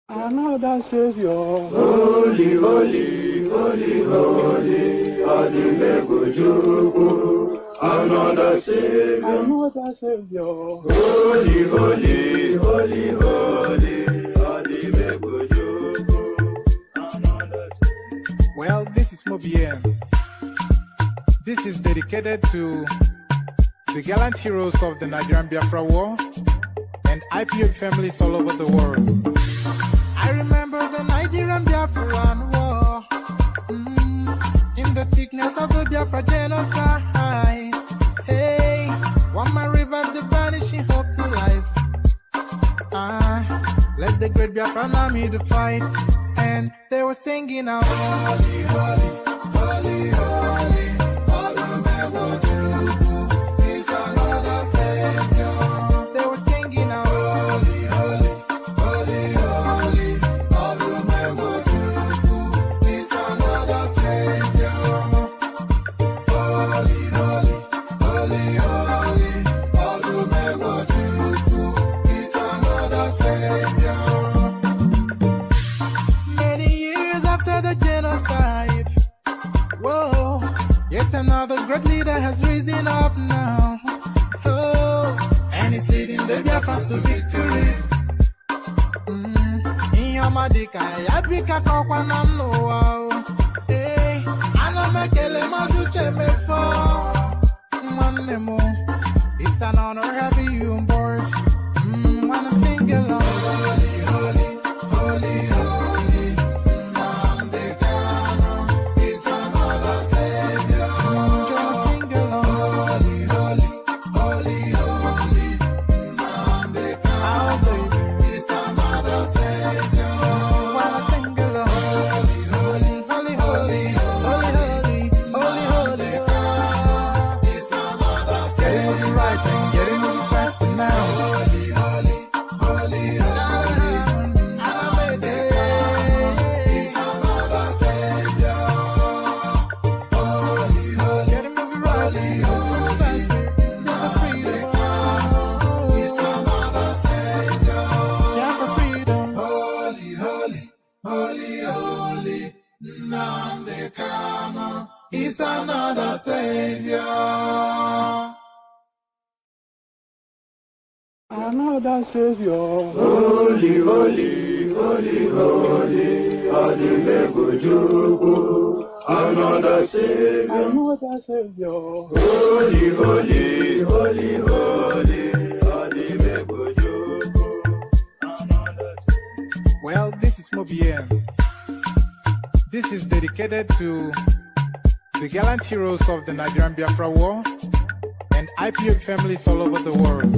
Another Savior. Holy, holy, holy, holy, Ojukwu. Another Savior. Another Savior. Holy, holy, holy, holy, Ojukwu. Well, this is Mobien. This is dedicated to the gallant heroes of the Nigerian Biafra War and IPO families all over the world. I remember the Nigerian Biafran War, in the thickness of the Biafra genocide. Hey, one man revived the vanishing hope to life. Let the great Biafran army to fight, and they were singing out, holy, holy, holy, holy, Ojukwu is another Savior. They were singing out, holy, holy, holy, holy, Ojukwu is another Savior. Holy, holy, holy, holy, Ojukwu is another Savior. Many years after the genocide, whoa, yet another great leader has risen up now. Oh, and he's leading the Biafrans to victory. Inyomadika yabika kwa namno. Hey, anamekele mazuche mefo. Manemo, it's an honor having you on board. When I'm singing along, holy, holy, holy, holy, Ndigbo is another Savior. Just sing along, holy, holy, holy, holy, Ndigbo is another Savior. When I sing along, holy, holy, holy, holy, holy, holy, holy, holy, is another Savior. Getting it right and getting it faster now. Holy, holy, holy, holy, is another Savior. Holy, holy, getting it right, faster, never freedom. Is another Savior. Yeah, for freedom. Holy, holy, holy, holy, Ndigbo is another Savior. Another Savior. Holy, holy, holy, holy, Ojukwu. Another Savior. Another Savior. Holy, holy, holy, holy, Ojukwu. Well, this is Mobien. This is dedicated to the gallant heroes of the Nigerian Biafra War and IPO families all over the world.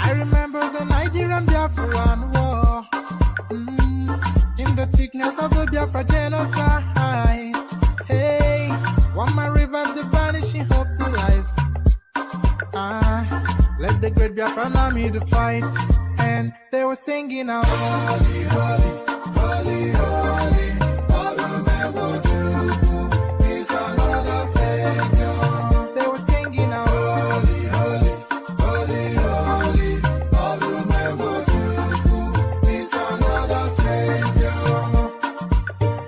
I remember the Nigerian Biafran War, in the thickness of the Biafra genocide. Hey, one man revived the vanishing hope to life. Let the great Biafran army to fight, and they were singing out, holy, holy, holy, holy, Ojukwu is another Savior. They were singing out, holy, holy, holy, holy, Ojukwu is another Savior.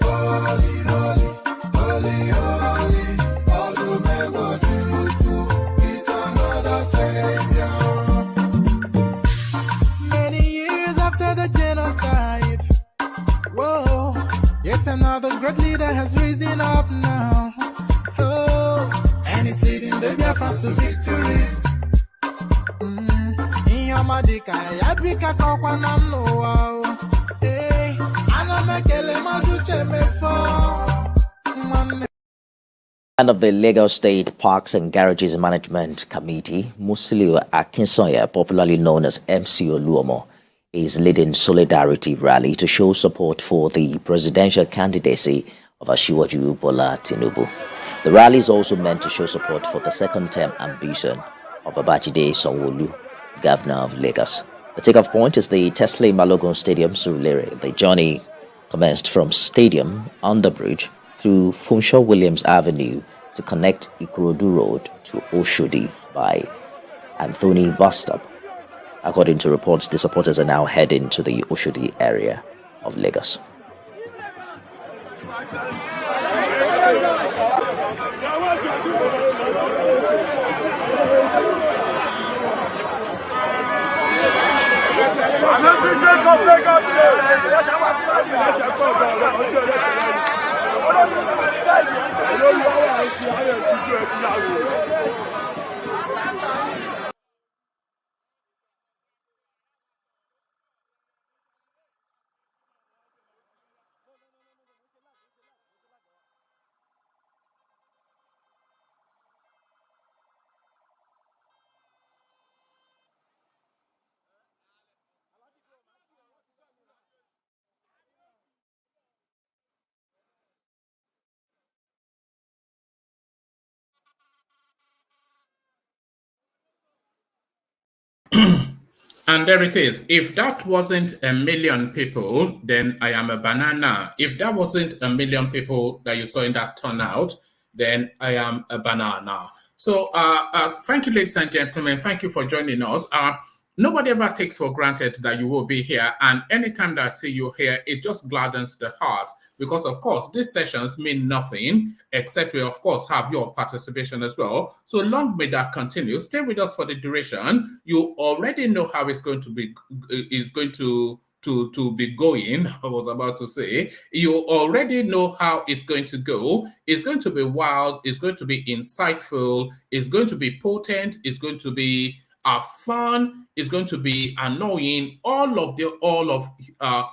Holy, holy, holy, holy, Ojukwu is another Savior. Many years after the genocide, whoa, yet another great leader has risen up now. Oh, and he's leading the Biafrans to victory. Inyomadika yabika kwa namno. Hey, anamekele mazuche mefo. And of the Lagos State Parks and Garages Management Committee, Musiliu Akinsoye, popularly known as MC Oluomo, is leading solidarity rally to show support for the presidential candidacy of Asiwaju Bola Tinubu. The rally is also meant to show support for the second-term ambition of Babajide Sanwo-Olu, Governor of Lagos. The takeoff point is the Tesla Malogun Stadium, Surulere. The journey commenced from Stadium on the bridge through Funshaw Williams Avenue to connect Ikorodu Road to Oshodi by Anthony bus stop. According to reports, the supporters are now heading to the Oshodi area of Lagos. And there it is. If that wasn't a million people, then I am a banana. If that wasn't a million people that you saw in that turnout, then I am a banana. So thank you, ladies and gentlemen. Thank you for joining us. Nobody ever takes for granted that you will be here. And anytime that I see you here, it just gladdens the heart. Because, of course, these sessions mean nothing except we, of course, have your participation as well. So long may that continue. Stay with us for the duration. You already know how it's going to be. It's going to be going. I was about to say, you already know how it's going to go. It's going to be wild. It's going to be insightful. It's going to be potent. It's going to be fun. It's going to be annoying. All of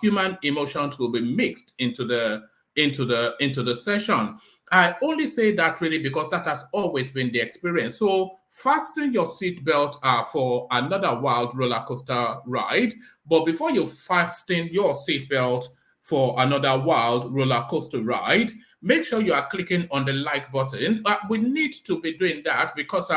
human emotions will be mixed into the session. I only say that really because that has always been the experience. So fasten your seatbelt for another wild roller coaster ride. But before you fasten your seatbelt for another wild roller coaster ride, make sure you are clicking on the like button. We need to be doing that because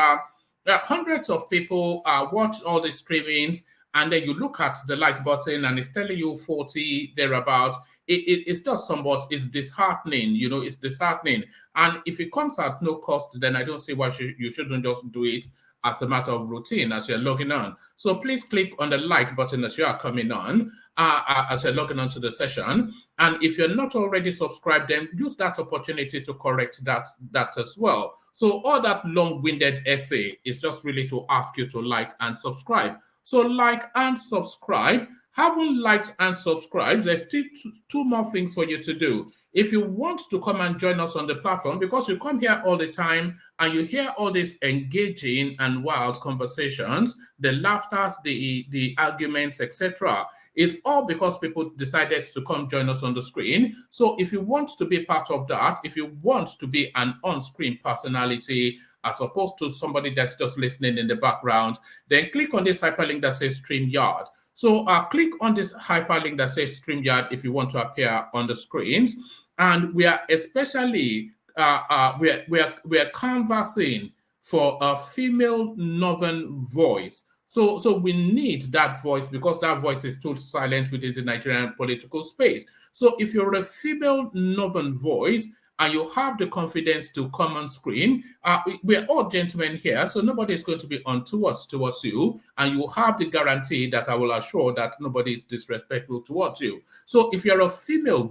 hundreds of people watch all the streamings, and then you look at the like button and it's telling you 40 thereabout. It's just somewhat, it's disheartening, it's disheartening. And if it comes at no cost, then I don't see why you shouldn't just do it as a matter of routine as you're logging on. So please click on the like button as you are coming on, as you're logging on to the session. And if you're not already subscribed, then use that opportunity to correct that as well. So all that long-winded essay is just really to ask you to like and subscribe. So like and subscribe. Haven't liked and subscribed, there's still two more things for you to do. If you want to come and join us on the platform, because you come here all the time and you hear all these engaging and wild conversations, the laughters, the arguments, etc., it's all because people decided to come join us on the screen. So if you want to be part of that, if you want to be an on-screen personality as opposed to somebody that's just listening in the background, then click on this hyperlink that says StreamYard. So click on this hyperlink that says StreamYard if you want to appear on the screens. And we are especially, we are canvassing for a female northern voice. So we need that voice because that voice is still silent within the Nigerian political space. So if you're a female northern voice and you have the confidence to come on screen, we're all gentlemen here, so nobody is going to be untoward towards you, and you have the guarantee that I will assure that nobody is disrespectful towards you. So if you're a female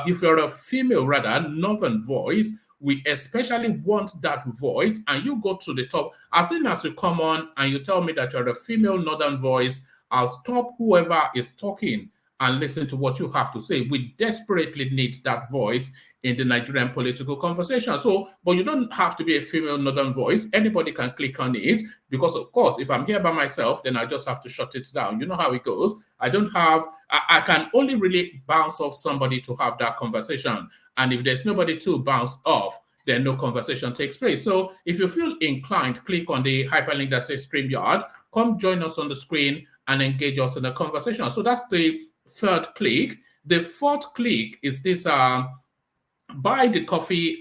if you're a female northern voice, we especially want that voice, and you go to the top. As soon as you come on and you tell me that you're a female northern voice, I'll stop whoever is talking and listen to what you have to say. We desperately need that voice in the Nigerian political conversation. So, but you don't have to be a female northern voice. Anybody can click on it because, of course, if I'm here by myself, then I just have to shut it down. You know how it goes. I can only really bounce off somebody to have that conversation. And if there's nobody to bounce off, then no conversation takes place. So if you feel inclined, click on the hyperlink that says StreamYard. Come join us on the screen and engage us in the conversation. So that's the third click. The fourth click is this buy the coffee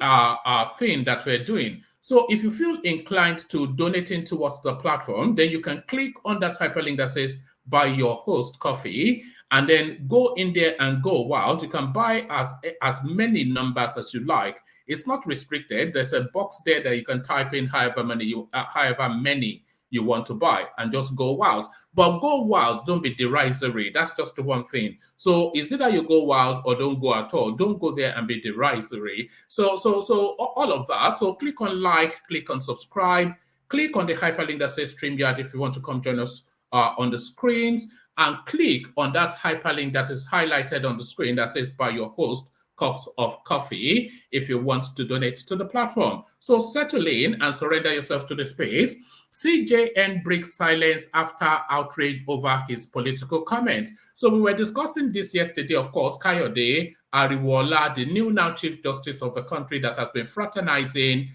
thing that we're doing. So if you feel inclined to donating towards the platform, then you can click on that hyperlink that says buy your host coffee, and then go in there and go wild. You can buy as many numbers as you like. It's not restricted. There's a box there that you can type in however many you want to buy and just go wild. But go wild, don't be derisory. That's just the one thing. So it's either you go wild or don't go at all. Don't go there and be derisory. So all of that. So click on like, click on subscribe, click on the hyperlink that says StreamYard if you want to come join us on the screens, and click on that hyperlink that is highlighted on the screen that says buy your host cups of coffee if you want to donate to the platform. So settle in and surrender yourself to the space. CJN breaks silence after outrage over his political comments. So we were discussing this yesterday, of course. Kayode Ariwola, the new now Chief Justice of the country that has been fraternizing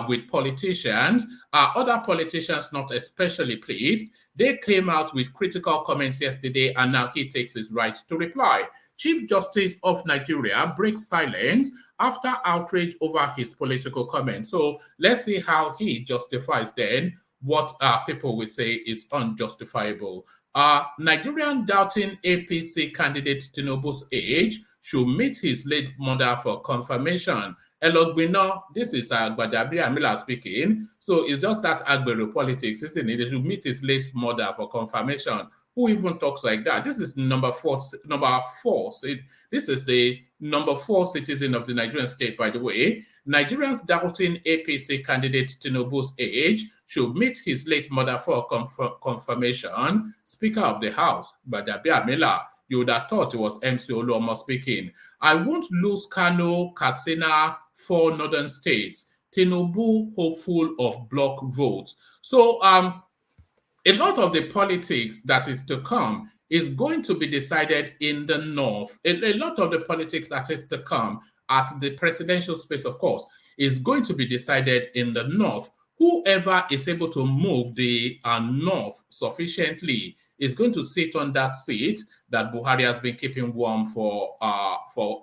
with politicians, other politicians not especially pleased. They came out with critical comments yesterday, and now he takes his right to reply. Chief Justice of Nigeria breaks silence after outrage over his political comments. So let's see how he justifies then what people will say is unjustifiable. Nigerian doubting APC candidate Tinubu's age should meet his late mother for confirmation. Elogbino, this is Gbadabi Amila speaking. So it's just that Agbero politics, isn't it? They should meet his late mother for confirmation. Who even talks like that? This is number four. This is the number 4 citizen of the Nigerian state, by the way. Nigerians doubting APC candidate Tinubu's age should meet his late mother for confirmation. Speaker of the House, Gbadabi Amila. You would have thought it was MC Oluomo speaking. I won't lose Kano, Katsina, 4 northern states. Tinubu hopeful of block votes. So a lot of the politics that is to come is going to be decided in the north. A lot of the politics that is to come at the presidential space, of course, is going to be decided in the north. Whoever is able to move the north sufficiently is going to sit on that seat that Buhari has been keeping warm for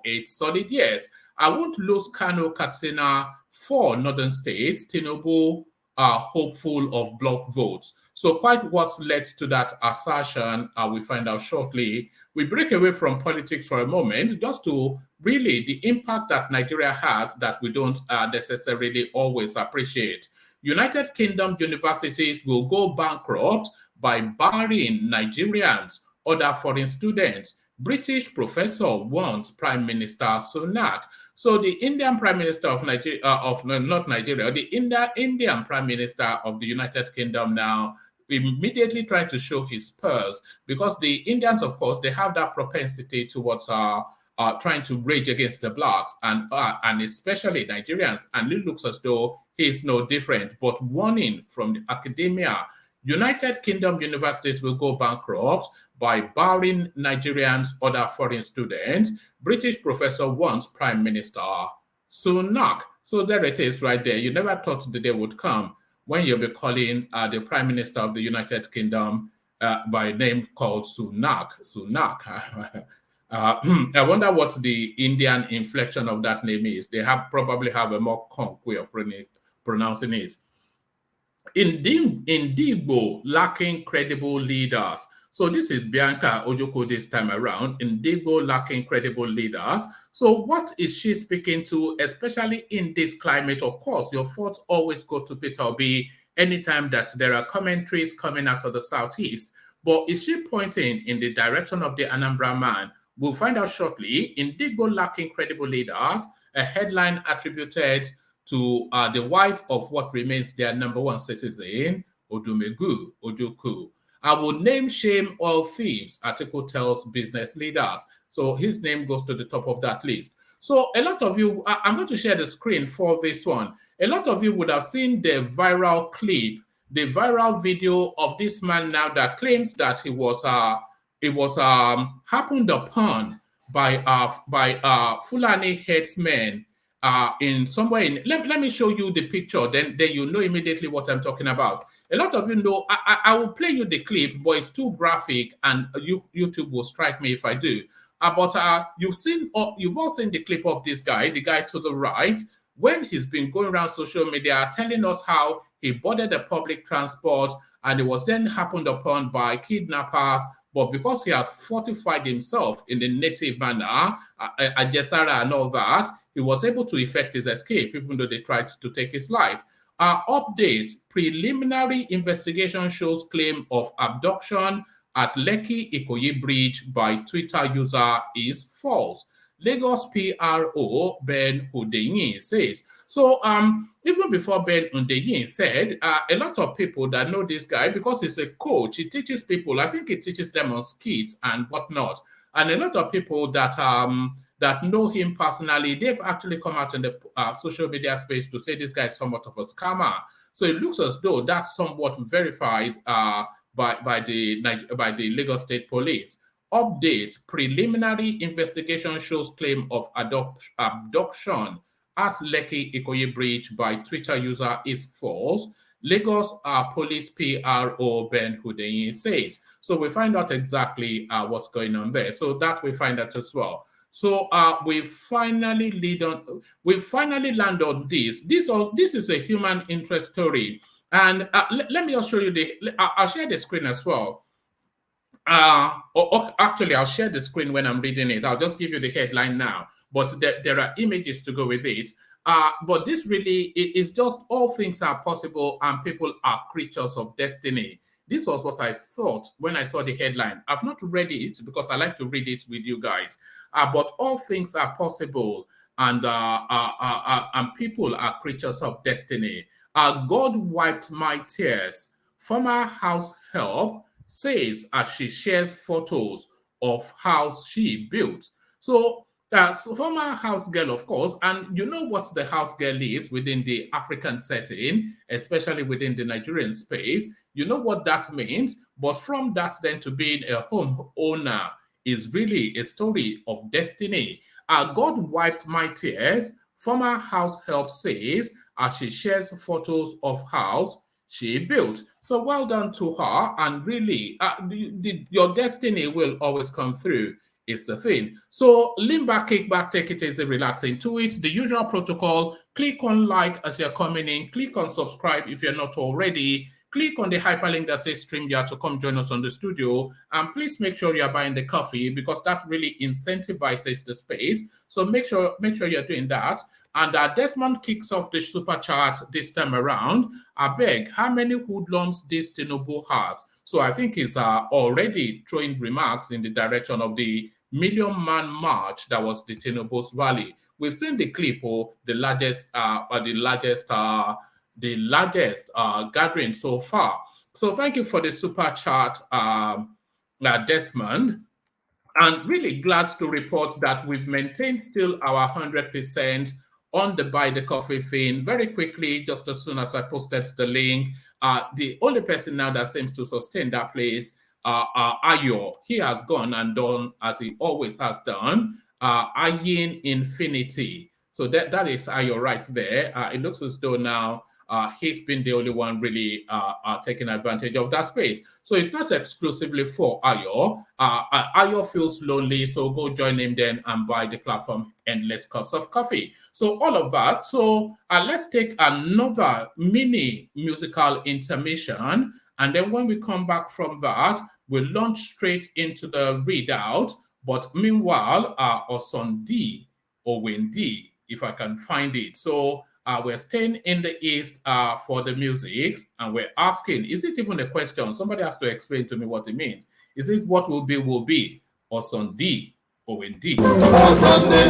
8 solid years. I won't lose Kano, Katsina, 4 northern states. Tinubu are hopeful of block votes. So quite what's led to that assertion, we find out shortly. We break away from politics for a moment just to really the impact that Nigeria has that we don't necessarily always appreciate. United Kingdom universities will go bankrupt by barring Nigerians, other foreign students. British professor warns Prime Minister Sunak. So the Indian Prime Minister of Nigeria, the Indian Prime Minister of the United Kingdom now immediately tried to show his spurs, because the Indians, of course, they have that propensity towards trying to rage against the blacks and especially Nigerians. And it looks as though he's no different. But warning from the academia, United Kingdom universities will go bankrupt by barring Nigerians, other foreign students. British professor warns Prime Minister Sunak. So there it is right there. You never thought the day would come when you'll be calling the Prime Minister of the United Kingdom by name called Sunak. I wonder what the Indian inflection of that name is. They probably have a more conk way of pronouncing it. Ndigbo lacking credible leaders. So this is Bianca Ojukwu this time around. Ndigbo lacking credible leaders. So what is she speaking to, especially in this climate? Of course, your thoughts always go to Peter Obi anytime that there are commentaries coming out of the southeast. But is she pointing in the direction of the Anambra man? We'll find out shortly. Ndigbo lacking credible leaders, a headline attributed to the wife of what remains their number 1 citizen, Odumegu Ojukwu. I will name shame all thieves, article tells business leaders. So his name goes to the top of that list. So a lot of you, I'm going to share the screen for this one. A lot of you would have seen the viral clip, the viral video of this man now that claims that he was happened upon by Fulani headsmen in somewhere in. Let me show you the picture. Then you know immediately what I'm talking about. A lot of you know. I will play you the clip, but it's too graphic, and YouTube will strike me if I do. But you've all seen the clip of this guy, the guy to the right, when he's been going around social media telling us how he boarded the public transport and it was then happened upon by kidnappers. But because he has fortified himself in the native manner, Ajesara and all that, he was able to effect his escape, even though they tried to take his life. Update, preliminary investigation shows claim of abduction at Lekki Ikoyi Bridge by Twitter user is false. Lagos PRO Ben Udeyin says. So even before Ben Udeyin said, a lot of people that know this guy, because he's a coach, he teaches people, I think he teaches them on skits and whatnot. And a lot of people that that know him personally, they've actually come out in the social media space to say this guy is somewhat of a scammer. So it looks as though that's somewhat verified by the Lagos State Police. Update, preliminary investigation shows claim of abduction at Lekki Ikoyi Bridge by Twitter user is false. Lagos Police PRO Ben Udeyin says. So we find out exactly what's going on there. So that we find out as well. So we finally land on this. This is a human interest story. And let me just show you I'll share the screen as well. Actually, I'll share the screen when I'm reading it. I'll just give you the headline now. But there are images to go with it. But this really is just all things are possible and people are creatures of destiny. This was what I thought when I saw the headline. I've not read it because I like to read it with you guys. But all things are possible and people are creatures of destiny. God wiped my tears. Former house help says as she shares photos of house she built. So former house girl, of course, and you know what the house girl is within the African setting, especially within the Nigerian space. You know what that means. But from that then to being a home owner is really a story of destiny. God wiped my tears. Former house help says as she shares photos of house she built. So well done to her. And really, your destiny will always come through. Is the thing. So lean back, kick back, take it easy, relax into it. The usual protocol, click on like as you're coming in, click on subscribe if you're not already, click on the hyperlink that says StreamYard to come join us on the studio, and please make sure you're buying the coffee because that really incentivizes the space. So make sure you're doing that. And Desmond kicks off the super chart this time around. I beg, how many hoodlums this Tinubu has? So I think he's already throwing remarks in the direction of the million-man march that was the Tinubu's rally. We've seen the clip of the largest gathering so far. So thank you for the super chat, Desmond. And really glad to report that we've maintained still our 100% on the buy the coffee thing. Very quickly, just as soon as I posted the link, the only person now that seems to sustain that place, Ayo. He has gone and done as he always has done, Ayin Infinity. So that is Ayo right there. It looks as though now he's been the only one really taking advantage of that space. So it's not exclusively for Ayo. Ayo feels lonely, so go join him then and buy the platform Endless Cups of Coffee. So all of that. So let's take another mini musical intermission. And then when we come back from that, we'll launch straight into the readout. But meanwhile, Osundi or Wendy, if I can find it. So we're staying in the East for the music, and we're asking, is it even a question? Somebody has to explain to me what it means. Is it what will be, or Sunday, or Wendy? Sunday,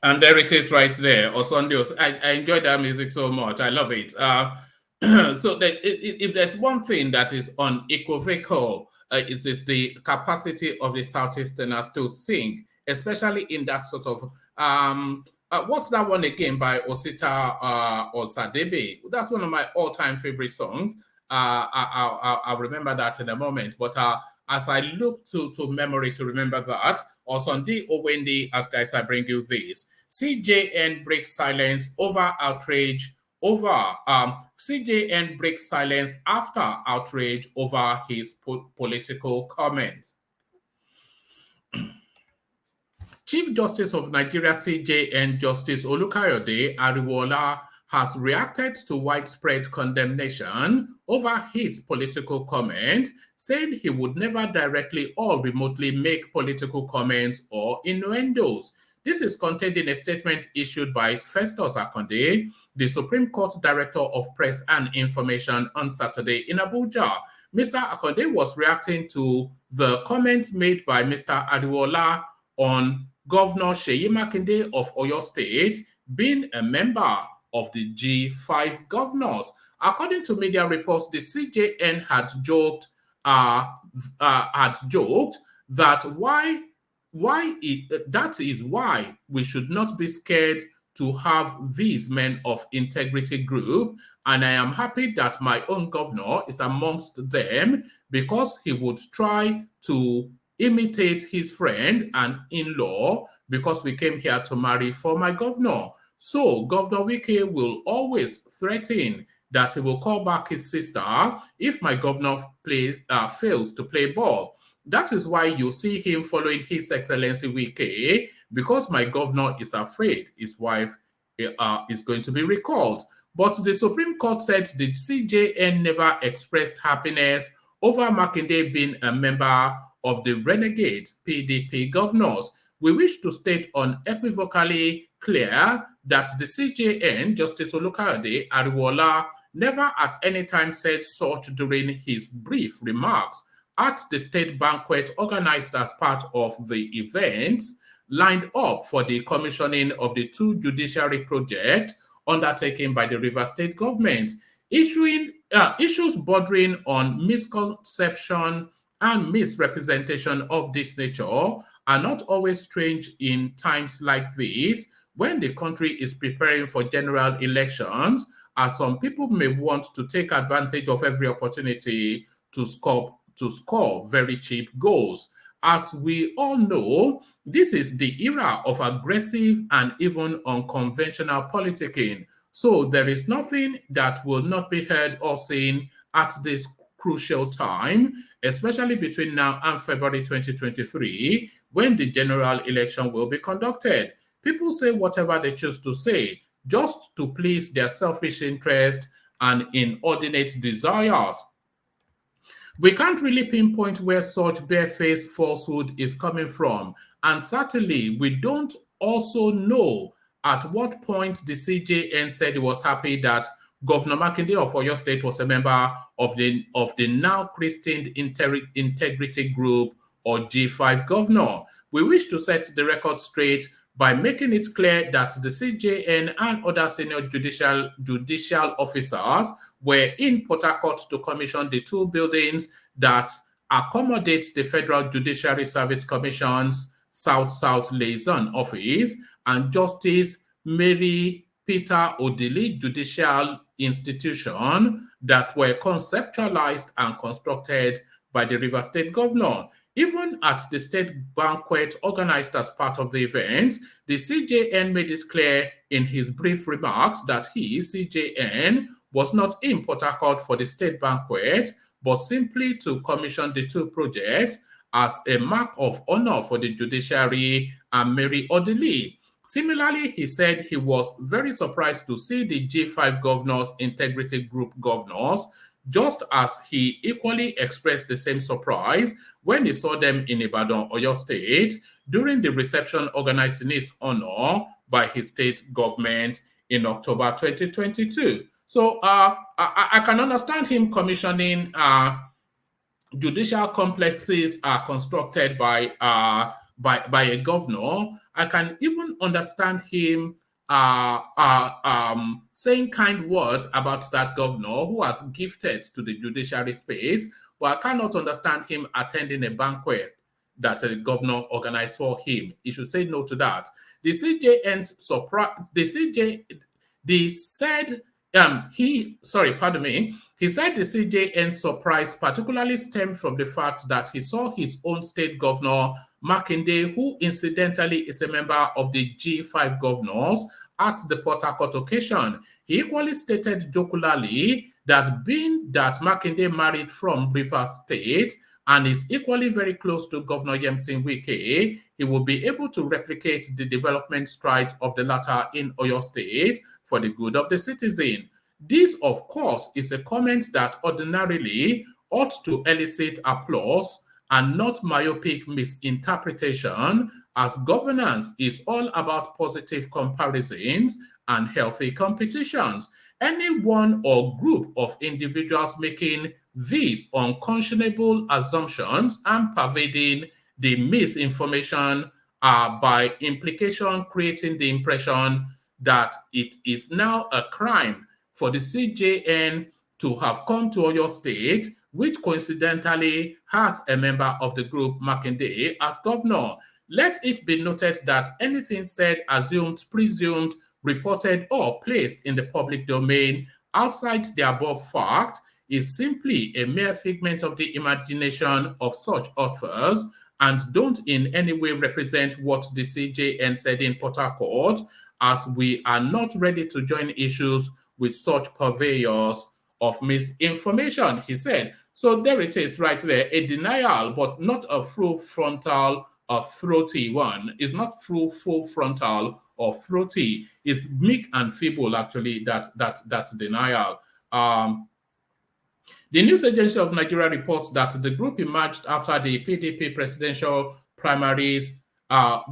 And there it is right there. Osondio. I enjoy that music so much. I love it. So that if there's one thing that is unequivocal, it is the capacity of the Southeasterners to sing, especially in that sort of what's that one again by Osita Osadebe? That's one of my all-time favorite songs. I'll remember that in a moment. But as I look to memory to remember that, Osondi Owendi, as guys, I bring you this. CJN breaks silence over outrage CJN breaks silence after outrage over his political comments. Chief Justice of Nigeria CJN Justice Olukayode Ariwola has reacted to widespread condemnation over his political comments, saying he would never directly or remotely make political comments or innuendos. This is contained in a statement issued by Festus Akonde, the Supreme Court Director of Press and Information, on Saturday in Abuja. Mr. Akonde was reacting to the comments made by Mr. Ariwola on Governor Seyi Makinde of Oyo State being a member of the G5 governors. According to media reports, the CJN had joked that that is why we should not be scared to have these men of integrity group, and I am happy that my own governor is amongst them because he would try to imitate his friend and in-law because we came here to marry for my governor. So Governor Wike will always threaten that he will call back his sister if my governor fails to play ball. That is why you see him following His Excellency Wike, because my governor is afraid his wife is going to be recalled. But the Supreme Court said the CJN never expressed happiness over Makinde being a member of the renegade PDP governors. We wish to state unequivocally clear that the CJN, Justice Olukayode Ariwola, never at any time said such during his brief remarks at the state banquet organized as part of the events lined up for the commissioning of the 2 judiciary projects undertaken by the River State government. Issues bordering on misconception and misrepresentation of this nature are not always strange in times like this, when the country is preparing for general elections, as some people may want to take advantage of every opportunity to score very cheap goals. As we all know, this is the era of aggressive and even unconventional politicking. So there is nothing that will not be heard or seen at this crucial time, especially between now and February 2023, when the general election will be conducted. People say whatever they choose to say, just to please their selfish interest and inordinate desires. We can't really pinpoint where such barefaced falsehood is coming from, and certainly we don't also know at what point the CJN said he was happy that Governor Makinde of Oyo State was a member of the now christened Integrity Group, or G5 governor. We wish to set the record straight by making it clear that the CJN and other senior judicial officers were in Port Harcourt to commission the two buildings that accommodate the Federal Judiciary Service Commission's South-South Liaison Office and Justice Mary Peter Odili Judicial Institution that were conceptualized and constructed by the River State Governor. Even at the state banquet organized as part of the event, the CJN made it clear in his brief remarks that he, CJN, was not in Port Harcourt for the state banquet, but simply to commission the two projects as a mark of honor for the judiciary and Mary Odili. Similarly, he said he was very surprised to see the G5 governors, Integrity Group governors, just as he equally expressed the same surprise when he saw them in Ibadan, Oyo State, during the reception organized in his honor by his state government in October 2022. So I can understand him commissioning judicial complexes constructed by a governor. I can even understand him saying kind words about that governor who has gifted to the judiciary space, but I cannot understand him attending a banquet that a governor organized for him. He should say no to that. The CJN's surprise, he said the CJN's surprise particularly stemmed from the fact that he saw his own state governor, Makinde, who incidentally is a member of the G5 governors, at the Port Harcourt occasion. He equally stated jocularly that being that Makinde married from Rivers State and is equally very close to Governor Yemsin Wike, he will be able to replicate the development strides of the latter in Oyo State for the good of the citizen. This, of course, is a comment that ordinarily ought to elicit applause and not myopic misinterpretation, as governance is all about positive comparisons and healthy competitions. Any one or group of individuals making these unconscionable assumptions and pervading the misinformation are by implication creating the impression that it is now a crime for the CJN to have come to Oyo State, which coincidentally has a member of the group, Makinde, as governor. Let it be noted that anything said, assumed, presumed, reported, or placed in the public domain outside the above fact is simply a mere figment of the imagination of such authors and don't in any way represent what the CJN said in Port Harcourt, as we are not ready to join issues with such purveyors of misinformation, he said. So there it is right there, a denial, but not a full frontal or throaty one. It's not full frontal or throaty. It's meek and feeble, actually, that denial. The news agency of Nigeria reports that the group emerged after the PDP presidential primaries,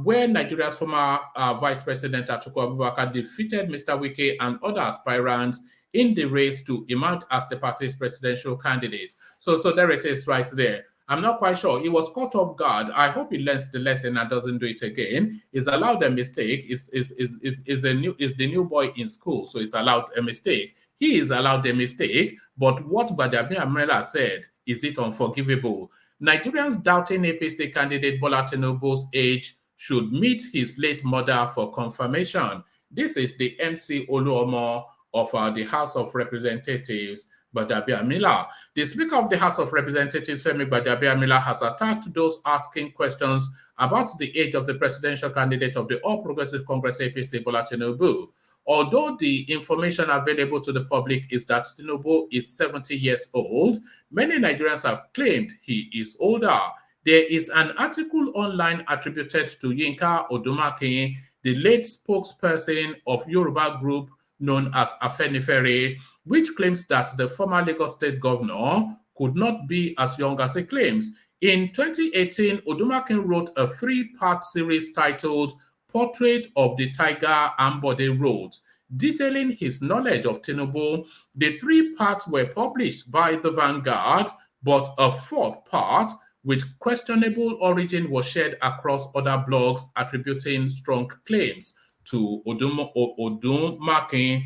where Nigeria's former Vice President Atiku Abubakar defeated Mr. Wike and other aspirants in the race to emerge as the party's presidential candidate. So there it is right there. I'm not quite sure. He was caught off guard. I hope he learns the lesson and doesn't do it again. He's allowed a mistake. Is the new boy in school, so he's allowed a mistake. He is allowed a mistake, but what Badami Amela said, is it unforgivable? Nigerians doubting APC candidate Bola Tinubu's age should meet his late mother for confirmation. This is the MC Oluomo of the House of Representatives Gbajabiamila. The Speaker of the House of Representatives, Femi Gbajabiamila, has attacked those asking questions about the age of the presidential candidate of the All Progressive Congress APC, Bola Tinubu. Although the information available to the public is that Tinubu is 70 years old, many Nigerians have claimed he is older. There is an article online attributed to Yinka Odumakin, the late spokesperson of Yoruba group known as Afenifere, which claims that the former Lagos State governor could not be as young as he claims. In 2018, Odumakin wrote a 3-part series titled Portrait of the Tiger Ambode Road, detailing his knowledge of Tinubu. The 3 parts were published by the Vanguard, but a 4th part with questionable origin was shared across other blogs attributing strong claims to Odumakin.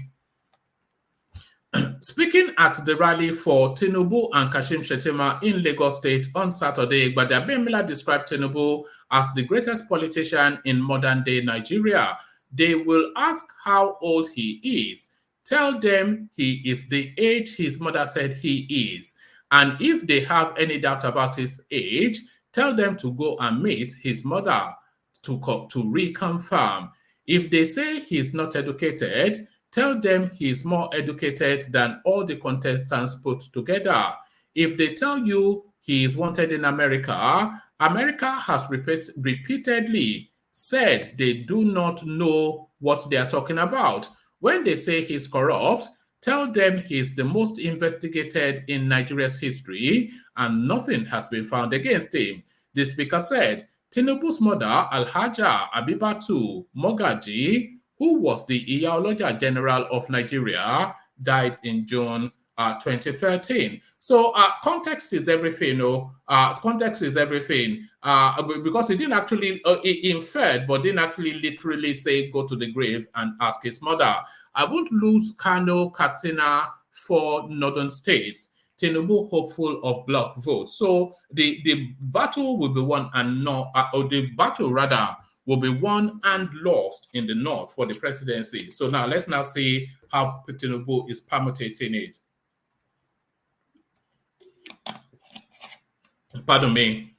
Speaking at the rally for Tinubu and Kashim Shettima in Lagos State on Saturday, Gbajabiamila described Tinubu as the greatest politician in modern-day Nigeria. They will ask how old he is. Tell them he is the age his mother said he is. And if they have any doubt about his age, tell them to go and meet his mother to reconfirm. If they say he's not educated, tell them he's more educated than all the contestants put together. If they tell you he is wanted in America, America has repeatedly said they do not know what they are talking about. When they say he's corrupt, tell them he's the most investigated in Nigeria's history and nothing has been found against him. The speaker said, Tinubu's mother, Alhaja Abibatu Mogaji, who was the Iyaloja General of Nigeria, died in June 2013. So context is everything. Context is everything. Because he didn't actually, he inferred, but didn't actually literally say go to the grave and ask his mother. I won't lose Kano, Katsina for northern states. Tinubu hopeful of block votes. So the battle will be won and not, or the battle rather will be won and lost in the north for the presidency. So now let's now see how Tinubu is permutating it. Pardon me.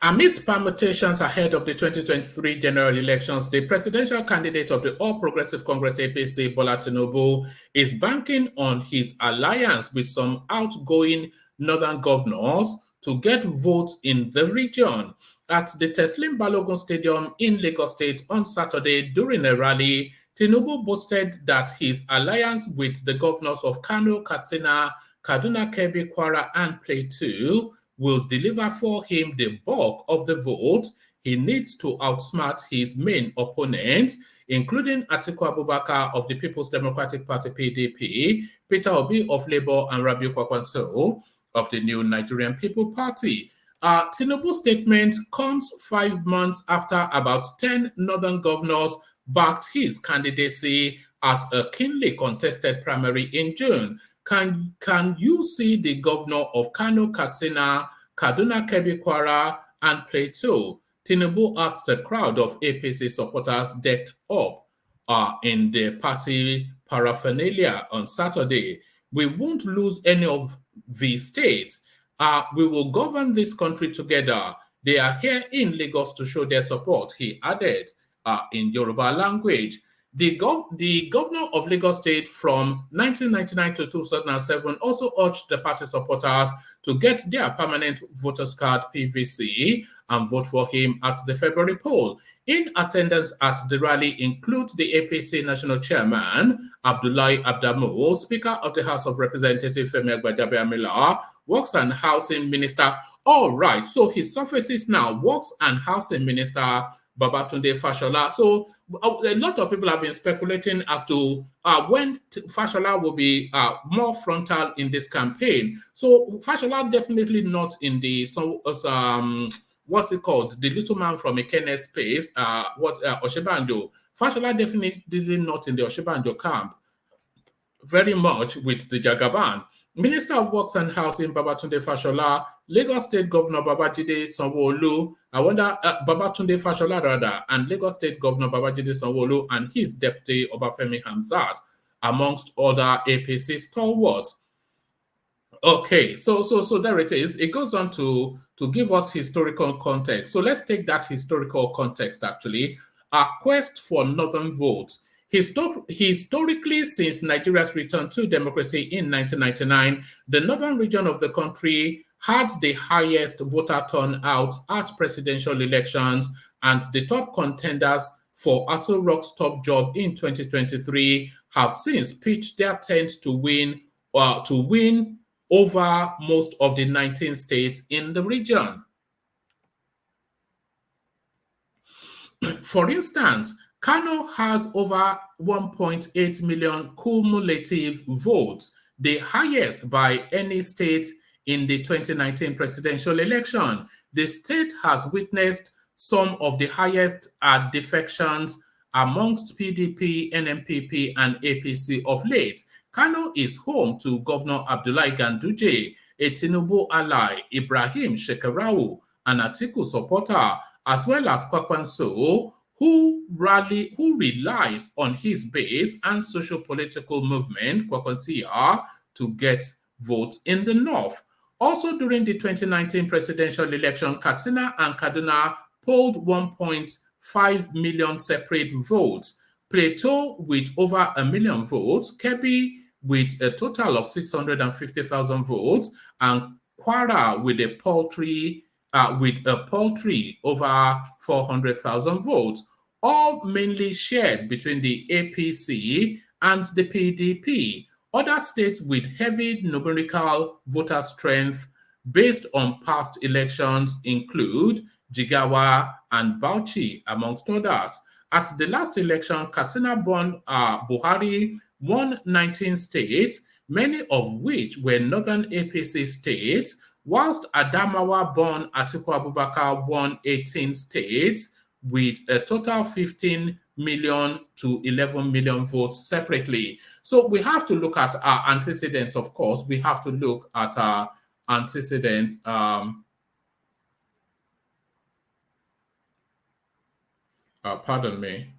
Amidst permutations ahead of the 2023 general elections, the presidential candidate of the All Progressive Congress APC, Bola Tinubu, is banking on his alliance with some outgoing northern governors to get votes in the region. At the Teslim Balogun Stadium in Lagos State on Saturday during a rally, Tinubu boasted that his alliance with the governors of Kano, Katsina, Kaduna, Kebbi, Kwara, and Plateau will deliver for him the bulk of the vote he needs to outsmart his main opponents, including Atiku Abubakar of the People's Democratic Party (PDP), Peter Obi of Labour, and Rabiu Kwakwanso of the New Nigerian People Party. Tinubu's statement comes 5 months after about 10 northern governors backed his candidacy at a keenly contested primary in June. Can you see the governor of Kano, Katsina, Kaduna, Kebbi, Kwara, and Plateau? Tinubu asked a crowd of APC supporters decked up in the party paraphernalia on Saturday. We won't lose any of these states. We will govern this country together. They are here in Lagos to show their support, he added in Yoruba language. The governor of Lagos State from 1999 to 2007 also urged the party supporters to get their permanent voters card PVC and vote for him at the February poll. In attendance at the rally include the APC National Chairman, Abdullahi Abdamu, Speaker of the House of Representatives, Femi Gbajabiamila, Works and Housing Minister. All right, so he surfaces now, Works and Housing Minister Babatunde Fashola. So a lot of people have been speculating as to when Fashola will be more frontal in this campaign. So Fashola definitely not in the what's it called? The little man from Ikene space. Oshibanjo. Fashola definitely not in the Oshibanjo camp. Very much with the Jagaban. Minister of Works and Housing Babatunde Fashola, Lagos State Governor Babajide Sanwo-Olu, I wonder, Babatunde Fashola rather, and Lagos State Governor Babajide Sanwo-Olu and his deputy Obafemi Hamzat, amongst other APC stalwarts. Okay, so there it is. It goes on to give us historical context. So let's take that historical context actually. Our quest for northern votes. Historically, since Nigeria's return to democracy in 1999, the northern region of the country had the highest voter turnout at presidential elections, and the top contenders for Aso Rock's top job in 2023 have since pitched their tent to win over most of the 19 states in the region. For instance, Kano has over 1.8 million cumulative votes, the highest by any state in the 2019 presidential election. The state has witnessed some of the highest defections amongst PDP, NMPP, and APC of late. Kano is home to Governor Abdullahi Ganduje, a Tinubu ally, Ibrahim Shekarau, an Atiku supporter, as well as Kwakwanso, who relies on his base and socio-political movement, Kwakwansia, to get votes in the north. Also during the 2019 presidential election, Katsina and Kaduna polled 1.5 million separate votes, Plateau with over 1 million votes, Kebbi with a total of 650,000 votes, and Kwara with a paltry over 400,000 votes, all mainly shared between the APC and the PDP. Other states with heavy numerical voter strength based on past elections include Jigawa and Bauchi, amongst others. At the last election, Katsina-born Buhari won 19 states, many of which were northern APC states, whilst Adamawa-born Atiku Abubakar won 18 states with a total 15 million to 11 million votes separately. So we have to look at our antecedents, of course. We have to look at our antecedents. Pardon me.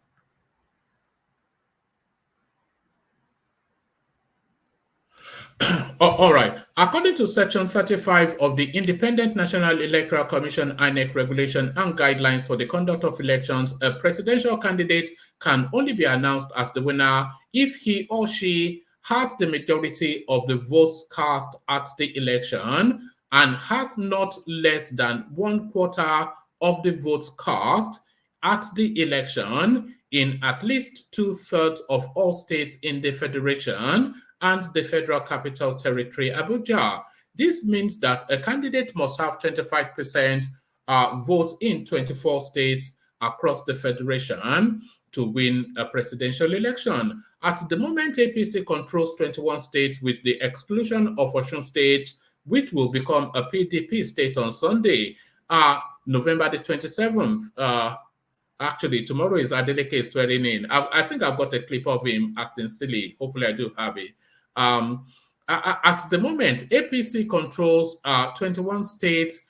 All right. According to Section 35 of the Independent National Electoral Commission INEC regulation and guidelines for the conduct of elections, a presidential candidate can only be announced as the winner if he or she has the majority of the votes cast at the election and has not less than 1/4 of the votes cast at the election in at least 2/3 of all states in the federation and the Federal Capital Territory, Abuja. This means that a candidate must have 25% votes in 24 states across the federation to win a presidential election. At the moment, APC controls 21 states with the exclusion of Osun State, which will become a PDP state on Sunday, November the 27th. Actually, tomorrow is Adeleke swearing in. I think I've got a clip of him acting silly. Hopefully, I do have it. At the moment, APC controls 21 states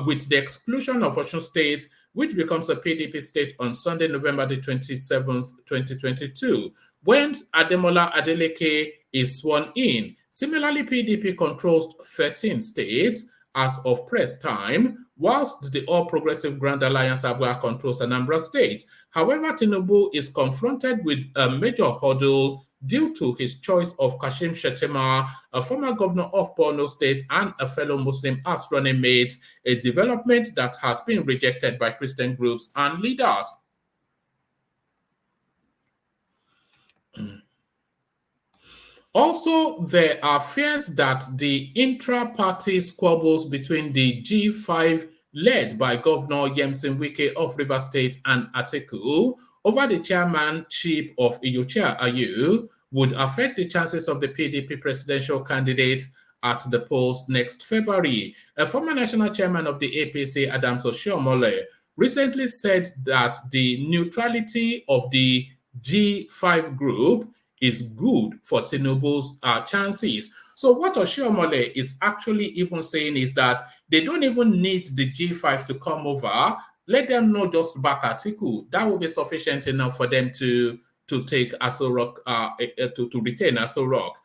with the exclusion of Osun State, which becomes a PDP state on Sunday, November the 27th, 2022, when Ademola Adeleke is sworn in. Similarly, PDP controls 13 states as of press time, whilst the All Progressive Grand Alliance Abua controls Anambra State. However, Tinubu is confronted with a major hurdle due to his choice of Kashim Shettima, a former governor of Borno State and a fellow Muslim, as running mate, a development that has been rejected by Christian groups and leaders. Also, there are fears that the intra-party squabbles between the G5 led by Governor Yemsin Wike of Rivers State and Atiku over the chairmanship of Iyochia Ayu would affect the chances of the PDP presidential candidate at the polls next February. A former national chairman of the APC, Adams Oshiomhole, recently said that the neutrality of the G5 group is good for Tinubu's chances. So what Oshiomhole is actually even saying is that they don't even need the G5 to come over. Let them not just back Atiku. That will be sufficient enough for them to take Aso Rock, to retain Aso Rock.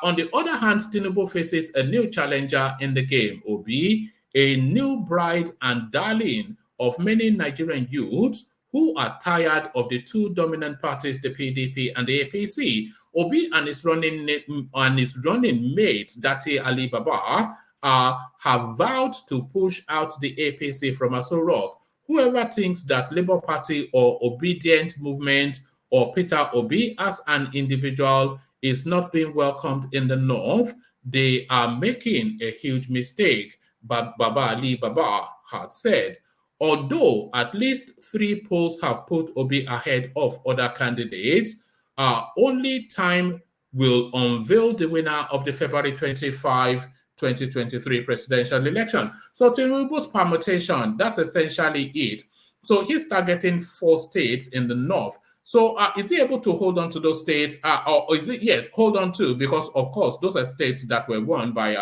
On the other hand, Tinubu faces a new challenger in the game, Obi, a new bride and darling of many Nigerian youths who are tired of the two dominant parties, the PDP and the APC. Obi and his running mate, Dati Ali Baba, have vowed to push out the APC from Aso Rock. Whoever thinks that Labour Party or Obedient Movement or Peter Obi as an individual is not being welcomed in the North, they are making a huge mistake, but Baba Ali Baba had said. Although at least 3 polls have put Obi ahead of other candidates, only time will unveil the winner of the February 25, 2023 presidential election. So Tinubu's permutation, that's essentially it. So he's targeting 4 states in the North. So is he able to hold on to those states? Or is it, yes, hold on to, because of course, those are states that were won by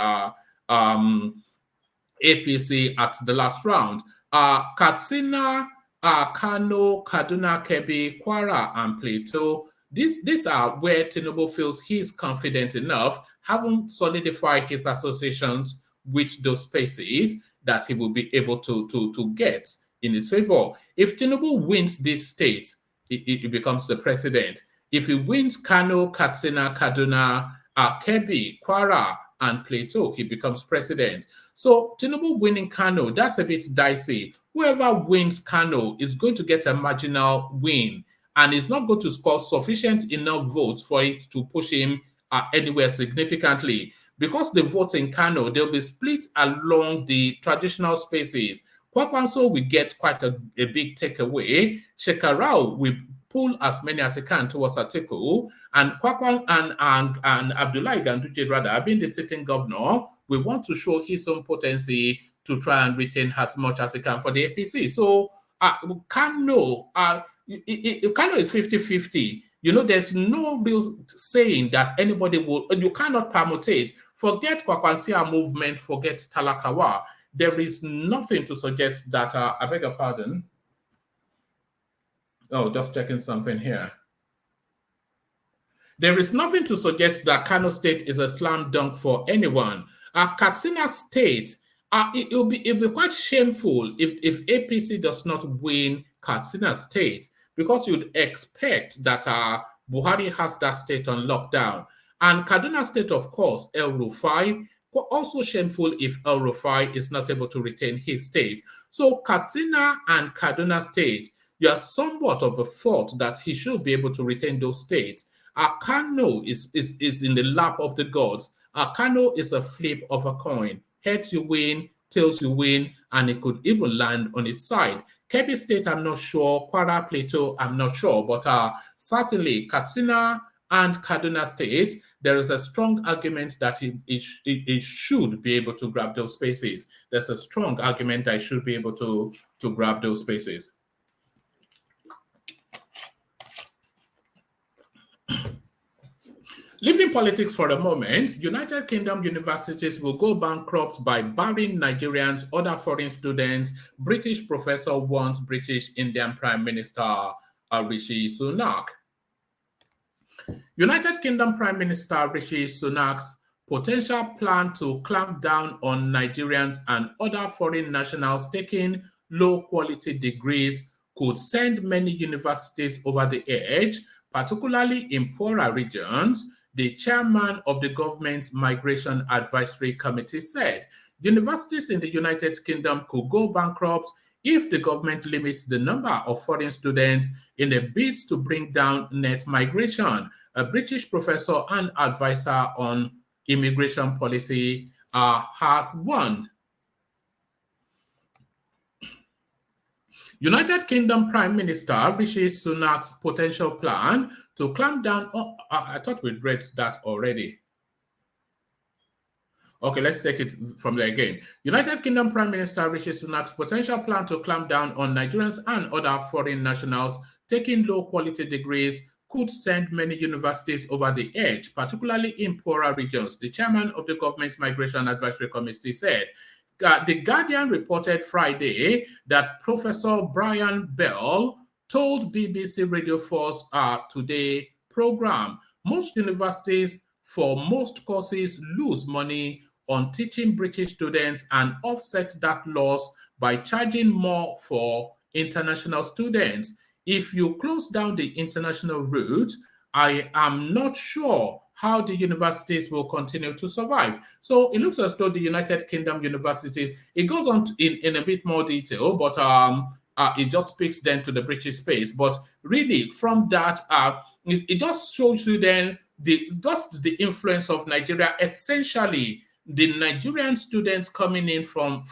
APC at the last round. Katsina, Kano, Kaduna, Kebbi, Kwara, and Plateau. These are where Tinubu feels he's confident enough, having solidified his associations with those spaces, that he will be able to get in his favor. If Tinubu wins these states, he becomes the president. If he wins Kano, Katsina, Kaduna, Kebbi, Kwara, and Plateau, he becomes president. So Tinubu winning Kano, that's a bit dicey. Whoever wins Kano is going to get a marginal win, and is not going to score sufficient enough votes for it to push him anywhere significantly. Because the votes in Kano, they'll be split along the traditional spaces. Kwakwanso will get quite a big takeaway. Shekarau will pull as many as he can towards Atiku, and Kwakwan and Abdullahi Ganduje, rather, being the sitting governor, we want to show his own potency to try and retain as much as he can for the APC. So Kano is 50-50. You know, there's no real saying that anybody will, you cannot permutate. Forget Kwakwansia movement, forget Talakawa. There is nothing to suggest that, I beg your pardon. Oh, just checking something here. There is nothing to suggest that Kano State is a slam dunk for anyone. Katsina State, it'll be quite shameful if APC does not win Katsina State, because you'd expect that Buhari has that state on lockdown. And Kaduna State, of course, El Rufai, also shameful if El Rufai is not able to retain his state. So Katsina and Kaduna State, you are somewhat of a thought that he should be able to retain those states. Kano is in the lap of the gods. Kano is a flip of a coin. Heads you win, tails you win, and it could even land on its side. Kebbi State, I'm not sure. Kwara, Plateau, I'm not sure. But certainly Katsina and Kaduna States, there is a strong argument that he should be able to grab those spaces. There's a strong argument that he should be able to grab those spaces. Leaving politics for a moment, United Kingdom universities will go bankrupt by barring Nigerians, other foreign students. British professor warns British Indian Prime Minister Rishi Sunak. United Kingdom Prime Minister Rishi Sunak's potential plan to clamp down on Nigerians and other foreign nationals taking low-quality degrees could send many universities over the edge, particularly in poorer regions. The chairman of the government's Migration Advisory Committee said universities in the United Kingdom could go bankrupt if the government limits the number of foreign students in a bid to bring down net migration. A British professor and advisor on immigration policy has warned. United Kingdom Prime Minister Rishi Sunak's potential plan to clamp down on, I thought we'd read that already. Okay, let's take it from there again. United Kingdom Prime Minister Rishi Sunak's potential plan to clamp down on Nigerians and other foreign nationals taking low-quality degrees could send many universities over the edge, particularly in poorer regions. The chairman of the government's Migration Advisory Committee said. The Guardian reported Friday that Professor Brian Bell told BBC Radio 4's Today program, most universities for most courses lose money on teaching British students and offset that loss by charging more for international students. If you close down the international route, I am not sure how the universities will continue to survive. So it looks as though the United Kingdom universities, it goes on in a bit more detail, but it just speaks then to the British space. But really, from that, it just shows you then the influence of Nigeria. Essentially, the Nigerian students coming in from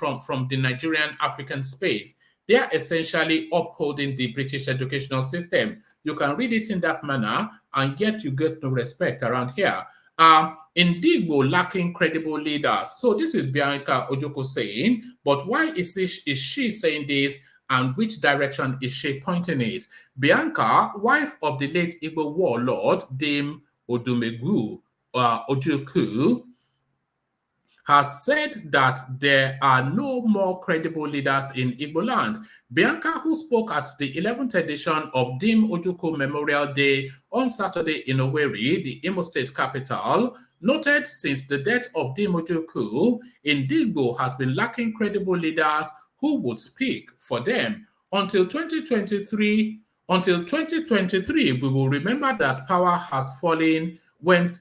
the Nigerian African space, they are essentially upholding the British educational system. You can read it in that manner, and yet you get no respect around here. Ndigbo lacking credible leaders. So this is Bianca Ojukwu saying, but why is she saying this, and which direction is she pointing it? Bianca, wife of the late Igbo warlord Dame Odumegwu Ojukwu, has said that there are no more credible leaders in Igbo land. Bianca, who spoke at the 11th edition of Dim Ojukwu Memorial Day on Saturday in Owerri, the Imo State capital, noted since the death of Dim Ojukwu, Ndigbo has been lacking credible leaders who would speak for them. Until 2023, we will remember that power has fallen when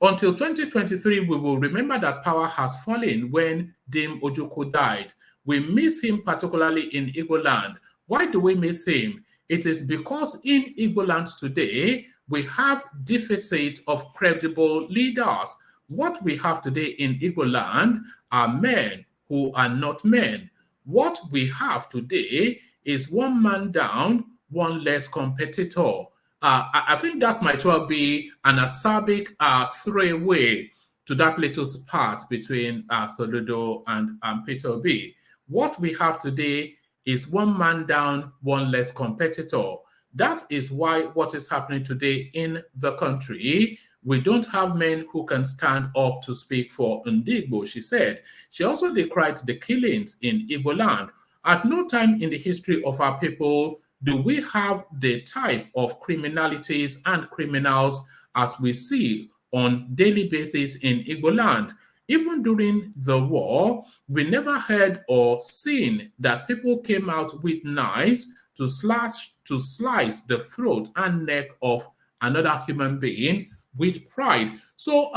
Until 2023, we will remember that power has fallen when Dame Ojukwu died. We miss him particularly in Igbo land. Why do we miss him? It is because in Igbo land today, we have deficit of credible leaders. What we have today in Igbo land are men who are not men. What we have today is one man down, one less competitor. I think that might well be an acerbic throwaway to that little spat between Soludo and Peter B. What we have today is one man down, one less competitor. That is why what is happening today in the country, we don't have men who can stand up to speak for Ndigbo, she said. She also decried the killings in Igbo land. At no time in the history of our people do we have the type of criminalities and criminals as we see on daily basis in Igbo land. Even during the war, we never heard or seen that people came out with knives to slice the throat and neck of another human being with pride. So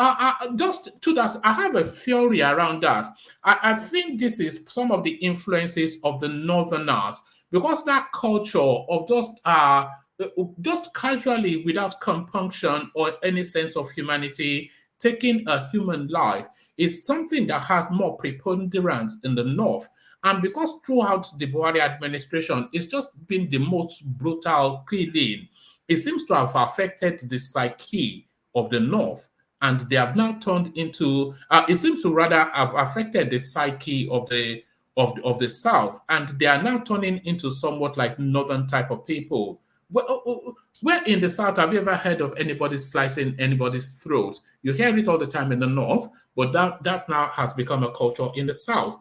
just to that, I have a theory around that. I think this is some of the influences of the Northerners, because that culture of just casually, without compunction or any sense of humanity, taking a human life is something that has more preponderance in the North. And because throughout the Buhari administration, it's just been the most brutal killing, it seems to have affected the psyche of the North. And they have now turned into, it seems to rather have affected the psyche of the South, and they are now turning into somewhat like Northern type of people. Where in the South have you ever heard of anybody slicing anybody's throat? You hear it all the time in the North, but that now has become a culture in the South.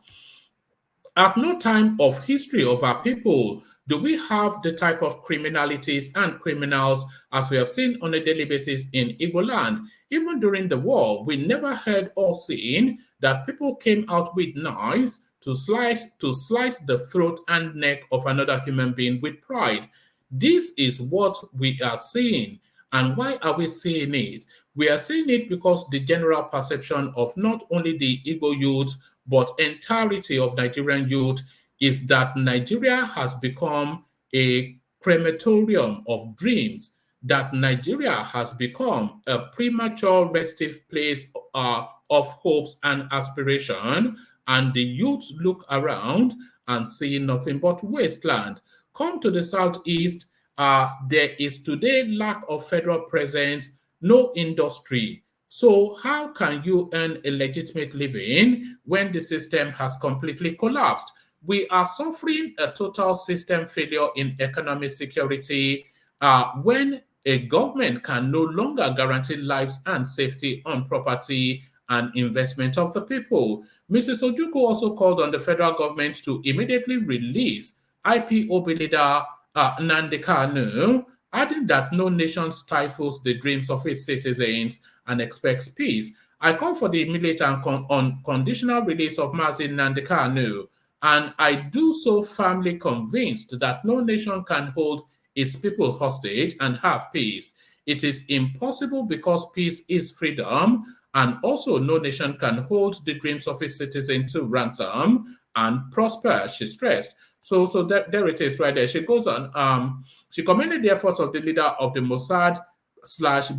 At no time of history of our people do we have the type of criminalities and criminals as we have seen on a daily basis in Igbo land. Even during the war, we never heard or seen that people came out with knives to slice the throat and neck of another human being with pride. This is what we are seeing. And why are we seeing it? We are seeing it because the general perception of not only the Igbo youth, but entirety of Nigerian youth is that Nigeria has become a crematorium of dreams, that Nigeria has become a premature restive place of hopes and aspiration, and the youth look around and see nothing but wasteland. Come to the Southeast, there is today lack of federal presence, no industry. So how can you earn a legitimate living when the system has completely collapsed? We are suffering a total system failure in economic security when a government can no longer guarantee lives and safety on property and investment of the people. Mrs. Ojukwu also called on the federal government to immediately release IPOB leader Nnamdi Kanu, adding that no nation stifles the dreams of its citizens and expects peace. I call for the immediate and unconditional release of Mazi Nnamdi Kanu, and I do so firmly convinced that no nation can hold its people hostage and have peace. It is impossible because peace is freedom, and also no nation can hold the dreams of its citizens to ransom and prosper, she stressed. So there it is right there. She goes on, she commended the efforts of the leader of the Mossad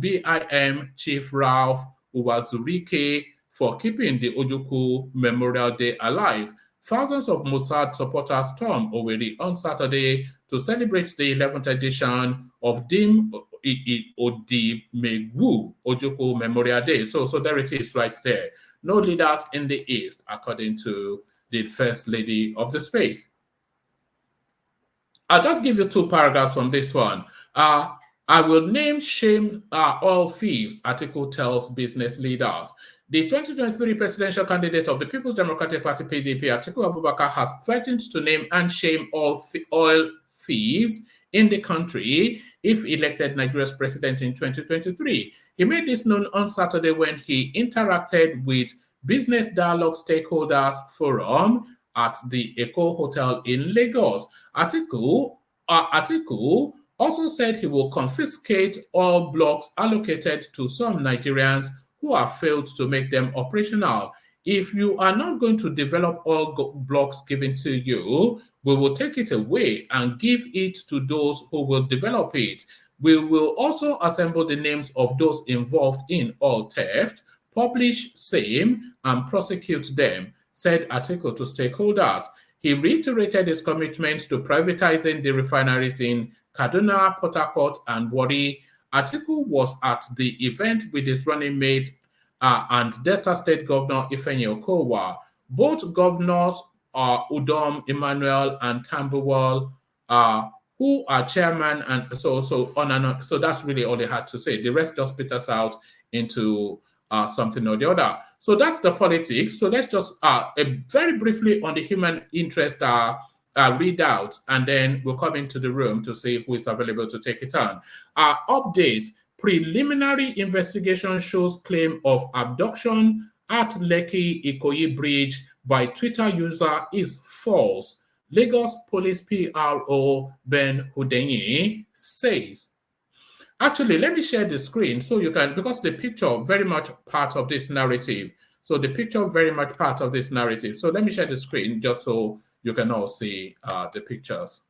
/ BIM Chief Ralph Uwazurike for keeping the Ojukwu Memorial Day alive. Thousands of Mossad supporters stormed Owerri on Saturday to celebrate the 11th edition of Dim Odimegwu Ojukwu Memorial Day. So there it is right there. No leaders in the East, according to the First Lady of the space. I'll just give you 2 paragraphs from this one. I will name shame all thieves, article tells business leaders. The 2023 presidential candidate of the People's Democratic Party, PDP, Atiku Abubakar, has threatened to name and shame all oil thieves in the country if elected Nigeria's president in 2023. He made this known on Saturday when he interacted with Business Dialogue Stakeholders Forum at the Eco Hotel in Lagos. Atiku also said he will confiscate all blocks allocated to some Nigerians who have failed to make them operational. If you are not going to develop all blocks given to you, we will take it away and give it to those who will develop it. We will also assemble the names of those involved in all theft, publish same, and prosecute them, said Atiku to stakeholders. He reiterated his commitment to privatizing the refineries in Kaduna, Port Harcourt, and Warri. Atiku was at the event with his running mate and Delta State Governor Ifeanyi Okowa. Both governors, Udom Emmanuel and Tambuwal, who are chairman, and so on and on. So that's really all they had to say. The rest just split us out into something or the other. So that's the politics. So let's just very briefly on the human interest readout, and then we'll come into the room to see who is available to take it on. Updates. Preliminary investigation shows claim of abduction at Lekki Ikoyi Bridge by Twitter user is false. Lagos Police PRO Ben Hudenyi says. Actually, let me share the screen so you can, because the picture very much part of this narrative. So the picture very much part of this narrative. So let me share the screen just so you can all see the pictures.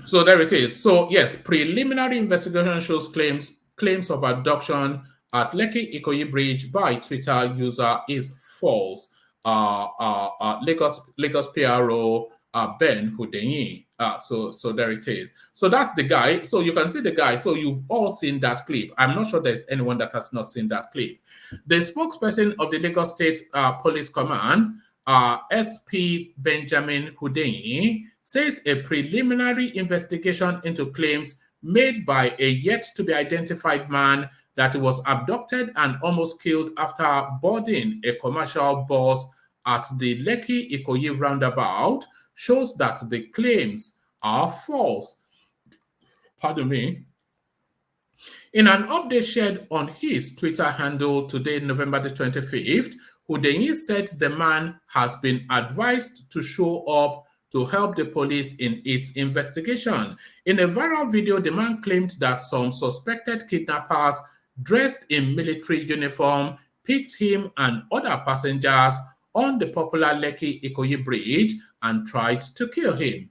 So there it is. So yes, preliminary investigation shows claims of abduction at Lekki Ikoyi Bridge by Twitter user is false. Lagos PRO Ben Hudenyi. So there it is. So that's the guy. So you can see the guy. So you've all seen that clip. I'm not sure there's anyone that has not seen that clip. The spokesperson of the Lagos State Police Command, SP Benjamin Hudenyi, says a preliminary investigation into claims made by a yet-to-be-identified man that he was abducted and almost killed after boarding a commercial bus at the Lekki Ikoyi roundabout shows that the claims are false. Pardon me. In an update shared on his Twitter handle today, November the 25th, Hudenyi said the man has been advised to show up to help the police in its investigation. In a viral video, the man claimed that some suspected kidnappers dressed in military uniform picked him and other passengers on the popular Lekki Ikoyi Bridge and tried to kill him.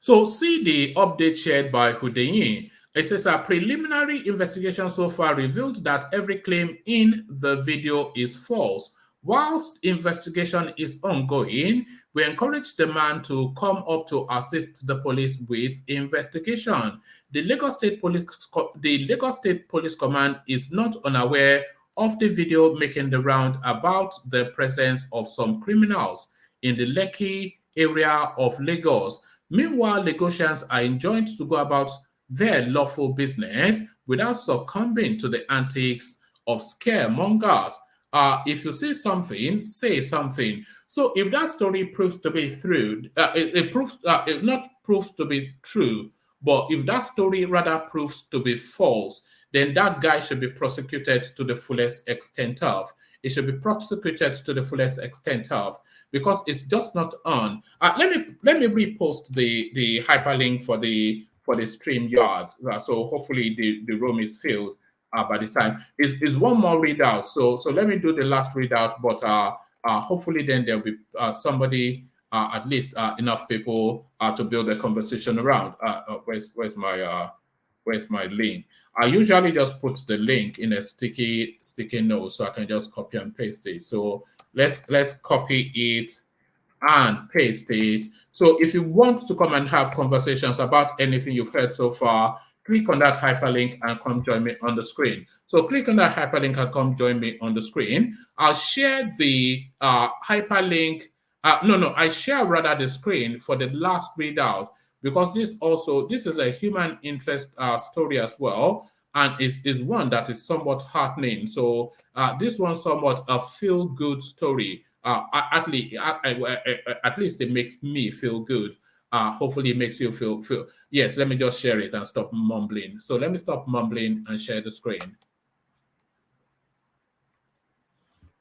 So see the update shared by Hudenyi. It says a preliminary investigation so far revealed that every claim in the video is false. Whilst investigation is ongoing, we encourage the man to come up to assist the police with investigation. The Lagos State Police Command is not unaware of the video making the round about the presence of some criminals. in the Lekki area of Lagos. Meanwhile, Lagosians are enjoined to go about their lawful business without succumbing to the antics of scaremongers. If you see something, say something. So if that story proves to be true, it not proves to be true, but if that story rather proves to be false, then that guy should be prosecuted to the fullest extent of. It should be prosecuted to the fullest extent of, because it's just not on. Let me repost the hyperlink for the StreamYard. So hopefully the room is filled by the time. Is one more readout. So let me do the last readout, but hopefully then there'll be somebody, at least enough people to build a conversation around. Where's my link? I usually just put the link in a sticky note so I can just copy and paste it. So let's copy it and paste it. So if you want to come and have conversations about anything you've heard so far, click on that hyperlink and come join me on the screen. So click on that hyperlink and come join me on the screen. I'll share the hyperlink. I share rather the screen for the last readout, because this is a human interest story as well, and is one that is somewhat heartening. So this one's somewhat a feel-good story. At least it makes me feel good. Hopefully it makes you feel. Yes, let me just share it and stop mumbling. So let me stop mumbling and share the screen.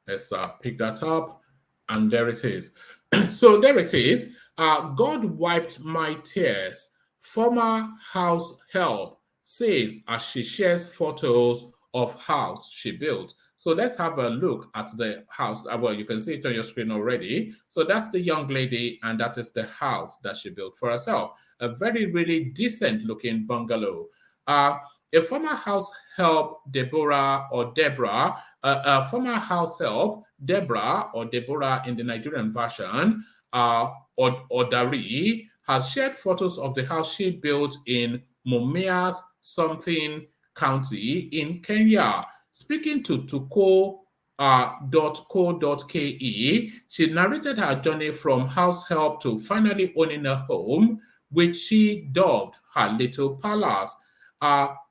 Let's pick that up, and there it is. So there it is. God wiped my tears. Former house help says as she shares photos of house she built. So let's have a look at the house. Well, you can see it on your screen already. So that's the young lady, and that is the house that she built for herself. A very, really decent looking bungalow. A former house help, Deborah, former house help, Deborah or Deborah in the Nigerian version, Odari, has shared photos of the house she built in Mumias something county in Kenya. Speaking to tuko.co.ke, she narrated her journey from house help to finally owning a home, which she dubbed her little palace.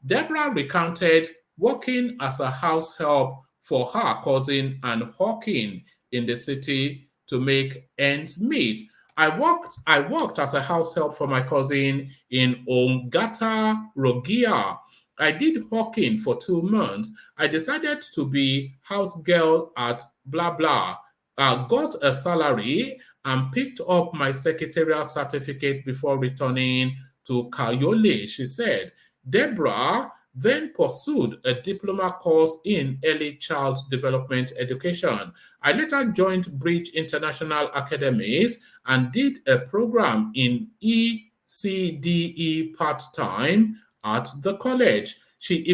Deborah recounted working as a house help for her cousin and hawking in the city to make ends meet. I worked as a house help for my cousin in Ongata, Rogia. I did hawking for 2 months. I decided to be house girl at blah blah. Got a salary and picked up my secretarial certificate before returning to Kayole, she said. Deborah then pursued a diploma course in early child development education. I later joined Bridge International Academies and did a program in ECDE part-time at the college. She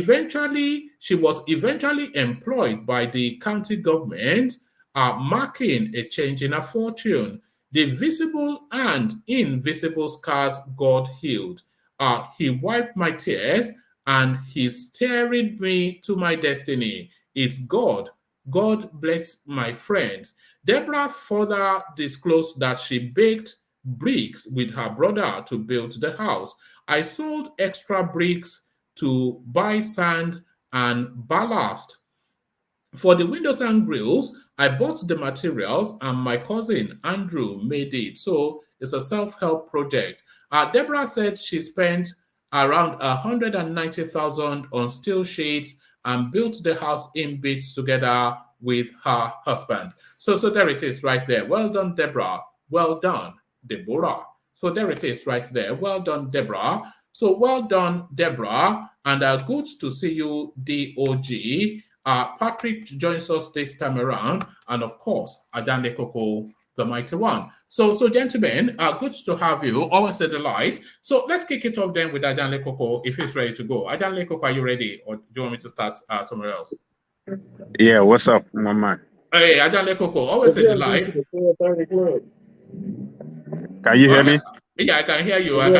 was eventually employed by the county government, marking a change in her fortune. The visible and invisible scars God healed. He wiped my tears and he steered me to my destiny. It's God. God bless my friends. Deborah further disclosed that she baked bricks with her brother to build the house. I sold extra bricks to buy sand and ballast. For the windows and grills, I bought the materials and my cousin Andrew made it. So it's a self-help project. Deborah said she spent around 190,000 on steel sheets and built the house in bits together with her husband. So there it is right there. Well done, Deborah. Well done, Deborah. So there it is right there. Well done, Deborah. So well done, Deborah. And good to see you, DOG. Patrick joins us this time around. And of course, Ajande Koko, the mighty one. So gentlemen, good to have you. Always a delight. So let's kick it off then with Ajande Koko if he's ready to go. Ajande Koko, are you ready? Or do you want me to start somewhere else? Yeah, what's up, my man? Hey, Ajande Koko, always a delight. Can you hear me? Yeah, I can hear you. Are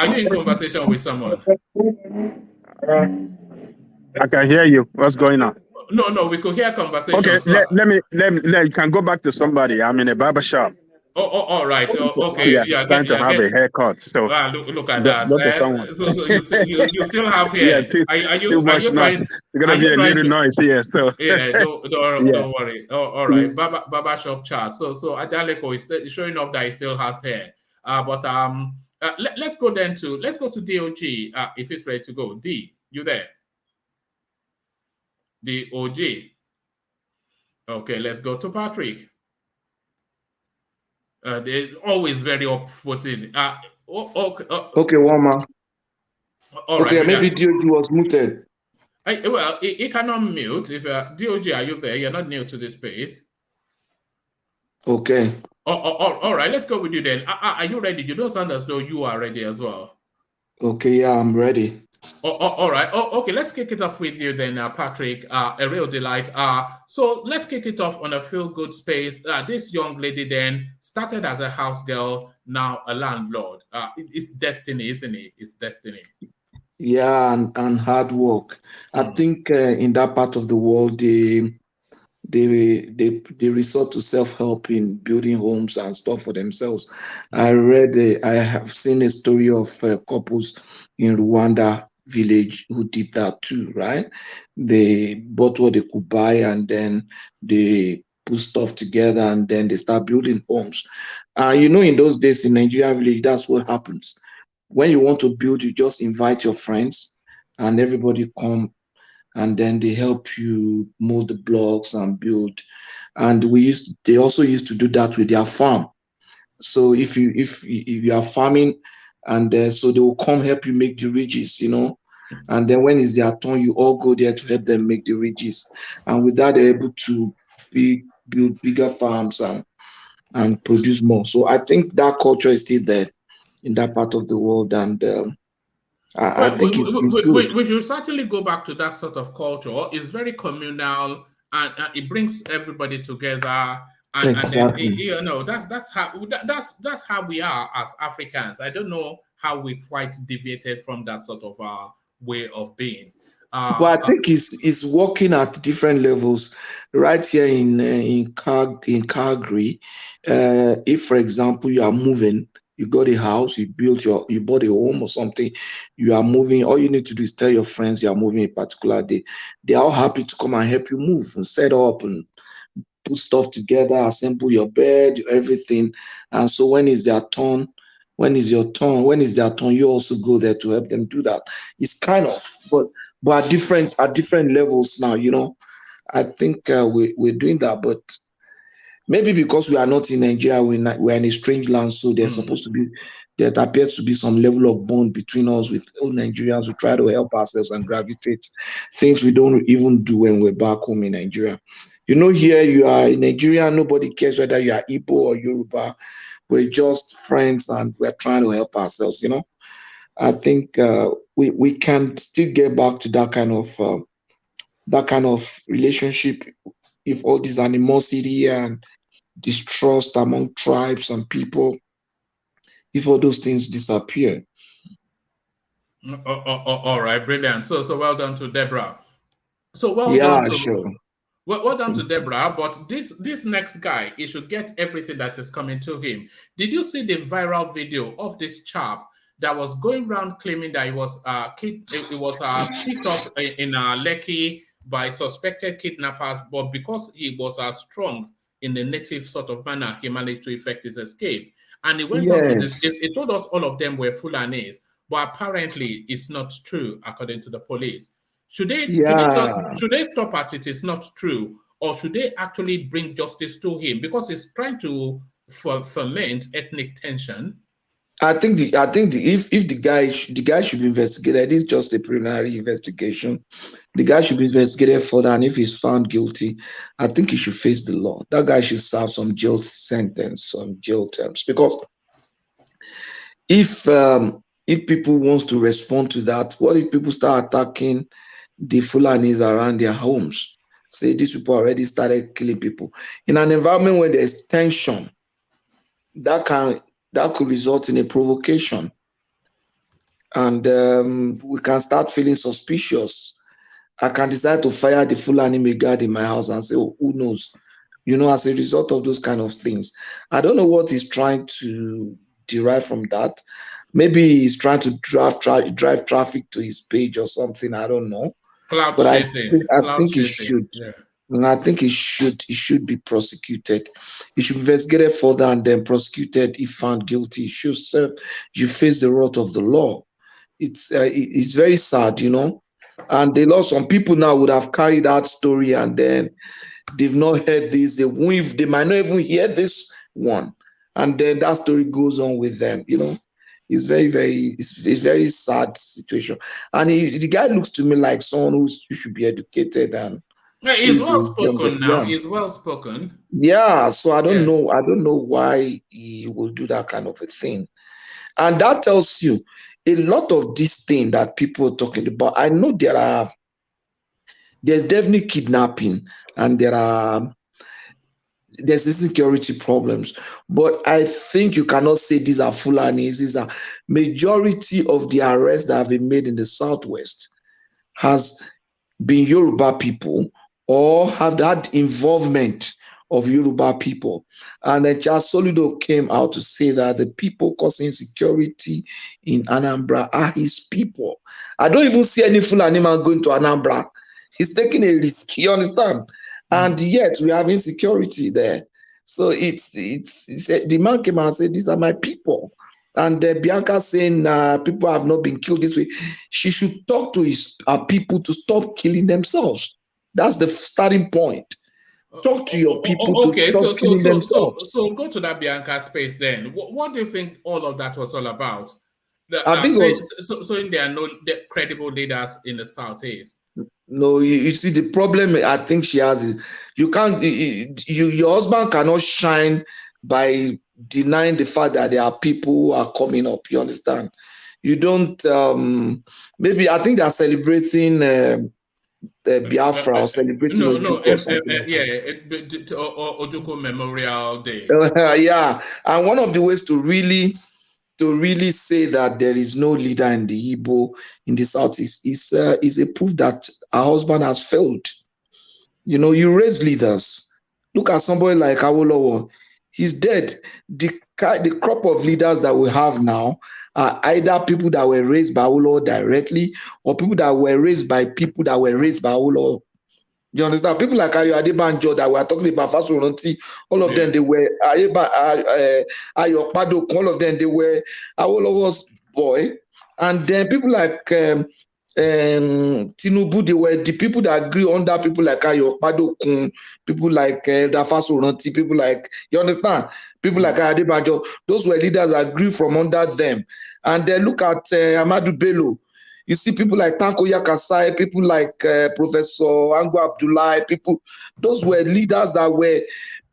you in conversation with someone? I can hear you. What's going on? No, we could hear conversation. Okay, let me. You can go back to somebody. I'm in a barber shop. all right. Oh, okay. Yeah, trying to have a haircut. So Wow, look at that. go to someone. So you still have Yeah, hair. too Are much you noise. trying? There's Are gonna be you a trying little to? noise here. So Yeah, yeah. don't worry. All right. Baba shop chat. So Adaleko is showing off that he still has hair. Let's go to DOG. If it's ready to go. D, you there? DOG. Okay, let's go to Patrick. They're always very up-footed. Okay, Wama. All right, Okay, brilliant. maybe DOG was muted. Well, it cannot mute. If DOG, are you there? You're not new to this space. Okay. All right, let's go with you then. Are you ready? You don't sound as though you are ready as well. Okay, yeah, I'm ready. All right. Okay, let's kick it off with you then, Patrick. A real delight. So let's kick it off on a feel-good space. This young lady then started as a house girl, now a landlord. It's destiny, isn't it? It's destiny. Yeah, and hard work. I think in that part of the world, they resort to self-help in building homes and stuff for themselves. I have seen a story of couples in Rwanda village who did that too, right? They bought what they could buy and then they put stuff together and then they start building homes. In those days in Nigeria village, that's what happens. When you want to build, you just invite your friends and everybody come and then they help you mold the blocks and build. And they also used to do that with their farm. So if you are farming, and so they will come help you make the ridges, and then when it's their turn, you all go there to help them make the ridges. And with that, they're able to build bigger farms and produce more. So I think that culture is still there in that part of the world, and I Well, think it's good. we should certainly go back to that sort of culture. It's very communal, and it brings everybody together. And then Exactly. that's how we are as Africans. I don't know how we quite deviated from that sort of way of being. But I think it's working at different levels. Right here in Calgary, if for example you are moving, you got a house, you bought a home or something, you are moving. All you need to do is tell your friends you are moving a particular day. They are all happy to come and help you move and set up and put stuff together, assemble your bed, everything. And so when it's their turn, when is your turn, when is their turn, you also go there to help them do that. It's kind of, but at different levels now, I think we're doing that, but maybe because we are not in Nigeria, we're in a strange land, so there appears to be some level of bond between us with all Nigerians who try to help ourselves and gravitate things we don't even do when we're back home in Nigeria. Here you are in Nigeria, nobody cares whether you are Igbo or Yoruba. We're just friends and we're trying to help ourselves, I think we can still get back to that kind of relationship if all this animosity and distrust among tribes and people, if all those things disappear. All right, brilliant. So well done to Deborah. So Sure. well done to Deborah. But this next guy, he should get everything that is coming to him. Did you see the viral video of this chap that was going around claiming that he was picked up in Lekki by suspected kidnappers, but because he was strong in the native sort of manner, he managed to effect his escape. And he went on to this. Yes. He told us all of them were Fulanis, but apparently it's not true according to the police. Should they stop at it is not true, or should they actually bring justice to him because he's trying to ferment ethnic tension? I think if the guy should be investigated, it's just a preliminary investigation. The guy should be investigated further, and if he's found guilty, I think he should face the law. That guy should serve some jail sentence, some jail terms. Because if people wants to respond to that, what if people start attacking the Fulanis around their homes? Say these people already started killing people in an environment where there's tension. That could result in a provocation, and we can start feeling suspicious. I can decide to fire the Fulani guard in my house and say, oh, who knows? as a result of those kind of things. I don't know what he's trying to derive from that. Maybe he's trying to drive traffic to his page or something. I don't know. Cloud But I chasing. think I Cloud think he chasing. should. Yeah. And I think he should be prosecuted. He should be investigated further and then prosecuted if found guilty. He should serve. You face the wrath of the law. It's very sad, And some people now would have carried that story and then they've not heard this. They might not even hear this one, and then that story goes on with them. It's very very it's very sad situation, and the guy looks to me like someone who should be educated and Yeah, who he's is well younger. spoken now. He's well spoken. Yeah, so I don't Yeah. know. I don't know why he will do that kind of a thing. And that tells you a lot of this thing that people are talking about. I know there's definitely kidnapping and there's insecurity problems, but I think you cannot say these are Fulanis. These are majority of the arrests that have been made in the Southwest has been Yoruba people or have had involvement of Yoruba people. And then Charles Soludo came out to say that the people causing insecurity in Anambra are his people. I don't even see any Fulani man going to Anambra. He's taking a risk, you understand? And yet we have insecurity there. So it's the man came out and said, these are my people. And Bianca saying people have not been killed this way. She should talk to her people to stop killing themselves. That's the starting point. Talk to your people to stop killing themselves. So go to that Bianca space then. What do you think all of that was all about? I think it was So there are no credible leaders in the Southeast. no. You see, the problem I think she has is you can't. Your husband cannot shine by denying the fact that there are people who are coming up. You understand? You don't. Maybe I think they are celebrating. Biafra or celebrating Ojukwu or something. Ojukwu Memorial Day. Yeah, and one of the ways to really say that there is no leader in the Igbo in the South is a proof that our husband has failed. You raise leaders. Look at somebody like Awolowo. He's dead. The crop of leaders that we have now are either people that were raised by Awolowo directly or people that were raised by people that were raised by Awolowo. You understand? People like Ayo Adebanjo that we are talking about, Fasoranti, all of them, they were Ayo Padok, all of them, they were Awolowo's boy. And then people like Tinubu, they were the people that agree under people like Ayo Padok, people like Fasoranti, people like, you understand? People like Ayo Adebanjo, those were leaders that grew from under them. And then look at Amadou Bello. You see people like Tanko Yakasai, people like Professor Ango Abdullahi, those were leaders that were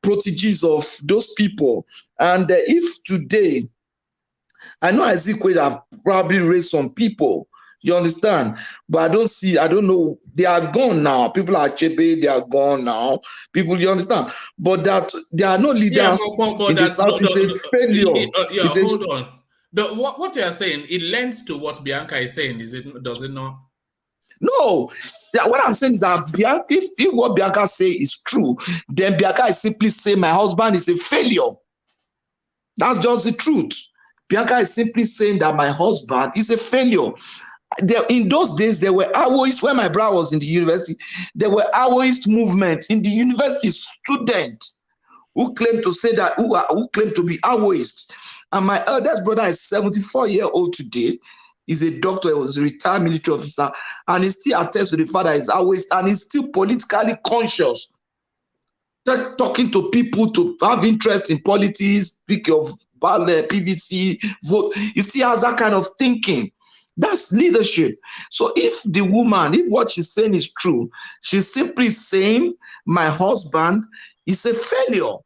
proteges of those people. And if today, I know Ezekiel have probably raised some people, you understand? But I don't know, they are gone now. People are Chebe, they are gone now. People, you understand? But that there are no leaders in the South. It's a failure. Hold on. What you are saying, it lends to what Bianca is saying, does it not? No. What I'm saying is that Bianca, if what Bianca say is true, then Bianca is simply saying my husband is a failure. That's just the truth. Bianca is simply saying that my husband is a failure. In those days, there were Awoist, when my brother was in the university, there were Awoist movements in the university, students who claim to say that, who claim to be Awoist. And my eldest brother is 74-year-old today. He's a doctor, he was a retired military officer, and he still attests to the fact that he's Awoist, and he's still politically conscious. Talking to people to have interest in politics, speak of PVC, vote. He still has that kind of thinking. That's leadership. So if what she's saying is true, she's simply saying my husband is a failure.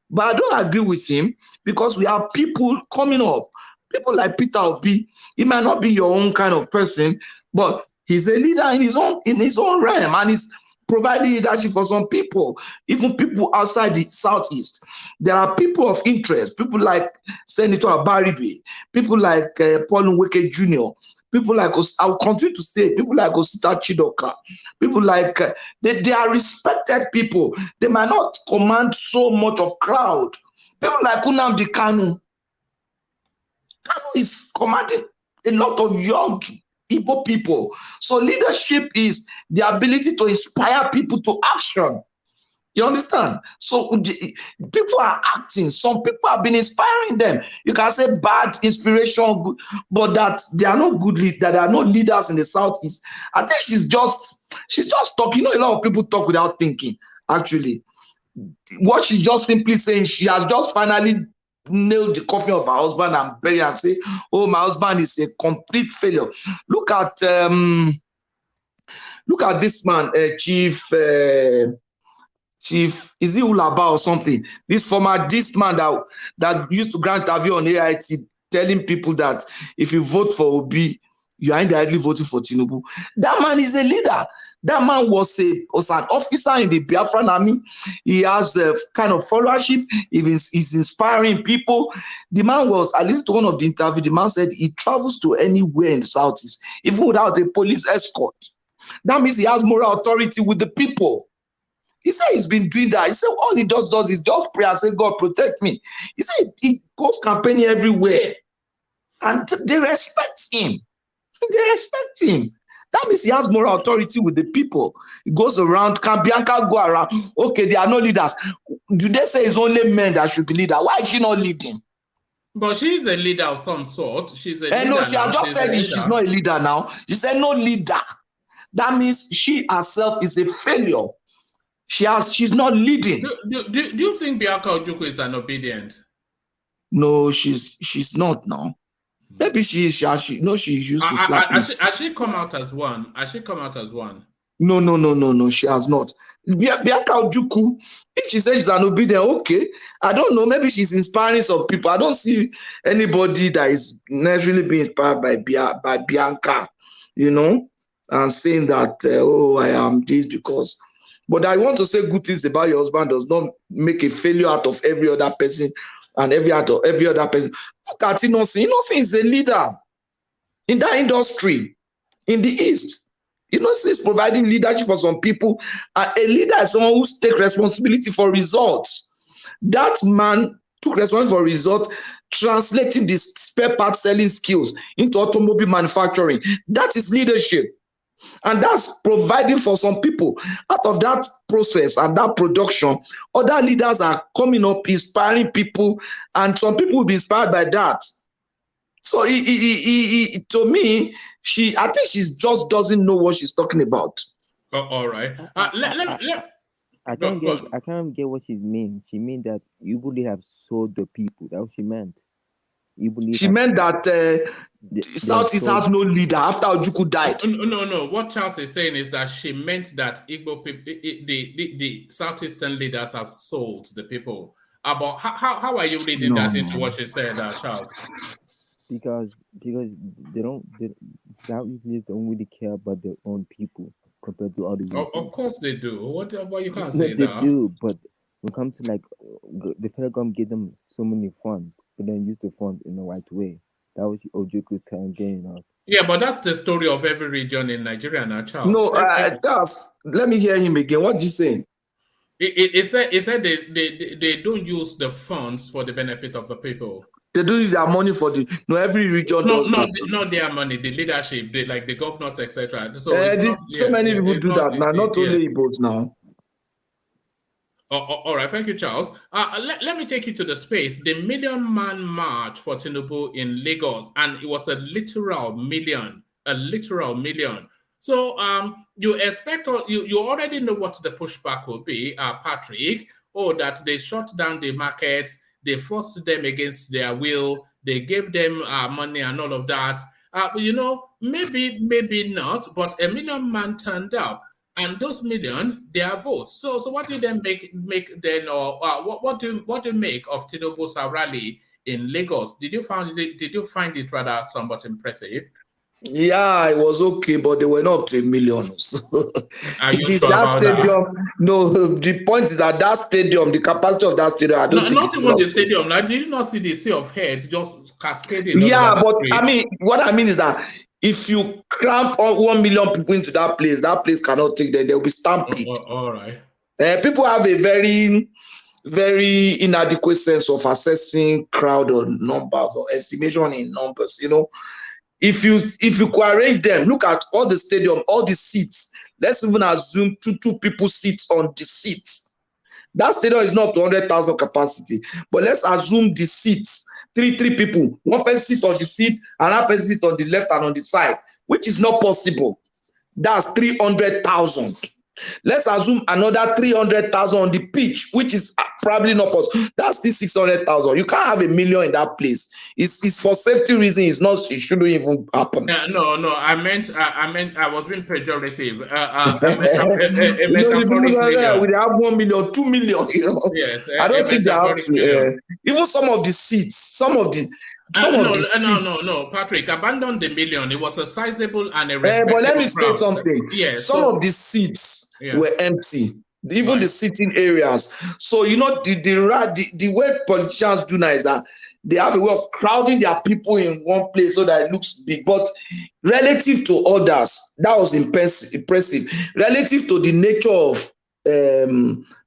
But I don't agree with him because we have people coming up, people like Peter Obi. He might not be your own kind of person, but he's a leader in his own realm, and he's providing leadership for some people, even people outside the Southeast. There are people of interest, people like Senator Abaribe, people like Paul Nweke Jr., people like I will continue to say people like Osita Chidoka, people like they are respected people. They might not command so much of crowd. People like Nnamdi Kanu. Kanu is commanding a lot of young Igbo people. So leadership is the ability to inspire people to action. You understand? So people are acting. Some people have been inspiring them. You can say bad inspiration, but that they are not good leaders. That there are no leaders in the Southeast. I think she's just talking. You know, a lot of people talk without thinking. Actually, what she's just simply saying, she has just finally nailed the coffin of her husband and bury and say, "Oh, my husband is a complete failure." Look at this man, Chief, is he Ulaba or something? This man that used to grant interview on AIT, telling people that if you vote for Obi, you are indirectly voting for Tinubu. That man is a leader. That man was an officer in the Biafran army. He has a kind of followership. He's inspiring people. The man was, I listened to one of the interviews, the man said he travels to anywhere in the Southeast, even without a police escort. That means he has moral authority with the people. He said he's been doing that. He said all he does is just pray and say, God, protect me. He said he goes campaigning everywhere. And they respect him. They respect him. That means he has moral authority with the people. He goes around. Can Bianca go around? Okay, they are no leaders. Do they say it's only men that should be leader? Why is she not leading? But she's a leader of some sort. She's a leader. No, she has just said she's not a leader now. She said no leader. That means she herself is a failure. She's not leading. Do you think Bianca Ojukwu is an obedient? No, she's not now. Maybe she is. She used to slap me. Has she come out as one? Has she come out as one? No, she has not. Bianca Ojukwu, if she says she's an obedient, okay. I don't know. Maybe she's inspiring some people. I don't see anybody that is naturally being inspired by Bianca, you know, and saying that, I am this because. But I want to say good things about your husband does not make a failure out of every other person and every other person. Look at Innocent. Innocent is a leader in that industry in the East. Innocent is providing leadership for some people. A leader is someone who takes responsibility for results. That man took responsibility for results, translating the spare part selling skills into automobile manufacturing. That is leadership. And that's providing for some people. Out of that process and that production, other leaders are coming up, inspiring people, and some people will be inspired by that. So to me, I think she just doesn't know what she's talking about. Oh, all right. I can't get what she means. She means that you really have sold the people. That's what she meant. She meant that Southeast has no leader after Ojukwu died. No. What Charles is saying is that she meant that Igbo people, the Southeastern leaders have sold the people. About how are you reading that into what she said, Charles? Because Southeasterners don't really care about their own people compared to other people. Of course they do. What you can't say that. They do, but when it comes to the federal government give them so many funds, but then use the funds in the right way. That was Ojukwu's kind of getting off. Yeah, but that's the story of every region in Nigeria now, Charles. No, let me hear him again. What did you say? It said they don't use the funds for the benefit of the people. They do use their money for every region. Not their money, the leadership, like the governors, etc. So many people do that now, not only Igbos now. All right, thank you, Charles. Let me take you to the space. The Million-Man March for Tinubu in Lagos, and it was a literal million. So you expect, you already know what the pushback will be, Patrick. That they shut down the markets, they forced them against their will, they gave them money and all of that. Maybe not, but a million man turned up. And those million, they are votes. So what do you then make then, or what do you make of Tinubu's rally in Lagos? Did you find it rather somewhat impressive? Yeah, it was okay, but they were not up to 1 million. Are you sure about that? No, the point is that stadium, the capacity of that stadium, I don't think not even the stadium. Now, did you not see the sea of heads just cascading? Yeah, but what I mean is that If you cramp on 1 million people into that place cannot take them. There will be stampede. All right. People have a very, very inadequate sense of assessing crowd or numbers or estimation in numbers. If you could arrange them, look at all the stadium, all the seats. Let's even assume two people seats on the seats. That stadium is not 200,000 capacity, but let's assume the seats, three people, one person sit on the seat, another person sit on the left and on the side, which is not possible. That's 300,000. Let's assume another 300,000 on the pitch, which is probably not possible. That's still 600,000. You can't have 1 million in that place. It's for safety reasons. It's not. It shouldn't even happen. No. I meant I was being pejorative. A metaphoric million. We have 1 million, 2 million. Yes. I don't think they have to. Even some of the seats, No, Patrick, abandon the million. It was a sizable and a respectable but let me say crowd. something. Yes. Some of the seats were empty, even the sitting areas. So the way politicians do now is that they have a way of crowding their people in one place so that it looks big. But relative to others, that was impressive. Relative to the nature of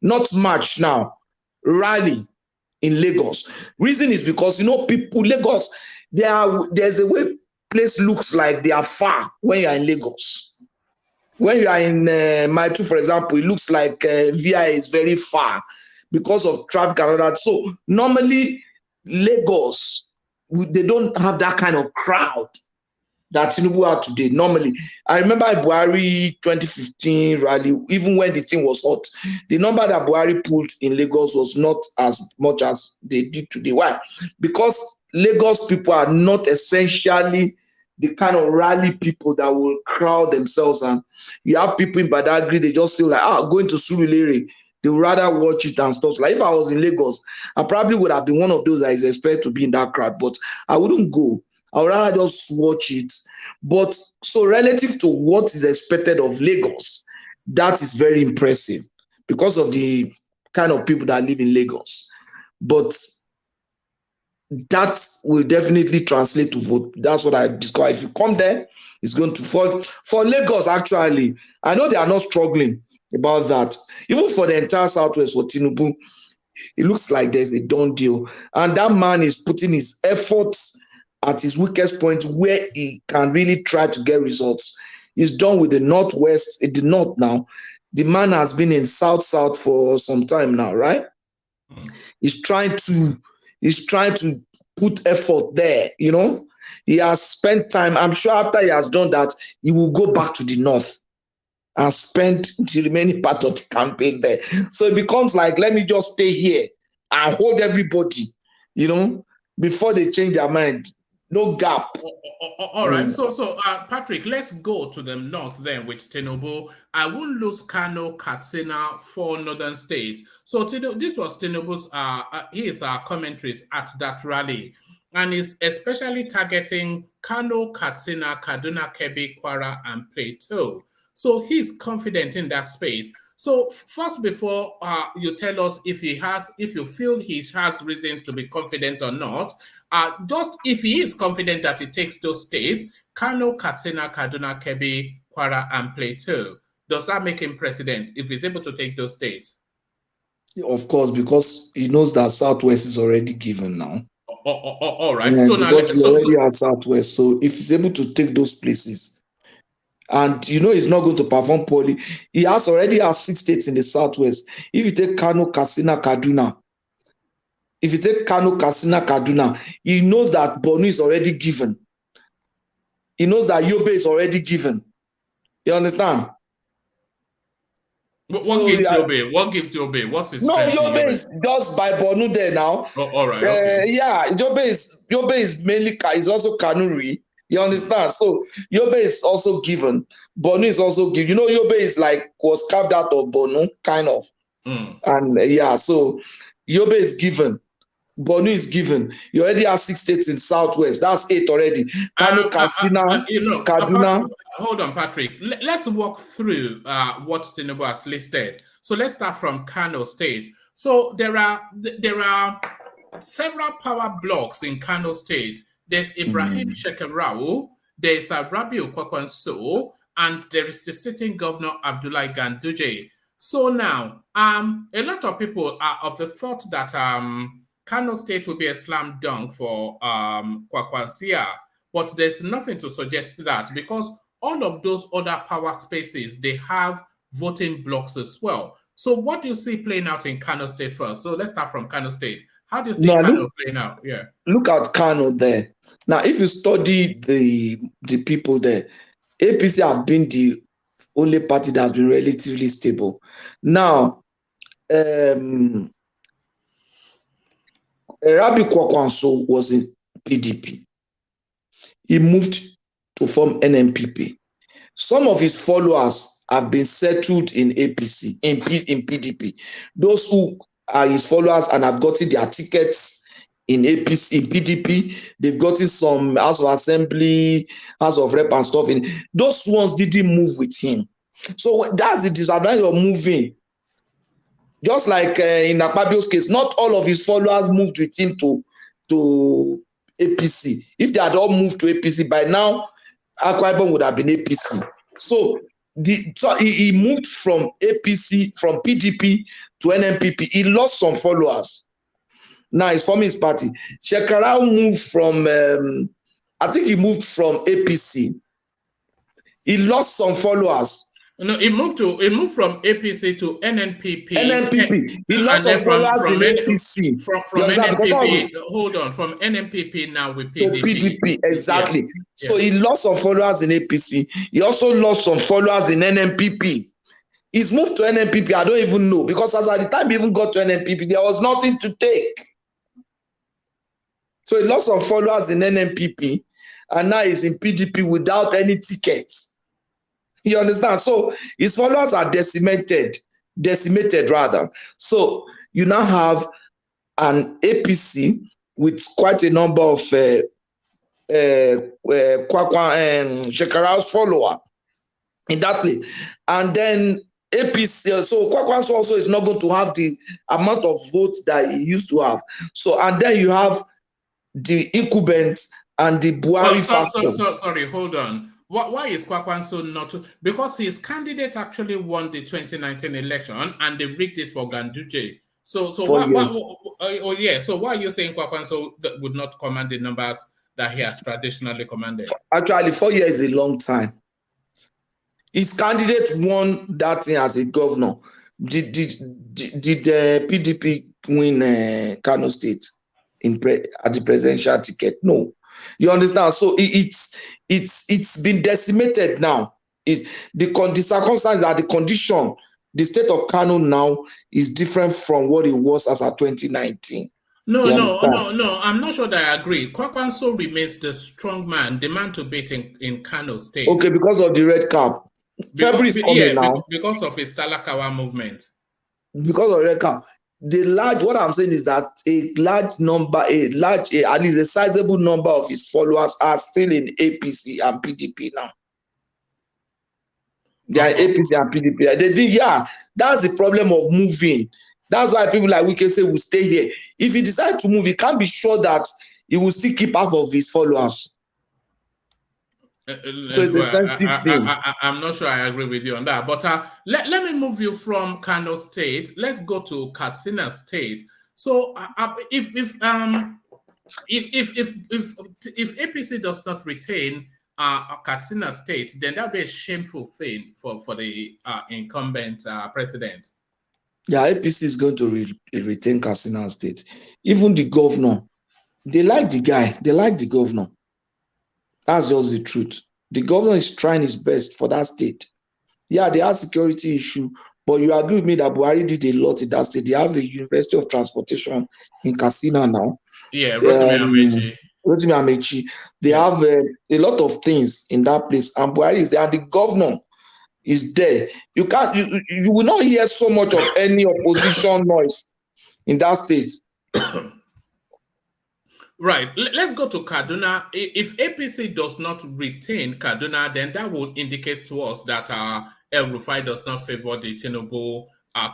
not much now, rally in Lagos. Reason is because people Lagos, there's a way place looks like they are far when you are in Lagos. When you are in Maitu, for example, it looks like VI is very far because of traffic and all that. So normally Lagos, they don't have that kind of crowd that Tinubu had today. Normally, I remember Buhari 2015 rally, even when the thing was hot, the number that Buhari pulled in Lagos was not as much as they did today. Why? Because Lagos people are not essentially the kind of rally people that will crowd themselves, and you have people in Badagry, they just feel like, going to Surulere, they would rather watch it and stuff. Like if I was in Lagos, I probably would have been one of those that is expected to be in that crowd, but I wouldn't go. I would rather just watch it. But so relative to what is expected of Lagos, that is very impressive because of the kind of people that live in Lagos. But that will definitely translate to vote. That's what I discovered. If you come there, it's going to fall. For Lagos, actually, I know they are not struggling about that. Even for the entire Southwest, for Tinubu, it looks like there's a done deal. And that man is putting his efforts at his weakest point where he can really try to get results. He's done with the Northwest, the North now. The man has been in South for some time now, right? He's trying to put effort there, He has spent time. I'm sure after he has done that, he will go back to the North and spend the remaining part of the campaign there. So it becomes like, let me just stay here and hold everybody, before they change their mind. No gap. All right. So Patrick, let's go to the north then with Tinubu. I won't lose Kano, Katsina, 4 northern states. So this was Tinubu's his commentaries at that rally, and is especially targeting Kano, Katsina, Kaduna, Kebbi, Kwara, and Plateau. So he's confident in that space. So first, before you tell us if you feel he has reason to be confident or not, just if he is confident that he takes those states, Kano, Katsina, Kaduna, Kebbi, Kwara, and Plateau, does that make him president if he's able to take those states? Of course, because he knows that Southwest is already given now. All right. So now he's already at Southwest. So if he's able to take those places, and he's not going to perform poorly. He already has 6 states in the Southwest. If you take Kano, Katsina, Kaduna, he knows that Borno is already given. He knows that Yobe is already given. You understand? What gives Yobe? What's his strength? No, Yobe is just by Borno there now. All right. Okay. Yobe is mainly, is also Kanuri. You understand? So Yobe is also given. Borno is also given. Yobe is was carved out of Borno, kind of. And so Yobe is given. Borno is given. You already have 6 states in Southwest. That's 8 already. Kano, Katsina, Kaduna. Hold on, Patrick. Let's walk through what Tinubu has listed. So let's start from Kano State. So there are several power blocks in Kano State. There's Ibrahim Shekarau, there's Rabiu Kwakwanso, and there is the sitting governor Abdullahi Ganduje. So now, a lot of people are of the thought that Kano State will be a slam dunk for Kwakwansia, but there's nothing to suggest that, because all of those other power spaces, they have voting blocks as well. So what do you see playing out in Kano State first? So let's start from Kano State. How do you see Kano playing out? Yeah. Look at Kano there. Now, if you study the people there, APC have been the only party that has been relatively stable. Now, Rabi Kwakwanso was in PDP. He moved to form NMPP. Some of his followers have been settled in APC, in PDP. Those who are his followers and have gotten their tickets in APC, in PDP, they've gotten some House of Assembly, House of Rep and stuff. Those ones didn't move with him. So that's the disadvantage of moving. Just like in Akpabio's case, not all of his followers moved with him to APC. If they had all moved to APC, by now, Akwa Ibom would have been APC. So he moved from APC, from PDP to NMPP. He lost some followers. Now he's forming his party. Shekarau moved from, I think he moved from APC. He lost some followers. No, it moved from APC to NNPP. NNPP. He lost some followers in APC. From NNPP, hold on, from NNPP now with PDP. PDP, exactly. Yeah. So he lost some followers in APC. He also lost some followers in NNPP. He's moved to NNPP, I don't even know, because as at the time he even got to NNPP, there was nothing to take. So he lost some followers in NNPP, and now he's in PDP without any tickets. You understand? So his followers are decimated rather. So you now have an APC with quite a number of Shekarau's follower in that place. And then APC, so Kwakwanso also is not going to have the amount of votes that he used to have. So, and then you have the incumbent and the Buhari factor. Sorry, hold on. Why is Kwakwanso not? Because his candidate actually won the 2019 election and they rigged it for Ganduje. So why are you saying Kwakwanso would not command the numbers that he has traditionally commanded? Actually, 4 years is a long time. His candidate won that thing as a governor. Did the PDP win Kano State at the presidential ticket? No. You understand? So it's been decimated now. The circumstances are the condition. The state of Kano now is different from what it was as at 2019. No. I'm not sure that I agree. Kwakwanso remains the strong man, the man to beat in Kano State. Okay, because of the red cap. February is coming now. Because of his Talakawa movement. Because of red cap. What I'm saying is that at least a sizable number of his followers are still in APC and PDP now. They are APC and PDP. That's the problem of moving. That's why people like Wike say will stay here. If he decides to move, he can't be sure that he will still keep half of his followers. So it's a sensitive thing. I'm not sure I agree with you on that. But let me move you from Kano State. Let's go to Katsina State. So if APC does not retain Katsina State, then that'll be a shameful thing for the incumbent president. Yeah, APC is going to retain Katsina State. Even the governor, they like the guy. They like the governor. That's just the truth. The governor is trying his best for that state. Yeah, they have security issue, but you agree with me that Buhari did a lot in that state. They have a University of Transportation in Katsina now. Yeah, Rotimi Amechi. They have a lot of things in that place, and Buhari is there, and the governor is there. You will not hear so much of any opposition noise in that state. Right. Let's go to Kaduna. If APC does not retain Kaduna, then that would indicate to us that El Rufai does not favor the Tinubu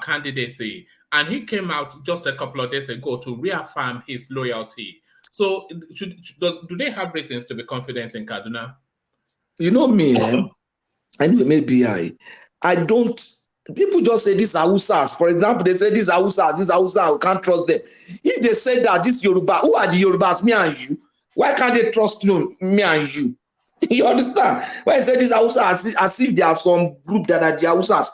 candidacy. And he came out just a couple of days ago to reaffirm his loyalty. So do they have reasons to be confident in Kaduna? You know me, anyway, maybe I don't. People just say these are Hausas. For example, they say these are Hausas, we can't trust them. If they say that this Yoruba, who are the Yorubas? Me and you. Why can't they trust me and you? You understand? When I say these Hausas, as if there are some group that are the Hausas.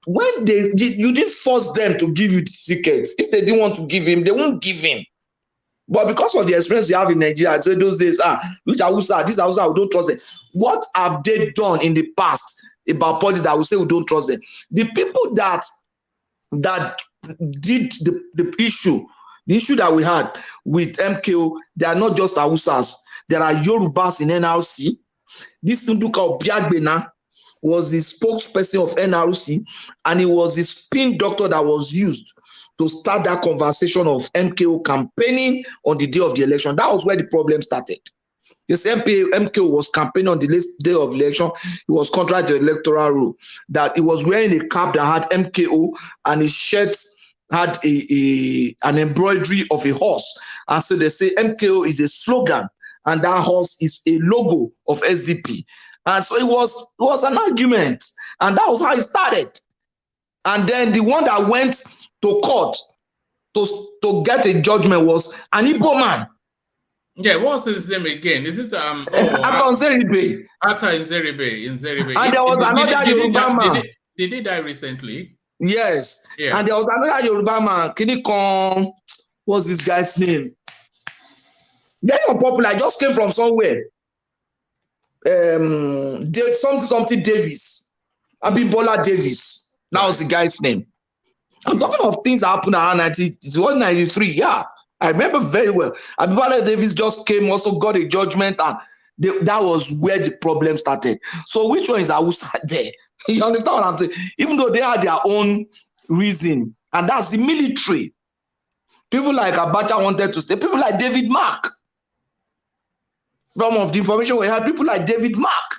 When you didn't force them to give you the secrets. If they didn't want to give him, they won't give him. But because of the experience you have in Nigeria, so those days, which Hausa, this Hausa, we don't trust them. What have they done in the past about politics that we say we don't trust them? The people that did the issue that we had with MKO, they are not just Hausas. There are Yorubas in NRC. This Nduka Obiagbena was the spokesperson of NRC, and he was the spin doctor that was used to start that conversation of MKO campaigning on the day of the election. That was where the problem started. This MKO was campaigning on the day of the election. It was contrary to the electoral rule that he was wearing a cap that had MKO, and his shirt had an embroidery of a horse. And so they say MKO is a slogan, and that horse is a logo of SDP. And so it was an argument, and that was how it started. And then the one that went to court to get a judgment was an Igbo man. Yeah, what's his name again? Is it Aton Zeribe? Aton Zeribe in Zeribe. And there was another Yoruba man. Did he die recently? Yes. Yeah. And there was another Yoruba man. Kinikon, what's this guy's name? Very unpopular. I just came from somewhere. Something Davis. Abimbola Davis. That was the guy's name. I'm talking of things that happened around 1993. Yeah, I remember very well. Abimbola Davis just came, also got a judgment, and that was where the problem started. So which one is Hausa there? You understand what I'm saying? Even though they had their own reason, and that's the military. People like Abacha wanted to say, people like David Mark. Some of the information we had, people like David Mark.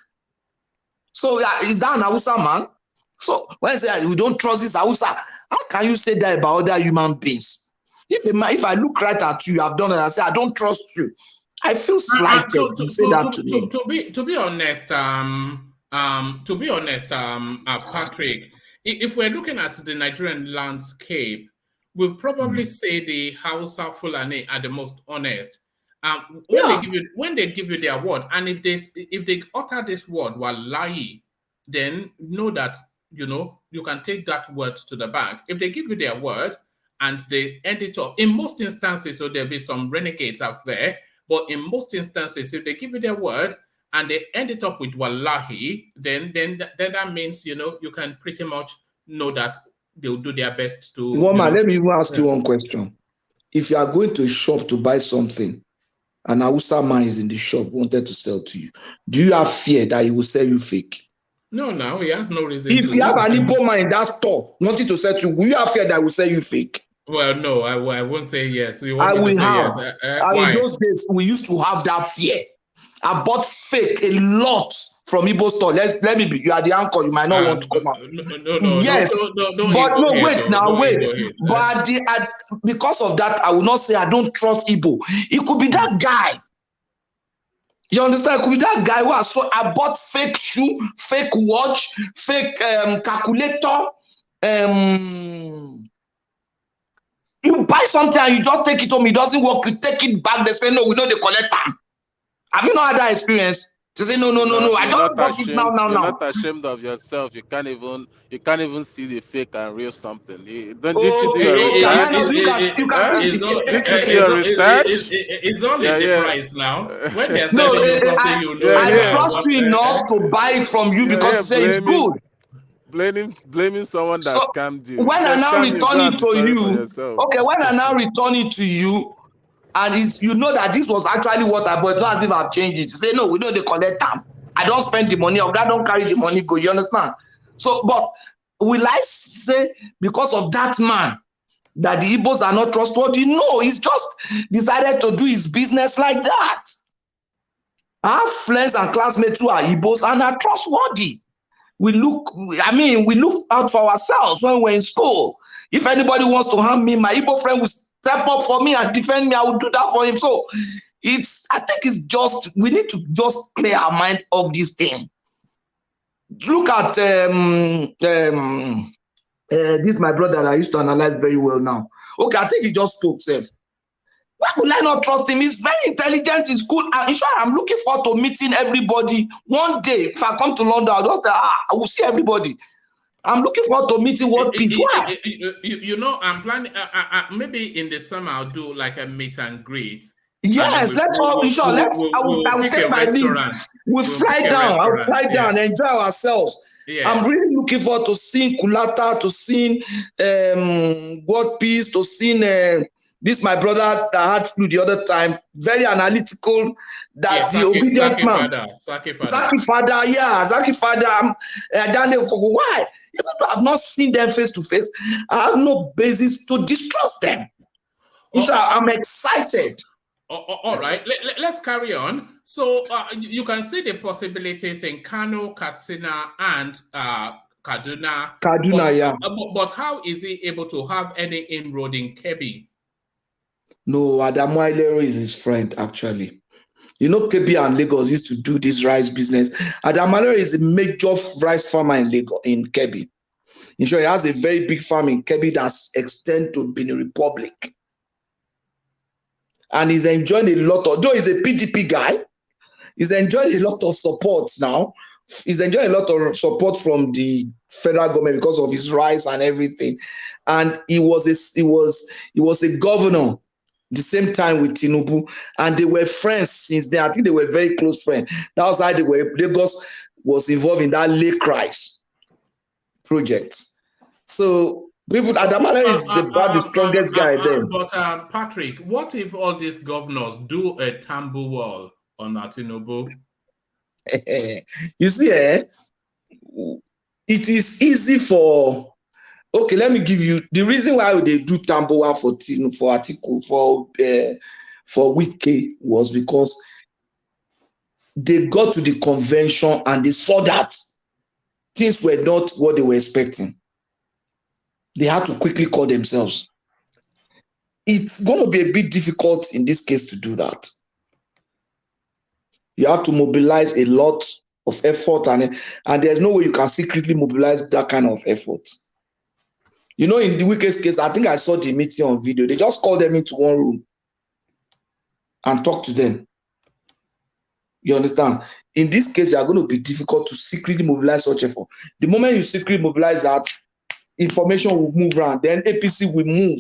So is that an Hausa man? So when I say we don't trust this Hausa, how can you say that about other human beings? If I look right at you, I've done it, I say I don't trust you. I feel slighted to say that to me. To be honest, Patrick, if we're looking at the Nigerian landscape, we'll probably say the Hausa Fulani are the most honest. When they give you their word, and if they utter this word wallahi, then know that you can take that word to the bank. If they give you their word and they end it up, in most instances, so there'll be some renegades out there, but in most instances, if they give you their word and they end it up with wallahi, then that means you can pretty much know that they'll do their best to. Woman, let me even ask you one question. If you are going to a shop to buy something, and Hausa man is in the shop, wanted to sell to you, do you have fear that he will sell you fake? No, he has no reason. If you have an Igbo man in that store wanting to sell to you, will you have fear that he will sell you fake? Well, no, I won't say yes. I will have. In those days, we used to have that fear. I bought fake a lot from Igbo store. Let me be. You are the anchor. You might not want to come out. No. Yes, wait. But because of that, I will not say I don't trust Igbo. It could be that guy. You understand? It could be that guy who I bought fake shoe, fake watch, fake calculator. You buy something and you just take it home, it doesn't work, you take it back, they say, no, we know the collector. Have you not had that experience? To say, no, I don't want it now. You're not ashamed of yourself. You can't even see the fake and real something. Don't you do your research? It's only the price now. When they're selling you something, I trust you enough to buy it from you because you say it's good. Blaming someone that scammed you. When I now return it to you, when I now return it to you, and you know that this was actually what I bought, it's not as if I've changed it. You say, no, we know they collect them. I don't spend the money, I don't carry the money, go, you understand? So, but will I say because of that man that the Igbos are not trustworthy? No, he's just decided to do his business like that. I have friends and classmates who are Igbos and are trustworthy. We look out for ourselves when we're in school. If anybody wants to harm me, my Igbo friend will step up for me and defend me. I will do that for him. So I think it's just, we need to just clear our mind of this thing. Look at this my brother that I used to analyze very well now. Okay, I think he just spoke, Seth. Why would I not trust him? He's very intelligent, he's good. In short, I'm looking forward to meeting everybody. One day, if I come to London, I will see everybody. I'm looking forward to meeting World Peace. Why? You know, I'm planning, maybe in the summer, I'll do like a meet and greet. Yes, let's all be sure. I will take my leave. We'll fly down. I'll fly down, enjoy ourselves. Yes. I'm really looking forward to seeing Kulata, to seeing World Peace, to seeing this my brother that had flu the other time. Very analytical. That the obedient man. Zaki Fada. Daniel Kogo. Why? Even though I've not seen them face to face, I have no basis to distrust them. I'm excited. All right, let's carry on. So you can see the possibilities in Kano, Katsina, and Kaduna. But how is he able to have any inroad in Kebbi? No, Adamu Ailero is his friend, actually. You know, Kebbi and Lagos used to do this rice business. Adamu Ailero is a major rice farmer in Lagos, in Kebbi. In short, he has a very big farm in Kebbi that's extend to Benin Republic. And he's enjoying a lot of, though he's a PDP guy, he's enjoying a lot of support now. He's enjoying a lot of support from the federal government because of his rice and everything. And he was a governor the same time with Tinubu, and they were friends since then. I think they were very close friends. That was how Lagos was involved in that Lake Rice project. So Adamu Ailero is about the strongest guy there. But Patrick, what if all these governors do a tambu wall on Tinubu? You see, it is easy for. Okay, let me give you the reason why they do tambu wall for Atiku for Wike was because they got to the convention and they saw that things were not what they were expecting. They had to quickly call themselves. It's going to be a bit difficult in this case to do that. You have to mobilize a lot of effort, and there's no way you can secretly mobilize that kind of effort. You know, in the Wike's case, I think I saw the meeting on video. They just called them into one room and talked to them. You understand? In this case, you are going to be difficult to secretly mobilize such effort. The moment you secretly mobilize that, information will move around, then APC will move.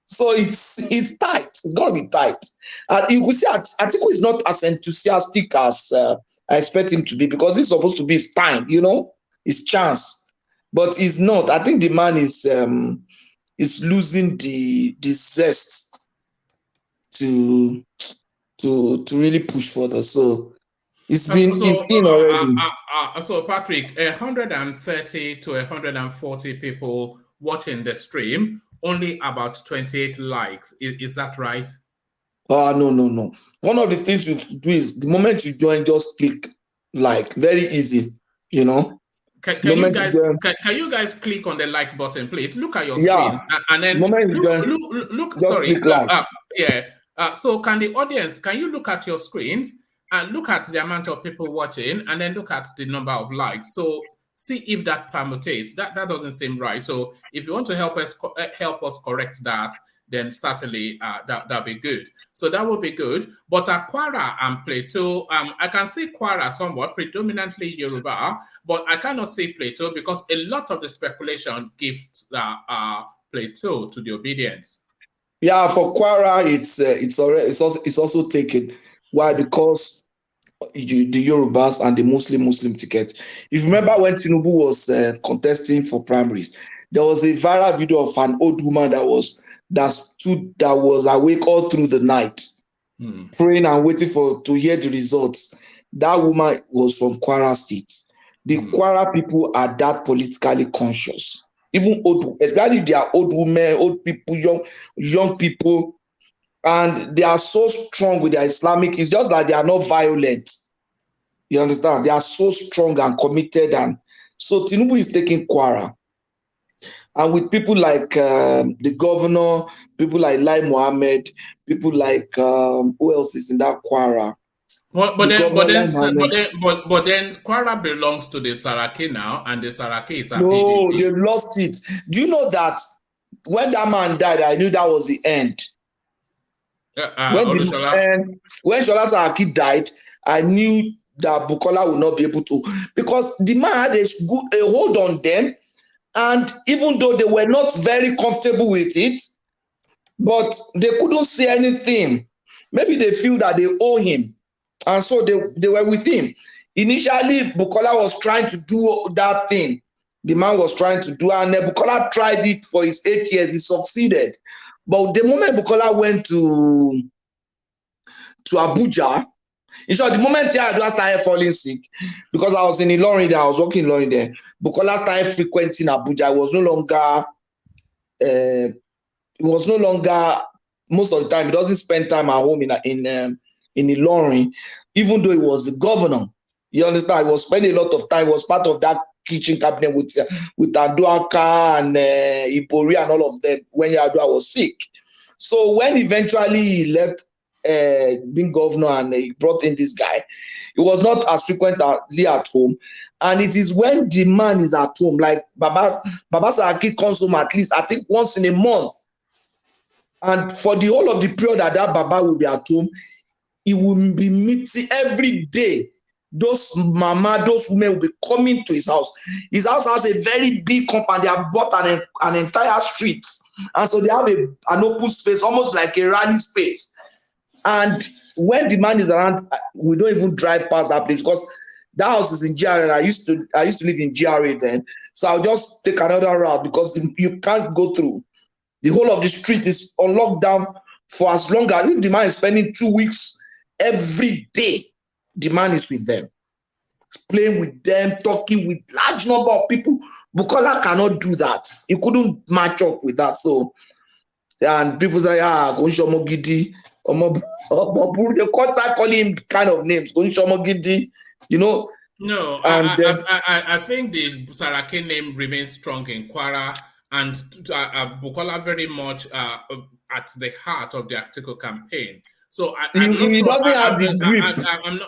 So it's tight. It's going to be tight. And you could see Atiku is not as enthusiastic as I expect him to be, because it's supposed to be his time, you know, his chance. But he's not. I think the man is losing the zest to really push further. So it's in already. So Patrick, 130 to 140 people watching the stream, only about 28 likes. Is that right? No. One of the things you do is the moment you join, just click like. Very easy, you know. Can you guys click on the like button, please? Look at your screens and then look. Sorry. So can the audience? Can you look at your screens and look at the amount of people watching, and then look at the number of likes? So see if that permutates. That doesn't seem right. So if you want to help us correct that, then certainly that'll be good. So that will be good. But Kwara and Plateau, I can see Kwara somewhat, predominantly Yoruba, but I cannot see Plateau because a lot of the speculation gives Plateau to the obedience. Yeah, for Kwara, it's also taken. Why? Because the Yorubas and the Muslim ticket. If you remember when Tinubu was contesting for primaries, there was a viral video of an old woman that was awake all through the night, praying and waiting to hear the results. That woman was from Kwara State. The Kwara people are that politically conscious. Even especially they are old women, old people, young people, and they are so strong with their Islamic. It's just that they are not violent. You understand? They are so strong and committed, and so Tinubu is taking Kwara. And with people like the governor, people like Lai Mohammed, people like who else is in that Kwara? But The then governor Lai Mohammed. Kwara belongs to the Saraki now, and the Saraki is a No, PDP. they lost it. Do you know that when that man died, I knew that was the end. When Shola Saraki died, I knew that Bukola would not be able to, because the man had a hold on them, and even though they were not very comfortable with it, but they couldn't say anything. Maybe they feel that they owe him, and so they were with him. Initially, Bukola was trying to do that thing the man was trying to do, and Bukola tried it for his 8 years. He succeeded. But the moment Bukola went to Abuja, in short, the moment Yar'Adua started falling sick, because I was in Ilorin there, I was working in Ilorin there, Bukola started frequenting Abuja. It was no longer most of the time. He doesn't spend time at home in Ilorin, even though he was the governor. You understand? He was spending a lot of time. He was part of that kitchen cabinet with Aduaka and Ipori and all of them when Yar'Adua was sick. So when eventually he left being governor and he brought in this guy, it was not as frequently at home. And it is when the man is at home, like Baba Saraki comes home at least, I think, once in a month. And for the whole of the period that Baba will be at home, he will be meeting every day. Those women will be coming to his house. His house has a very big compound. They have bought an entire street. And so they have an open space, almost like a rally space. And when the man is around, we don't even drive past that place, because that house is in GRA. I used to live in GRA then. So I'll just take another route, because you can't go through. The whole of the street is on lockdown for as long as, if the man is spending 2 weeks every day, the man is with them, playing with them, talking with large number of people. Bukola cannot do that. He couldn't match up with that. So, and people say, Gonshomogidi, they start calling him kind of names, Gonshomogidi, you know. No, I think the Saraki name remains strong in Kwara, and Bukola very much at the heart of the Atiku campaign. So he doesn't have the grip.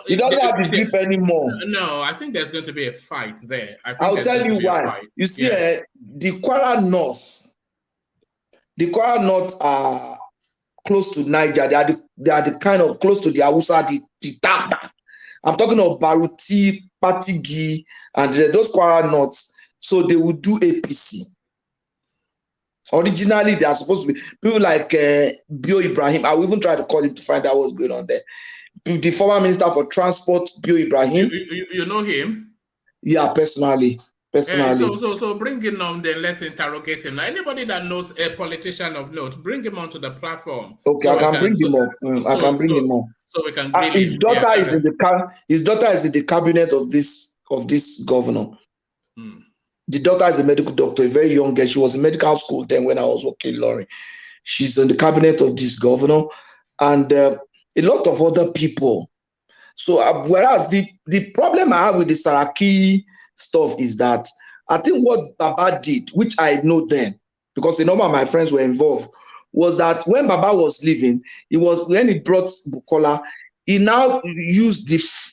He doesn't have the grip anymore. No, I think there's going to be a fight there. I'll tell you why. You see, the Kwara North are close to Niger. They are the kind of close to the Hausa, the Taba. I'm talking of Baruti, Patigi, and those Kwara Norths. So they will do APC. Originally, they are supposed to be people like Bio Ibrahim. I will even try to call him to find out what's going on there. The former Minister for Transport, Bio Ibrahim. You know him? Yeah, personally. So bring him on, then let's interrogate him. Now, anybody that knows a politician of note, bring him onto the platform. Okay, so I can bring him on. I can bring him on. So we can. His daughter is in the His daughter is in the cabinet of this governor. The daughter is a medical doctor, a very young girl. She was in medical school then when I was working in Ilorin. She's in the cabinet of this governor, and a lot of other people. So whereas the problem I have with the Saraki stuff is that I think what Baba did, which I know then, because a number of my friends were involved, was that when Baba was leaving, when he brought Bukola, he now used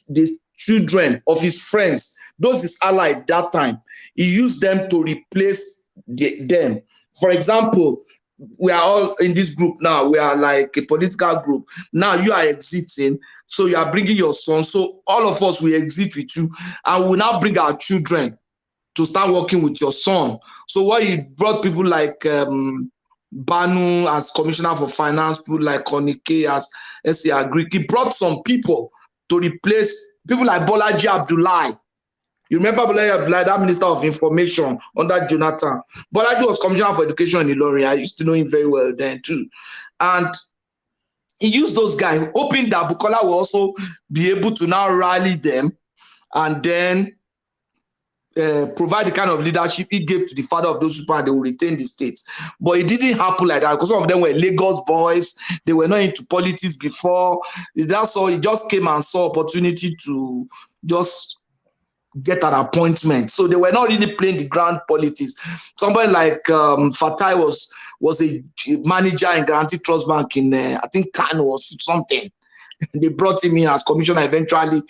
the children of his friends, those his allies that time. He used them to replace them. For example, we are all in this group now. We are like a political group. Now you are exiting, so you are bringing your son. So all of us will exit with you, and we now bring our children to start working with your son. So what he brought people like Banu as Commissioner for Finance, people like Konike as SCR Greek. He brought some people to replace people like Bolaji Abdullahi. You remember Bolaji Abdullahi, that Minister of Information under Jonathan. Bolaji was Commissioner for Education in Ilorin. I used to know him very well then too. And he used those guys, hoping that Bukola will also be able to now rally them and then provide the kind of leadership he gave to the father of those people, and they will retain the states. But it didn't happen like that, because some of them were Lagos boys. They were not into politics before. That's all. He just came and saw opportunity to just get an appointment. So they were not really playing the ground politics. Somebody like Fatai was a manager in Guarantee Trust Bank in, I think, Kano or something. They brought him in as commissioner. Eventually,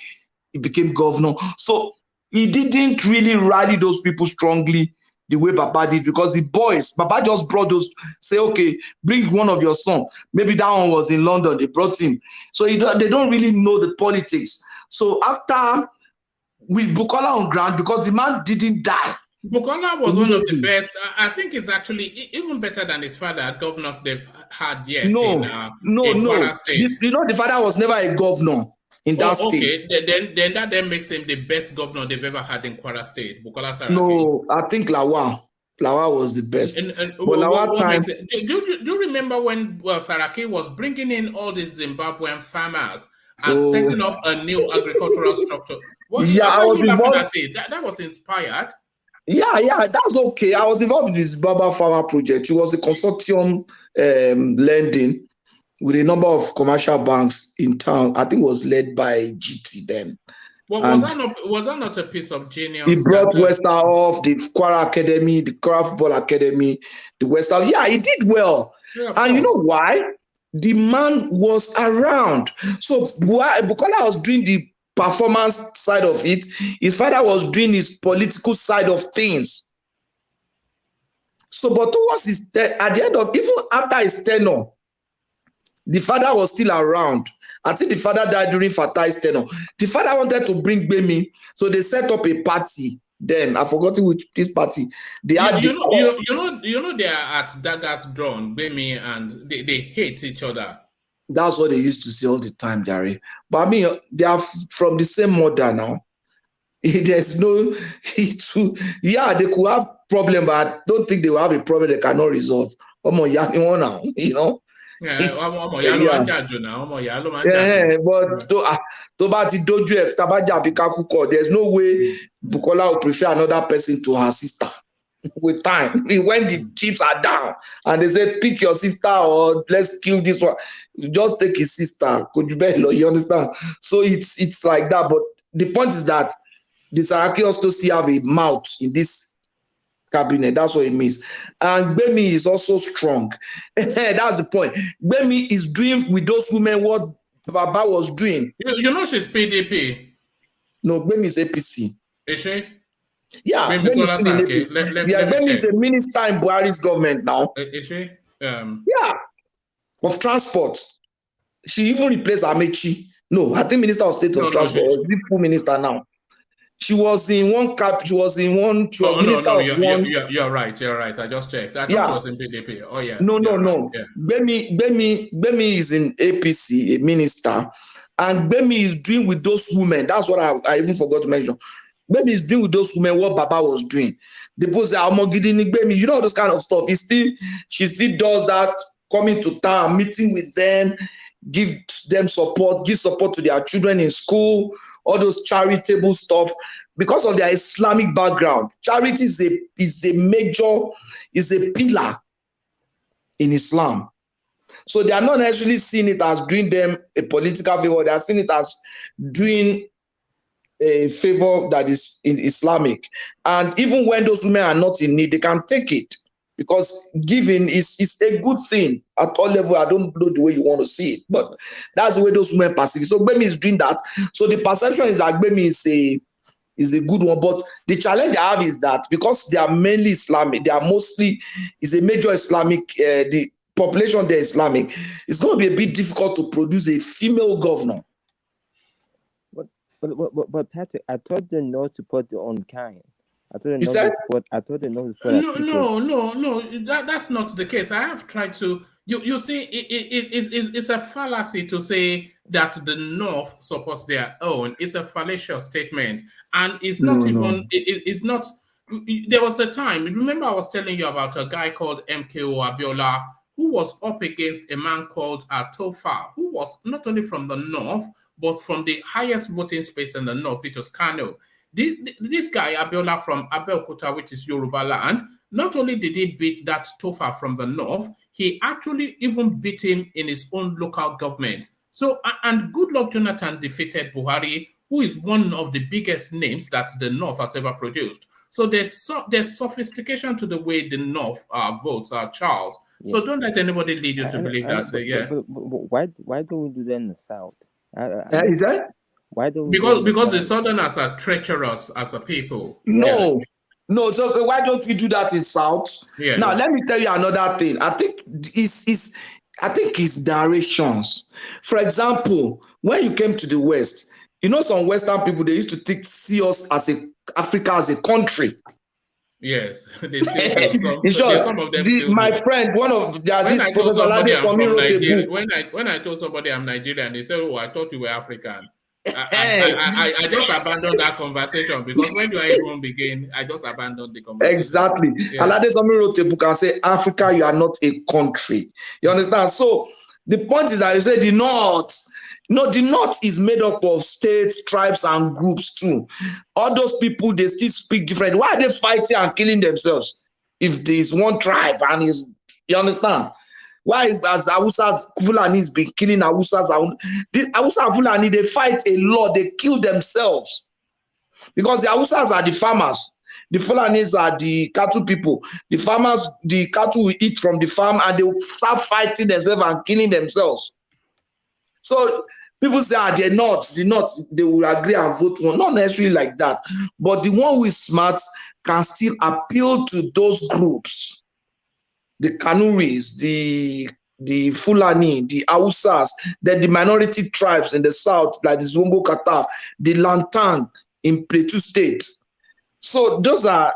he became governor. So he didn't really rally those people strongly the way Baba did, because the boys, Baba just brought those, say, okay, bring one of your sons. Maybe that one was in London, they brought him. So they don't really know the politics. So after, with Bukola on ground, because the man didn't die. Bukola was one of the best. I think it's actually even better than his father, governors they've had yet in Kwara State. You know, the father was never a governor in that state. Okay, then that makes him the best governor they've ever had in Kwara State, Bukola Saraki. No, I think Lawal was the best. But Lawal time... Do you remember when Saraki was bringing in all these Zimbabwean farmers and setting up a new agricultural structure? I was involved. At it? That was inspired. Yeah, that's okay. I was involved in this Baba Farmer project. It was a consortium lending with a number of commercial banks in town. I think it was led by GT then. Well, was that not a piece of genius? He brought Western off, the Kwara Academy, the Kwara Football Academy, the Western. Yeah, he did well. Yeah, and you know why? The man was around. So Bukola was doing the performance side of it. His father was doing his political side of things. So, but towards at the end of, even after his tenure, the father was still around. I think the father died during Fatai's tenure. The father wanted to bring Bemi, so they set up a party. Then I forgot which this party. They had you know they are at daggers drawn, Bemi, and they hate each other. That's what they used to say all the time, Jerry. But I mean, they are from the same mother now. There's no, yeah, they could have problem, but I don't think they will have a problem they cannot resolve. You know? Yeah, but there's no way Bukola will prefer another person to her sister. With time, when the chips are down and they say pick your sister or let's kill this one, just take his sister. You understand? So it's like that. But the point is that the Saraki also still have a mouth in this cabinet. That's what it means. And Bemi is also strong. That's the point. Bemi is doing with those women what Baba was doing. You know she's PDP. No, Bemi is APC. Is she? Yeah, Bemi is a minister in Buhari's government now. Is she? Yeah, of transport. She even replaced Amechi. No, I think Minister of State of Transport. She's the full minister now. She was in one cap. She was minister of one. You're right. I just checked. I thought she was in PDP. Oh yeah. No. Yeah. Bemi is in APC, a minister, and Bemi is doing with those women. That's what I even forgot to mention. Bemi is doing with those women what Baba was doing. The people say, Bemi, you know, those kind of stuff. She still does that, coming to town, meeting with them, give them support, give support to their children in school, all those charitable stuff. Because of their Islamic background, charity is a pillar in Islam. So they are not necessarily seeing it as doing them a political favor. They are seeing it as doing a favor that is in Islamic. And even when those women are not in need, they can take it, because giving is a good thing at all levels. I don't know the way you want to see it, but that's the way those women perceive it. So Bemi is doing that. So the perception is that Bemi is a good one. But the challenge I have is that because they are mainly Islamic, they are mostly, is a major Islamic, the population there is Islamic, it's going to be a bit difficult to produce a female governor. But Patrick, I thought they know to put their own kind. I thought they know to support. No. That's not the case. I have tried to. You see, it's a fallacy to say that the North supports their own. It's a fallacious statement, and it's not even. It's not. There was a time. Remember, I was telling you about a guy called MKO Abiola who was up against a man called Tofa, who was not only from the North, but from the highest voting space in the North, which was Kano. This guy, Abiola from Abeokuta, which is Yoruba land, not only did he beat that Tofa from the North, he actually even beat him in his own local government. So, and Goodluck Jonathan defeated Buhari who is one of the biggest names that the North has ever produced. So there's sophistication to the way the North votes, Charles. Yeah. So don't let anybody lead you to believe that. Why don't we do that in the South? Is that? Why don't we because the Southerners are treacherous as a people. No. No, so why don't we do that in South? Yeah. Now let me tell you another thing. I think it's directions. For example, when you came to the West, you know, some Western people, they used to see us as Africa as a country. Yes, they still do. Some of them still my do. friend, one of when I told somebody I'm from Nigeria, when I told somebody I'm Nigerian, they said, "Oh, I thought you were African." I just abandoned that conversation because when do I even begin? I just abandoned the conversation. Exactly. Yeah. Alade Somi wrote a book and said, Africa, you are not a country. You understand? So the point is that you say the North. No, the North is made up of states, tribes, and groups too. All those people, they still speak different. Why are they fighting and killing themselves? If there's one tribe and you understand? Why as Hausas, Fulanis been killing Hausas? The Hausa and Fulani, they fight a lot. They kill themselves. Because the Hausas are the farmers. The Fulanis are the cattle people. The farmers, the cattle will eat from the farm and they will start fighting themselves and killing themselves. So people say, the North, they will agree and vote one. Not necessarily like that. But the one who is smart can still appeal to those groups. The Kanuris, the Fulani, the Hausas, then the minority tribes in the south, like the Zongo Kataf, the Lantan in Plateau State. So those are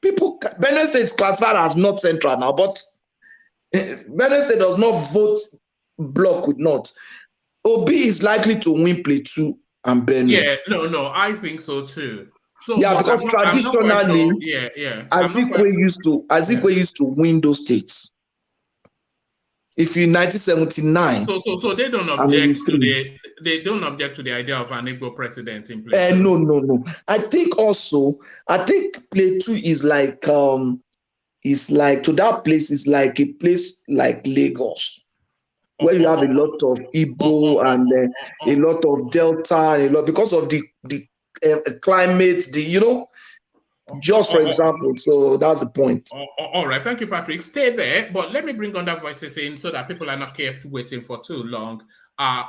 people. Benue State is classified as North Central now, but Benue State does not vote block with North. Obi is likely to win Plateau and Benue. Yeah, no, I think so too. So yeah, because traditionally, Azikwe used to win those states. If in 1979, so they don't object to the idea of an Igbo president in Plateau. No. I think Plateau is like to that place is like a place like Lagos, where you have a lot of Igbo and a lot of Delta and a lot because of the climate, just for example. So that's the point. All right, thank you, Patrick. Stay there, but let me bring other voices in so that people are not kept waiting for too long.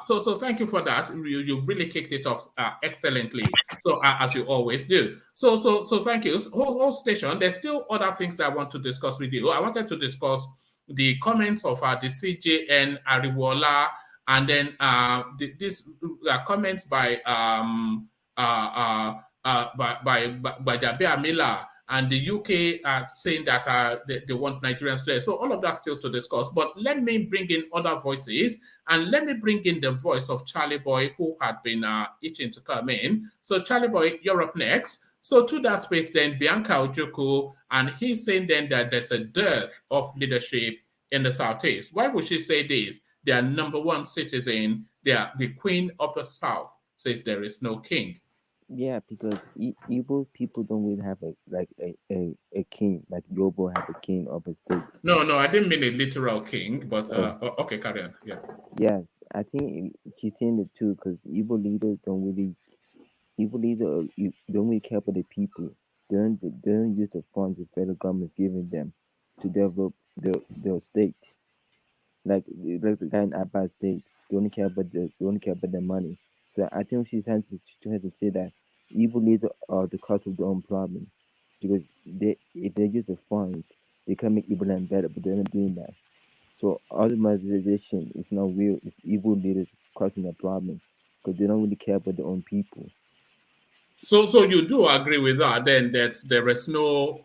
So thank you for that. You've really kicked it off excellently. So as you always do. So thank you. Whole station. There's still other things I want to discuss with you. I wanted to discuss the comments of the CJN Ariwola, and then these comments by Jabir Miller and the UK are saying that they want Nigerians there. So all of that still to discuss. But let me bring in other voices, and let me bring in the voice of Charlie Boy, who had been itching to come in. So Charlie Boy, you're up next. So to that space then, Bianca Ojukwu, and he's saying then that there's a dearth of leadership in the Southeast. Why would she say this? Their number one citizen, they are the queen of the South, says there is no king. Yeah, because Igbo people don't really have a king, like Yobo have a king of a state. No, I didn't mean a literal king, but okay, carry on. Yeah. Yes, I think she's saying it too, because Igbo leaders don't really care for the people. They don't use the funds the federal government is giving them to develop their state. Like the guy in Abba State, they only care about the money. So I think she's trying to say that Igbo leaders are the cause of their own problem, because if they use the funds, they can make Igbo land better, but they're not doing that. So modernization is not real. It's Igbo leaders causing the problem because they don't really care about their own people. So you do agree with that then, that there is no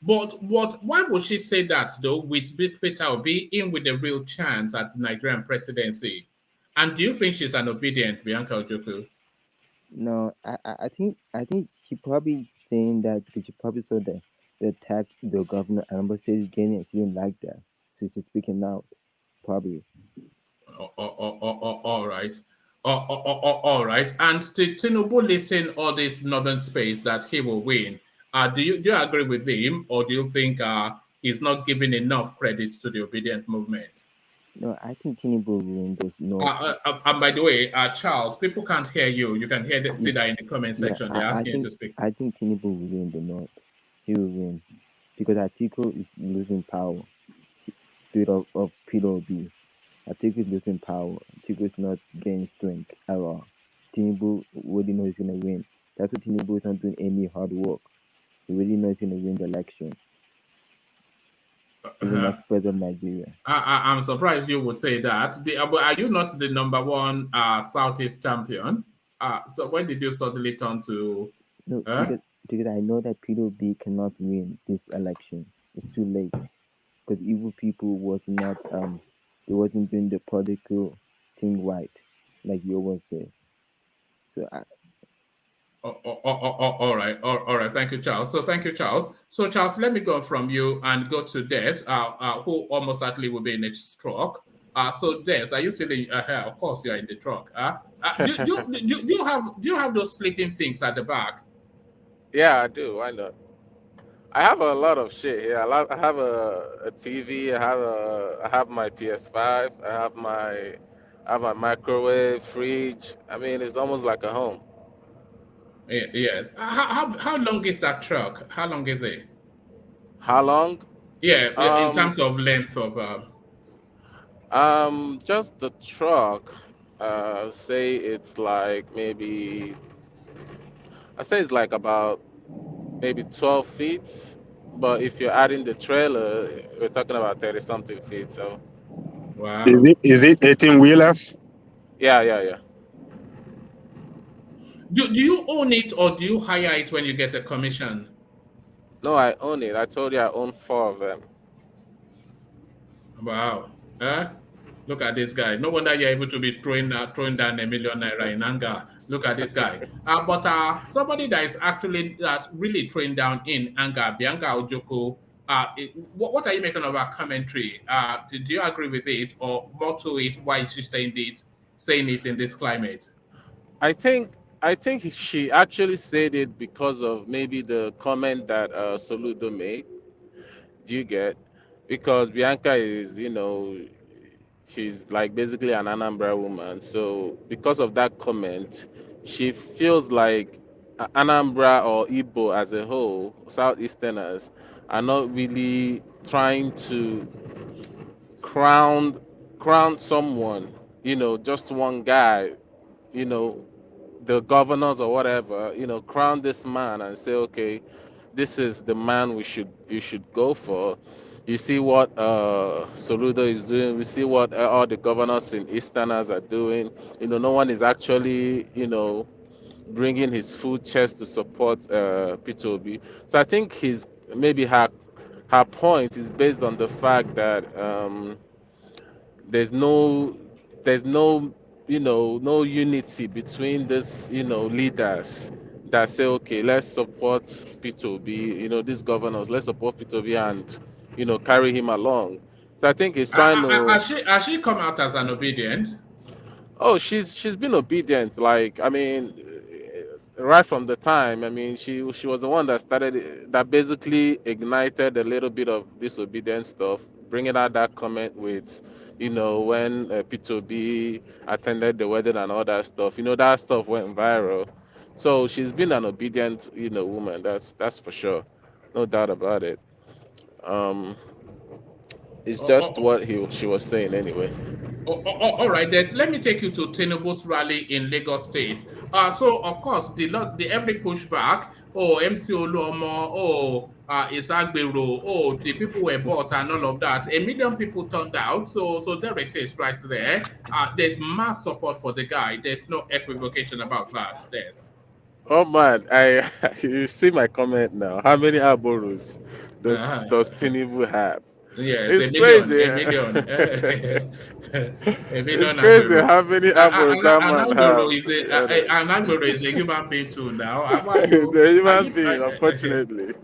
but why would she say that though, with Peter Obi in with the real chance at the Nigerian presidency? And do you think she's an obedient Bianca Ojukwu? No, I think she probably saying that because she probably saw the attack the governor Anambra State is getting, and she didn't like that, so she's speaking out, probably. All right. All right. And to Tinubu listing all this northern space that he will win, do you agree with him, or do you think he's not giving enough credit to the obedient movement? No, I think Tinubu will win those north. And by the way, Charles, people can't hear you. You can see Yeah, that in the comment yeah. section. They're asking you to speak. I think Tinubu will win the north. He will win because Atiku is losing power. Of PWB. Atiku is losing power. Atiku is not gaining strength at all. Tinubu already know he's gonna win. That's why Tinubu is not doing any hard work. He already knows he's gonna win the election. He's the next president of Nigeria. I'm surprised you would say that. But are you not the number one Southeast champion? So when did you suddenly turn to? No, because I know that PWB cannot win this election. It's too late. Because evil people was not they wasn't doing the political thing right, like you always say. So All right, all right. Thank you, Charles. So thank you, Charles. So Charles, let me go from you and go to Des, who almost certainly will be in a stroke. So Des, are you still in? Here? Of course, you are in the truck. Do you have those sleeping things at the back? Yeah, I do. Why not? I have a lot of shit here. I have a TV. I have my PS5. I have my microwave, fridge. I mean, it's almost like a home. Yes. How long is that truck? How long is it? How long? Yeah, in terms of length of. Just the truck. Say it's like maybe. I say it's like about maybe 12 feet. But if you're adding the trailer, we're talking about 30 something feet. So. Wow. Is it 18 wheelers? Yeah. Do you own it or do you hire it when you get a commission? No, I own it. I told you I own 4 of them. Wow. Look at this guy. No wonder you're able to be throwing down £1 million in anger. Look at this guy. But somebody that is actually that's really throwing down in anger, Bianca Ojukwu. What are you making of our commentary? Do you agree with it, or more to it? Why is she saying it in this climate? I think she actually said it because of maybe the comment that Soludo made. Do you get? Because Bianca is, she's like basically an Anambra woman. So because of that comment, she feels like Anambra or Igbo as a whole, Southeasterners, are not really trying to crown someone, just one guy, you know, the governors or whatever, crown this man and say, okay, this is the man you should go for. You see what Soludo is doing. We see what all the governors in Easterners are doing. No one is actually, bringing his full chest to support P2B. So I think maybe her point is based on the fact that there's no no unity between this leaders that say, okay, let's support P2B, these governors, let's support P2B and carry him along. So I think he's trying to. Has she come out as an obedient? Oh, she's been obedient. Like, I mean, right from the time. I mean, she was the one that started, that basically ignited a little bit of disobedient stuff, bringing out that comment with, when P2B attended the wedding and all that stuff. That stuff went viral. So she's been an obedient, woman. That's for sure, no doubt about it. Um, it's just what she was saying anyway. All right, let me take you to Tinubu's rally in Lagos State. So of course, the every pushback, MC Oluomo, Isagbero, the people were bought and all of that. 1 million people turned out. So there it is, right there. There's mass support for the guy. There's no equivocation about that. Oh man, you see my comment now. How many Aboros does Tinubu have? Yes, It's crazy. A million. A million It's crazy Agbero. how many Aboros that man An Agbero is a human being too now. It's a human being, unfortunately.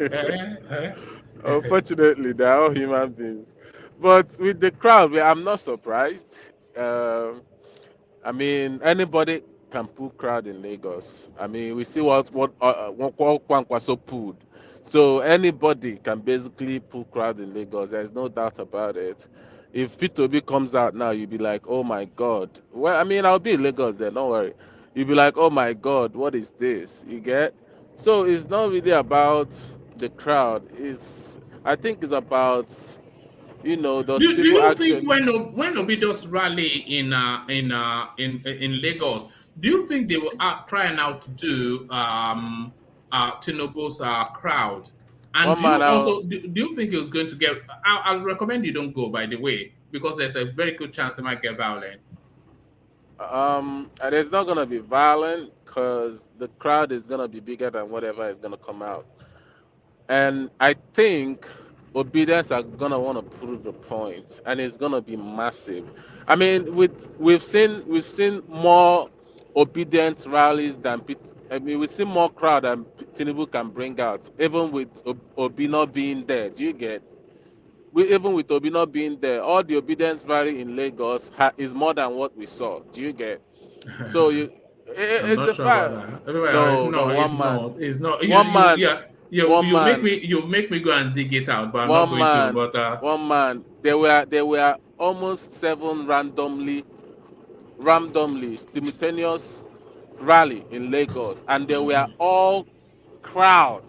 Unfortunately, they are all human beings. But with the crowd, I'm not surprised. I mean, anybody can pull crowd in Lagos. I mean, we see what Kwankwaso pulled. So anybody can basically pull crowd in Lagos. There's no doubt about it. If P2B comes out now, you'll be like, oh my God. Well, I mean, I'll be in Lagos then, don't worry. You'll be like, oh my God, what is this? You get? So it's not really about the crowd. I think it's about, those Do people you think actually. when Obido's rally in Lagos, do you think they were trying out to do Tinubu's crowd? And One man out. do you think he was going to get? I'll recommend you don't go, by the way, because there's a very good chance it might get violent. And it's not gonna be violent because the crowd is gonna be bigger than whatever is gonna come out. And I think obedience are gonna want to prove a point, and it's gonna be massive. I mean, we've seen more obedient rallies than I mean, we've seen more crowd than Tinubu can bring out, even with Obi not being there. Do you get? Even with Obi not being there, all the obedient rally in Lagos is more than what we saw. Do you get? So I'm it's not the sure about fact. that. No, no, No, it's one man, not. It's not. one man, one man. You make me go and dig it out, but I'm not One going to. man, But one man. There were almost seven randomly simultaneous rally in Lagos, and they were all crowd,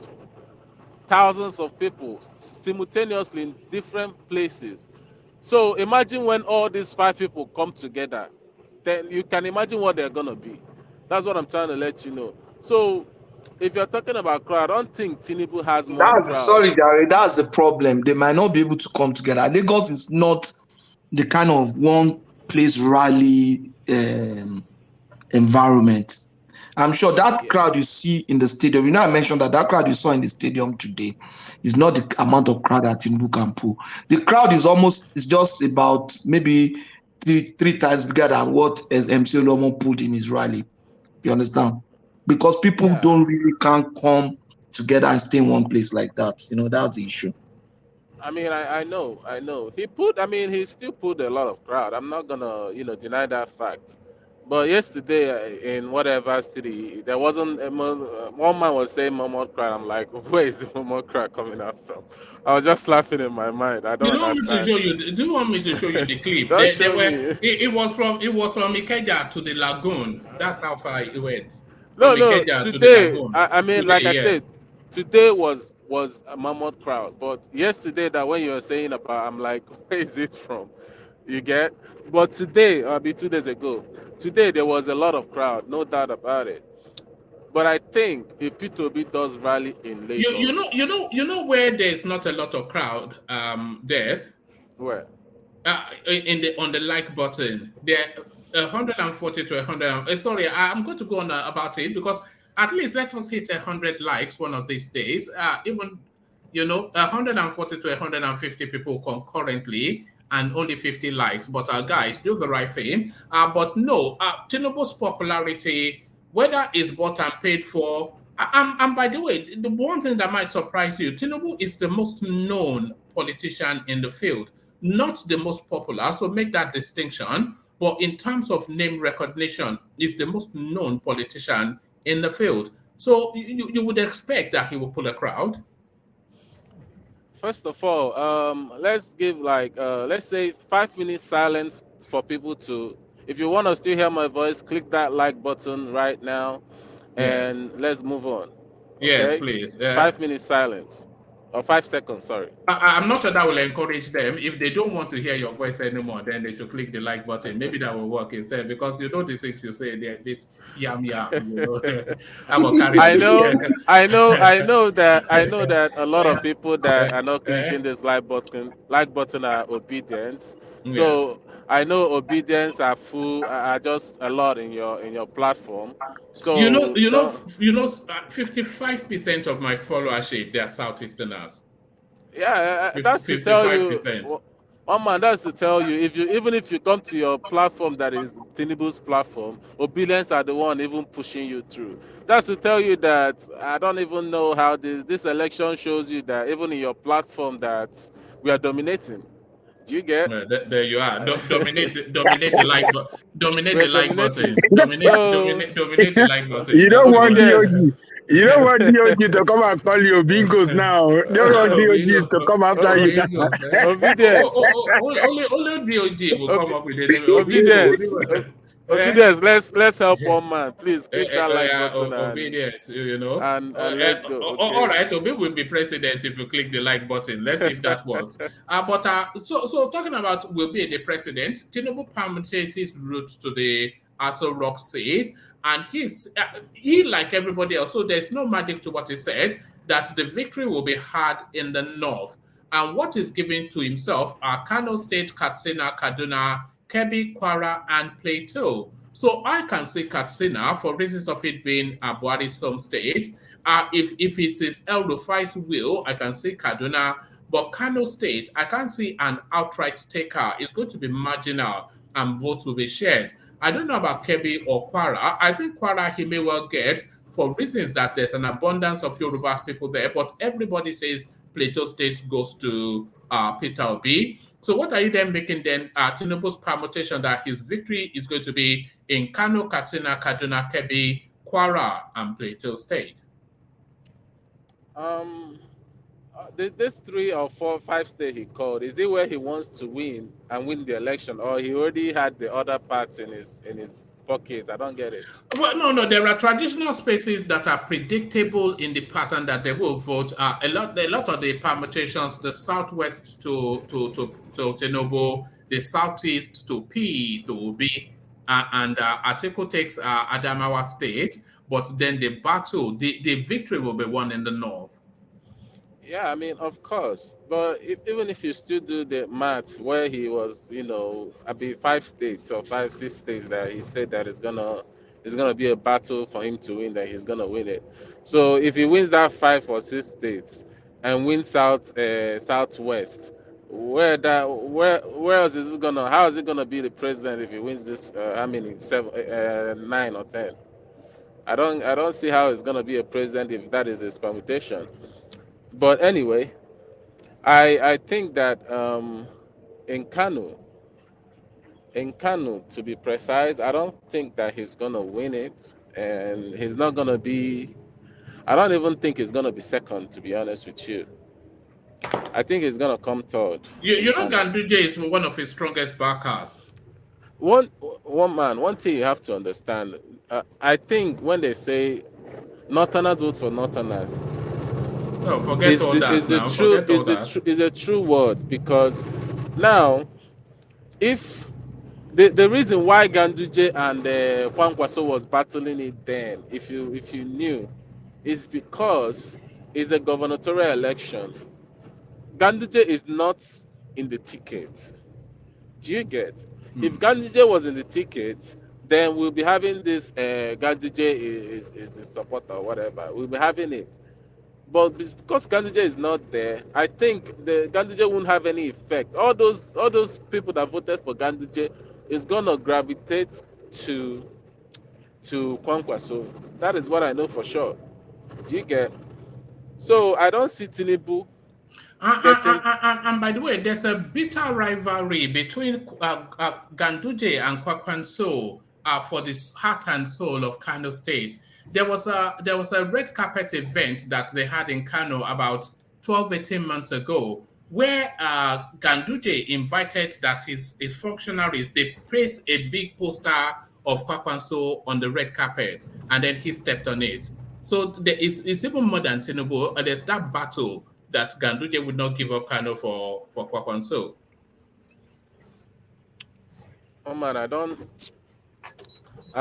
thousands of people simultaneously in different places. So imagine when all these five people come together, then you can imagine what they're gonna be. That's what I'm trying to let you know. So if you're talking about crowd, I don't think Tinubu has more That's crowd. sorry, Jerry. That's the problem. They might not be able to come together. Lagos is not the kind of one place rally environment. I'm sure that Yeah. crowd you see in the stadium, I mentioned that crowd you saw in the stadium today is not the amount of crowd that Tinubu can pull. The crowd is just about maybe three times bigger than what MC Olomo pulled in his rally. You understand? Because people Yeah. don't really can't come together and stay in one place like that. That's the issue. I mean, I know. He still pulled a lot of crowd. I'm not gonna, deny that fact. But yesterday in whatever city, there wasn't one man was saying Momo crowd. I'm like, where is the Momo crowd coming out from? I was just laughing in my mind. I you don't don't want me to understand. show you? Do you want me to show you the clip? Don't There show were. me. It was from Ikeja to the lagoon. That's how far it went. From No, no. Ikeja to the Today, lagoon. I mean, Today, like I said, yes. today was a mammoth crowd. But yesterday, that when you were saying about, I'm like, where is it from? You get? But today, I'll be 2 days ago. Today there was a lot of crowd, no doubt about it. But I think if P2B does rally in Lagos, You know where there's not a lot of crowd. There's where? in the on the like button. There 140 to 100. Sorry, I'm going to go on about it because at least let us hit 100 likes one of these days. Even 140 to 150 people concurrently and only 50 likes. But guys, do the right thing. But no, Tinubu's popularity, whether it's bought and paid for. And by the way, the one thing that might surprise you, Tinubu is the most known politician in the field, not the most popular. So make that distinction. But in terms of name recognition, is the most known politician in the field. So you would expect that he will pull a crowd. First of all, let's give let's say 5 minutes silence for people to. If you want to still hear my voice, click that like button right now, Yes. and let's move on. Yes, Okay, please. 5 minutes silence, or 5 seconds. Sorry. I'm not sure that will encourage them. If they don't want to hear your voice anymore, then they should click the like button. Maybe that will work instead because the things you say, they're a bit yum yum. I'm a carry I know, away. I know that a lot of people that are not Eh? clicking this like button are obedient. Yes. So I know obedience are just a lot in your platform. So don't. 55% of my followership, they are Southeasterners. Yeah, that's to tell you, 55%. one man. That's to tell you, if you come to your platform that is Tinubu's platform, obedience are the one even pushing you through. That's to tell you that I don't even know how this election shows you that even in your platform that we are dominating. Do you get? There you are. Dominate the like button. Dominate We're the like dominating. button. So Dominate the like button. You That's don't the want word. DOG. You don't want DOG to come and call you bingos now. You don't want DOGs to come after you. Obedience, eh? obedience. Only DOG will come up with the name. Obedience. Eh? Obedience. Let's help one man. Please click that like Yeah, button obedience, you know. and let's go. Okay. All right, Obi will be president if you click the like button. Let's see if that works. So talking about will be the president, Tinubu permutates his route to the Aso Rock seat, and he like everybody else. So there's no magic to what he said that the victory will be had in the north. And what he's giving to himself are Kano State, Katsina, Kaduna, Kebbi, Kwara, and Plateau. So I can say Katsina for reasons of it being Buhari's home state. If it is El Rufai's will, I can say Kaduna. But Kano State, I can't see an outright taker. It's going to be marginal and votes will be shared. I don't know about Kebbi or Kwara. I think Kwara he may well get for reasons that there's an abundance of Yoruba people there, but everybody says Plateau State goes to Peter Obi. So what are you then making then Tinubu's permutation that his victory is going to be in Kano, Katsina, Kaduna, Kebbi, Kwara, and Plateau State? This 3 or 4, 5 state he called, is it where he wants to win and win the election, or he already had the other parts in his pocket? I don't get it. Well, no. There are traditional spaces that are predictable in the pattern that they will vote. A lot of the permutations, the southwest to Tinubu, the southeast to P to B, and Atiku takes Adamawa State, but then the the victory will be won in the north. Yeah, I mean, of course. But even if you still do the math where he was, I mean, 5 states or 5, 6 states that he said that it's gonna be a battle for him to win, that he's gonna win it. So if he wins that 5 or 6 states and wins southwest, where else is it gonna? How is it gonna be the president if he wins this? 9 or 10. I don't see how it's gonna be a president if that is his permutation. But anyway, I think that in Kano, to be precise, I don't think that he's gonna win it, and he's not gonna be. I don't even think he's gonna be second, to be honest with you. I think he's gonna come third. You know, Ganduje is one of his strongest backers. One thing you have to understand. I think when they say Northerners vote for Northerners, no, forget all that now. Is a true word, because now, if the reason why Ganduje and Kwankwaso was battling it then, if you knew, is because it's a gubernatorial election. Ganduje is not in the ticket. Do you get? If Ganduje was in the ticket, then we'll be having this Ganduje is a supporter or whatever. We'll be having it. But because Ganduje is not there, I think the Ganduje won't have any effect. All those people that voted for Ganduje is gonna gravitate to Kwankwaso. That is what I know for sure. Do you get? So I don't see Tinubu getting. And by the way, there's a bitter rivalry between Ganduje and Kwankwaso for the heart and soul of Kano State. There was a red carpet event that they had in Kano about 12, 18 months ago, where Ganduje invited that his functionaries, they placed a big poster of Kwankwaso on the red carpet, and then he stepped on it. So it's even more than Tinubu. There's that battle that Ganduje would not give up Kano for Kwankwaso. Oh man, I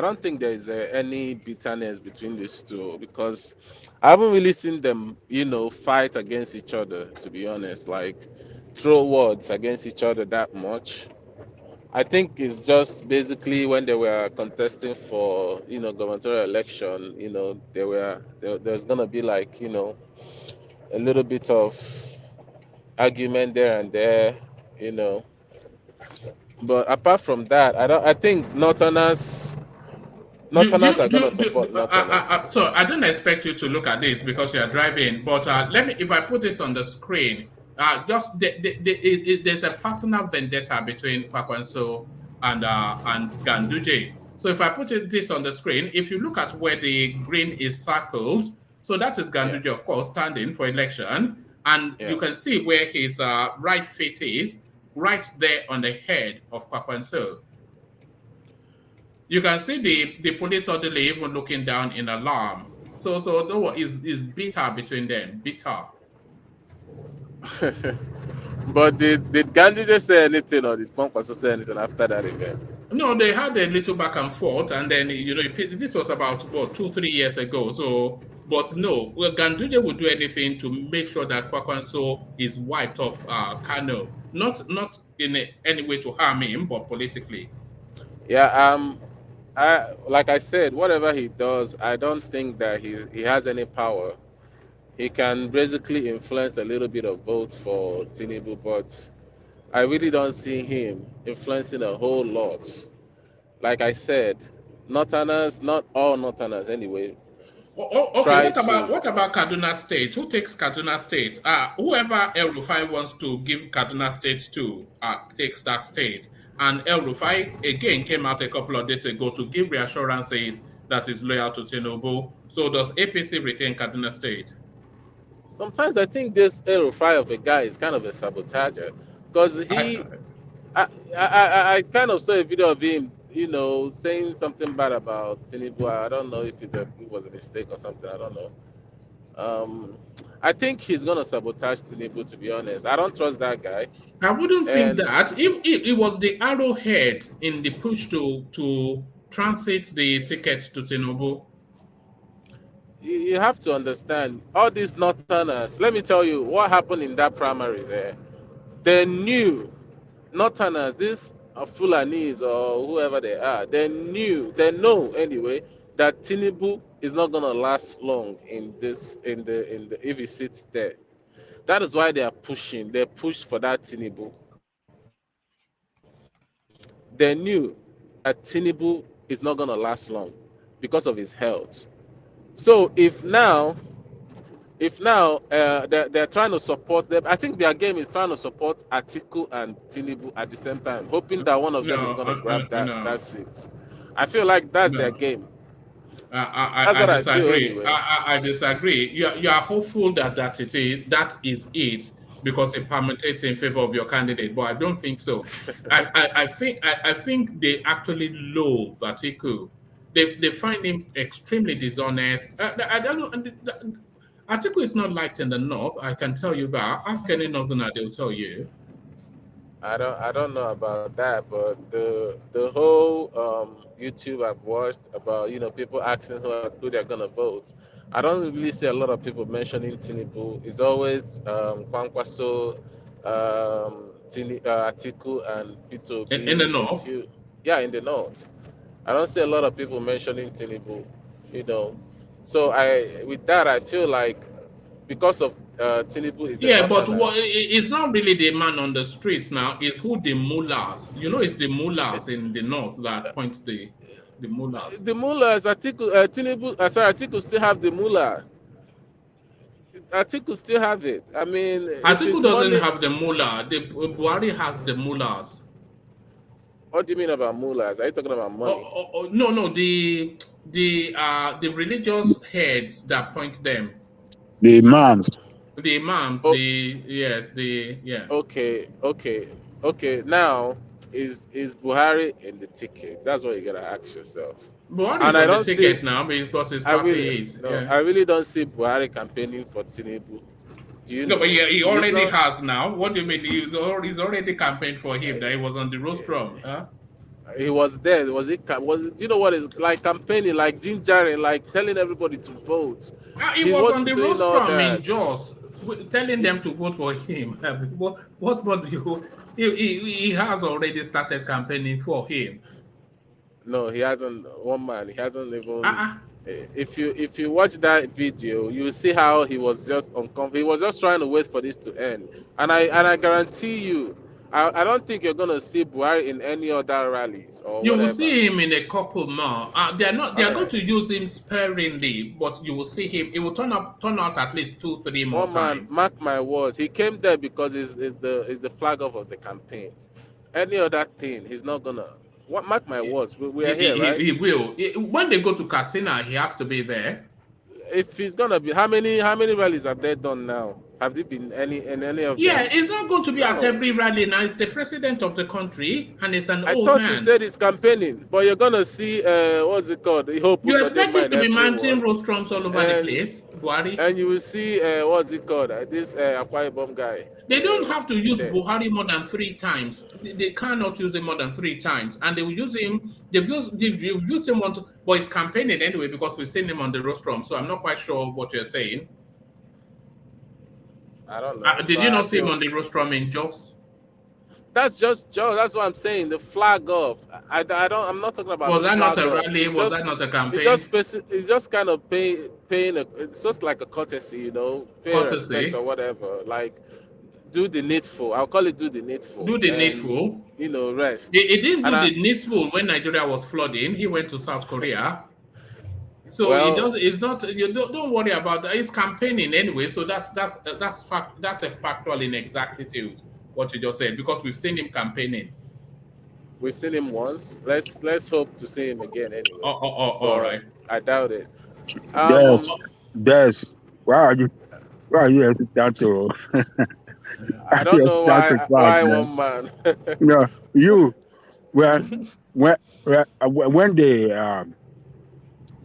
don't think there's any bitterness between these two, because I haven't really seen them, fight against each other, to be honest, like throw words against each other that much. I think it's just basically when they were contesting for, gubernatorial election, there's gonna be like, a little bit of argument there and there, But apart from that, I think Northerners are going to support Northerners. So I don't expect you to look at this because you are driving, but if I put this on the screen, there's a personal vendetta between Kwakwanso and Ganduje. So if I put this on the screen, if you look at where the green is circled, so that is Yeah, Ganduje, of course, standing for election, and you yeah. can see where his right feet is, right there on the head of Kwakwanso. You can see the police orderly even looking down in alarm. So no one is bitter between them, bitter. But did Gandhi just say anything, or did Kwankwaso say anything after that event? No, they had a little back and forth, and then this was about what 2 3 years ago. So, but no, well, Ganduje would do anything to make sure that Kwakwanso is wiped off Kano, not in any way to harm him, but politically. Yeah, I like I said, whatever he does, I don't think that he has any power. He can basically influence a little bit of vote for Tinubu, but I really don't see him influencing a whole lot. Like I said, Northerners, not all Northerners anyway, Okay, try to. what about Kaduna State? Who takes Kaduna State? Whoever El Rufai wants to give Kaduna State to takes that state. And El Rufai again came out a couple of days ago to give reassurances that is loyal to Tinubu. So does APC retain Kaduna State? Sometimes I think this Erufai of a guy is kind of a sabotager because I, I kind of saw a video of him, saying something bad about Tinubu. I don't know if it was a mistake or something. I don't know. I think he's gonna sabotage Tinubu. To be honest, I don't trust that guy. I wouldn't think And that. If it was the arrowhead in the push to transit the ticket to Tinubu. you have to understand all these Northerners. Let me tell you what happened in that primaries. They knew Northerners, these Fulanis or whoever they are, they know anyway that Tinubu is not gonna last long in the if he sits there. That is why they are pushing. They pushed for that Tinubu. They knew that Tinubu is not gonna last long because of his health. So if now they're trying to support them. I think their game is trying to support Atiku and Tinubu at the same time, hoping that one of them is No, going to grab that no, seat. I feel like that's their no. game. That's I what I feel disagree. anyway. I disagree. You are hopeful that is it because it permutates in favor of your candidate, but I don't think so. I think they actually loathe Atiku. They find him extremely dishonest. I don't know. Atiku is not liked in the north. I can tell you that. Ask any northerner, they'll tell you. I don't know about that, but the whole YouTube I've watched about people asking who they're gonna vote. I don't really see a lot of people mentioning Tinubu. It's always Kwankwaso, Atiku, and In the P2B. A north, few, yeah, in the north. I don't see a lot of people mentioning Tinubu. You know, so with that I feel like because of Tinubu is a yeah, but northerner. it's not really the man on the streets now. It's who the mullahs. It's the mullahs in the north that point the mullahs. The mullahs, Atiku, Tinubu, sorry, Atiku still have the mullah. Atiku still have it. I mean, if Atiku it's doesn't money, have the mullah. The Buhari has the mullahs. what do you mean about mullahs? Are you talking about money? No, the religious heads that point them. The imams. The imams, Oh, yeah. okay. Now, is Buhari in the ticket? That's what you gotta ask yourself. Buhari is And I on the don't see. ticket now because his I really party is, no. yeah. I really don't see Buhari campaigning for Tinubu. Do you No, but know? he He's already not. has now. What do you mean? He's already campaigned for him. That he was on the rostrum. Huh? He was there. Do you know what is like campaigning, like gingering, like telling everybody to vote? He He was on wasn't the doing all rostrum in that. Jos, telling them to vote for him. What do you? He has already started campaigning for him. No, he hasn't. One man, he hasn't even. Uh-uh. If you watch that video, you will see how he was just uncomfortable. He was just trying to wait for this to end, and I guarantee you, I don't think you're gonna see Buhari in any other rallies or You will whatever. see him in a couple more. They are not. They All are going right. to use him sparingly, but you will see him. It will turn out at least 2, 3 more One man, times. mark my words, he came there because is the flag off of the campaign. Any other thing, he's not gonna. What? Mark my words, we He, are here, he, right? he will. When they go to Katsina, he has to be there. If he's gonna be, how many rallies have they done now? Have they been any in any of Yeah, them? he's not going to be at No. every rally now. He's the president of the country, and he's an I old thought you man. said he's campaigning, but you're gonna see what's it called? The Hope You expect him Uzodinma to be mounting everyone, rostrums all over the and place, Buhari? you will see what's it called? This Akwa Ibom guy. They don't have to use There. Buhari more than 3 times. They cannot use him more than 3 times, and they will use him. They've used him onto, but he's campaigning anyway because we've seen him on the rostrum. So I'm not quite sure what you're saying. I don't know, Did you but I not see him feel on the rostrum in Jos? that's just Joe. That's what I'm saying. The flag off. I don't. I'm not talking about Was the that not flag a off. rally? Was that not a campaign? It's just kind of paying. It's just like a courtesy, pay respect Courtesy. or whatever. Like do the needful. I'll call it do the needful, Do the and needful. rest. He didn't And do the needful when Nigeria was flooding. He went to South Korea. So it well, does. It's not. You don't worry about that. It's campaigning anyway. So that's a factual inexactitude. What you just said, because we've seen him campaigning. we've seen him once. Let's hope to see him again anyway. All But right. I doubt it. Yes, Um, yes. Why are you hesitant to I don't you know hesitant to flag, why man? one man. No, you when when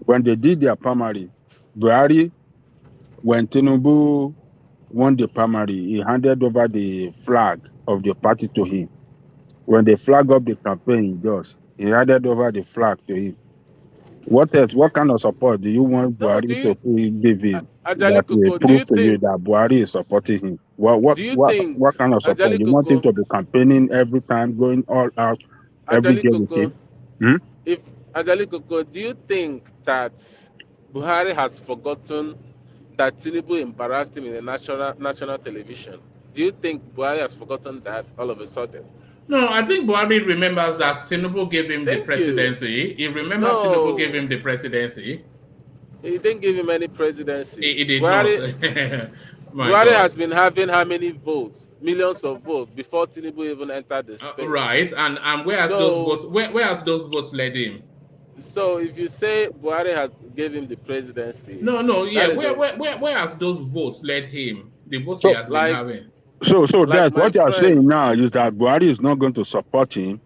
when they did their primary, Buhari, when Tinubu won the primary, he handed over the flag of the party to him. When they flag up the campaign, he handed over the flag to him. What else? What kind of support do you want No, Buhari to fully give him Ajali that will Koko, prove to you that Buhari is supporting him? do you think What kind of support? Ajali You want him Koko, to be campaigning every time, going all out every Ajali day with Koko, him? Hmm? if Ajali Koko, do you think that Buhari has forgotten that Tinubu embarrassed him in the national television? Do you think Buhari has forgotten that all of a sudden? No, I think Buhari remembers that Tinubu gave him the Thank you. presidency. He remembers Tinubu gave No, him the presidency. he didn't give him any presidency. He did not. Buhari, My Buhari God. has been having how many votes? Millions of votes before Tinubu even entered the space. Right, and where has those So votes? Where has those votes led him? So if you say Buhari has gave him the presidency, No, yeah. that is Where has those votes led him? The votes he So, has been like having. that's my what you are friend. saying now is that Buhari is not going to support him.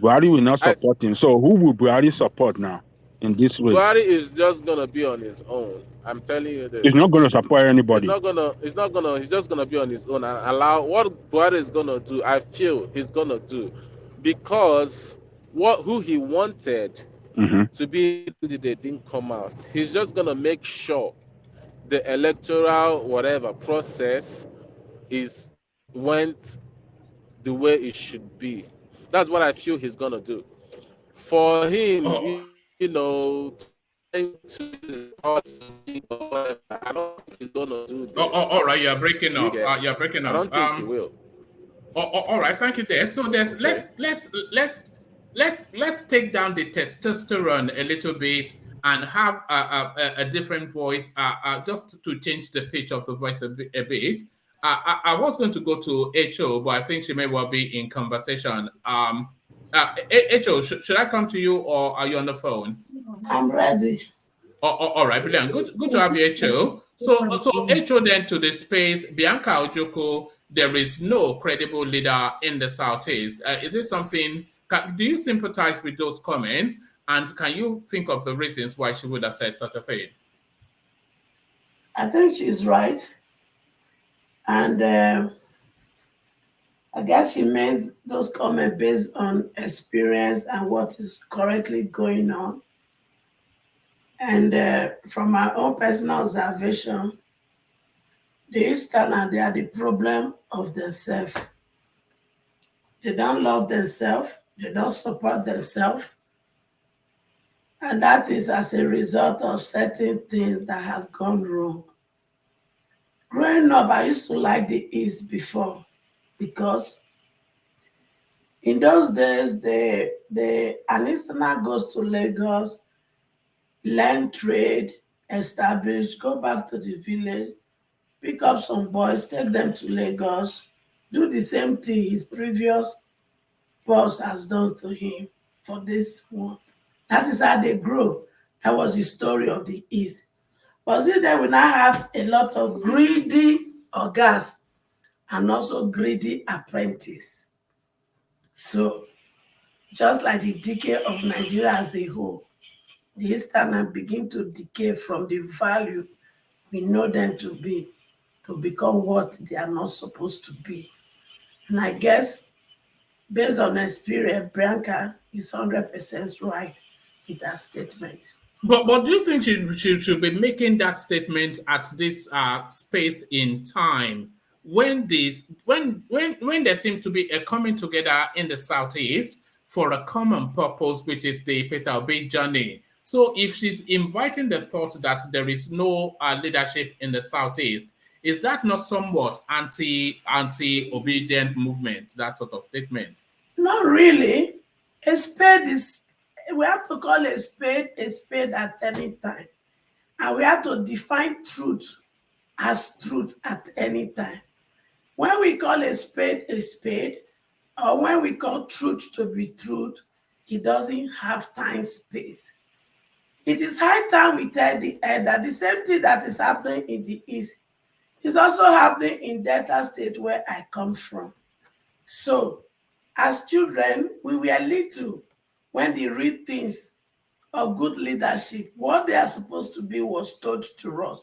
Buhari will not I, support him. So, who will Buhari support now in this race? Buhari is just gonna be on his own. I'm telling you He's not this. going to support He's anybody. not gonna. He's not gonna. He's just gonna be on his own and allow what Buhari is gonna do. I feel he's gonna do, because who he wanted Mm-hmm. to be the candidate didn't come out. He's just gonna make sure the electoral whatever process is went the way it should be. That's what I feel he's gonna do. For him, Oh, trying to use his power to cheat or whatever, I don't think he's gonna do this. all right. You're breaking Do you off. get? You're breaking I off. don't think he will. All right. Thank you. There. So there's Okay. let's take down the testosterone a little bit and have a different voice. Just to change the pitch of the voice a bit. I was going to go to HO, but I think she may well be in conversation. HO, should I come to you or are you on the phone? I'm ready. All right, brilliant. Good to have you, HO. So HO then to the space, Bianca Ojukwu, there is no credible leader in the Southeast. Is this something, do you sympathize with those comments? And can you think of the reasons why she would have said such a thing? I think she's right. And I guess she made those comments based on experience and what is currently going on. And from my own personal observation, the Easterners, they are the problem of themselves. They don't love themselves. They don't support themselves. And that is as a result of certain things that has gone wrong. Growing up, I used to like the East before because In those days, an Easterner goes to Lagos, learn trade, establish, go back to the village, pick up some boys, take them to Lagos, do the same thing his previous boss has done to him for this one. That is how they grow. That was the story of the East. But see, then we now have a lot of greedy ogas and also greedy apprentice. So just like the decay of Nigeria as a whole, the Easterners begin to decay from the value we know them to become what they are not supposed to be. And I guess based on experience, Bianca is 100% right with that statement. But do you think she should be making that statement at this space in time when when there seems to be a coming together in the southeast for a common purpose, which is the Peter Obi journey? So if she's inviting the thought that there is no leadership in the southeast, is that not somewhat anti obedient movement? That sort of statement. Not really. A spade is, we have to call a spade at any time. And we have to define truth as truth at any time. When we call a spade, or when we call truth to be truth, it doesn't have time space. It is high time we tell the air that the same thing that is happening in the East is also happening in Delta State where I come from. So, as children, we were little when the real things of good leadership, what they are supposed to be, was told to us.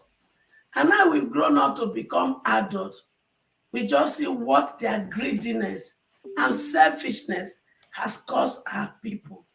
And now we've grown up to become adults. We just see what their greediness and selfishness has caused our people.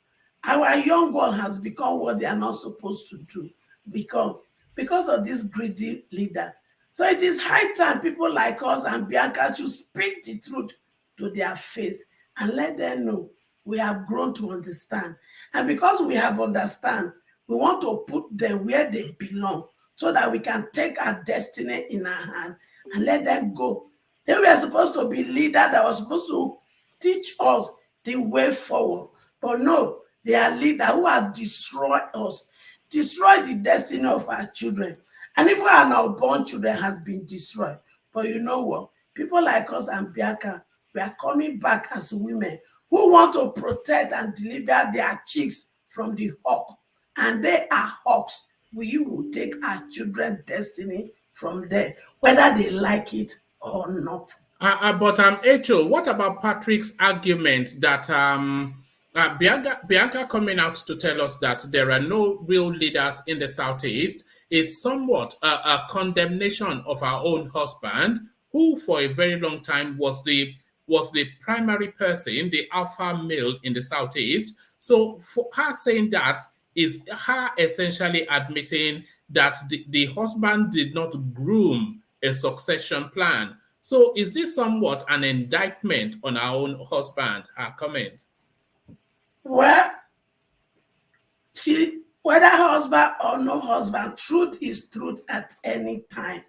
Our young one has become what they are not supposed to do, become, because of this greedy leader. So it is high time people like us and Bianca should speak the truth to their face and let them know we have grown to understand. And because we have understand, we want to put them where they belong so that we can take our destiny in our hand and let them go. They were supposed to be leaders that were supposed to teach us the way forward. But no, they are leaders who have destroyed us, destroyed the destiny of our children. And even our unborn children has been destroyed. But you know what? People like us and Bianca, we are coming back as women who want to protect and deliver their chicks from the hawk. And they are hawks. We will take our children's destiny from there, whether they like it or not. But Echo, what about Patrick's argument that Bianca coming out to tell us that there are no real leaders in the Southeast is somewhat a condemnation of our own husband, who for a very long time was the primary person, the alpha male in the Southeast. So for her saying that is her essentially admitting that the husband did not groom a succession plan. So is this somewhat an indictment on our own husband, her comment? Well, whether husband or no husband, truth is truth at any time.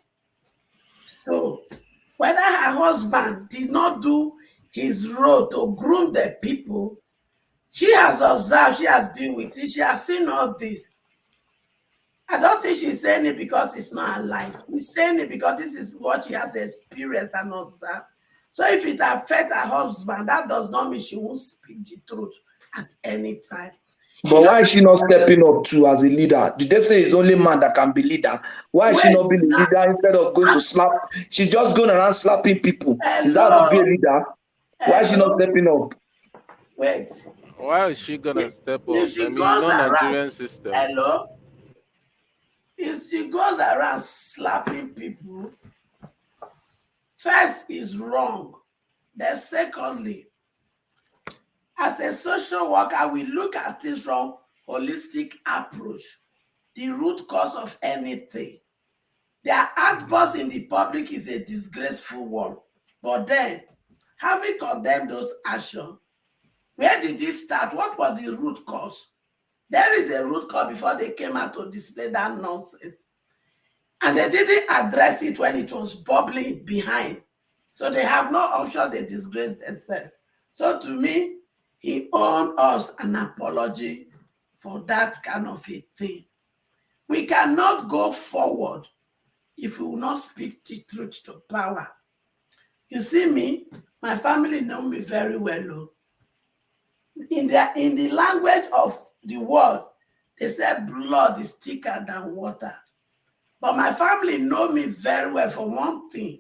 So whether her husband did not do his role to groom the people, she has observed, she has been with it, she has seen all this. I don't think she's saying it because it's not her life. She's saying it because this is what she has experienced and observed. So if it affects her husband, that does not mean she won't speak the truth at any time. But why is she not stepping up too as a leader? Did they say it's only man that can be leader? Why is she not being a leader instead of going to slap? She's just going around slapping people. Is that to be a leader? Why is she not stepping up? Wait. Why is she gonna step up? If she I mean, goes no around, Nigerian system. hello? If she goes around slapping people, first is wrong. Then secondly, as a social worker, we look at this from holistic approach, the root cause of anything. Their outburst in the public is a disgraceful one. But then, having condemned those actions, where did it start? What was the root cause? There is a root cause before they came out to display that nonsense. And they didn't address it when it was bubbling behind. So they have no option, they disgrace themselves. So to me, he owed us an apology for that kind of a thing. We cannot go forward if we will not speak the truth to power. You see me, my family know me very well. In the language of the world, they say blood is thicker than water. But my family know me very well for one thing,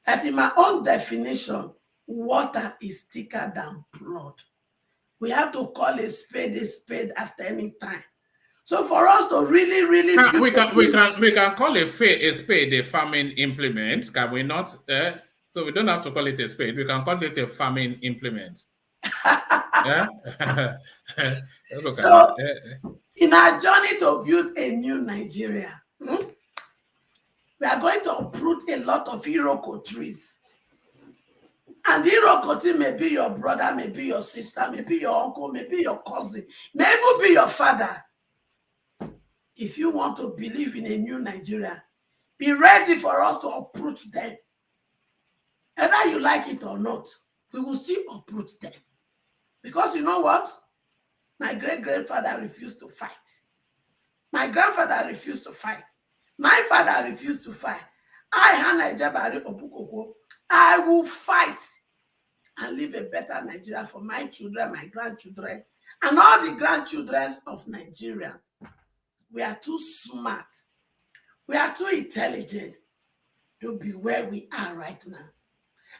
that in my own definition, water is thicker than blood. We have to call a spade at any time. So for us to really, really we can call a spade a farming implement, can we not? So we don't have to call it a spade. We can call it a farming implement. Yeah. Look so at it. in our journey to build a new Nigeria, we are going to uproot a lot of Iroko trees. And Iroko tree may be your brother, may be your sister, may be your uncle, may be your cousin, may even be your father. If you want to believe in a new Nigeria, be ready for us to uproot them. Whether you like it or not, we will still uproot them. Because you know what? My great-grandfather refused to fight. My grandfather refused to fight. My father refused to fight. I will fight and leave a better Nigeria for my children, my grandchildren, and all the grandchildren of Nigerians. We are too smart. We are too intelligent to be where we are right now.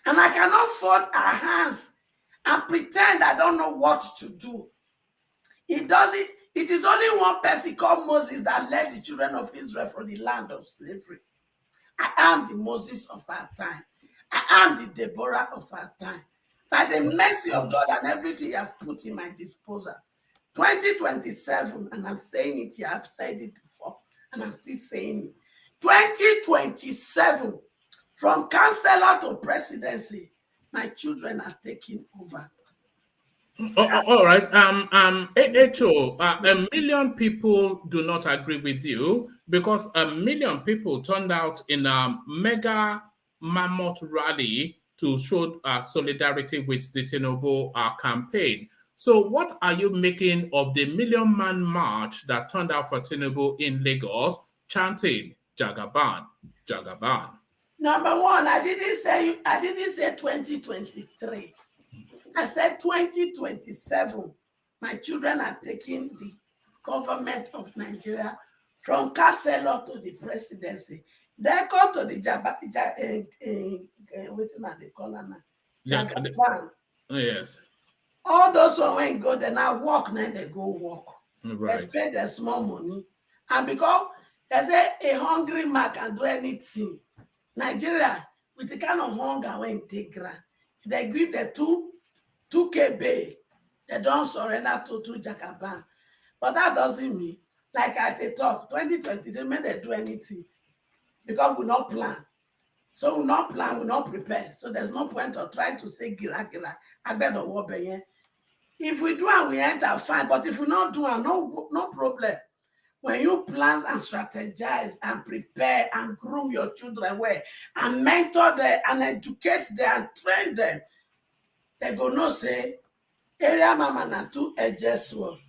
And I cannot fold our hands and pretend I don't know what to do. It is only one person called Moses that led the children of Israel from the land of slavery. I am the Moses of our time. I am the Deborah of our time. By the mercy of God and everything you have put in my disposal, 2027, and I'm saying it here, I've said it before, and I'm still saying it. 2027, from councillor to presidency, my children are taking over. All right. Echo, a million people do not agree with you because a million people turned out in a mega mammoth rally to show solidarity with the Tinubu campaign. So what are you making of the million-man march that turned out for Tinubu in Lagos, chanting Jagaban, Jagaban? Number one, I didn't say 2023. I said 2027. My children are taking the government of Nigeria from councillor to the presidency. They come to the Jagaban. Yes. All those who ain't go, they now walk, then they go walk. Right. They pay their small money. And because they say a hungry man can do anything, Nigeria, with the kind of hunger when they grant, they give the 2K bay, they don't surrender to Jagaban. But that doesn't mean, like I talk, 2023, may they do anything. Because we not plan. So we not plan, we not prepare. So there's no point of trying to say gira. I better walk here. If we do and we enter, fine. But if we not do and no problem. When you plan and strategize and prepare and groom your children well and mentor them and educate them and train them, they go no say, area mama na two edges sword.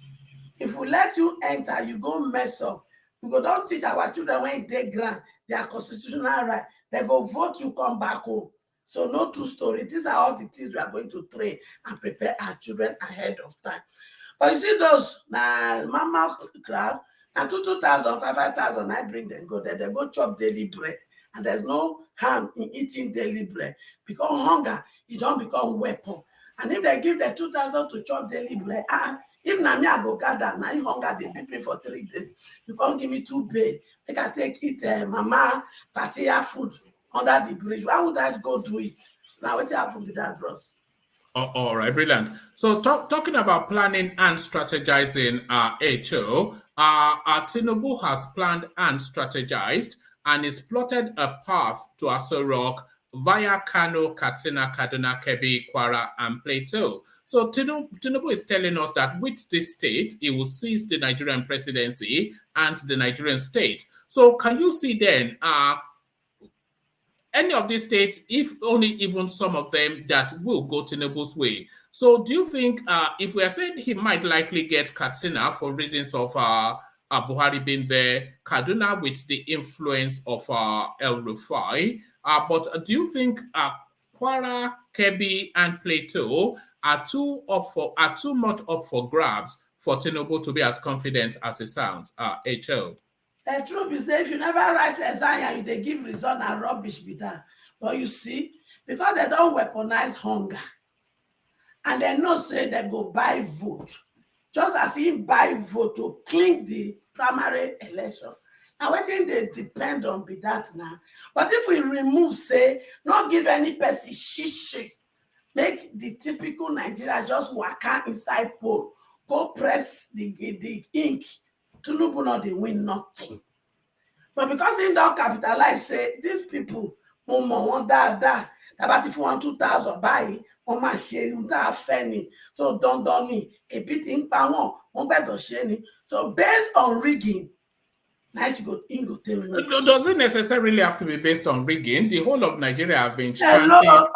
If we let you enter, you go mess up. We go don't teach our children when they grant their constitutional right. They go vote you come back home. So no two story. These are all the things we are going to train and prepare our children ahead of time. But you see those mama crowd, and 2,000, 5,000, I bring them go there. They go chop daily bread. And there's no harm in eating daily bread. Because hunger, it don't become weapon. And if they give the 2,000 to chop daily bread, if na me I go gather, now hunger, they beat me for 3 days. You can't give me 2 bed. They can take it, mama, tortilla food under the bridge. Why would I go do it? So now what happened with that, bros? All right, brilliant. So talking about planning and strategizing, HO, Tinubu has planned and strategized and is plotted a path to Aso Rock via Kano, Katsina, Kaduna, Kebbi, Kwara, and Plateau. So Tinubu is telling us that with this state, he will seize the Nigerian presidency and the Nigerian state. So can you see then any of these states, if only even some of them, that will go Tinubu's way? So do you think if we are saying he might likely get Katsina for reasons of Buhari being there, Kaduna with the influence of El Rufai, but do you think Kwara, Kebbi, and Plateau are too much up for grabs for Tinubu to be as confident as it sounds? HL. The truth is, if you never write exam, they give result and rubbish be that. But you see, because they don't weaponize hunger, and they know say they go buy vote, just as he buy vote to clean the primary election. Now, what thing they depend on be that now. But if we remove, say, not give any person shishi, make the typical Nigeria just waka inside poll, go press the ink, Tinubu not they win nothing. But because he don't capitalize, say these people, want that, about if you want 2,000 buy, one man share that fanny. So don't me a bit in power, one better share. So based on rigging, now she go in go tell me. Does it necessarily have to be based on rigging? The whole of Nigeria have been chanting Yoruba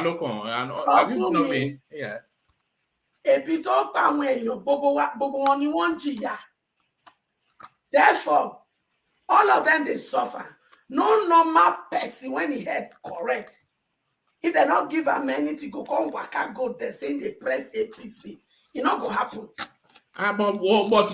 Lokon, and have you not been? Yeah. A bit of power, bogo one you want jìyà. Therefore, all of them they suffer. No normal person when he had correct. If they not give him anything, go come waka go there saying they press APC. It not go happen. But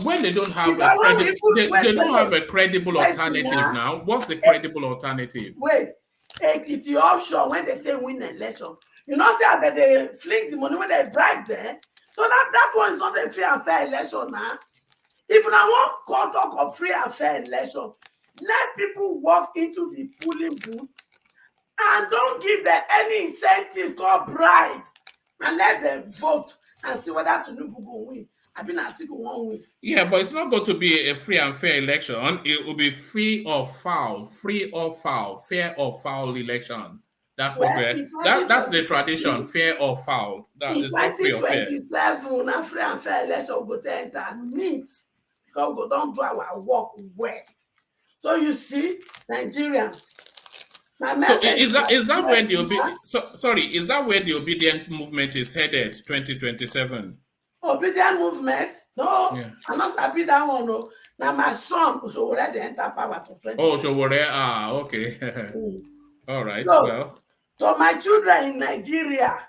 when they don't have they don't have a credible alternative now. What's the credible alternative? Wait, it's the offshore when they take win election. You know, say that they fling the money when they bribe them. So that one is not a free and fair election now. If I want to talk of free and fair election, let people walk into the polling booth and don't give them any incentive called bribe and let them vote and see whether Tinubu will win. I've been article won't win. Yeah, but it's not going to be a free and fair election. It will be free or foul, fair or foul election. That's what that's the tradition, fair or foul. That in is not free or fair. 2027, na free and fair election will go to enter meet because we don't do our work well. So you see, Nigerians. So is that where the obedient movement is headed? 2027. Obedient movement? No, yeah. I'm not happy that one. No. Now my son was already enter power for 20. Oh, so okay. All right. So, well. So my children in Nigeria,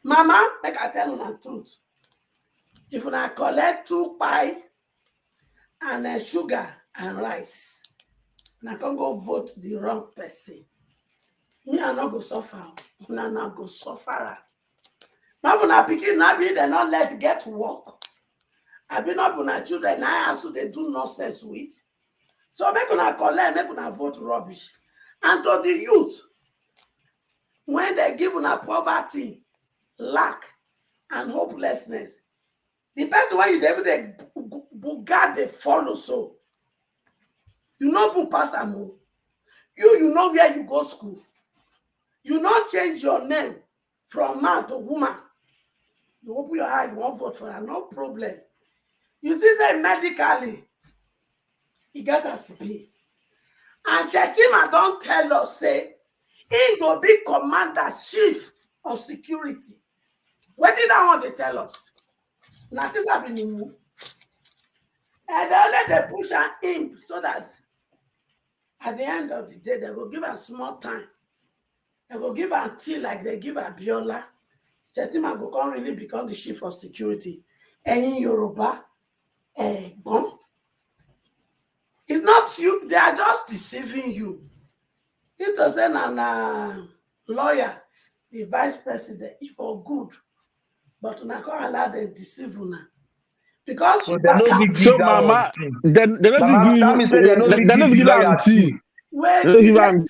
Mama, make I tell you the truth. If I collect 2 pie and sugar and rice, and I can go vote the wrong person, me I not go suffer. I not go suffer. Now when I begin, they not let get work. I be not when I children, I also they do nonsense with. So make una collect, make una vote rubbish. And to the youth, when they give una poverty, lack, and hopelessness, the person when you they bugad they follow so. You know who pass amo. You know where you go school. You not change your name from man to woman. You open your eye, you won't vote for her, no problem. You see, say medically, he got a CP. And Shetima don't tell us, say, he go be commander chief of security. What did that want to tell us? Nothing's happening. And they let them push an imp so that at the end of the day, they will give her small time. They will give her tea like they give her Biola. Shetima go can't really become the chief of security. Any Yoruba, bomb. It's not you, they are just deceiving you. It was a lawyer, the vice president, if for good, but I can't allow them deceive you now. Because so they know big so mama, then that means they know big loyalty. Wait, when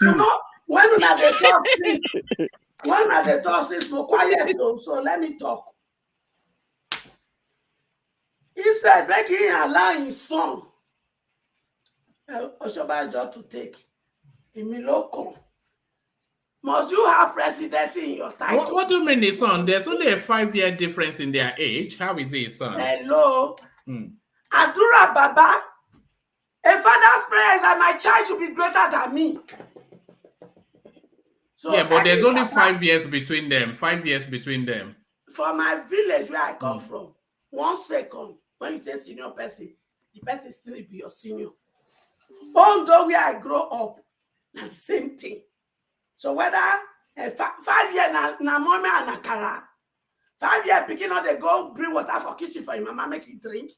they talk since, more quiet, so let me talk. He said, make him allow his son, Oshobajo, to take Emiloko. Must you have presidency in your title? What do you mean his son? There's only a 5-year difference in their age. How is he his son? Hello. Adura Baba, a father's prayer is that my child should be greater than me. So yeah, but there's any only Baba 5 years between them. 5 years between them. for my village where I come from, 1 second, when you take senior person, the person still be your senior. Although where I grow up, na the same thing. So whether 5 years na mommy and akara, 5 years pikin no dey go bring water for kitchen for him mama make he drink.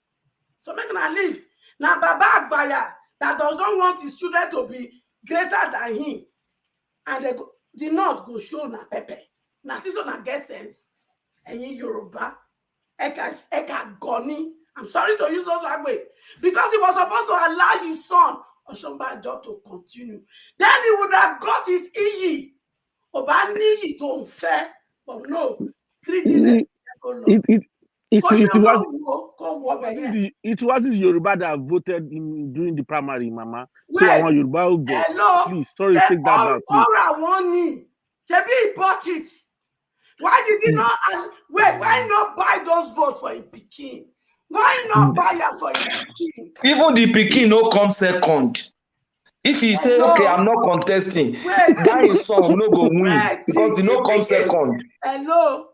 So make una leave. Now Baba Agbaya that does not want his children to be greater than him, and the North go show na pepper. Now this one get sense. And in Yoruba, Eka Goni. I'm sorry to use those language because he was supposed to allow his son Oshombajo to continue. Then he would have got his iyi. Obaniyi to unfair, but no, greediness. It wasn't Yoruba that voted during the primary, Mama. So I want Yoruba who vote. Hello. Please, sorry, take that back. All I want, Shebi he bought it. Why did he not? Wait, why not buy those votes for him Pikin? Why not buy it for him Pikin? Even the Pikin no come second. If he say, okay, I'm not contesting, that his son no go win because he no come second. Hello.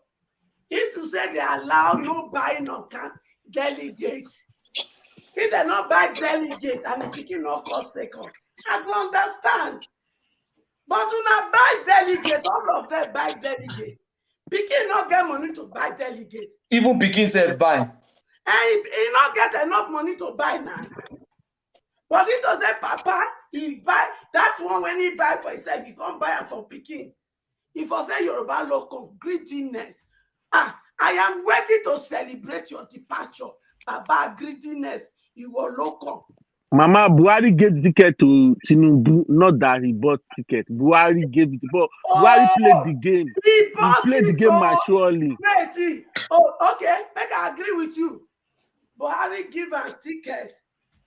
If to say they allow no buying of delegate, if they not buy delegate and the Pikin no come second, I don't understand. But do not buy delegate, all of them buy delegate. Pikin not get money to buy delegate. Even Pikin said buy. And he not get enough money to buy now. But he does say, Papa, he buy that one when he buy for himself, he can't buy it for Pikin. If I say Yoruba local greediness, I am waiting to celebrate your departure. Baba, greediness, you were local. Mama, Buhari gave ticket to Tinubu, not that he bought ticket. Buhari gave it, but Buhari played the game. He played the game maturely. Wait, oh, okay, make I agree with you. Buhari give a ticket.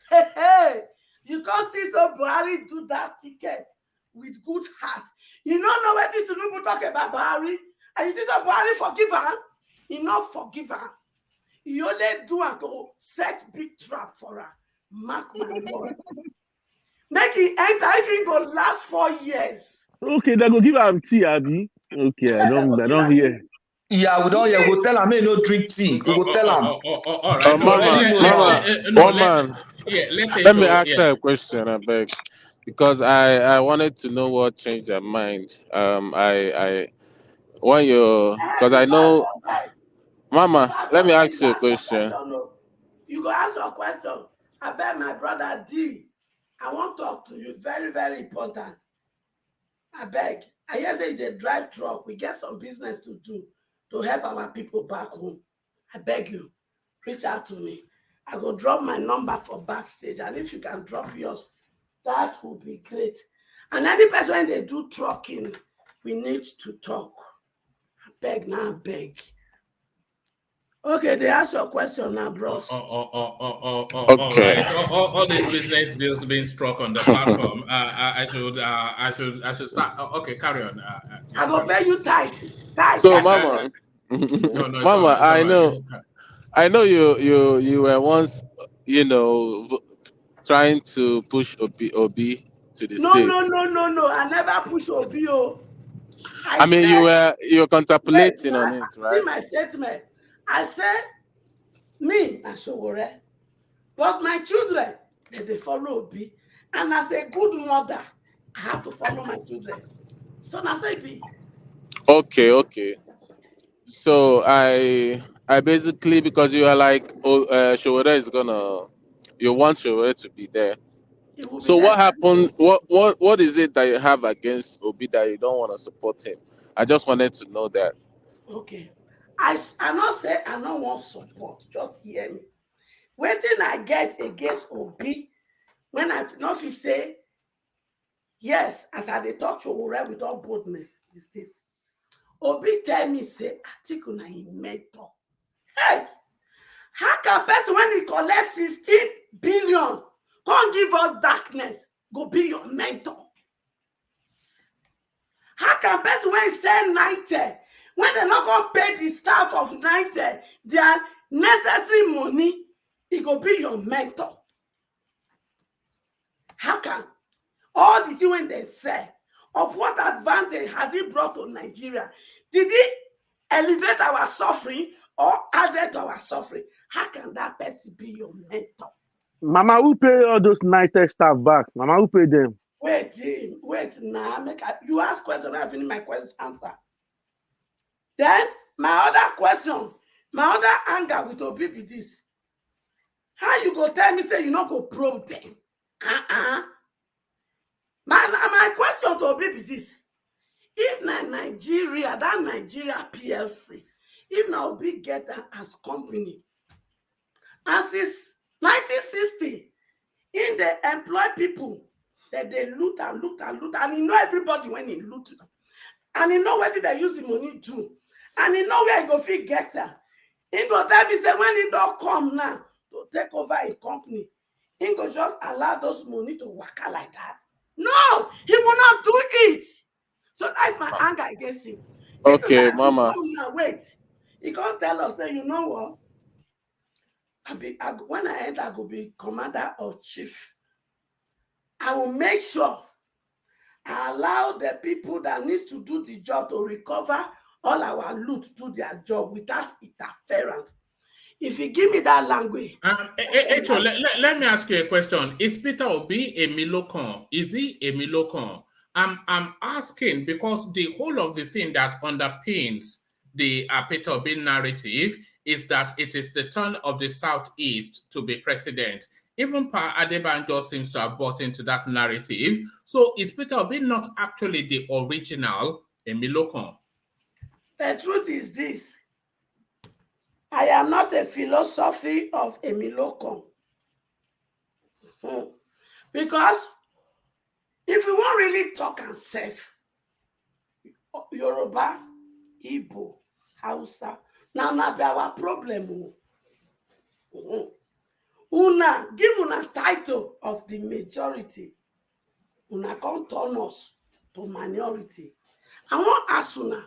Hey, you can't see so Buhari do that ticket with good heart. You don't know what Tinubu talk about Buhari, and you think that Buhari forgive her? He not forgive her. He only do and go set big trap for her. Mark my word. Make it enter if it go last 4 years. Okay, they go give him tea, Abi. Okay, I don't hear. Yeah, we don't hear. We go tell him, hey, no drink tea. We go tell him. All right. Mama, let me ask her a question, I beg, because I wanted to know what changed her mind. When you, because I know, Mama, let me ask you a question. You go ask your question. I bet my brother D. I want to talk to you. Very, very important. I beg. I hear say they drive truck. We get some business to do to help our people back home. I beg you, reach out to me. I go drop my number for backstage, and if you can drop yours, that would be great. And any person when they do trucking, we need to talk. I beg now, beg. Okay, they ask your question now, bros. Okay. Right. All these business deals being struck on the platform. I should start. Okay, carry on. I go pay you tight. So, Mama, Mama, I know you were once, trying to push Obi to the seat. No. I never push Obi. I mean, you're contemplating on it, right? See my statement. I said, me, I Showore, but my children, they follow Obi. And as a good mother, I have to follow my children. So now say be. Okay. So I basically, because you are like, Showore is you want Showore to be there. So what happened? What is it that you have against Obi that you don't want to support him? I just wanted to know that. Okay. I not say I don't want support. Just hear me. Waiting I get against Obi when I not say yes, as I dey talk to Ore with all boldness is this. Obi tell me say Atiku na him mentor. Hey, how can person when he collect 16 billion can't give us darkness go be your mentor? How can person when he sell 90 when they not going to pay the staff of 90 their necessary money, it go be your mentor? How can all the thing when they say of what advantage has he brought to Nigeria? Did he elevate our suffering or added to our suffering? How can that person be your mentor? Mama, who pay all those NITEC staff back? Mama, who pay them? Wait now. You ask question, I finish my question answer. Then my other question, my other anger with Obi be this. How you go tell me say you not go probe them? My question to Obi be this. If na Nigeria, that Nigeria PLC, if na Obi get that as company, and since 1960, in they employ people that they loot, and you know everybody when he loot, and you know what they use the money to, and you know where he go fit get them. He go tell me say when he don't come now to take over a company, he go just allow those money to work out like that. No, he will not do it. So that's my anger against him. Okay, Mama. Now, wait. He can't tell us, say, you know what? When I enter, I will be commander or chief. I will make sure I allow the people that need to do the job to recover all our loot to do their job without interference. If you give me that language. Let me ask you a question. Is Peter Obi a Milocon? Is he a Milocon? I'm asking because the whole of the thing that underpins the Peter Obi narrative is that it is the turn of the Southeast to be president. Even Pa Adebanjo seems to have bought into that narrative. So is Peter Obi not actually the original Emilokon? The truth is this. I am not a philosophy of Emilokon. Because if we want really talk and self, Yoruba, Igbo, Hausa, now be our problem. Una give una title of the majority. Una come turn us to minority. I want ask una.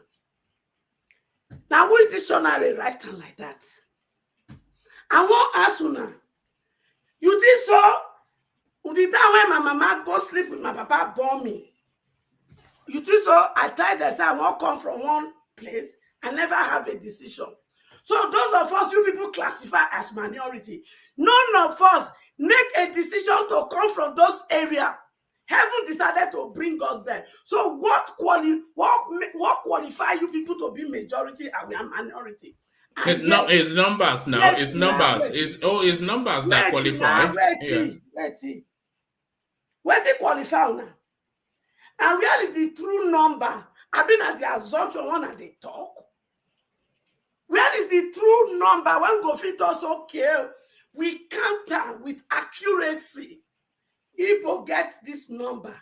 Now we dictionary write am like that. I want ask una. You think so? The time when my mama go sleep with my papa born me. You think so? I tried to say I won't come from one place. I never have a decision. So those of us you people classify as minority. None of us make a decision to come from those areas. Heaven decided to bring us there. So what qualify you people to be majority and we are minority? It's numbers now. It's numbers. It's numbers that qualify. Where they qualify now? And really the true number. I've been at the assumption one at the talk. Where is the true number? When go fit us okay, we counter with accuracy. Igbo get this number.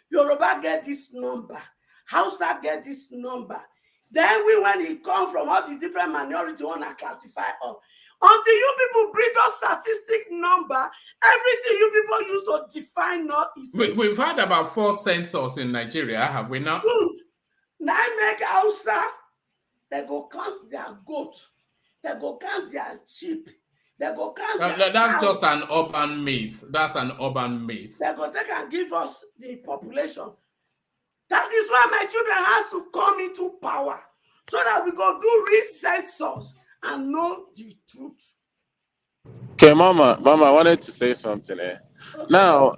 Yoruba get this number. Hausa get this number. Then when it come from all the different minority want to classify up. Until you people bring us statistic number, everything you people use to define not is. We've had about 4 census in Nigeria, have we not? Good. Now make Hausa, they go count their goat, they go count their sheep, they go count their that's cow. just an urban myth. That's an urban myth. They go take and give us the population. That is why my children has to come into power so that we go do real census and know the truth. Okay, Mama, I wanted to say something here. Okay, now,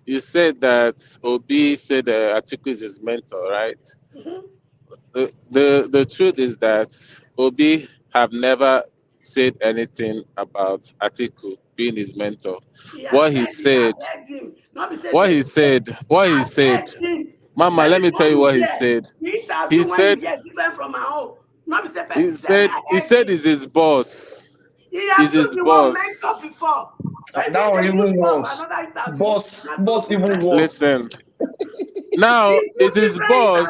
you said that Obi said Atiku is his mentor, right? Mm-hmm. The truth is that Obi have never said anything about Atiku being his mentor. What he said, Mama, let me tell you what he said. He said different from my own. He said he's his boss. He's his boss. Before. So now even worse. Boss even worse. Listen. Now it's his boss.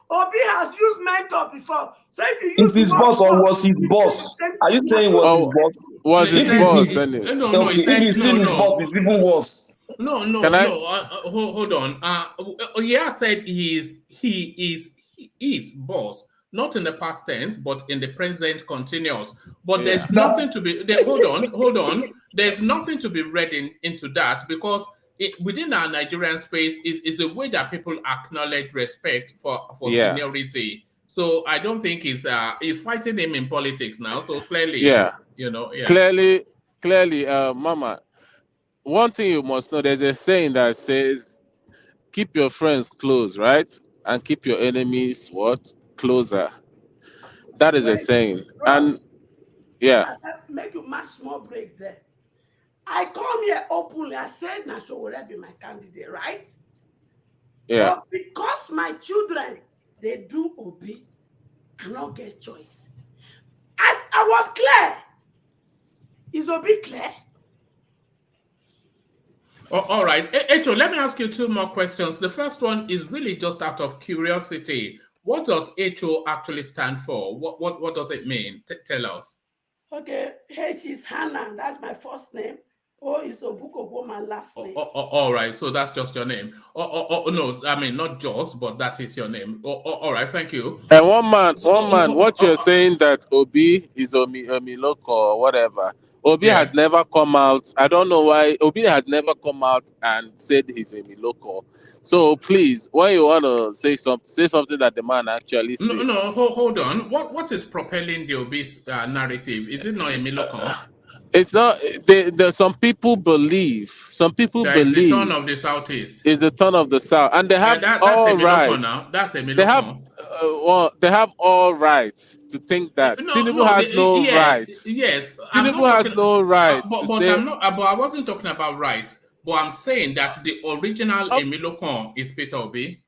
Obi has used mentor before. So if you use his boss or was his boss? Are you saying was his boss? Was his boss anyway? No, if he's still his boss, it's even worse. No. Hold on. Yeah, said he is boss. Not in the past tense, but in the present continuous. But there's nothing to be. Hold on. There's nothing to be read into that because within our Nigerian space is a way that people acknowledge respect for Yeah, seniority. So I don't think he's fighting him in politics now. So clearly, yeah. yeah. Clearly, Mama. One thing you must know: there's a saying that says, "Keep your friends close, right, and keep your enemies what closer." That is a Wait, saying, and Bros, yeah, make you match small break there. I come here openly. I said Nasho will be my candidate, right? yeah. But because my children they do Obi, I not get choice. As I was clear, is Obi clear? All right, Echo, let me ask you two more questions. The first one is really just out of curiosity. What does Echo actually stand for? What does it mean? Tell us. Okay, H is Hannah. That's my first name. O is Obuko, my last name. All right, so that's just your name. No, I mean not just, but that is your name. All right, thank you. And one man, what you're So, saying that Obi is Omi Loco or whatever. Obi yeah. has never come out. I don't know why Obi has never come out and said he's Omi Loco. So please, when you want to say something that the man actually No, said. no, hold on. What is propelling the obese narrative? Is it not a Milocon? It's not. Some people believe. Some people That is the turn believe of the southeast. is the turn of the south, and they have That's a all Milocon rights. now. That's a They have, Milocon. they have all rights to think that Tinubu No. has no Yes, rights. yes. I'm not Tinubu has talking, no rights to but say. I'm not. But I wasn't talking about right. But I'm saying that the original Of, Emilocon is Peter Obi.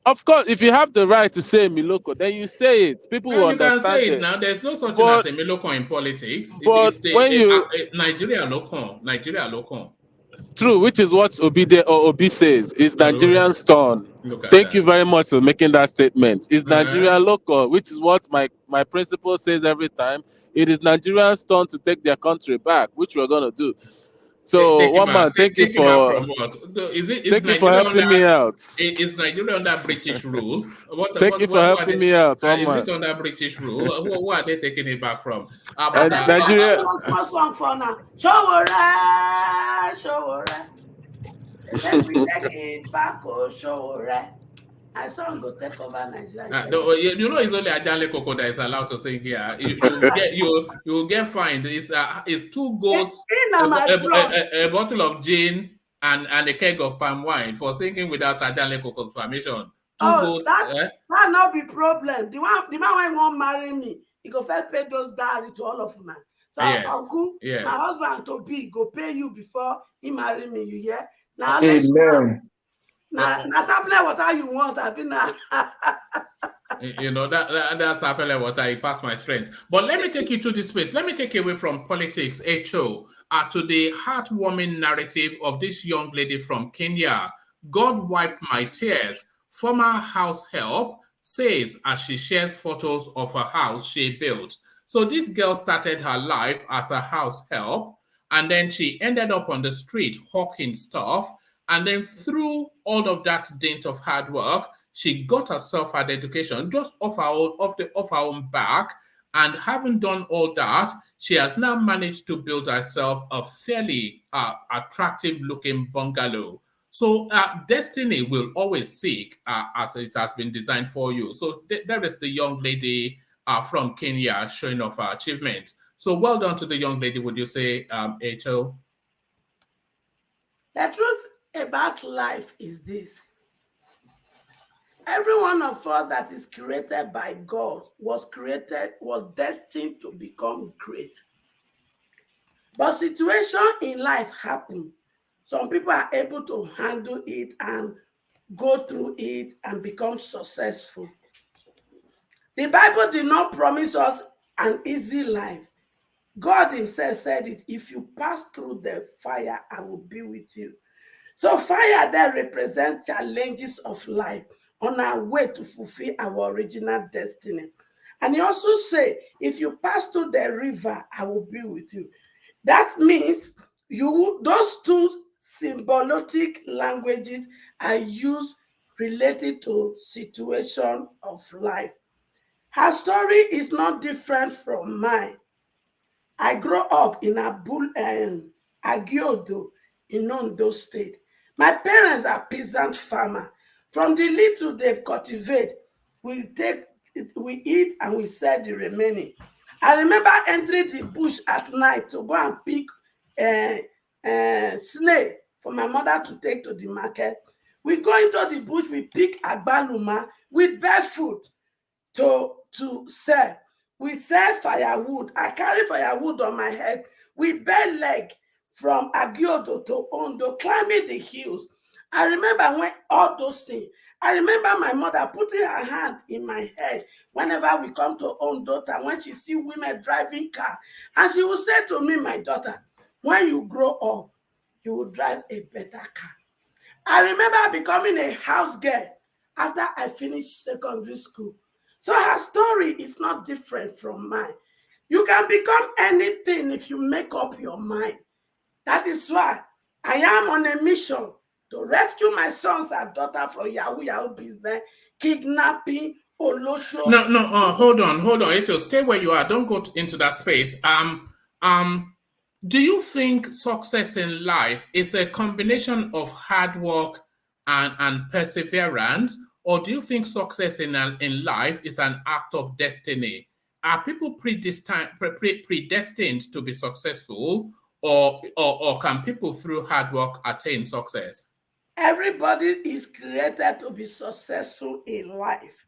of course, if you have the right to say Miloko, then you say it. People will You can say understand it it. now. There's no such thing as But a Milocon in politics. but It's when you Nigeria Locon. Nigeria Locon. true, which is what Obi says, is Oh, Nigerian stone. look at Thank you that. very much for making that statement. It's Uh-huh. Nigerian local, which is what my principal says every time. It is Nigerian stone to take their country back, which we're gonna do. So Take it one back. man, thank you Take it back for from what? Is thank you for Nigeria under helping me out. British rule? Thank you for What are helping they? me out, one Is it man. under British rule? Who are they taking it back from? I But beg you, I Nigeria. sing one small song for now. Showore, Showore. Make we take it back, oh Showore. My song go take over Nigeria. you know, it's only Ajale Koko that is allowed to sing here. You will get fined. It's two goats, In my bros. a bottle of gin, and a keg of palm wine for singing without Ajale Koko's permission. Two Oh, goats. that not be problem. The man when won't marry me, he go first pay those dowry to all of them. So Yes, uncle, my yes. husband to be go pay you before he marry me. You hear? Now let's Amen. now sample what you want. I've been now. You know that's apparently what I pass my strength. But let me take you to this space. Let me take you away from politics, HO, to the heartwarming narrative of this young lady from Kenya. God wiped my tears. Former house help says as she shares photos of a house she built. So this girl started her life as a house help, and then she ended up on the street hawking stuff. And then through all of that dint of hard work, she got herself an education just off her own back, and having done all that, she has now managed to build herself a fairly attractive looking bungalow. So destiny will always seek as it has been designed for you. So there is the young lady from Kenya showing off her achievement. So well done to the young lady, would you say, Eto? The truth about life is this. Every one of us that is created by God was destined to become great. But situation in life happen. Some people are able to handle it and go through it and become successful. The Bible did not promise us an easy life. God himself said it, if you pass through the fire, I will be with you. So fire there represents challenges of life on our way to fulfill our original destiny. And he also say, if you pass through the river, I will be with you. That means those two symbolic languages are used related to situation of life. Her story is not different from mine. I grew up in Agiodo in Ondo State. My parents are peasant farmer. From the little they cultivate, we eat and we sell the remaining. I remember entering the bush at night to go and pick snail for my mother to take to the market. We go into the bush, we pick agbaluma with barefoot to sell. We sell firewood. I carry firewood on my head with bare leg from Agiodo to Ondo, climbing the hills. I remember when all those things. I remember my mother putting her hand in my head whenever we come to Ondo town, when she see women driving car. And she will say to me, my daughter, when you grow up, you will drive a better car. I remember becoming a house girl after I finished secondary school. So her story is not different from mine. You can become anything if you make up your mind. That is why I am on a mission to rescue my sons and daughter from Yahoo business, kidnapping, olosho. No, hold on. Eto, stay where you are. Don't go into that space. Do you think success in life is a combination of hard work and perseverance, or do you think success in life is an act of destiny? Are people predestined to be successful, or can people through hard work attain success? Everybody is created to be successful in life.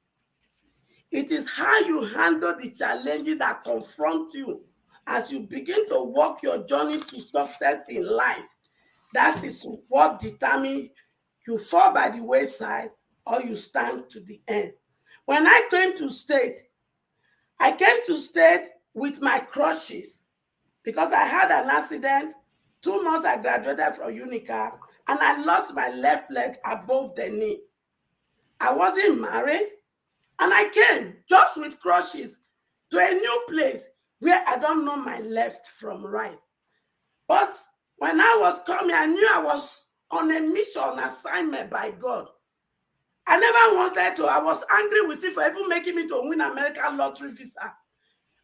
It is how you handle the challenges that confront you as you begin to walk your journey to success in life. That is what determines you fall by the wayside or you stand to the end. When I came to state with my crutches because I had an accident. 2 months I graduated from Unica and I lost my left leg above the knee. I wasn't married and I came just with crutches to a new place where I don't know my left from right. But when I was coming, I knew I was on a mission assignment by God. I never wanted to. I was angry with it for even making me to win American lottery visa.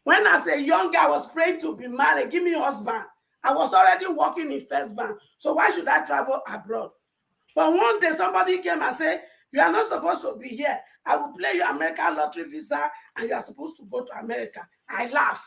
When as a young guy I was praying to be married, give me a husband. I was already working in First Bank. So why should I travel abroad? But one day somebody came and said, you are not supposed to be here. I will play your American lottery visa and you are supposed to go to America. I laugh.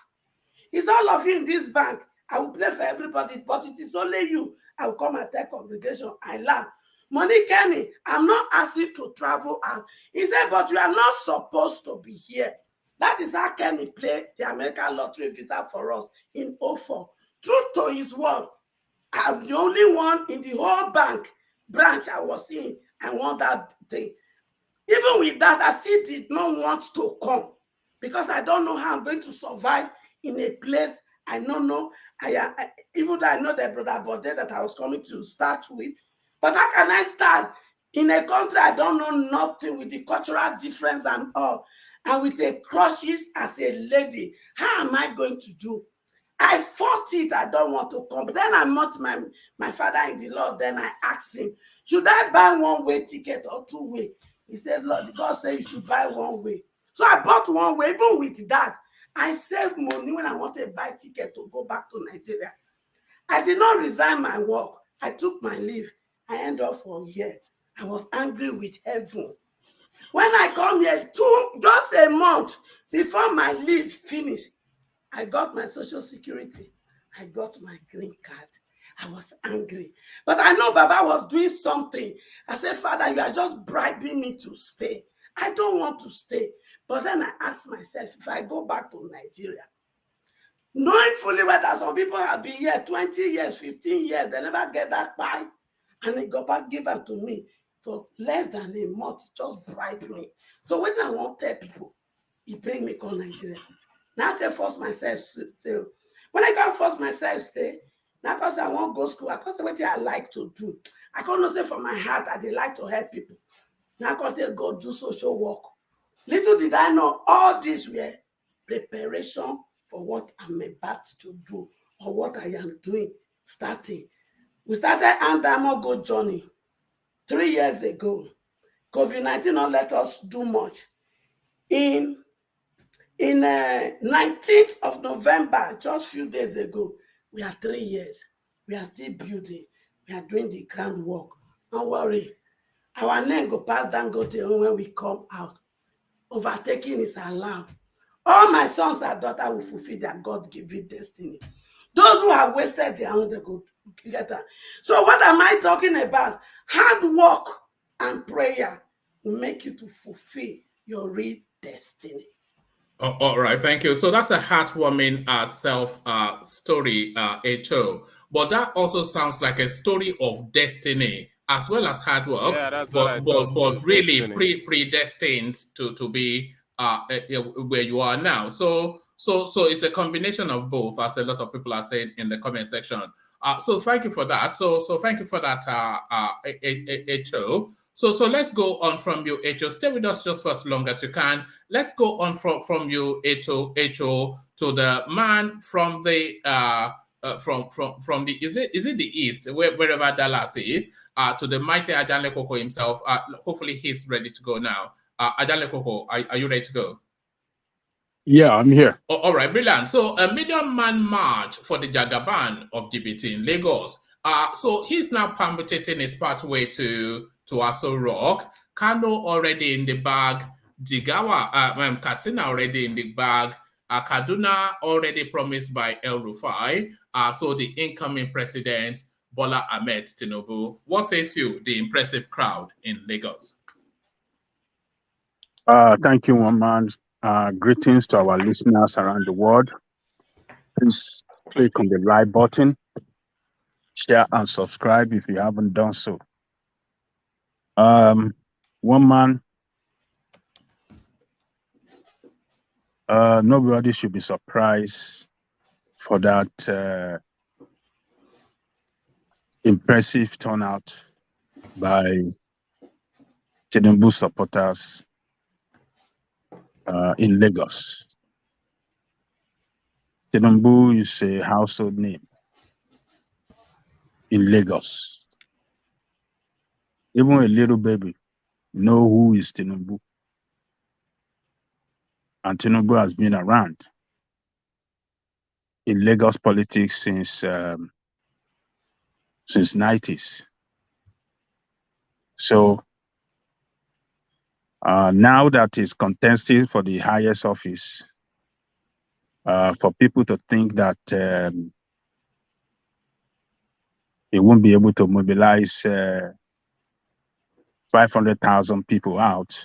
It's all of you in this bank. I will play for everybody, but it is only you. I will come and take congregation. I laugh. Money Kenny, I'm not asking to travel out. He said, but you are not supposed to be here. That is how Kenny played the American lottery visa for us in 2004. True to his word, I'm the only one in the whole bank branch I was in. I won that thing. Even with that, I still did not want to come because I don't know how I'm going to survive in a place I don't know. Even though I know the brother Bode that I was coming to start with, but how can I start in a country I don't know nothing, with the cultural difference and all, and with a crushes as a lady? How am I going to do? I fought it. I don't want to come. But then I met my father in the Lord. Then I asked him, should I buy one-way ticket or two-way? He said, Lord, God said you should buy one way. So I bought one way. Even with that, I saved money when I wanted to buy ticket to go back to Nigeria. I did not resign my work. I took my leave. I ended up for a year. I was angry with heaven. When I come here, just a month before my leave finished, I got my Social Security. I got my green card. I was angry. But I know Baba was doing something. I said, Father, you are just bribing me to stay. I don't want to stay. But then I asked myself, if I go back to Nigeria, knowing fully well that some people have been here 20 years, 15 years, they never get that pie. And they got back given to me for less than a month, just bribe me. So when I want to tell people, he bring me to Nigeria. Now I force myself to. When I can't force myself stay, now because I want to go school, because what I like to do. I can't say from my heart that they like to help people. Now I can't go do social work. Little did I know all this were preparation for what I'm about to do or what I am doing, starting. We started Andamo Go Journey 3 years ago. COVID-19 not let us do much. In 19th of November, just a few days ago, we are 3 years. We are still building. We are doing the groundwork. Don't worry. Our name go pass Dangote when we come out. Overtaking is allowed. All my sons and daughters will fulfill their God-given destiny. Those who have wasted their own, they go get that. So what am I talking about? Hard work and prayer will make you to fulfill your real destiny. Oh, all right, thank you. So that's a heartwarming self story, HO. But that also sounds like a story of destiny as well as hard work, Yeah, that's what I thought too. but really Destiny. predestined to be where you are now. So it's a combination of both, as a lot of people are saying in the comment section. So thank you for that. So thank you for that, HO. So let's go on from you, HO. Stay with us just for as long as you can. Let's go on from you, HO, to the man from the from the is it the east, wherever Dallas is, to the mighty Ajanle Koko himself. Hopefully he's ready to go now. Ajanle Koko, are you ready to go? Yeah, I'm here. All right, brilliant. So a million-man march for the Jagaban of GBT in Lagos. So he's now permutating his pathway to Aso Rock. Kano already in the bag. Jigawa, Katsina already in the bag. Kaduna already promised by El Rufai. So the incoming president, Bola Ahmed Tinubu. What says you, the impressive crowd in Lagos? Thank you, one man. Greetings to our listeners around the world. Please click on the like button, share and subscribe if you haven't done so. One man, nobody should be surprised for that impressive turnout by Tinubu supporters in Lagos. Tinubu is a household name in Lagos. Even a little baby know who is Tinubu. And Tinubu has been around in Lagos politics since 90s. So now that he's contesting for the highest office, for people to think that he won't be able to mobilize 500,000 people out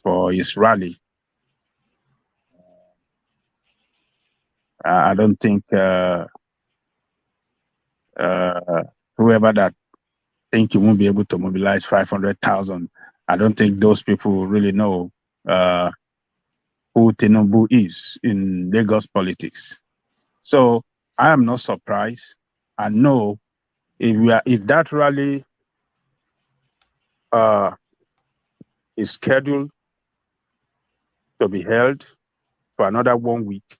for his rally, I don't think whoever that think he won't be able to mobilize 500,000, I don't think those people really know who Tinubu is in Lagos politics. So I am not surprised. I know if that rally is scheduled to be held for another 1 week,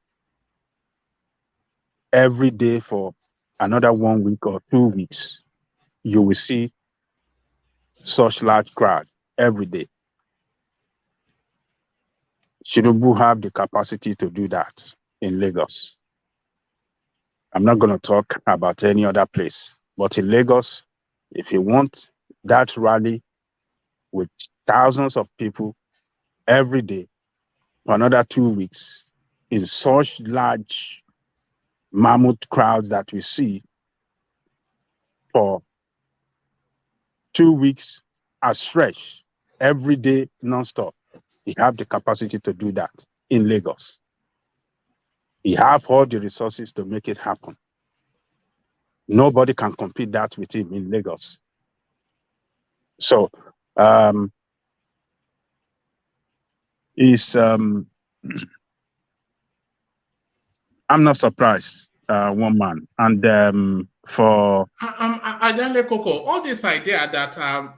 every day for another 1 week or 2 weeks, you will see such large crowd every day. Tinubu have the capacity to do that in Lagos. I'm not going to talk about any other place, but in Lagos, if you want that rally with thousands of people every day for another 2 weeks in such large mammoth crowds that we see for 2 weeks as stretch every day nonstop, he have the capacity to do that in Lagos. He have all the resources to make it happen. Nobody can compete that with him in Lagos. So I'm not surprised, one man. And for Ajale Koko, all this idea that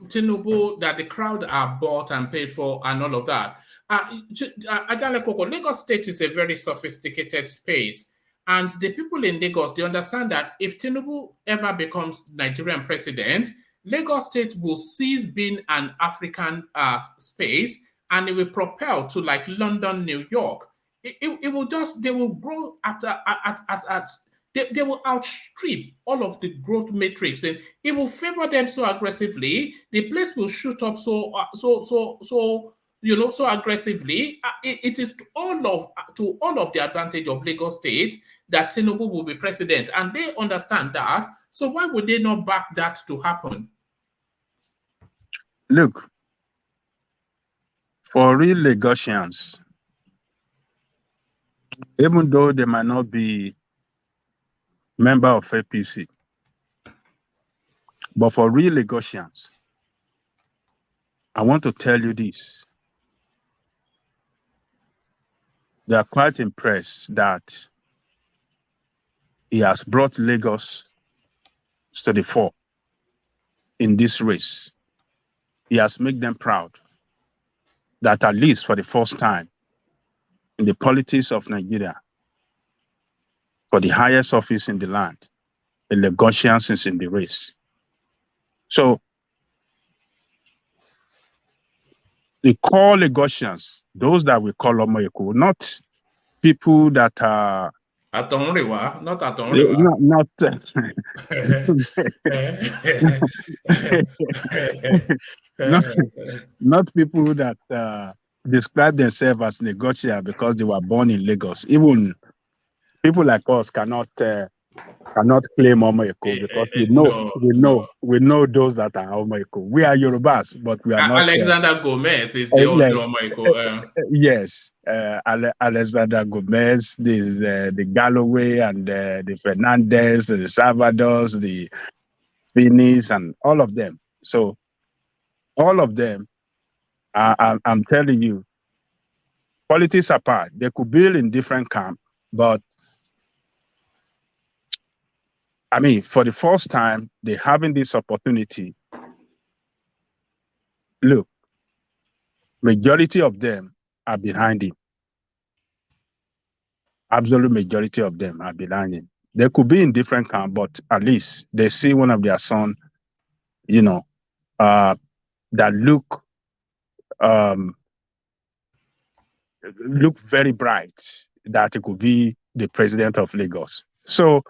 Tinubu, that the crowd are bought and paid for and all of that. Ajale Koko, Lagos State is a very sophisticated space. And the people in Lagos, they understand that if Tinubu ever becomes Nigerian president, Lagos State will cease being an African space and it will propel to like London, New York. It will just, they will grow at they will outstrip all of the growth metrics, and it will favor them so aggressively. The place will shoot up so so aggressively. It is to all of the advantage of Lagos State that Tinubu will be president, and they understand that. So why would they not back that to happen? Look, for real Lagosians, even though they might not be member of APC, but for real Lagosians, I want to tell you this. They are quite impressed that he has brought Lagos to the fore in this race. He has made them proud that at least for the first time in the politics of Nigeria, for the highest office in the land, a Lagosian is in the race. So they call Lagosians, those that we call Omoyeko, not people that are Atonriwa, not Atonriwa. not people that describe themselves as Lagosian because they were born in Lagos. Even people like us cannot claim Omoyeko because we know those that are Omoyeko. We are Yorubas, but we are not. Alexander Gomez is the only Omoyeko. Yes, Alexander Gomez, the Galloway and the Fernandez, the Salvadors, the Finis, and all of them. So all of them, I'm telling you, politics apart, they could build in different camps, but I mean, for the first time, they're having this opportunity. Look, majority of them are behind him. Absolute majority of them are behind him. They could be in different camps, but at least they see one of their son, that look very bright, that it could be the president of Lagos. So,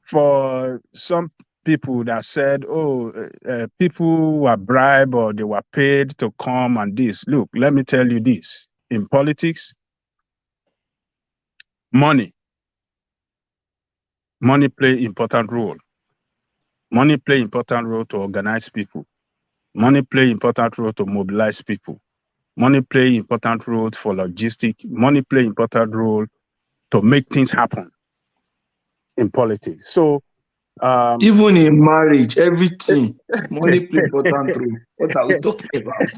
for some people that said, people were bribed or they were paid to come and this. Look, let me tell you this. In politics, money play important role. Money play important role to organize people. Money play important role to mobilize people. Money play important role for logistics. Money play important role to make things happen in politics. So even in marriage, everything, money play important role. What are we talking about?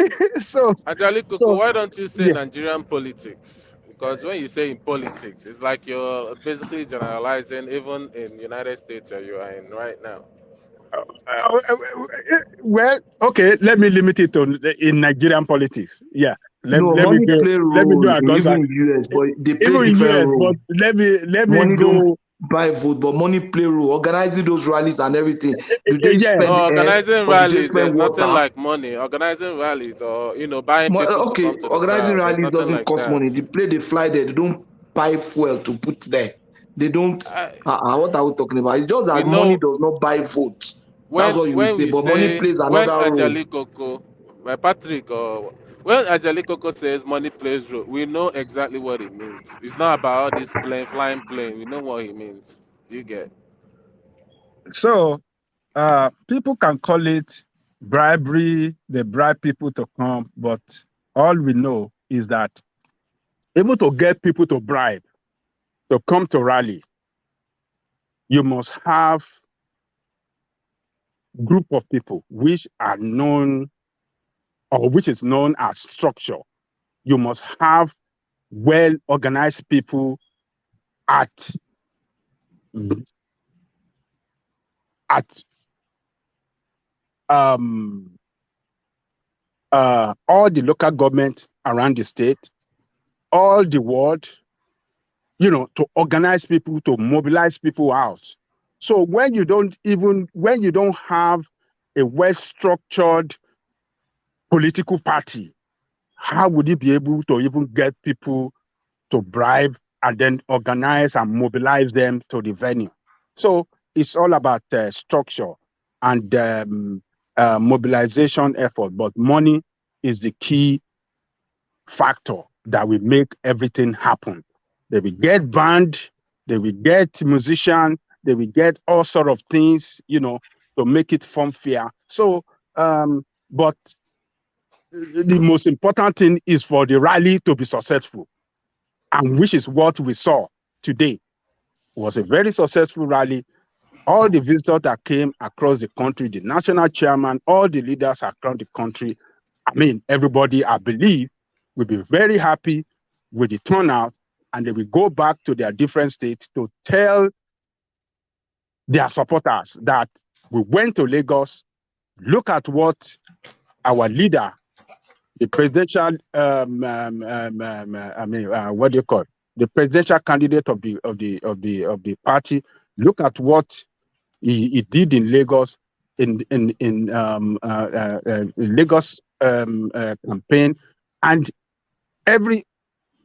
Ajalikoko, why don't you say Nigerian politics? Because when you say in politics, it's like you're basically generalizing even in United States where you are in right now. Well, okay, let me limit it to in Nigerian politics. Yeah. Money play role even in US, but they play different role. But let me go buy vote, but money play role, organizing those rallies and everything. Do they spend organizing rallies? There's nothing like money. Organizing rallies or buying people to come to organizing the rallies doesn't cost money. They fly there. They don't buy fuel to put there. They don't. What are we talking about? It's just that money does not buy votes. That's what you will say. But money plays another role. Patrick, when Ajalikoko says money plays role, we know exactly what it means. It's not about this flying plane. We know what it means. Do you get? So, people can call it bribery. They bribe people to come, but all we know is that able to get people to bribe to come to rally, you must have group of people which are known or which is known as structure. You must have well-organized people at all the local government around the state, all the world, to organize people, to mobilize people out. So when you don't have a well-structured political party, how would he be able to even get people to bribe and then organize and mobilize them to the venue? So it's all about structure and mobilization effort, but money is the key factor that will make everything happen. They will get band, they will get musician, they will get all sort of things, to make it fun fair. So, but the most important thing is for the rally to be successful, and which is what we saw today. It was a very successful rally. All the visitors that came across the country, the national chairman, all the leaders across the country, I mean, everybody, I believe, will be very happy with the turnout, and they will go back to their different states to tell their supporters that we went to Lagos, look at what our leader, the presidential, what do you call it? The presidential candidate of the party, look at what he did in Lagos, in Lagos campaign, and every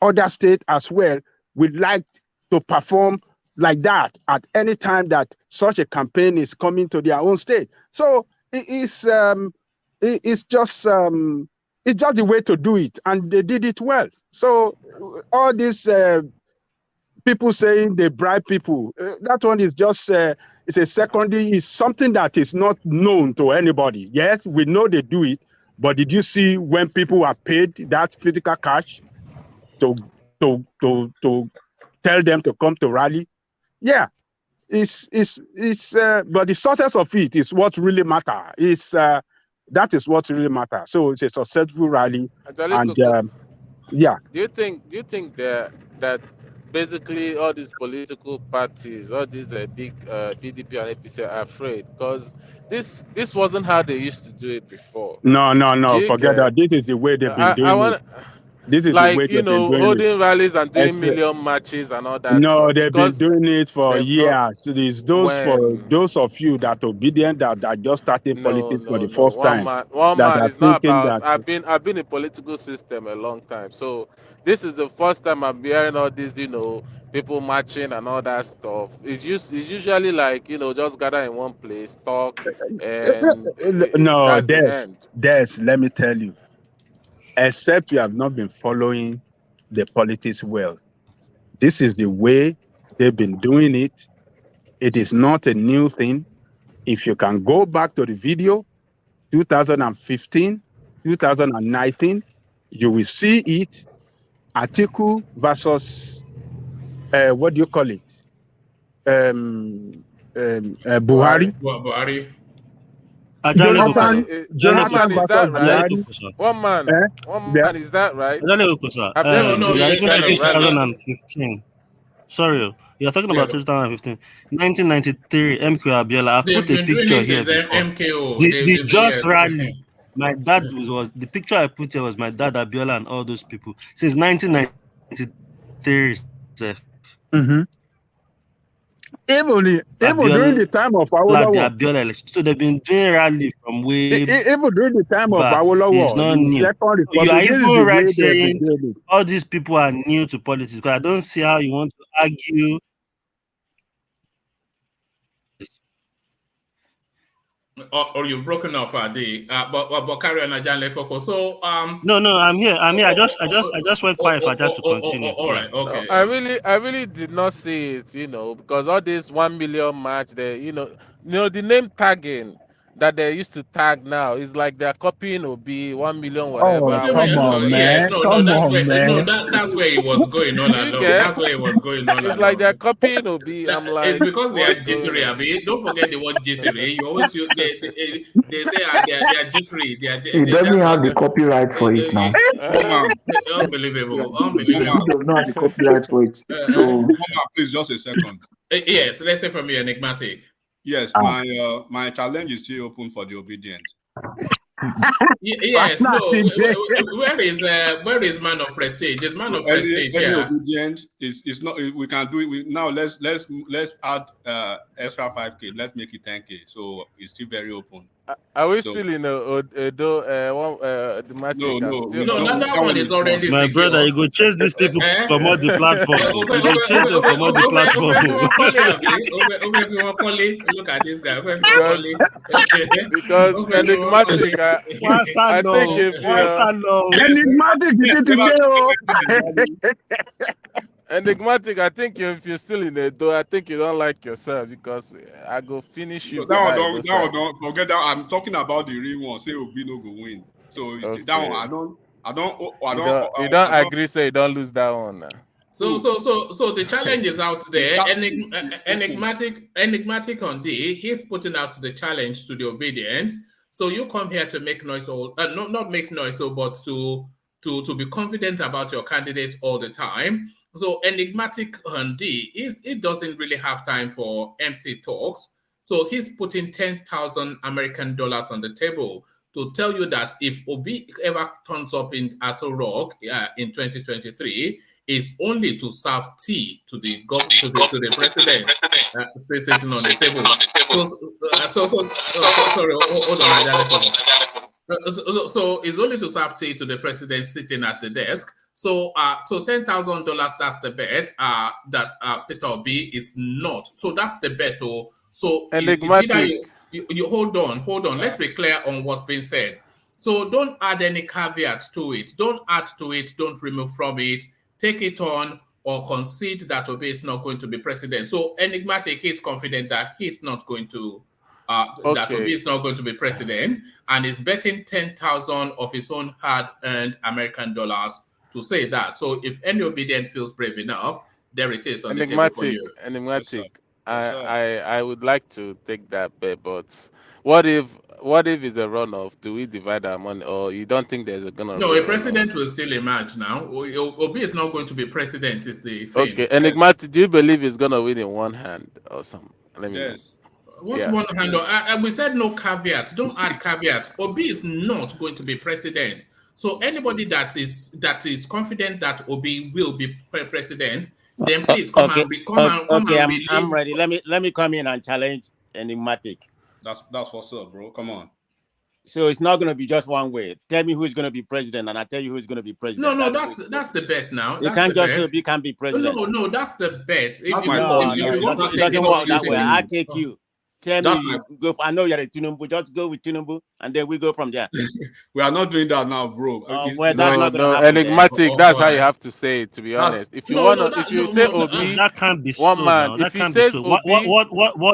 other state as well would like to perform like that at any time that such a campaign is coming to their own state. So it's just the way to do it, and they did it well. So all these people saying they bribe people, that one is just it's a secondary. It's something that is not known to anybody. Yes, we know they do it, but did you see when people are paid that physical cash to tell them to come to rally? Yeah, it's but the success of it is what really matters. That is what really matters. So it's a successful rally, and yeah. Do you think that basically all these political parties, all these big PDP and APC are afraid because this wasn't how they used to do it before? No, forget that. This is the way they've been doing it. This is the way they've been doing holding rallies and doing million matches and all that No, stuff. they've been doing it for years. It's for those of you that are obedient that just started politics for the first time. One man is not about. That I've been in political system a long time, so this is the first time I'm hearing all this. People marching and all that stuff. It's usually like just gather in one place, talk, and no, that's the end. Let me tell you. Except you have not been following the politics well. This is the way they've been doing it. It is not a new thing. If you can go back to the video, 2015, 2019, you will see it. Atiku versus, what do you call it? Buhari. Buhari. Jonathan versus Buhari. One man, is that right? No, 2015. Sorry, you're talking about 2015. 1993, MK Abiola. I've put a picture here before. MKO. The Just Rally. My dad was the picture I put here was my dad, Abiola, and all those people since 1993. Even during the time of Awolowo. So they've been doing rally from way even during the time of Awolowo. It's not new. You are even right saying all these people are new to politics, because I don't see how you want to argue. Or you've broken off, Adi. But carry on, Ajan Lekoko. So No, I'm here. I just went quiet for that to continue. All right, okay. I really did not see it, because all this 1 million match, the name tagging that they used to tag now is like they're copying Obi 1 million whatever. Come on, man. That's where it was going on. That's where it was going on. It's like they're copying Obi. I'm like, it's because they are jittery. Don't forget the word jittery. You always use they say they are jittery. He doesn't have the copyright for it now. Unbelievable. He does not have the copyright for it. So please, just a second. Yes, let's say from you, enigmatic. Yes, my challenge is still open for the obedient. Yes, no. Where is man of prestige? Is man of prestige here? Obedient is not. We can do it. Now let's add extra 5K. Let's make it 10K. So it's still very open. Are we So still in the matic? No, that one is already My secure. brother, you go chase these people come out the platform. You go chase them come out the platform. Look at this guy. Because enigmatic, I think if Enigmatic is it today, oh. enigmatic, I think if you're still in Edo, I think you don't like yourself because I go finish you. that one don't forget that I'm talking about the real one. Say Obi no go win. So that one I don't you don't agree, say you don't lose that one now. So the challenge is out there. Enigmatic on D, he's putting out the challenge to the obedient. So you come here to make noise, or not make noise, but to be confident about your candidate all the time. So Enigmatic on D it doesn't really have time for empty talks. So he's putting $10,000 American dollars on the table to tell you that if Obi ever turns up in Aso Rock in 2023, is only to serve tea to the president sitting on the table. Sorry, hold on. So it's only to serve tea to the president sitting at the desk. So $10,000, that's the bet. That Peter Obi is not. So that's the bet. So enigmatic. You hold on. Let's be clear on what's being said. So don't add any caveats to it. Don't add to it. Don't remove from it. Take it on or concede that Obi is not going to be president. So Enigmatic is confident that he's not going to that Obi is not going to be president, and is betting 10,000 of his own hard-earned American dollars to say that. So if any obedient feels brave enough, there it is on the table for you. Enigmatic. I would like to take that bet, but what if it's a runoff? Do we divide our money, or you don't think there's gonna? No, a president will still emerge now. Obi is not going to be president. Is the thing. Okay, Enigmatic. Do you believe he's gonna win in one hand or something? Let me know. What's one hand? We said no caveats. Don't add caveats. Obi is not going to be president. So anybody that is confident that Obi will be president, then please come and believe. I'm ready. Let me come in and challenge Enigmatic. That's what's up, bro. Come on. So it's not going to be just one way. Tell me who's going to be president, and I tell you who's going to be president. No, that's the bet now. You can't just say Obi can't be president. No, that's the bet. It doesn't work that way. I take you. Tell me, go. I know you're a Tinubu. Just go with Tinubu, and then we go from there. We are not doing that now, bro. No, Enigmatic. That's how you have to say it. To be honest, if you say Obi, that can't be one man. Now. If he says so. Obi, what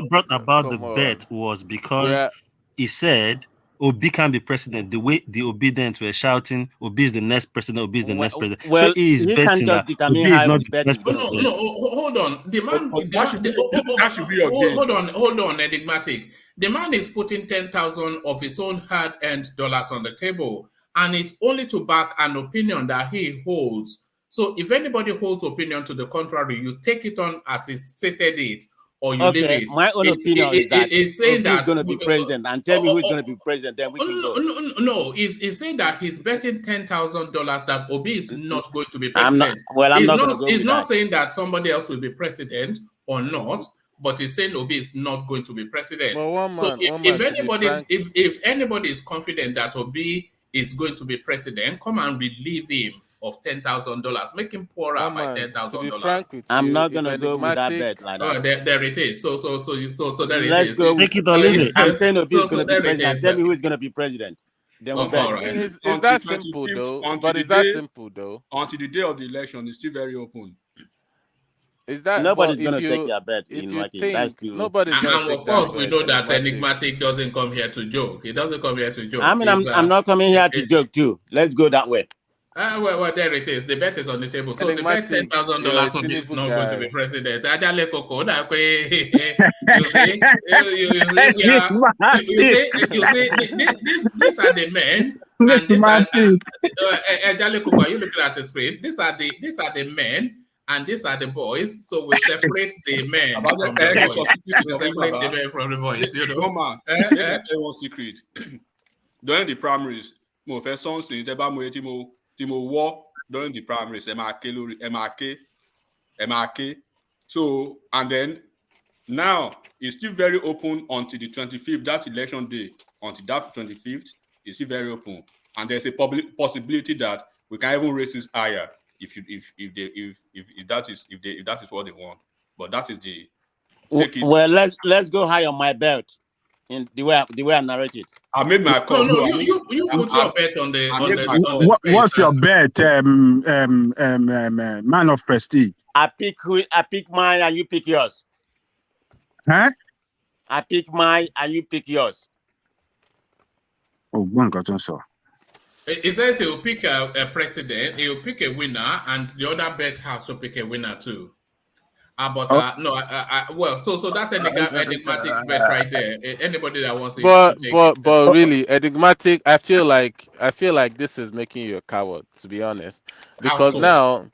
brought about the bet was because he said Obi can be president. The way the obedients were shouting, Obi is the next president. Obi is the next president. Well, so he is betting that Obi is not the next president. No, hold on. The man. That should be your game. Hold on, Enigmatic. The man is putting 10,000 of his own hard-earned dollars on the table, and it's only to back an opinion that he holds. So if anybody holds opinion to the contrary, you take it on as he stated it, or you leave it. My own opinion is that it's saying that he's going to be president, and tell me who's going to be president, then we can go. No, he's saying that he's betting $10,000 that Obi is not going to be president. He's not saying that somebody else will be president or not, but he's saying Obi is not going to be president. So if anybody is confident that Obi is going to be president, come and relieve him of $10,000. Make him poorer by $10,000. I'm not gonna go with that bet like that. Oh, there it is. So there it Let's is. go. Take it or leave it. I'm saying Obi is gonna be president. Tell me who is gonna be president. Then we'll bet. Right. Is that simple though? But is that simple though? Until the day of the election, it's still very open. Is that nobody's gonna take your bet in like that's too. Nobody's and of course we know that Enigmatic doesn't come here to joke. He doesn't come here to joke. I mean, I'm not coming here to joke too. Let's go that way. Well, there it is. The bet is on the table. So the bet $10,000 on is not going to be president. These are the men. And these are you looking at the screen? These are the men. And these are the boys, so we separate the men from the boys. We separate the men from the boys, you know. No man, let me tell you one secret. During the primaries, mo fẹ́ sọ́nsìn ìjẹba mo tí mo wọ́ during the primaries, MRK. So, and then now it's still very open until the 25th, that election day. until that 25th, is still very open. And there's a possibility that we can even raise this higher if that is what they want. But that is the well, let's go high on my belt in the way I narrate it. I made my call. No, you put your bet on the space. What's your bet, man of prestige? I pick mine and you pick yours. Huh? I pick mine and you pick yours. Oh, one got on so. It says he'll pick a president, he'll pick a winner, and the other bet has to pick a winner too. Well, so that's enigmatic bet right there. Anybody that wants it. But really, enigmatic. I feel like this is making you a coward, to be honest. Because now,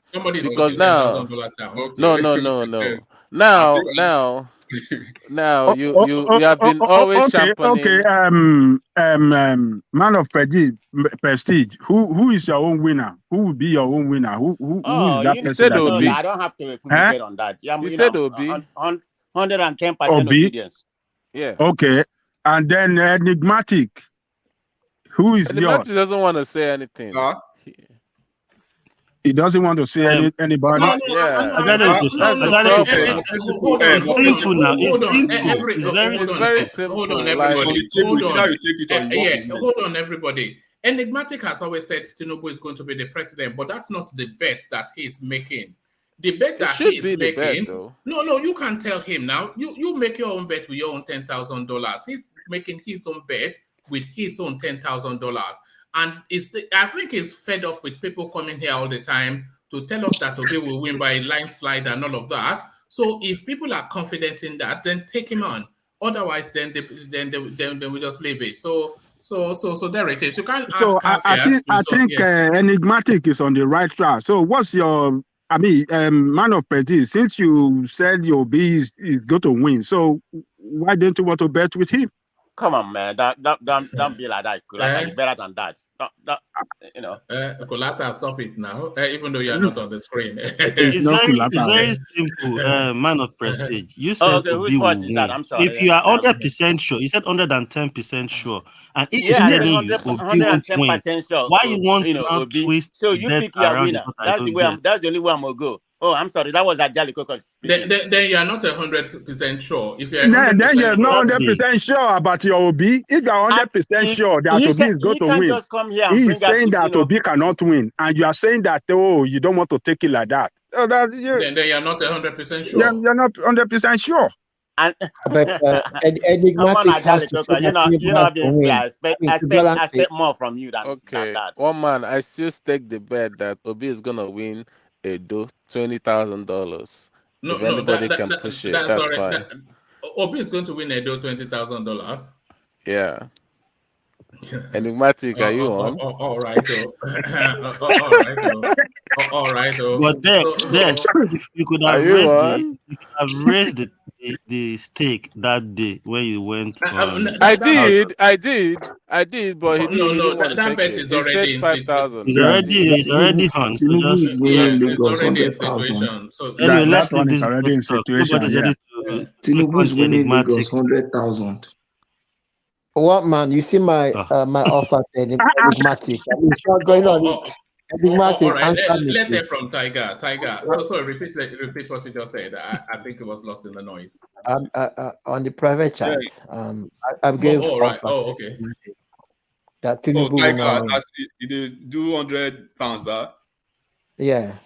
now you have been always championing. Man of prestige. Who is your own winner? Who will be your own winner? Who is that person? I don't have to equivocate on that. Yeah, you said Obi. 110% obedience. Yeah. Okay. And then enigmatic. Who is enigmatic yours? Doesn't want to say anything. He doesn't want to see anybody. It's simple now. It's simple. It's very simple. Hold on, everybody. Hold on, everybody. Enigmatic has always said Tinubu is going to be the president, but that's not the bet that he's making. The bet that he's making. No, you can tell him now. You make your own bet with your own $10,000. He's making his own bet with his own $10,000. And I think he's fed up with people coming here all the time to tell us that Obi will win by a landslide and all of that. So if people are confident in that, then take him on. Otherwise, then we just leave it. So there it is. You can't. So I think enigmatic is on the right track. So what's your? Man of prestige. Since you said your Obi is going to win, so why don't you want to bet with him? Come on, man. Don't be like that. You're better than that. Colata, stop it now. Even though you are not on the screen. It's very simple. Man of prestige. You said Obi will win. I'm sorry. If you are 100% sure, you said 110% sure, and if it's telling you Obi won't win, sure. why you want to twist? So you pick your winner. That's the only way I'm gonna go. Oh, I'm sorry. That was Ajali Koko. Then you are not 100% sure. If you're then you're not 100% sure about your Obi. If you're 100% sure that Obi is going to win, just come here and he is saying that Obi cannot win, and you are saying that you don't want to take it like that. Then you're not 100% sure. You're not 100% sure. But enigmatic has to say you're not being fair. I expect more from you than that. One man, I still stake the bet that Obi is gonna win Edo $20,000. If anybody can push it, that's fine. Obi is going to win Edo $20,000. Yeah. Enigmatic, are you on? All right. All right. But if you could have raised the stake that day when you went. I did, but he didn't. That bet is already in 5,000. It's already on. So just it's already in situation. So anyway, let's leave this. Already in situation. Tinubu's winning Lagos 100,000. What man? You see my my offer enigmatic. It's not going on it. Enigmatic. Let's hear from Tiger. So sorry, repeat what you just said. I think it was lost in the noise. On the private chat, I gave offer. Okay. That Tinubu Tiger, you do £100 back. Yeah.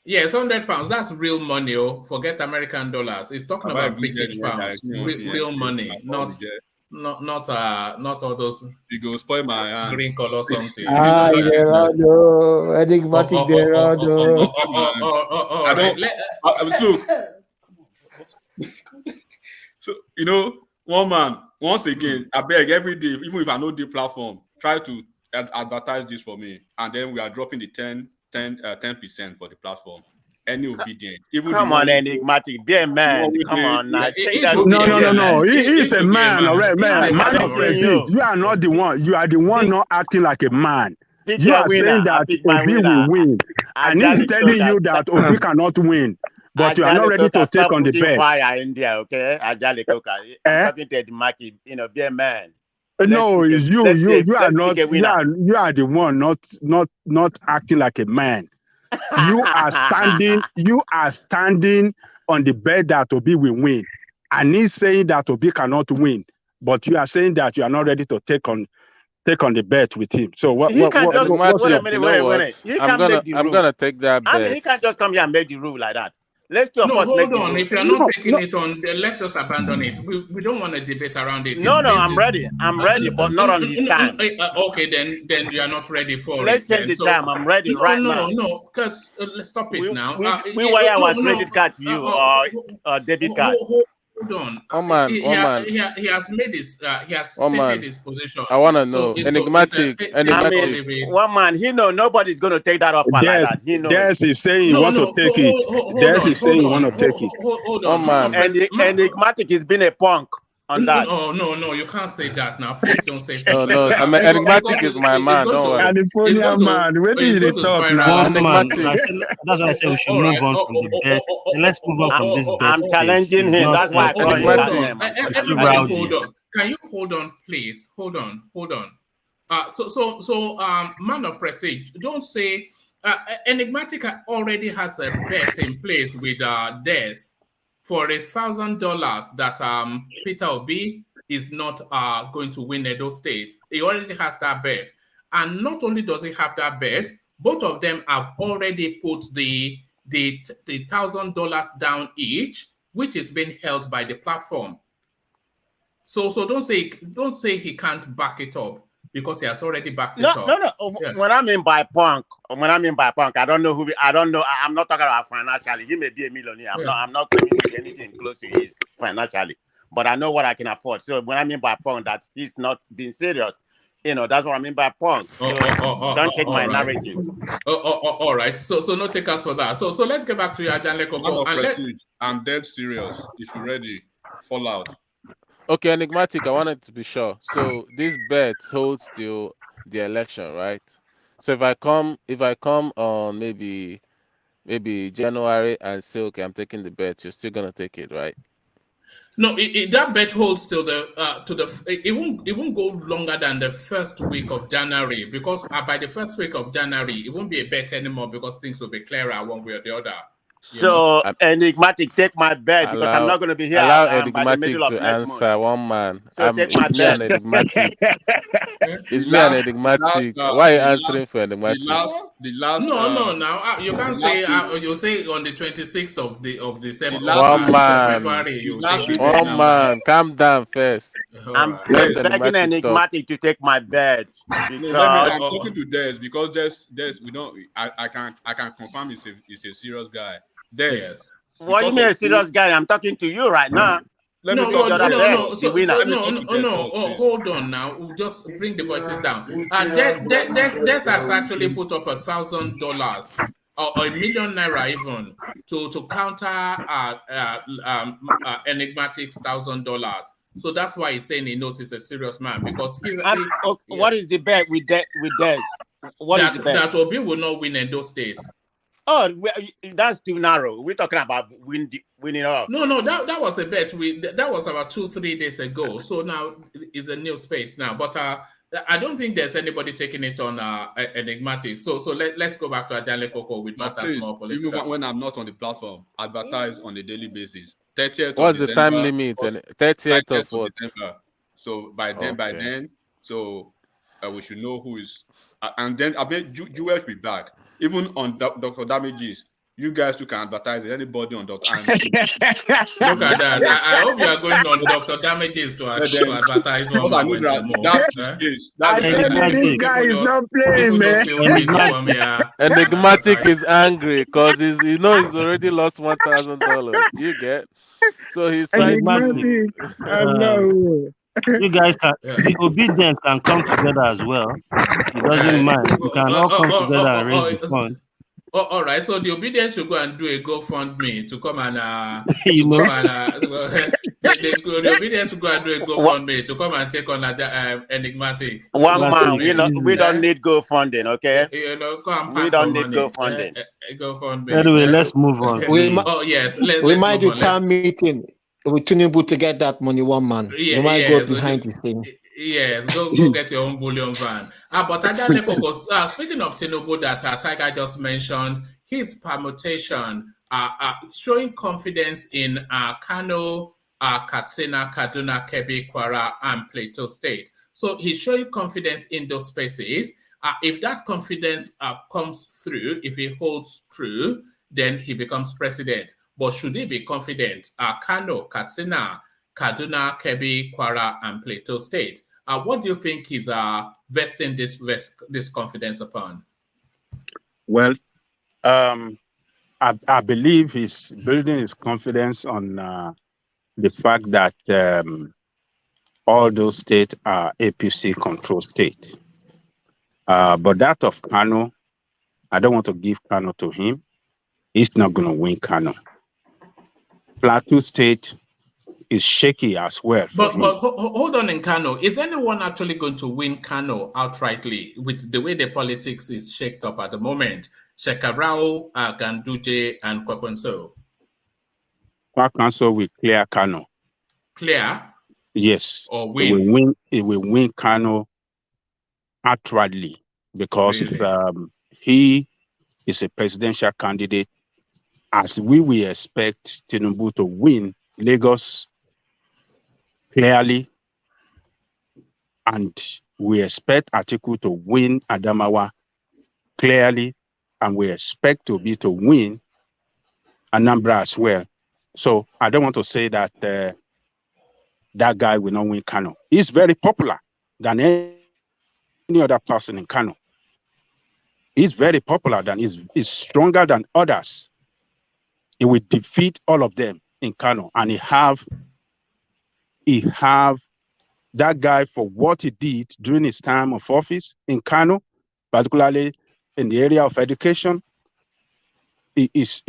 Yeah, it's £100. That's real money. Forget American dollars. It's talking about British pounds. Real money, not all those. You go spoil my hand. Green color something. Enigmatic So one man, once again, I beg every day, even if I know the platform, try to advertise this for me, and then we are dropping the 10% for the platform. Any obedient. Come on, enigmatic. Be a man. Come on now. No. He's a man, alright, man. Man of prestige. You are not the one. You are the one not acting like a man. You are saying that Obi will win, and he's telling you that Obi cannot win. But you are not ready to take on the bet. Fire India, okay? Ajali Koka. Talking to the market, be a man. No, it's you. You are let's not. pick a winner. You are the one not acting like a man. You are standing. You are standing on the bet that Obi will win, and he's saying that Obi cannot win. But you are saying that you are not ready to take on the bet with him. So what's Wait a your... minute. He can't make the rule. I'm gonna take that bet. I mean, he can't just come here and make the rule like that. Let's two of No, us make hold the on. rule. If you're not taking it on, then let's just abandon it. We don't want to debate around it. No, I'm ready. I'm ready, but not on this time. Okay, then you are not ready for Let's it. change the time. I'm ready right now. No, because let's stop it now. We wire our credit card to you or debit card. Hold on. One man. He has made his. He has stated his position. I want to know. Enigmatic. One man. He know nobody's going to take that offer like that. He knows. Des is saying you want to take it. Des is saying you want to take it. Hold on. Man. Enigmatic has been a punk on that. No, you can't say that now. Please don't say that. No, Enigmatic is my man. Don't worry. California man. Where did you talk now? That's why I said we should move on from the bet. Let's move on from this bet. I'm challenging him. That's why I call him that name. Hold on. Can you hold on, please? Hold on. So, man of prestige, don't say Enigmatic already has a bet in place with Des for $1,000 that Peter Obi is not going to win Edo State. He already has that bet. And not only does he have that bet, both of them have already put the $1,000 down each, which is being held by the platform. So don't say he can't back it up, because he has already backed it up. No. Yeah. When I mean by punk, I don't know. I'm not talking about financially. He may be a millionaire. I'm not committing anything close to his financially, but I know what I can afford. So when I mean by punk, that he's not being serious. That's what I mean by punk. Don't take my narrative. All right. So no take us for that. So let's get back to your Janle Koko. I'm dead serious. If you're ready, fall out. Okay, Enigmatic, I wanted to be sure. So this bet holds till the election, right? So if I come on maybe January and say, okay, I'm taking the bet, you're still gonna take it, right? No, that bet holds till it won't go longer than the first week of January, because by the first week of January it won't be a bet anymore, because things will be clearer one way or the other. So Enigmatic, take my bet, because I'm not going to be here. Allow Enigmatic to answer, one man. So take my bet. Enigmatic. It's me and Enigmatic. Why are you answering for Enigmatic? The last. No. Now you can't say. You say on the 26th of December. One man. Calm down first. I'm begging Enigmatic to take my bet. I'm talking to Des, because Des, we don't. I can confirm he's a serious guy. Yes. What do you mean a serious guy? I'm talking to you right now. Hold on now. We'll just bring the voices down. Des has actually put up $1,000 or ₦1 million even to counter Enigmatic's $1,000. So that's why he's saying he knows he's a serious man, because what is the bet with Des? What is the bet? That Obi will not win in those states. Oh, that's too narrow. We're talking about winning all. No, that was a bet. That was about 2-3 days ago. So now it's a new space now. But I don't think there's anybody taking it on Enigmatic. So let's go back to Janle Koko with matters more political. Even when I'm not on the platform, advertise on a daily basis. 30th. What's the time limit? 30th of what? December. So by then, so we should know who is. And then I bet Jewel will be back. Even on Dr. Damages, you guys who can advertise anybody on Dr. Look at that. I hope you are going on Dr. Damages to advertise. That's the case. This guy is not playing, man. Enigmatic is angry because he's already lost $1,000. Do you get? So he's trying to. You guys can, the obedience can come together as well. It doesn't mind. We can all come together and raise the fund. All right, so the obedience should go and do a GoFundMe to come and the obedience should go and do a GoFundMe to come and take on Enigmatic. One man, we don't need GoFunding, okay? We don't need GoFunding. GoFundMe. Anyway, let's move on. We might do town meeting with Tinubu to get that money, one man. We might go behind this thing. Yes, go get your own bullion van. But Adane speaking of Tinubu that Tiger just mentioned, his permutation showing confidence in Kano, Katsina, Kaduna, Kebbi, Kwara, and Plateau State. So he's showing confidence in those spaces. If that confidence comes through, if he holds true, then he becomes president. But should he be confident? Kano, Katsina, Kaduna, Kebbi, Kwara, and Plateau State. What do you think he's vesting this confidence upon? Well, I believe he's building his confidence on the fact that all those states are APC controlled states. But that of Kano, I don't want to give Kano to him. He's not going to win Kano. Plateau State is shaky as well. But hold on in Kano. Is anyone actually going to win Kano outrightly with the way the politics is shaked up at the moment? Shekarau, Ganduje, and Kwakwanso. Kwakwanso will clear Kano. Clear? Yes. Or win? It will win Kano outrightly because really? He is a presidential candidate. As we will expect Tinubu to win Lagos clearly, and we expect Atiku to win Adamawa clearly, and we expect Obi to win Anambra as well. So I don't want to say that that guy will not win Kano. He's very popular than any other person in Kano. He's very popular than he's stronger than others. He will defeat all of them in Kano, and he have that guy for what he did during his time of office in Kano, particularly in the area of education. He is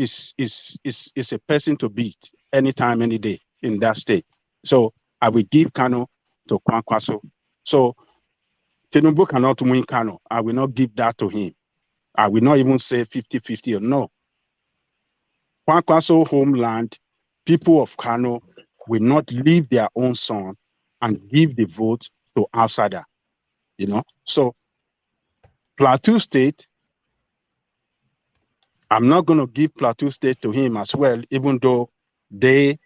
a person to beat anytime, any day in that state. So I will give Kano to Kwankwaso. So Tinubu cannot win Kano. I will not give that to him. I will not even say 50-50 or no. Kwankwaso homeland, people of Kano will not leave their own son and give the vote to outsider. So Plateau State, I'm not going to give Plateau State to him as well, even though the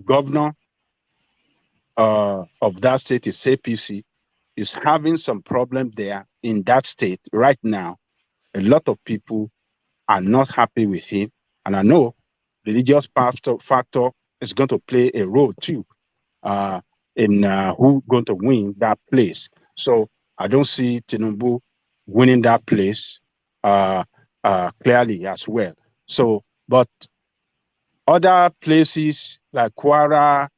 governor of that state is APC, is having some problem there in that state right now. A lot of people are not happy with him. And I know religious factor is going to play a role too in who's going to win that place. So I don't see Tinubu winning that place clearly as well. So, but other places like Kwara,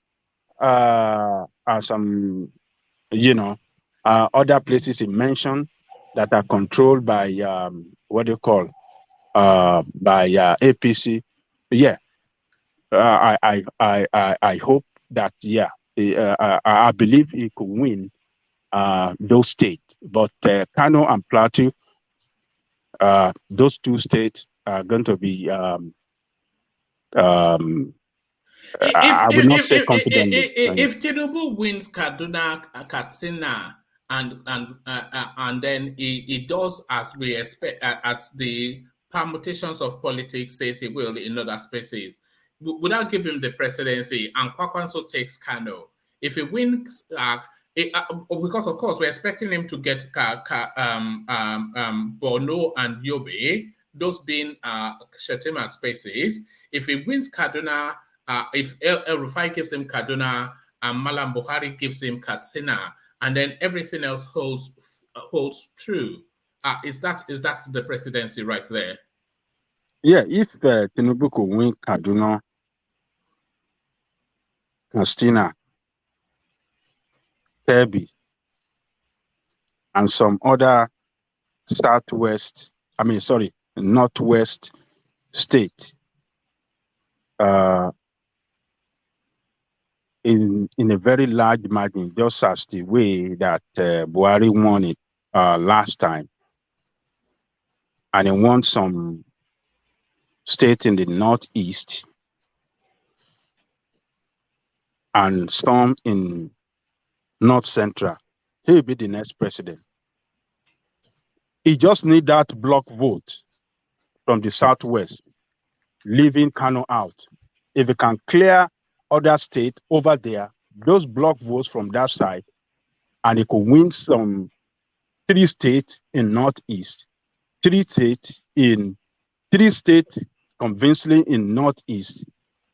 some, other places he mentioned that are controlled by by APC. Yeah, I hope that I believe he could win those states. But Kano and Plateau, those two states are going to be. I would not say confidently. If Tinubu wins Kaduna, Katsina, and then he does as we expect, as the permutations of politics says he will in other spaces, without giving him the presidency, and Kwakwanso takes Kano. If he wins, because of course we're expecting him to get Borno and Yobe, those being Shetima spaces. If he wins Kaduna, if El Rufai gives him Kaduna and Malam Buhari gives him Katsina, and then everything else holds true, is that the presidency right there? Yeah, if Tinubu could win Kaduna, Katsina, Kebbi, and some other northwest state, in a very large margin, just as the way that Buhari won it last time, and he won some states in the northeast and some in North Central, he'll be the next president. He just need that block vote from the Southwest, leaving Kano out. If he can clear other states over there, those block votes from that side, and he could win some 3 states in Northeast, 3 states convincingly in Northeast,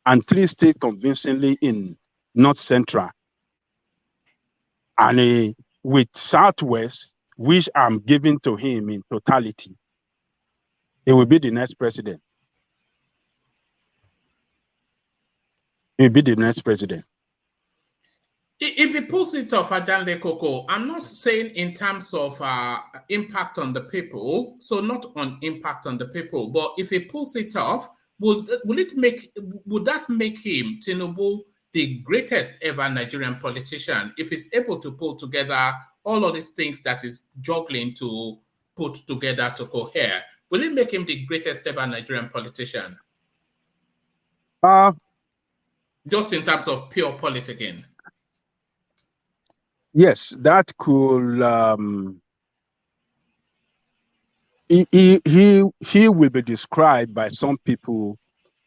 and 3 states convincingly in North Central. And with Southwest, which I'm giving to him in totality, he will be the next president. He will be the next president. If he pulls it off, Ajanle Koko, I'm not saying in terms of impact on the people, so not on impact on the people, but if he pulls it off, would that make him, Tinubu, the greatest ever Nigerian politician, if he's able to pull together all of these things that is juggling to put together to cohere? Will it make him the greatest ever Nigerian politician? Just in terms of pure politicking. Yes, that could. He will be described by some people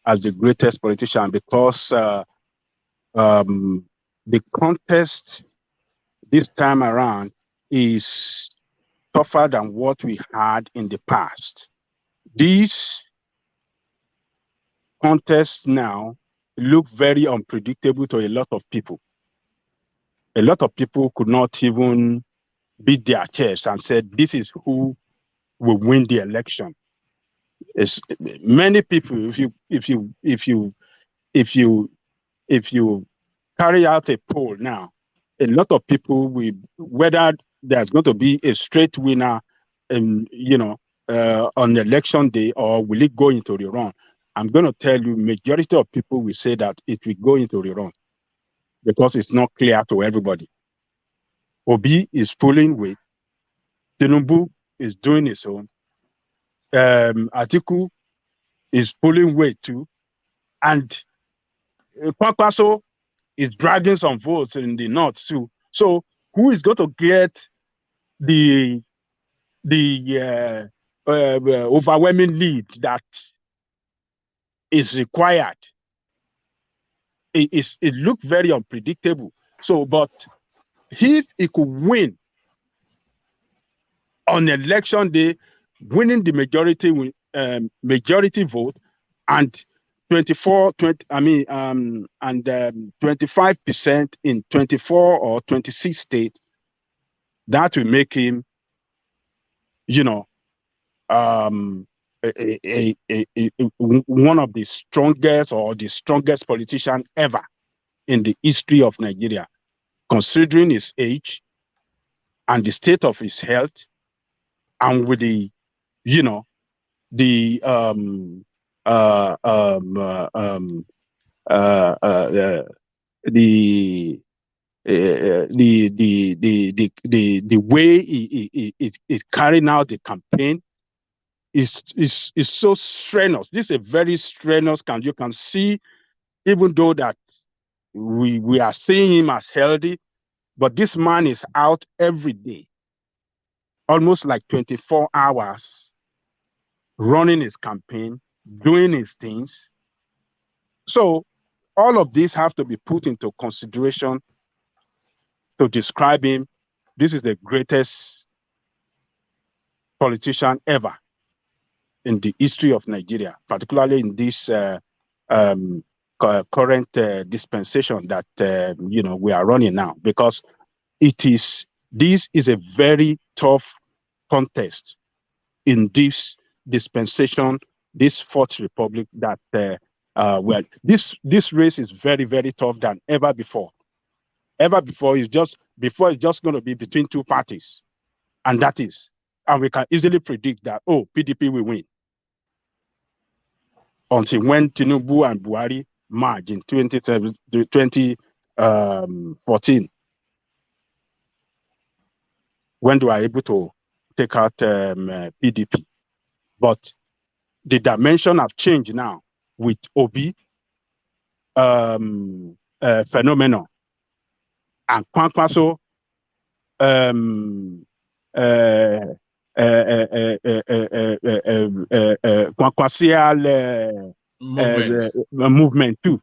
as the greatest politician because the contest this time around is tougher than what we had in the past. These contests now look very unpredictable to a lot of people. A lot of people could not even beat their chest and said, this is who will win the election. It's, many people, if you carry out a poll now, a lot of people will, whether there's going to be a straight winner, on election day, or will it go into the run? I'm going to tell you, majority of people will say that it will go into the run because it's not clear to everybody. Obi is pulling weight. Tinubu is doing his own. Atiku is pulling weight too. And Kwakwaso is dragging some votes in the north too. So who is going to get the overwhelming lead that is required? It looked very unpredictable. So, but if he could win on election day, winning the majority vote and 25% in 24 or 26 states, that will make him, one of the strongest politician ever in the history of Nigeria, considering his age and the state of his health, and with the way he carrying out the campaign is so strenuous. This is a very strenuous campaign. You can see, even though that we are seeing him as healthy, but this man is out every day, almost like 24 hours, running his campaign, doing his things. So all of these have to be put into consideration to describe him. This is the greatest politician ever in the history of Nigeria, particularly in this current dispensation that we are running now, because this is a very tough contest in this dispensation, this Fourth Republic that this race is very, very tough than ever before. Ever before it's just going to be between two parties, and we can easily predict that PDP will win. Until when Tinubu and Buhari merged in 2014, when they were able to take out PDP. But the dimension have changed now with Obi phenomenon and Kwankwaso movement too.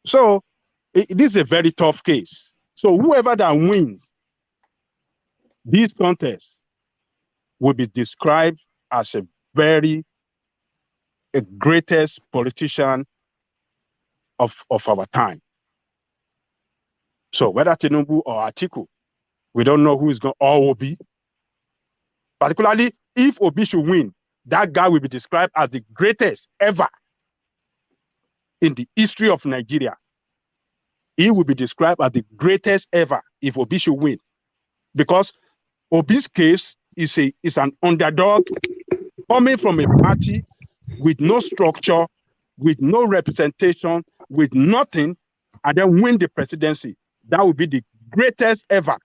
So this is a very tough case. So whoever that wins these contests will be described as a greatest politician of our time. So whether Tinubu or Atiku, we don't know who is going or Obi. Particularly if Obi should win, that guy will be described as the greatest ever in the history of Nigeria. He will be described as the greatest ever if Obi should win. Because Obi's case is an underdog coming from a party with no structure, with no representation, with nothing, and then win the presidency. That would be the greatest ever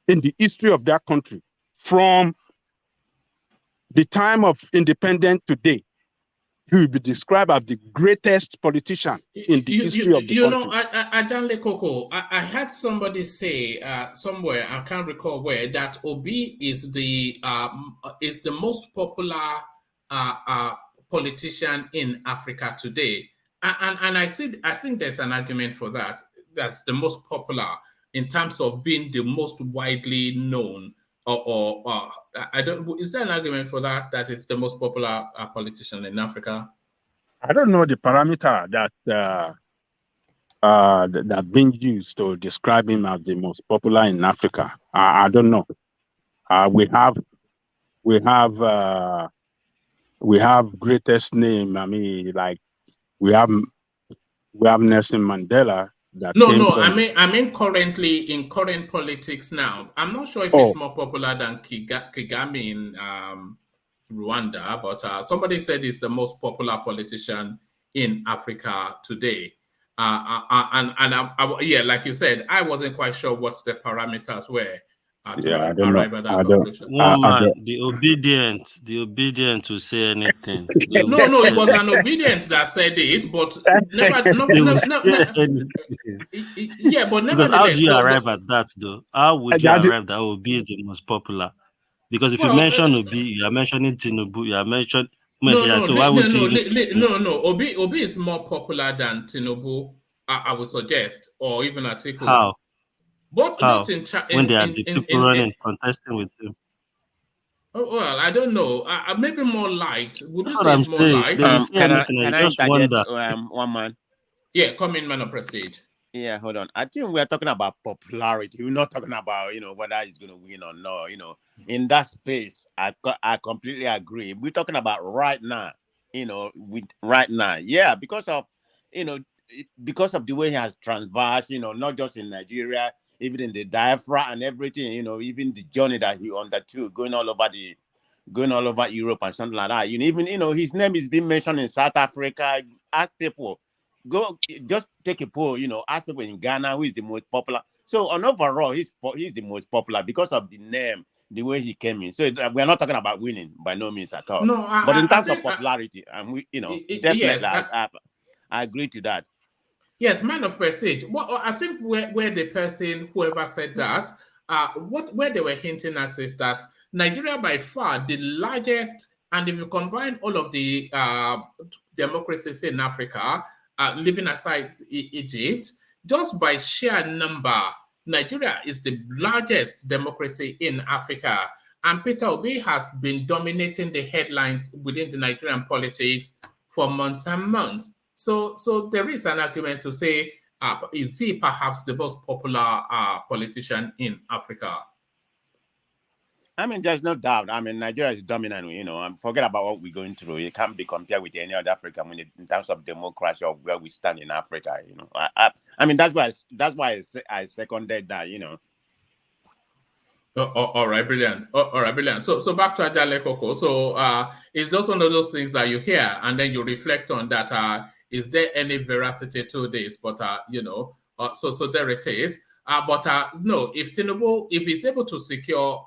in the history of that country. From the time of independence today, he will be described as the greatest politician in the history of the country. You know, Ajanle Koko, I had somebody say somewhere, I can't recall where, that Obi is the most popular politician in Africa today, and I think there's an argument for that. That's the most popular in terms of being the most widely known. Or I don't. Is there an argument for that? That it's the most popular politician in Africa? I don't know the parameter that being used to describe him as the most popular in Africa. I don't know. We have greatest name. I mean, like we have Nelson Mandela. I mean currently in current politics now. I'm not sure if it's more popular than Kagame in Rwanda, but somebody said he's the most popular politician in Africa today. Yeah, like you said, I wasn't quite sure what the parameters were to arrive at that conclusion. The obedient to say anything. No, it was an obedient that said it, but yeah, but nevertheless. Because how do you arrive at that, though? How would you arrive that Obi is the most popular? Because if you mention Obi, you are mentioning Tinubu, you are mentioning. No. Obi is more popular than Tinubu, I would suggest, or even Atiku. How? But how? When they are the people running contesting with him. Oh, well, I don't know. Maybe more liked. Would you That's say what it's I'm more saying. liked? Can I just wonder. One man? Yeah, come in, man of prestige. Yeah, hold on. I think we're talking about popularity. We're not talking about, whether he's going to win or not. In that space, I completely agree. We're talking about right now, right now. Yeah, because of the way he has transversed, not just in Nigeria, even in the diaspora and everything, even the journey that he undertook, going all over Europe and something like that. Even his name is being mentioned in South Africa. Ask people, just take a poll, ask people in Ghana who is the most popular. So on overall, he's the most popular because of the name, the way he came in. So we're not talking about winning by no means at all. No, but in terms of popularity, definitely, yes, I agree to that. Yes, man of prestige. Well, I think where the person, whoever said that, where they were hinting at is that Nigeria by far the largest, and if you combine all of the democracies in Africa, leaving aside Egypt, just by sheer number, Nigeria is the largest democracy in Africa. And Peter Obi has been dominating the headlines within the Nigerian politics for months and months. So there is an argument to say, is he perhaps the most popular politician in Africa? I mean, there's no doubt. I mean, Nigeria is dominant, forget about what we're going through. It can't be compared with any other Africa in terms of democracy or where we stand in Africa, I mean, that's why I seconded that, All right, brilliant. All right, brilliant. So back to Ajale Koko. So it's just one of those things that you hear and then you reflect on that. Is there any veracity to this? But so there it is. No, if Tinubu, if he's able to secure,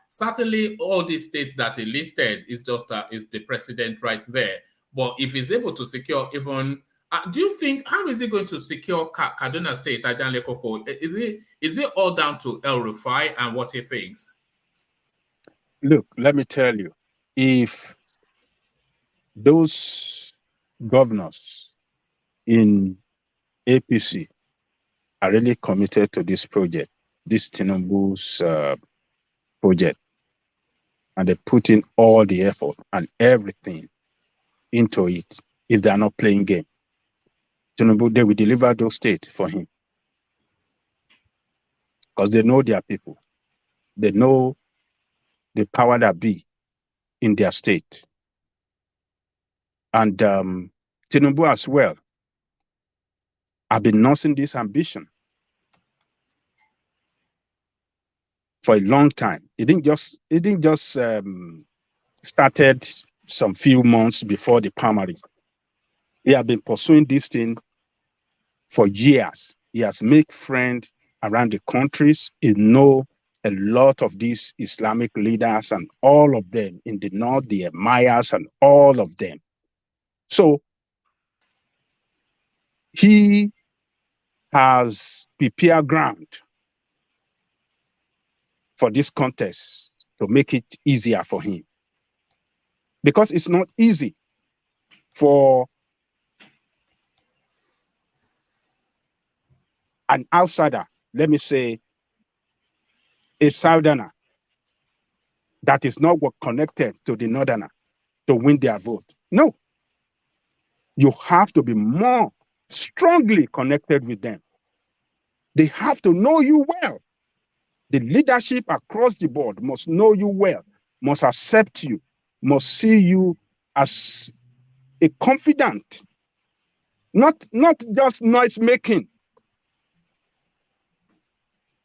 certainly all these states that he listed is just is the president right there. But if he's able to secure even Do you think, how is he going to secure Kaduna State, Ajanle Koko? Is it all down to El Rufai and what he thinks? Look, let me tell you, if those governors in APC are really committed to this project, this Tinubu's project, and they put in all the effort and everything into it, if they are not playing game, Tinubu, they will deliver those states for him. Because they know their people. They know the power that be in their state. And Tinubu as well, I've been nursing this ambition for a long time. It didn't just started some few months before the primary. He has been pursuing this thing for years. He has made friends around the countries. He know a lot of these Islamic leaders and all of them in the north, the emirs and all of them. So he has prepared ground for this contest to make it easier for him. Because it's not easy for an outsider, let me say, a southerner that is not connected to the northerner to win their vote. No. You have to be more strongly connected with them. They have to know you well. The leadership across the board must know you well, must accept you, must see you as a confidant, not just noise making,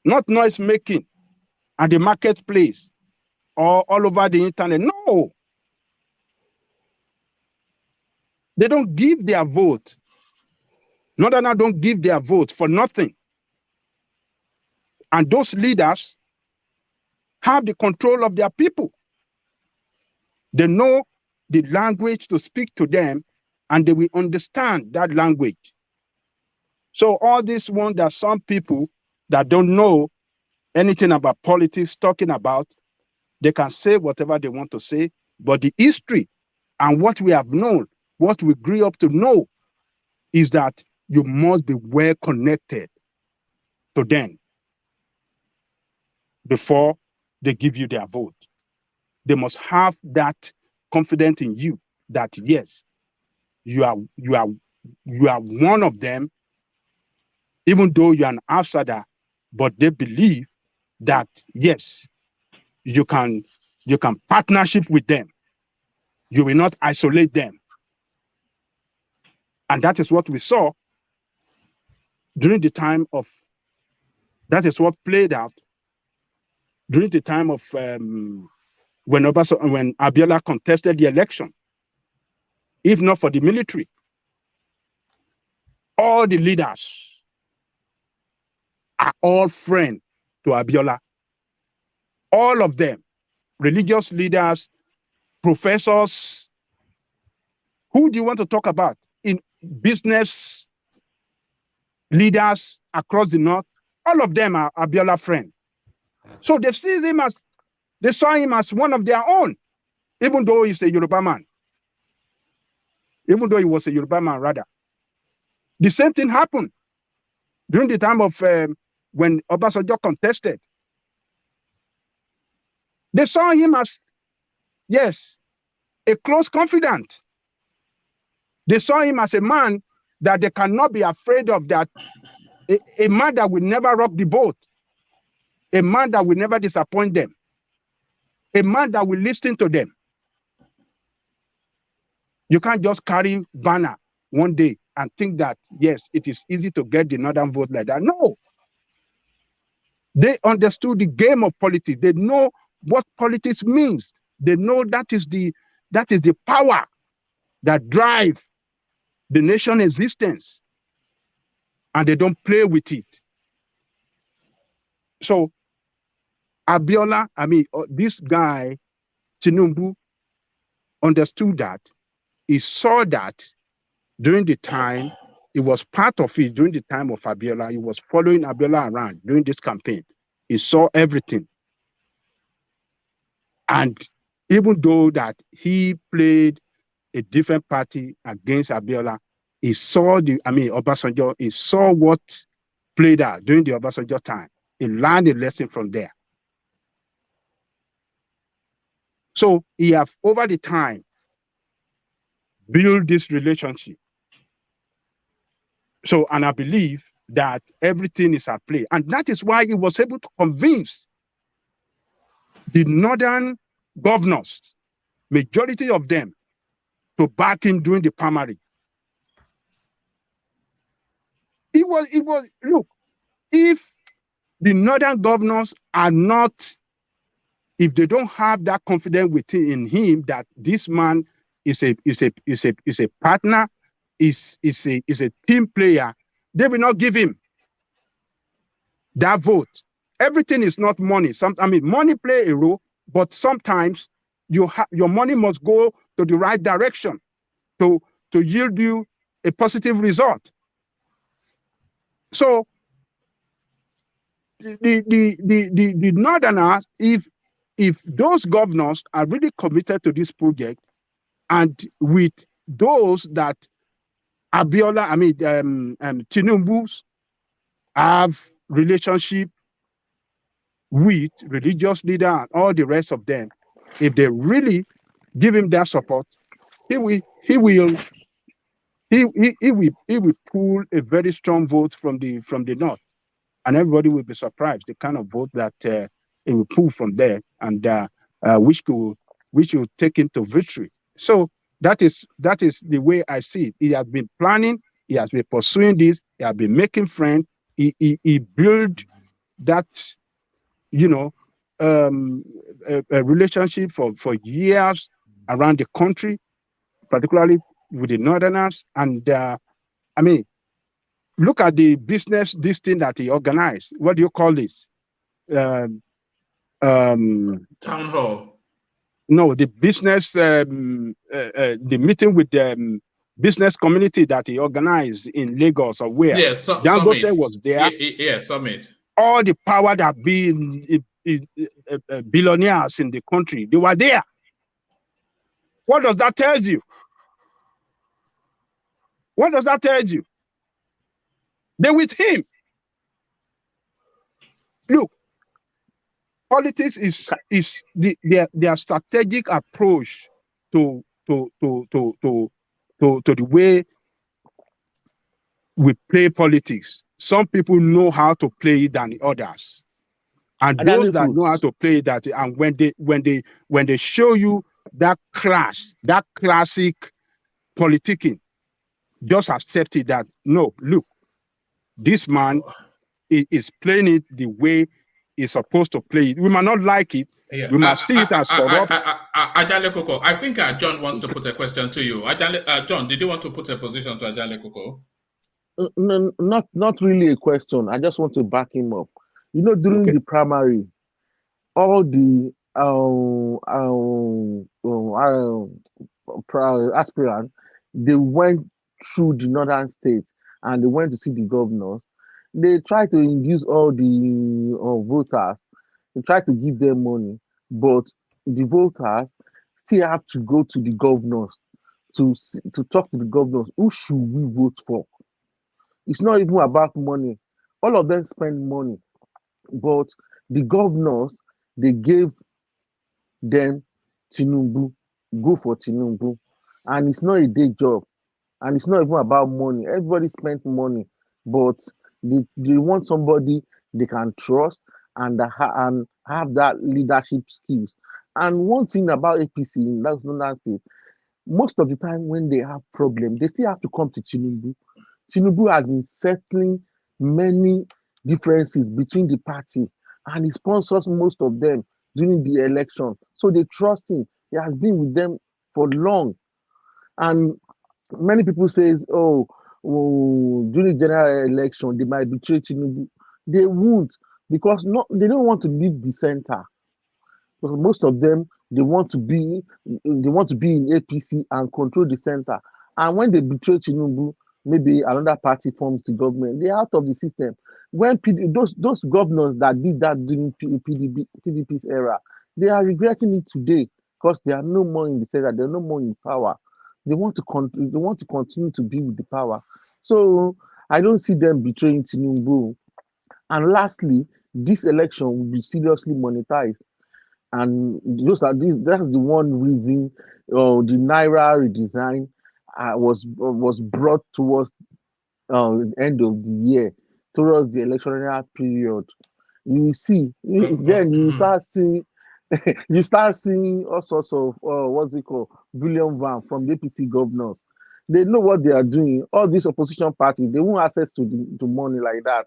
not noise making at the marketplace or all over the internet. No. They don't give their vote. Northerners don't give their vote for nothing. And those leaders have the control of their people. They know the language to speak to them, and they will understand that language. So all this one that some people that don't know anything about politics talking about, they can say whatever they want to say, but the history and what we have known, what we grew up to know, is that you must be well connected to them before they give you their vote. They must have that confidence in you that yes, you are one of them, even though you're an outsider, but they believe that yes, you can partnership with them. You will not isolate them. And that is what we saw during the time of, that is what played out during the time of when Abiola contested the election. If not for the military, all the leaders are all friends to Abiola. All of them, religious leaders, professors. Who do you want to talk about? In business leaders across the north, all of them are Abiola friends. So they saw him as one of their own, even though he's a Yoruba man. Even though he was a Yoruba man, rather. The same thing happened during the time of when Obasanjo contested. They saw him as, yes, a close confidant. They saw him as a man that they cannot be afraid of, that a man that will never rock the boat, a man that will never disappoint them, a man that will listen to them. You can't just carry banner one day and think that, yes, it is easy to get the northern vote like that. No. They understood the game of politics. They know what politics means. They know that is the power that drives the nation existence. And they don't play with it. So Abiola, this guy, Tinubu, understood that. He saw that during the time, it was part of it during the time of Abiola. He was following Abiola around during this campaign. He saw everything. And even though that he played a different party against Abiola, he saw Obasanjo, he saw what played out during the Obasanjo time. He learned a lesson from there. So he have, over the time, built this relationship. So, and I believe that everything is at play. And that is why he was able to convince the northern governors, majority of them, to back him during the primary. Look, if the northern governors are not, if they don't have that confidence in him that this man is a partner, is a team player, they will not give him that vote. Everything is not money. Money play a role, but sometimes your money must go to the right direction to yield you a positive result. So the northerners, if those governors are really committed to this project, and with those that Abiola, Tinubu have relationship with, religious leader and all the rest of them, if they really give him that support, he will pull a very strong vote from the north, and everybody will be surprised the kind of vote that he will pull from there, and which will take him to victory. So that is the way I see it. He has been planning. He has been pursuing this. He has been making friends. He built that, a relationship for years around the country, particularly with the northerners. And look at the business, this thing that he organized. What do you call this? Town hall. No, the business, the meeting with the business community that he organized in Lagos or where. Yes, Dangote was there. Yes, summit. All the power that be billionaires in the country, they were there. What does that tell you? What does that tell you? They're with him. Look, politics is their strategic approach to the way we play politics. Some people know how to play it than others, and those that know how to play that, and when they show you that classic politicking, just accept it that no, look, this man is playing it the way he's supposed to play it. We might not like it. Yeah. We must see it as corrupt. Ajale Koko, I think John wants to put a question to you. John, did you want to put a position to Ajale Koko? No, not really a question. I just want to back him up. During the primary, all the aspirants, they went through the northern states and they went to see the governors. They tried to induce all the voters. They tried to give them money, but the voters still have to go to the governors to talk to the governors. Who should we vote for? It's not even about money. All of them spend money, but the governors, they gave them Tinubu, go for Tinubu, and it's not a day job, and it's not even about money. Everybody spent money, but they want somebody they can trust and have that leadership skills. And one thing about APC in that state, most of the time when they have problems, they still have to come to Tinubu. Tinubu has been settling many differences between the party, and he sponsors most of them during the election. So they trust him. He has been with them for long. And many people say, during the general election, they might betray Tinubu. They won't, because they don't want to leave the center. Because most of them, they want to be in APC and control the center. And when they betray Tinubu, maybe another party forms the government. They're out of the system. When those governors that did that during PDP's era, they are regretting it today because they are no more in the center. They're no more in power. They want to continue to be with the power. So I don't see them betraying Tinubu. And lastly, this election will be seriously monetized. And that's the one reason the Naira redesign was brought towards the end of the year, towards the electoral period. You will see, then you start seeing you start seeing all sorts of what's it called, billion van from the APC governors. They know what they are doing. All these opposition parties, they won't access to money like that.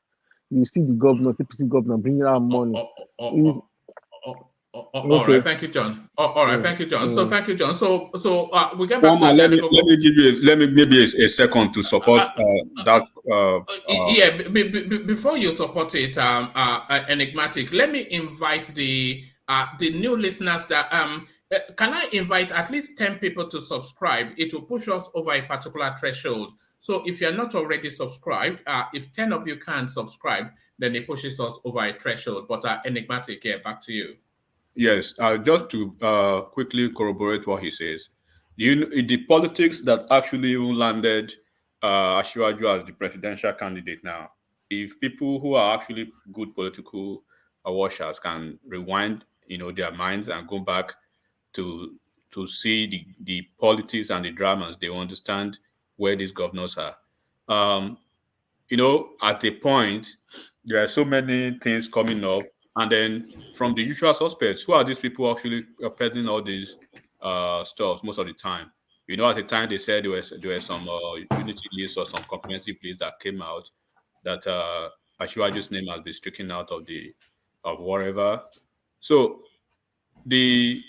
You see the governor, APC governor bringing out money. All right, thank you, John. All right, thank you, John. So thank you, John. So we get back One to man, let me Adenigo. give you maybe a second to support that. Before you support it, enigmatic. Let me invite the new listeners that can I invite at least 10 people to subscribe? It will push us over a particular threshold. So if you're not already subscribed, if 10 of you can subscribe, then it pushes us over a threshold. But enigmatic, back to you. Yes, just to quickly corroborate what he says, the politics that actually even landed Asiwaju as the presidential candidate now, if people who are actually good political watchers can rewind, their minds and go back to see the politics and the dramas, they will understand where these governors are. At a point, there are so many things coming up, and then from the usual suspects, who are these people actually peddling all these stuff most of the time? At the time they said there were some unity lists or some comprehensive lists that came out that Asiwaju's name has been stricken out of whatever. So the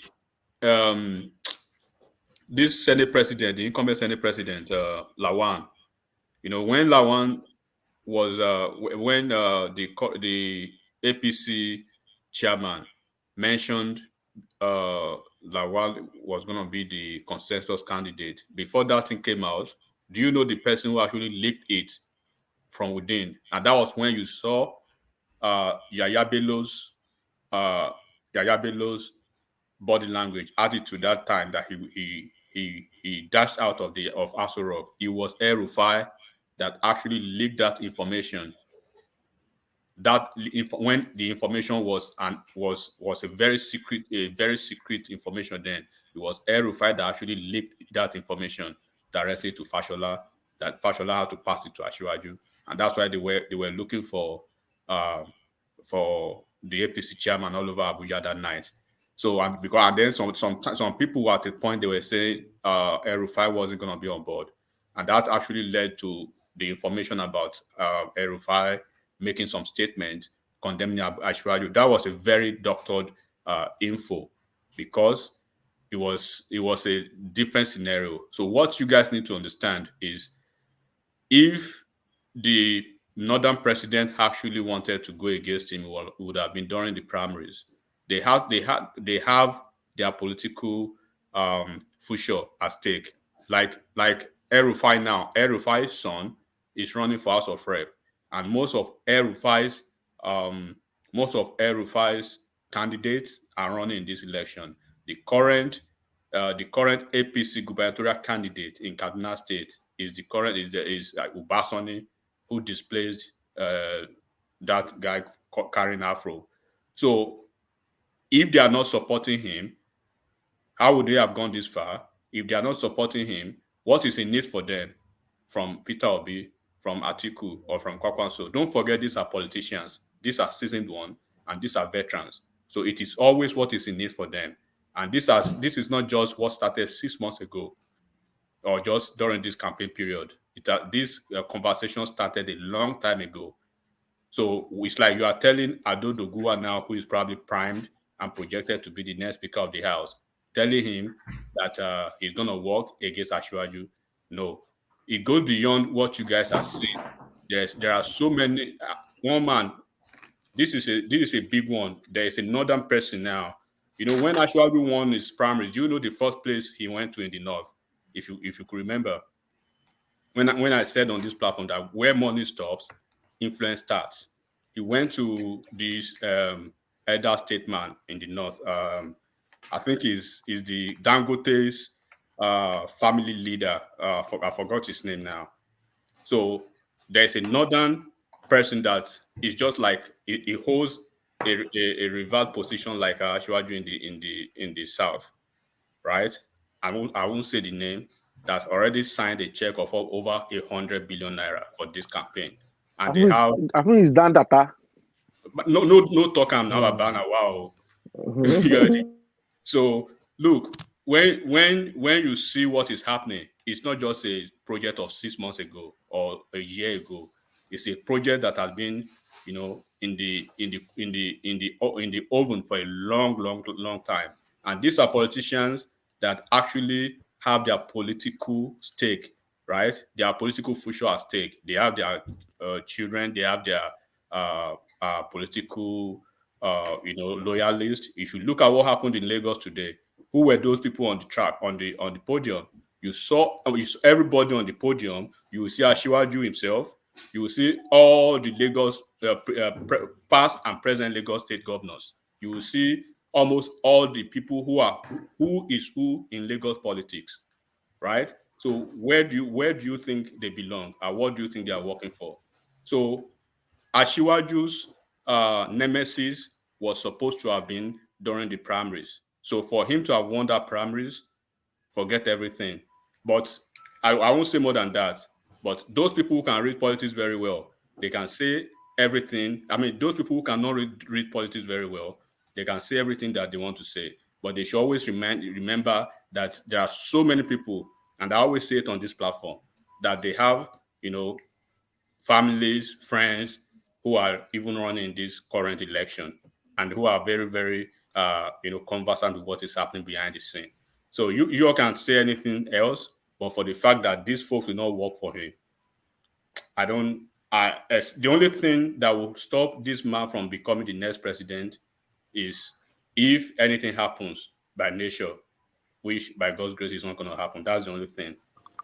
this Senate president, the incumbent Senate president, Lawan, when Lawan was when the APC chairman mentioned Lawal was going to be the consensus candidate. Before that thing came out, do you know the person who actually leaked it from within? And that was when you saw Yaya Bello's body language attitude that time that he dashed out of Aso Rock. It was El Rufai that actually leaked that information. When the information was a very secret information, then it was El Rufai that actually leaked that information directly to Fashola, that Fashola had to pass it to Asiwaju, and that's why they were looking for the APC chairman all over Abuja that night. So and then some people were at a point they were saying El Rufai wasn't going to be on board, and that actually led to the information about El Rufai making some statement condemning Asiwaju. That was a very doctored info because it was a different scenario. So what you guys need to understand is if the northern president actually wanted to go against him, it would have been during the primaries. They have their political future at stake. Like El Rufai now, El Rufai's son is running for House of Rep, and most of El Rufai's candidates are running in this election. The current APC gubernatorial candidate in Kaduna State is Ubasani, who displaced that guy carrying Afro. So if they are not supporting him, how would they have gone this far? If they are not supporting him, what is in it for them from Peter Obi, from Atiku, or from Kwakwanso? Don't forget, these are politicians. These are seasoned ones, and these are veterans. So it is always what is in it for them. And this is not just what started 6 months ago or just during this campaign period. This conversation started a long time ago. So it's like you are telling Ado Doguwa now, who is probably primed and projected to be the next Speaker of the House, telling him that he's going to work against Asiwaju. No, it goes beyond what you guys are seeing. There are so many. One man, this is a big one. There is a northern person now. When Asiwaju won his primaries, do you know the first place he went to in the north? If you could remember, when I said on this platform that where money stops, influence starts. He went to this elder statesman in the north. I think is the Dangote's family leader. I forgot his name now. So there's a northern person that is just like he holds a revered position like Ashwaju in the south, right? I won't say the name. That's already signed a check of over 100 billion naira for this campaign, and they have I think it's Dan Data. no talk. I'm now about banner. Wow. So look, when you see what is happening, it's not just a project of 6 months ago or a year ago. It's a project that has been, in the oven for a long time. And these are politicians that actually have their political stake, right? Their political future at stake. They have their children. They have their political loyalists. If you look at what happened in Lagos today, who were those people on the track, on the podium? You saw everybody on the podium. You will see Ashiwaju himself. You will see all the Lagos past and present Lagos state governors. You will see almost all the people who is who in Lagos politics, right? So where do you think they belong, and what do you think they are working for? So Ashiwaju's nemesis was supposed to have been during the primaries. So for him to have won that primaries, forget everything. But I won't say more than that. But those people who can read politics very well, they can say everything. I mean, those people who cannot read politics very well, they can say everything that they want to say. But they should always remember that there are so many people, and I always say it on this platform, that they have, families, friends who are even running this current election and who are very, very, conversant with what is happening behind the scene. So you all can't say anything else, but for the fact that these folks will not work for him, the only thing that will stop this man from becoming the next president is if anything happens by nature, which by God's grace is not going to happen. That's the only thing.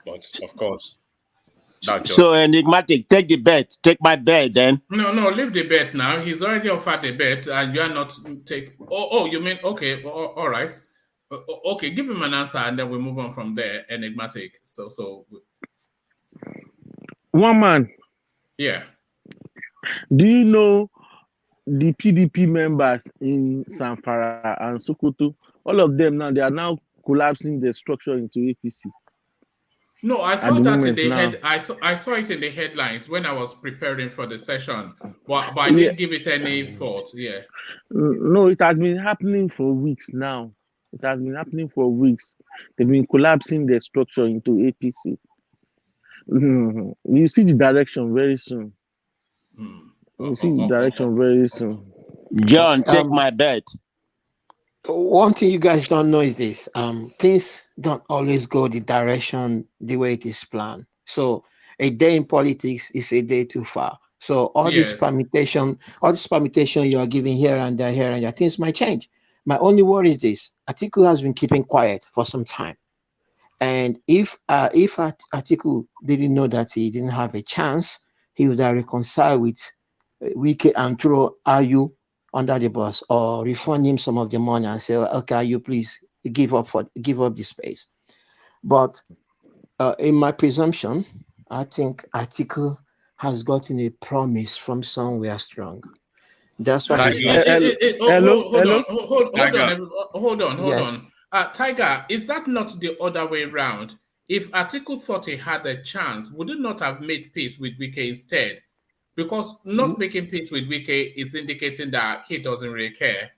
But of course, that's just so enigmatic. Take the bet. Take my bet, then. No, leave the bet now. He's already offered the bet, and you are not take. Oh, you mean okay? All right. Okay, give him an answer, and then we move on from there. Enigmatic. So. One man. Yeah. Do you know the PDP members in Zamfara and Sokoto? All of them now, they are now collapsing the structure into APC. No, I saw that in the head. I saw it in the headlines when I was preparing for the session, but I didn't give it any thought. Yeah. No, it has been happening for weeks now. It has been happening for weeks. They've been collapsing the structure into APC. You see the direction very soon. You see the direction very soon. John, take my bet. One thing you guys don't know is this: things don't always go the direction the way it is planned. So a day in politics is a day too far. So all this permutation you are giving here and there, things might change. My only worry is this: Atiku has been keeping quiet for some time, and if Atiku didn't know that he didn't have a chance, he would have reconciled with Wike and throw Ayu under the bus or refund him some of the money and say, okay, you please give up the space. But in my presumption, I think Atiku has gotten a promise from somewhere strong. That's why he's Hold on. Tiger, is that not the other way around? If Atiku thought he had a chance, would he not have made peace with Wike instead? Because not making peace with Wike is indicating that he doesn't really care.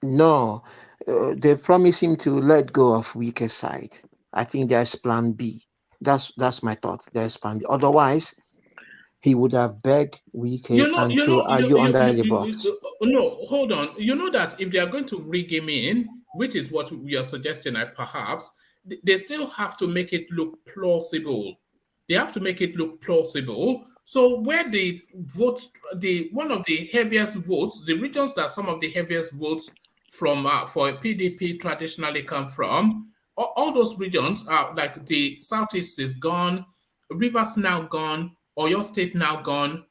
No, they promised him to let go of Wike's side. I think there's plan B. That's my thought. There's plan B. Otherwise, he would have begged Wike and throw Ayu under the box. No, hold on. You know that if they are going to rig him in, which is what we are suggesting, perhaps, they still have to make it look plausible. They have to make it look plausible. So where the votes, one of the heaviest votes, the regions that some of the heaviest votes from for PDP traditionally come from, all those regions are like the Southeast is gone, Rivers now gone, or your state now gone.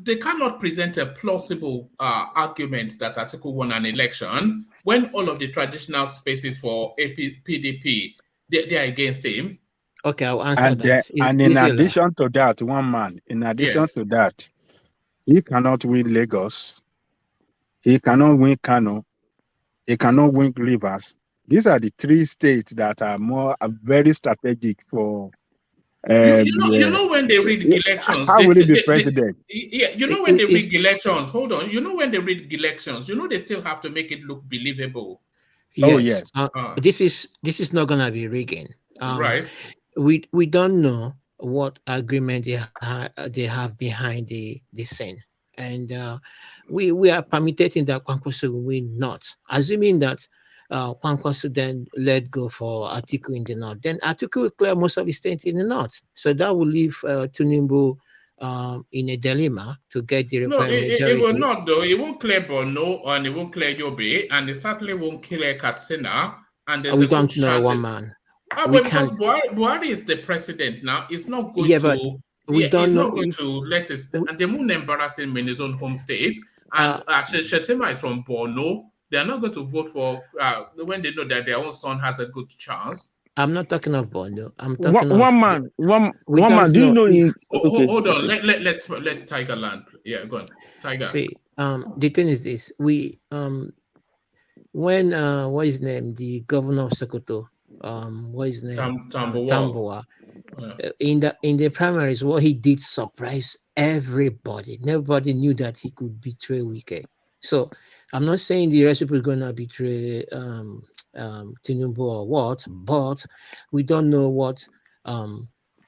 They cannot present a plausible argument that Atiku won an election when all of the traditional spaces for PDP, they are against him. Okay, I'll answer that. And in addition to that, he cannot win Lagos. He cannot win Kano. He cannot win Rivers. These are the three states that are very strategic for. You know when they read elections, how will he be president? You know when they read elections. Hold on. You know when they read elections, they still have to make it look believable. Yes. This is not gonna be rigging. Right. We don't know what agreement they have behind the scene, and we are permitting that Kwankwaso will win, not assuming that Kwankwaso then let go for Atiku in the north. Then Atiku will clear most of the state in the north, so that will leave Tinubu in a dilemma to get the required majority. It will not though. It won't clear Borno and it won't clear Yobe, and it certainly won't clear Katsina. And there's we don't know one man. Because Buhari is the president now. It's not going to. We don't know going to let us. And they won't embarrass him in his own home state. And Shetima is from Borno. They are not going to vote for when they know that their own son has a good chance. I'm not talking of Borno. I'm talking one man. Do you know? Hold on. Let Tiger land. Yeah, go on, Tiger. See, the thing is this: when what is his name? The governor of Sokoto. What is his name? Tambuwa. In the primaries, what he did surprised everybody. Nobody knew that he could betray Wike. So I'm not saying the rest of people are gonna betray Tinubu or what, but we don't know what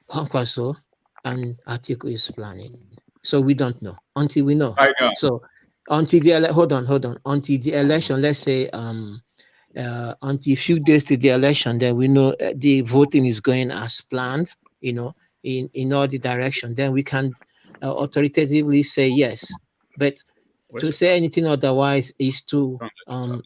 Kwankwaso and Atiku is planning. So we don't know until we know. So until the until the election, let's say until a few days to the election, then we know the voting is going as planned, in all the direction. Then we can authoritatively say yes. But to say anything otherwise is to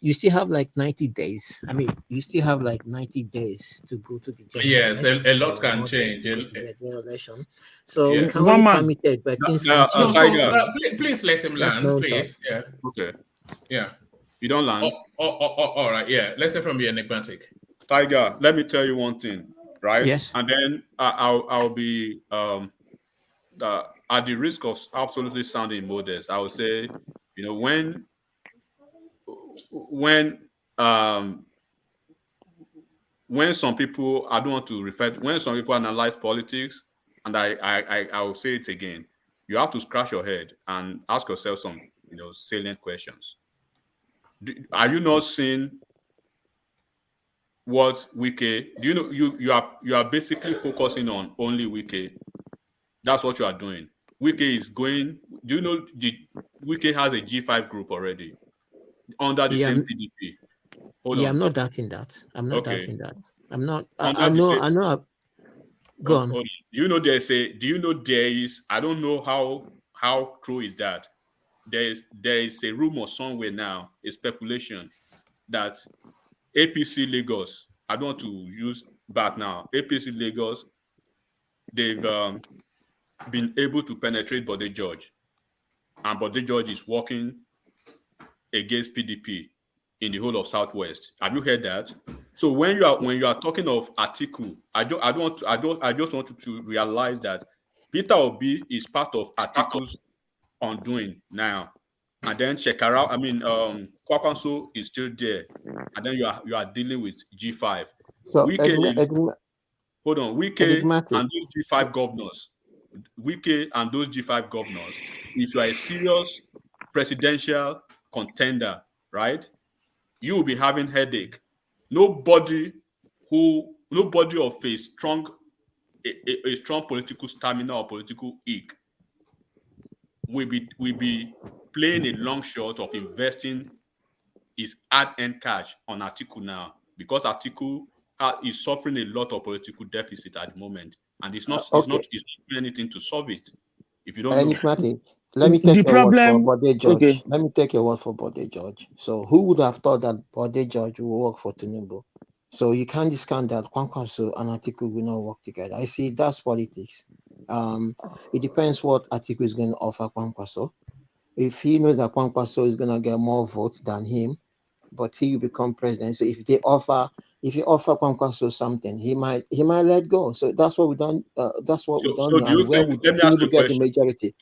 you still have like 90 days. I mean, you still have like 90 days to go to the yes, a lot can change. Election. So we can only permit it, but things can change. Please let him land, please. Yeah. Okay. Yeah. You don't land. All right. Yeah. Let's hear from you, enigmatic. Tiger, let me tell you one thing, right? Yes. And then I'll be at the risk of absolutely sounding modest, I would say, when some people, I don't want to refer to, when some people analyze politics, and I will say it again, you have to scratch your head and ask yourself some salient questions. Are you not seeing what Wike? Do you know you are basically focusing on only Wike? That's what you are doing. Wike is going. Do you know Wike has a G5 group already under the same PDP? I'm not doubting that. I'm not doubting that. I'm not. I know. Go on. Do you know there is? I don't know how true is that. There is a rumor somewhere now, a speculation that APC Lagos, I don't want to use back now, APC Lagos, they've been able to penetrate Bode George, and Bode George is working against PDP in the whole of Southwest. Have you heard that? So when you are talking of Atiku, I just want you to realize that Peter Obi is part of Atiku's undoing now, and then Kwankwaso is still there, and then you are dealing with G5. So Wike and those G5 governors. Wike and those G5 governors. If you are a serious presidential contender, right, you will be having headache. Nobody of a strong political stamina or political eke will be playing a long shot of investing his hard-earned cash on Atiku now, because Atiku is suffering a lot of political deficit at the moment, and it's not doing anything to solve it. If you don't know, let me take your word for Bode George. Okay. Let me take your word for Bode George. So who would have thought that Bode George will work for Tinubu? So you can't discount that Kwankwaso and Atiku will not work together. I see that's politics. It depends what Atiku is going to offer Kwankwaso. If he knows that Kwankwaso is going to get more votes than him, but he will become president. So if you offer Kwankwaso something, he might let go. So that's what we don't. That's what we don't So know. do you And where think? would Let me ask you Tinubu a get the question. majority?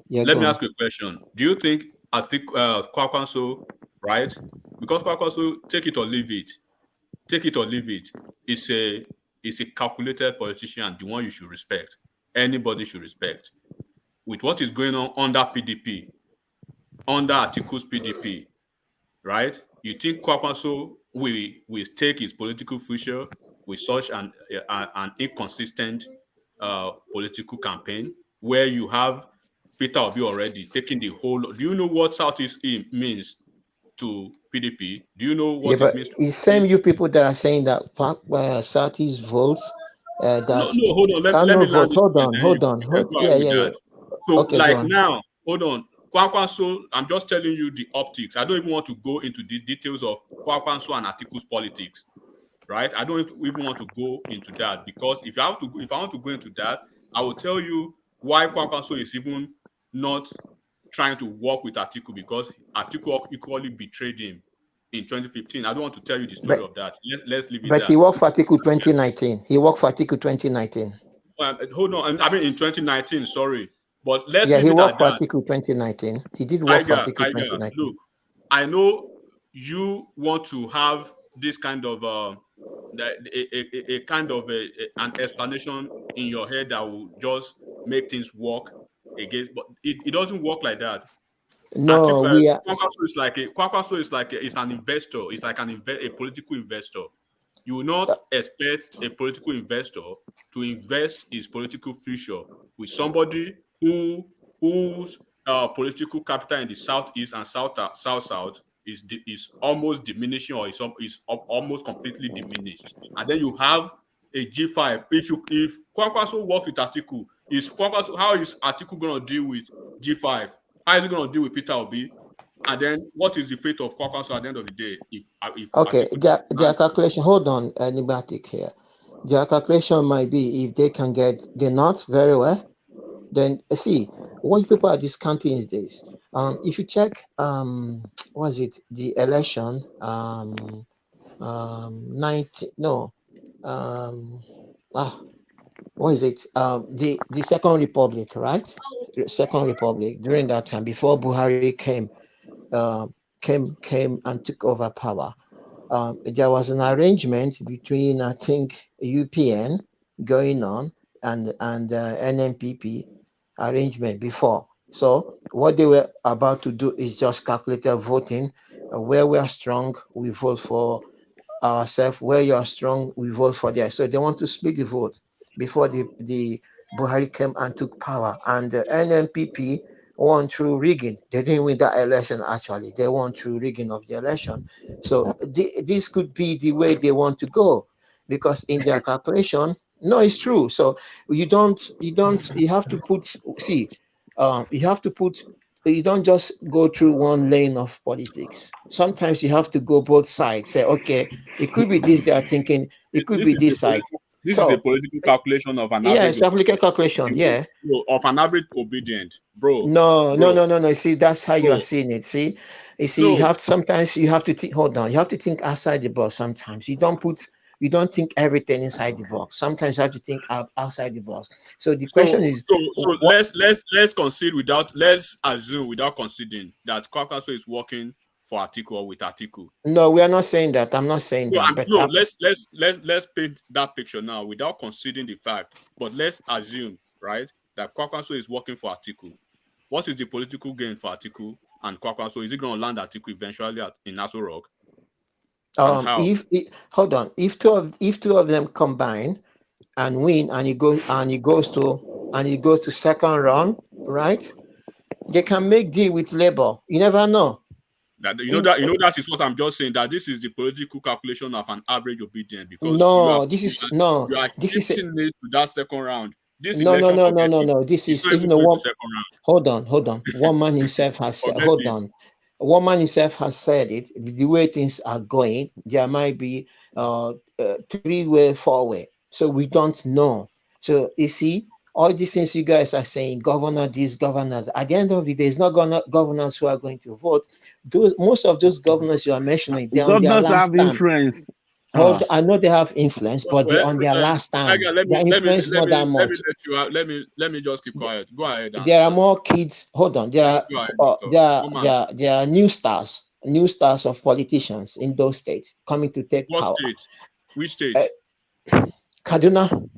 Yeah, Let go me on. ask you a question. Do you think Kwakwanso, right? Because Kwakwanso, take it or leave it, is a calculated politician, the one you should respect. Anybody should respect. With what is going on under PDP, under Atiku's PDP, right? You think Kwakwanso will take his political future with such an inconsistent political campaign where you have Peter Obi already taking the whole. Do you know what Southeast means to PDP? Do you know Yeah, what it but means to it's PDP? same you people that are saying that Southeast votes that No, hold on. Let cannot me land vote. this Hold point, on, then hold on, you can hold. go ahead Yeah, with yeah, yeah. that. So, Okay, go like on. now, hold on. Kwakwanso, I'm just telling you the optics. I don't even want to go into the details of Kwakwanso and Atiku's politics, right? I don't even want to go into that because if I want to go into that, I will tell you why Kwakwanso is even not trying to work with Atiku because Atiku equally betrayed him in 2015. I don't want to tell you the story But of that. Let's leave it but he there. worked for Atiku 2019. He worked for Atiku 2019. Hold on. I mean, in 2019, sorry. But let's Yeah, leave he it at worked for that. Atiku 2019. He did work for Atiku Tiger, 2019. look, I know you want to have this kind of a kind of an explanation in your head that will just make things work against, but it doesn't work like that. No, we are. Kwakwaso is an investor. It's like a political investor. You will not expect a political investor to invest his political future with somebody whose political capital in the southeast and south is almost diminishing or is almost completely diminished. And then you have a G5. If Kwakwaso works with Atiku, how is Atiku going to deal with G5? How is he going to deal with Peter Obi? And then what is the fate of Kwakwaso at the end of the day if Okay, Atiku their calculation. Hold on, Nibatik here. Their calculation might be if they can get the North very well, then see what people are discounting is this. If you check what is it, the election 90 no what is it, the Second Republic, right? Second Republic, during that time before Buhari came and took over power. There was an arrangement between, I think, UPN going on and NMPP arrangement before. So what they were about to do is just calculated voting. Where we are strong, we vote for ourselves. Where you are strong, we vote for there. So they want to split the vote before the Buhari came and took power. And the NMPP won through rigging. They didn't win that election, actually. They won through rigging of the election. So this could be the way they want to go, because in their calculation, no, it's true. So you have to put, see, you have to put, you don't just go through one lane of politics. Sometimes you have to go both sides. Say, okay, it could be this they are thinking, it could be this side. this is a So political calculation of an yeah, average it's application calculation. Yeah. of an average obedient, bro. No. See, that's how you are Bro. seeing it. See, you see, No. sometimes you have to think. Hold on, you have to think outside the box. Sometimes you don't think everything inside the box. Sometimes you have to think outside the box. So the question is, So what? let's concede let's assume without conceding that Kwakwaso is working for Atiku or with Atiku. No, we are not saying that. I'm not saying that. But Let's paint that picture now without conceding the fact. But let's assume, right, that Kwakwaso is working for Atiku. What is the political gain for Atiku and Kwakwaso? Is he going to land Atiku eventually in Aso Rock? And how? Hold on, if two of them combine and win, and it goes to second round, right? They can make deal with labor. You never know. That is what I'm just saying, that this is the political calculation of an average obedient, because you are This is shifting it to that second round. This no. election, forget it. This It's is not even even though going to one. second round. Hold on. One man himself has said. Forget Hold it. on. One man himself has said it. The way things are going, there might be three-way, four-way. So we don't know. So you see, all these things you guys are saying, governor this, governors. At the end of the day, it's not gonna governors who are going to vote. Most of those governors you are mentioning, they're on their Governors last have term. influence. I know they have influence, but they're on their last term. Tiger, let Their me let me influence is let not me that let me much. let you out. Let me just keep quiet. Go ahead and There are more kids. Hold on. just go ahead and talk. Woman, There are new stars of politicians in those states coming to take what power. state? Which Uh, state? Kaduna,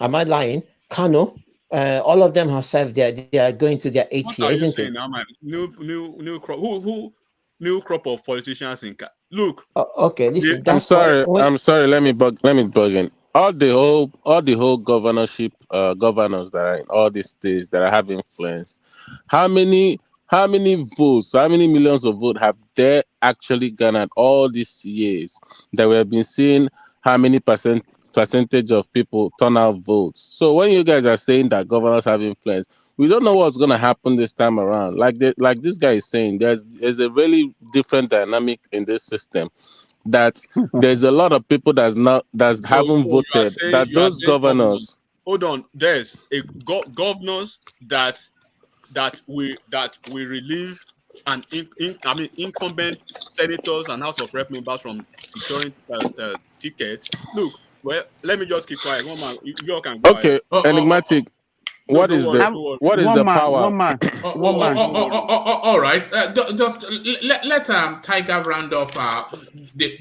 am I lying? Kano, all of them have served there. They are going to their eighth What year, are you isn't it? saying now, man? New crop. Who new crop of politicians in? Look, Okay, listen. I'm That's why sorry. when I'm sorry. Let me bug in. All the whole governorship governors that are in all these states that have influence. How many votes? How many millions of votes have they actually garnered all these years that we have been seeing? How many percentage of people turn out votes? So when you guys are saying that governors have influence, we don't know what's going to happen this time around. Like this guy is saying, there's a really different dynamic in this system that there's a lot of people that so haven't you are voted saying that those governors. governors. Hold on. There's a governors that we relieve I mean incumbent senators and House of Rep members from securing tickets. Look, well, let me just keep quiet. One man, you all can go ahead. Okay, enigmatic. No, What don't is worry, the I'm don't worry. what is one the man, power? one man, one man. Don't worry. All right. Just let Tiger round off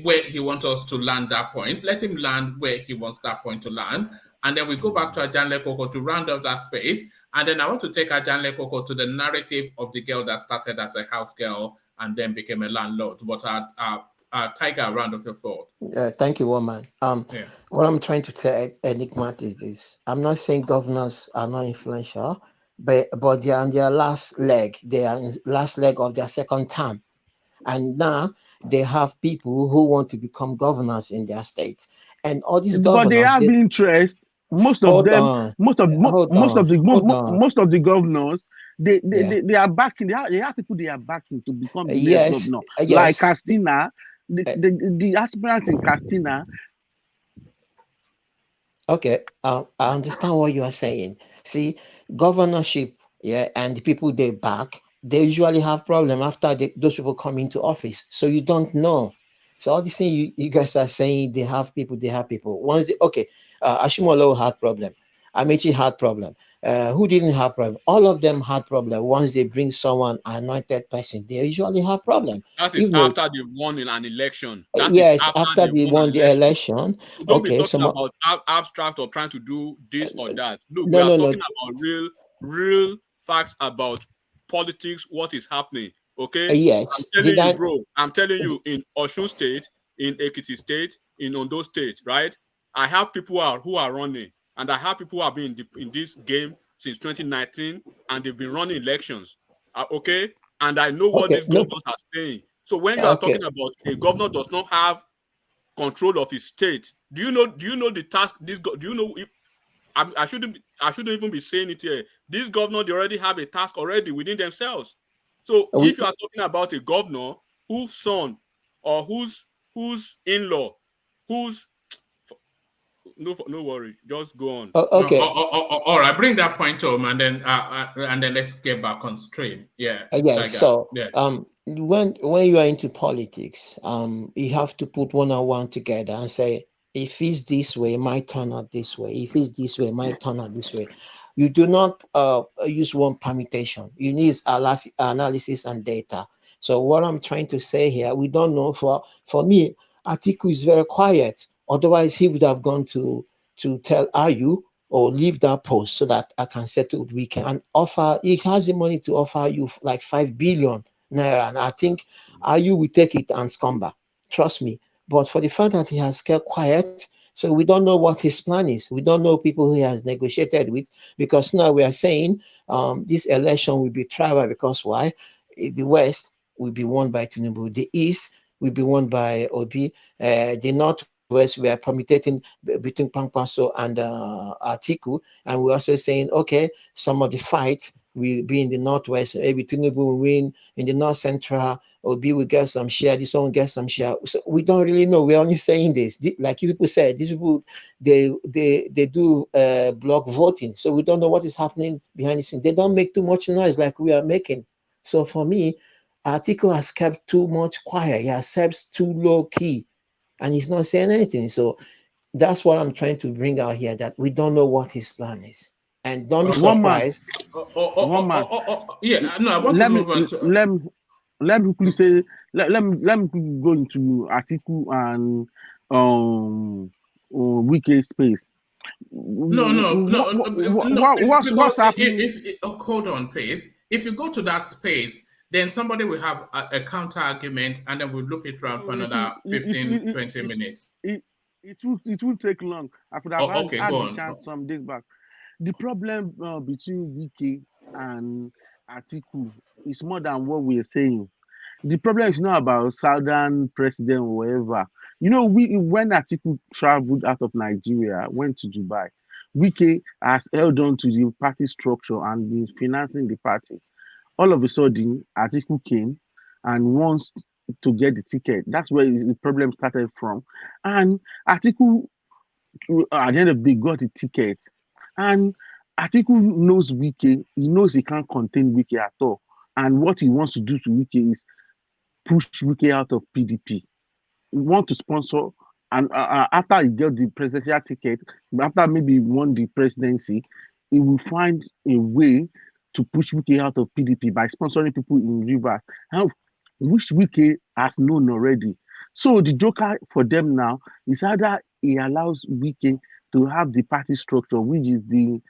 where he wants us to land that point. Let him land where he wants that point to land. And then we go back to Ajanle Koko to round off that space. And then I want to take Ajanle Koko to the narrative of the girl that started as a house girl and then became a landlord. But Tiger, round off your thought. thank you, woman. Yeah. What I'm trying to tell Enigmat is this: I'm not saying governors are not influential, but they are on their last leg. They are in last leg of their second term, and now they have people who want to become governors in their state, and all these But they governors. have interest. Most of Hold them, on, hold most of on, the hold on. most of the governors, Yeah. they are backing. They have people they are backing to become the next Yes. governor. Like Yes. Castina, Uh, the aspirants in Castina. Okay, I understand what you are saying. See, governorship, yeah, and the people they back, they usually have problem after those people come into office. So you don't know. So all these things you guys are saying, they have people, they have people. Okay, Ashimolo had problem, Amici had problem. Who didn't have problem? All of them had problem. Once they bring someone anointed person, they usually have problem. That is Even though, after they've won in an election. That is yes, after after they've they won an won the election. election, So don't be okay, talking some about abstract or trying to do this or that. Look, we no, are no, no. talking about real facts about politics, what is happening. Okay? I'm Yes, telling did you, I? bro. I'm telling you, in Osun State, in Ekiti State, in Ondo State, right? I have people who are running, and I have people who have been in this game since 2019, and they've been running elections. Okay? And I know what Okay, these no. governors are saying. So when you are Okay, talking about a governor does not have control of his state. Do you know the task do you know if I shouldn't even be saying it here. These governors, they already have a task already within themselves. So we if you are talking about a governor whose son or whose in-law, whose no worry, just go on. okay. All right, bring that point home, and then let's get back on stream. Yeah, Yeah, Tiger. so Yeah. when you are into politics, you have to put one on one together and say, if it's this way, it might turn out this way. If it's this way, it might turn out this way. You do not use one permutation. You need analysis and data. So what I'm trying to say here, we don't know. For me, Atiku is very quiet. Otherwise, he would have gone to tell Ayu or leave that post so that I can settle with weekend and offer. He has the money to offer you like 5 billion naira, and I think you will take it and scumber. Trust me. But for the fact that he has kept quiet, so we don't know what his plan is. We don't know people he has negotiated with, because now we are saying this election will be tribal, because why? The West will be won by Tinubu, the East will be won by Obi, the Northwest we are permutating between Pankwaso and Atiku, and we're also saying, okay, some of the fight will be in the Northwest. Maybe Tinubu will win in the North Central, Obi will get some share, this one will get some share. So we don't really know. We're only saying this. Like you people said, these people they do block voting. So we don't know what is happening behind the scenes. They don't make too much noise like we are making. So for me, Atiku has kept too much quiet. He accepts too low key, and he's not saying anything. So that's what I'm trying to bring out here, that we don't know what his plan is. And don't be surprised. Yeah, no, I want to move on to. Let me quickly say, let me go into Atiku and Wiki space. What's happening? Hold on, please. If you go to that space, then somebody will have a counter argument, and then we'll look it around for another 20 minutes. It will take long. I could have had the chance some days back. The problem between Wiki and Atiku is more than what we're saying. The problem is not about Southern president or whatever. You know, when Atiku traveled out of Nigeria, went to Dubai, Wiki has held on to the party structure and been financing the party. All of a sudden, Atiku came and wants to get the ticket. That's where the problem started from. And Atiku, at the end of the day, got the ticket. And Atiku knows Wiki. He knows he can't contain Wiki at all. And what he wants to do to Wiki is push Wiki out of PDP. He wants to sponsor, and after he got the presidential ticket, after maybe he won the presidency, he will find a way to push Wiki out of PDP by sponsoring people in Rivers, which Wiki has known already. So the joker for them now is either he allows Wiki to have the party structure, which is the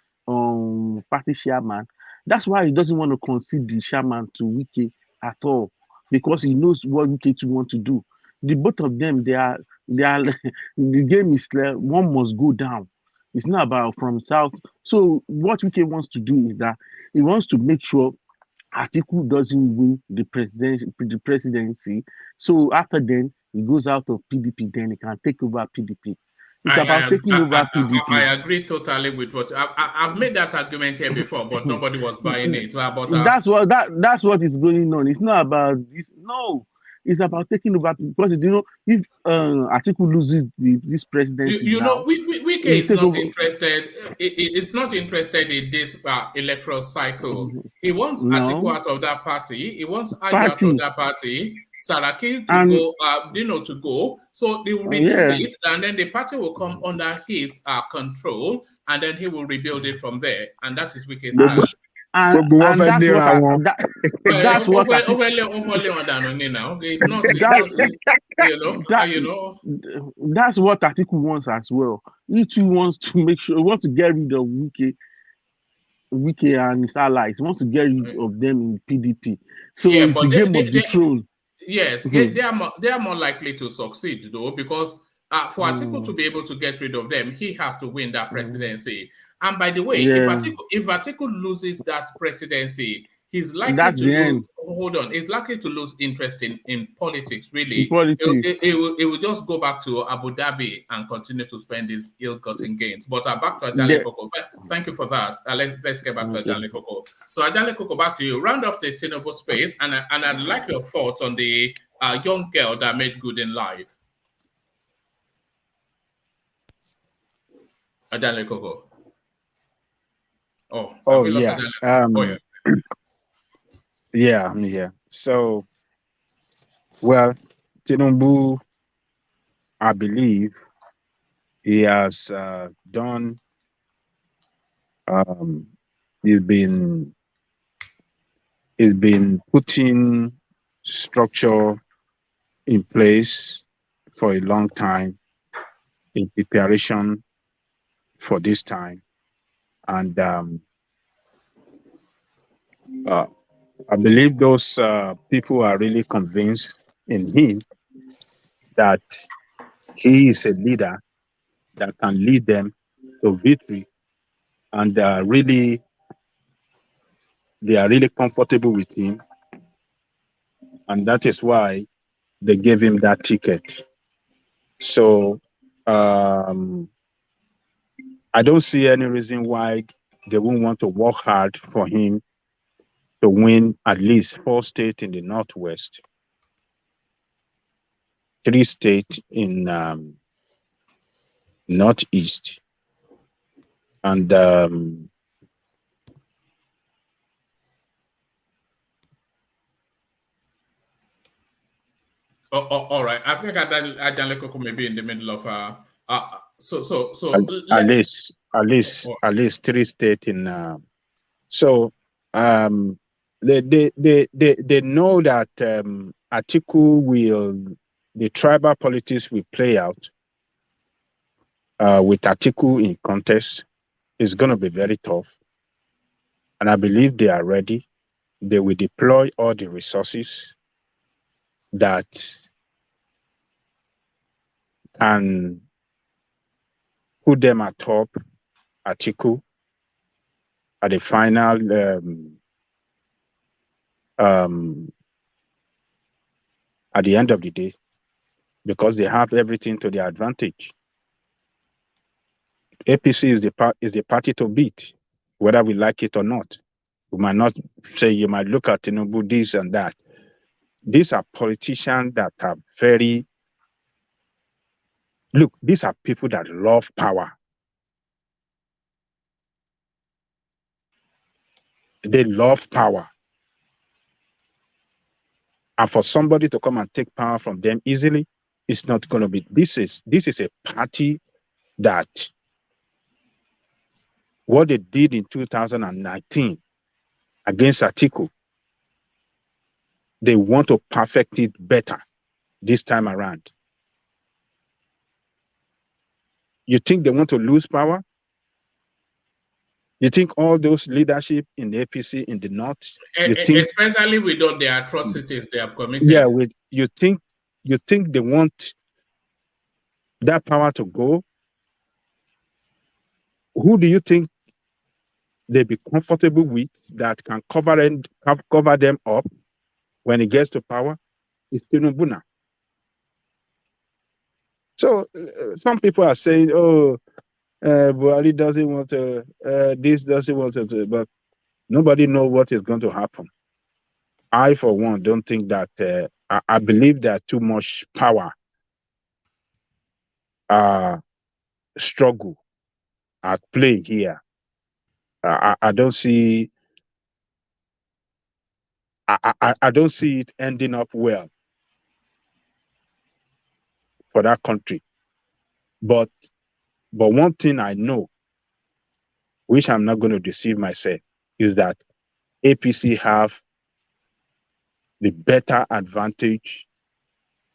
party chairman. That's why he doesn't want to concede the chairman to Wiki at all, because he knows what Wiki want to do. The both of them, they are the game is clear. One must go down. It's not about from south. So what Wiki wants to do is that he wants to make sure Atiku doesn't win the presidency. So after then he goes out of PDP, then he can take over PDP. It's about taking over PDP. I agree totally with what I've made that argument here before, but nobody was buying it. That's what is going on. It's not about this. No, it's about taking over, because you know, if Atiku loses this presidency, Wike is not interested. It's not interested in this electoral cycle. He wants Atiku out of that party. He wants Ayo out of that party. Saraki to go. So they will reduce it, and then the party will come under his control, and then he will rebuild it from there. And that is Wike's plan. And that's what that's what Atiku wants as well. He too wants to make sure, he wants to get rid of Wike and his allies. He wants to get rid of them in PDP. So it's the game of the throne. Yes, they are more likely to succeed though, because for Atiku to be able to get rid of them, he has to win that presidency. And by the way, if Atiku loses that presidency, he's likely to lose. Hold on, he's likely to lose interest in politics. Really, it will just go back to Abu Dhabi and continue to spend his ill-gotten gains. But back to Ajale Koko. Thank you for that. Let's get back to Ajale Koko. So Ajale Koko, back to you. Round off the Tinubu space, and I'd like your thoughts on the young girl that made good in life. Ajale Koko. Yeah. Yeah, I'm here. So, well, Tinubu, I believe he has done. He's been putting structure in place for a long time in preparation for this time. And I believe those people are really convinced in him that he is a leader that can lead them to victory, and they are really comfortable with him, and that is why they gave him that ticket. So I don't see any reason why they won't want to work hard for him to win at least 4 states in the Northwest. 3 states in Northeast. And all right. I think Ajanlekoko may be in the middle of at least 3 states in they know that Atiku the tribal politics will play out with Atiku in contest. Is going to be very tough, and I believe they are ready. They will deploy all the resources that can put them atop Atiku at the final at the end of the day, because they have everything to their advantage. APC is the party to beat, whether we like it or not. We might not say, you might look at Tinubu this and that. These are politicians that are these are people that love power. They love power. And for somebody to come and take power from them easily, it's not going to be. This is a party that what they did in 2019 against Atiku, they want to perfect it better this time around. You think they want to lose power? You think all those leadership in the APC in the north, especially with all the atrocities they have committed? Yeah, you think they want that power to go? Who do you think they be comfortable with that can cover them up when it gets to power? It's Tinubu now. So some people are saying, "Oh, Buhari doesn't want to. This doesn't want to," but nobody knows what is going to happen. I, for one, don't think that. I believe there's too much power struggle at play here. I don't see. I don't see it ending up well for that country. But one thing I know, which I'm not going to deceive myself, is that APC have the better advantages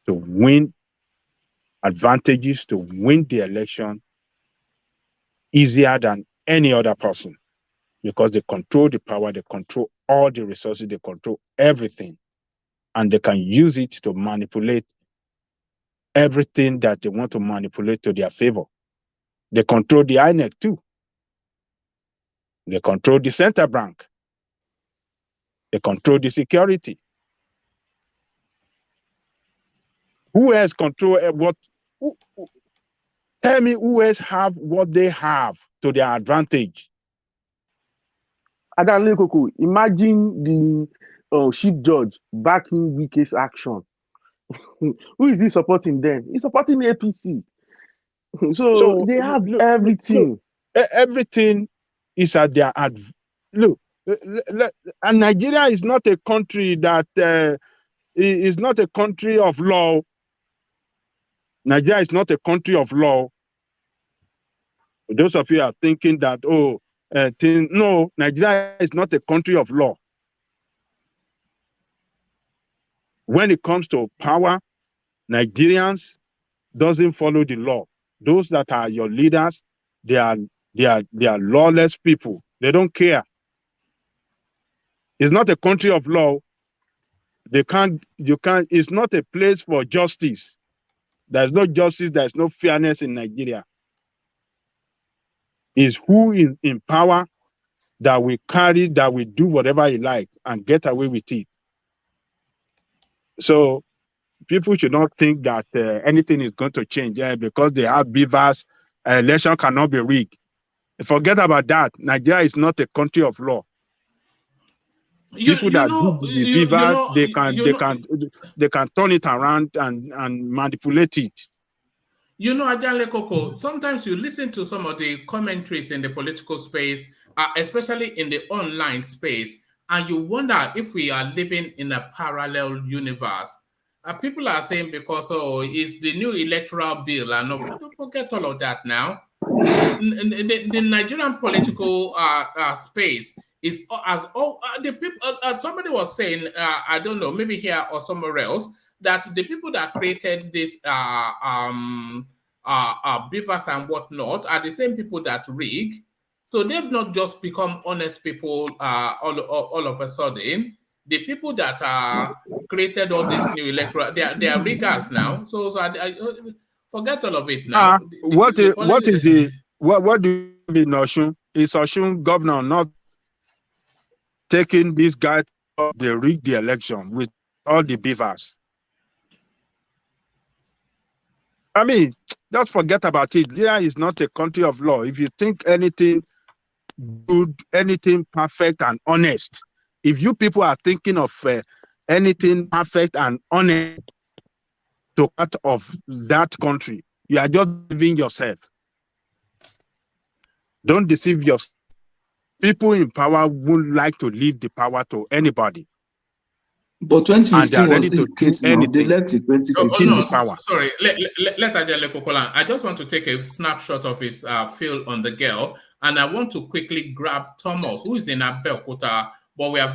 to win the election easier than any other person, because they control the power, they control all the resources, they control everything, and they can use it to manipulate everything that they want to manipulate to their favor. They control the INEC too. They control the central bank. They control the security. Who else control what? Tell me who else have what they have to their advantage? Adanlekoko, imagine the chief judge backing Wike's action. Who is he supporting then? He's supporting the APC. So they have everything. Everything is at their look. And Nigeria is not a country that is not a country of law. Nigeria is not a country of law. Those of you are thinking that, no, Nigeria is not a country of law. When it comes to power, Nigerians doesn't follow the law. Those that are your leaders, they are lawless people. They don't care. It's not a country of law. It's not a place for justice. There's no justice, there's no fairness in Nigeria. It's who is in power that will do whatever he likes and get away with it. So people should not think that anything is going to change because they have beavers. Election cannot be rigged. Forget about that. Nigeria is not a country of law. People that do the beaver, they can turn it around and manipulate it. You know, Ajanle Koko, sometimes you listen to some of the commentaries in the political space, especially in the online space, and you wonder if we are living in a parallel universe. People are saying because, oh, it's the new electoral bill, and don't forget all of that now. The Nigerian political space is as all the people. Somebody was saying, I don't know, maybe here or somewhere else, that the people that created this beavers and whatnot are the same people that rig. So they've not just become honest people all of a sudden. The people that created all this new electoral, they are riggers now. So I forget all of it now. What do you have in Oshun? Is Oshun governor not taking this guy up? They rigged the election with all the beavers. I mean, just forget about it. There is not a country of law. If you think anything good, anything perfect and honest, if you people are thinking of anything perfect and honest to part of that country, you are just deceiving yourself. Don't deceive yourself. People in power would like to leave the power to anybody. But 2015 was the case now. Anything. They left in 2015. No, sorry. Let Ajale Kokola. I just want to take a snapshot of his feel on the girl, and I want to quickly grab Thomas, who is in Abeokuta. But we have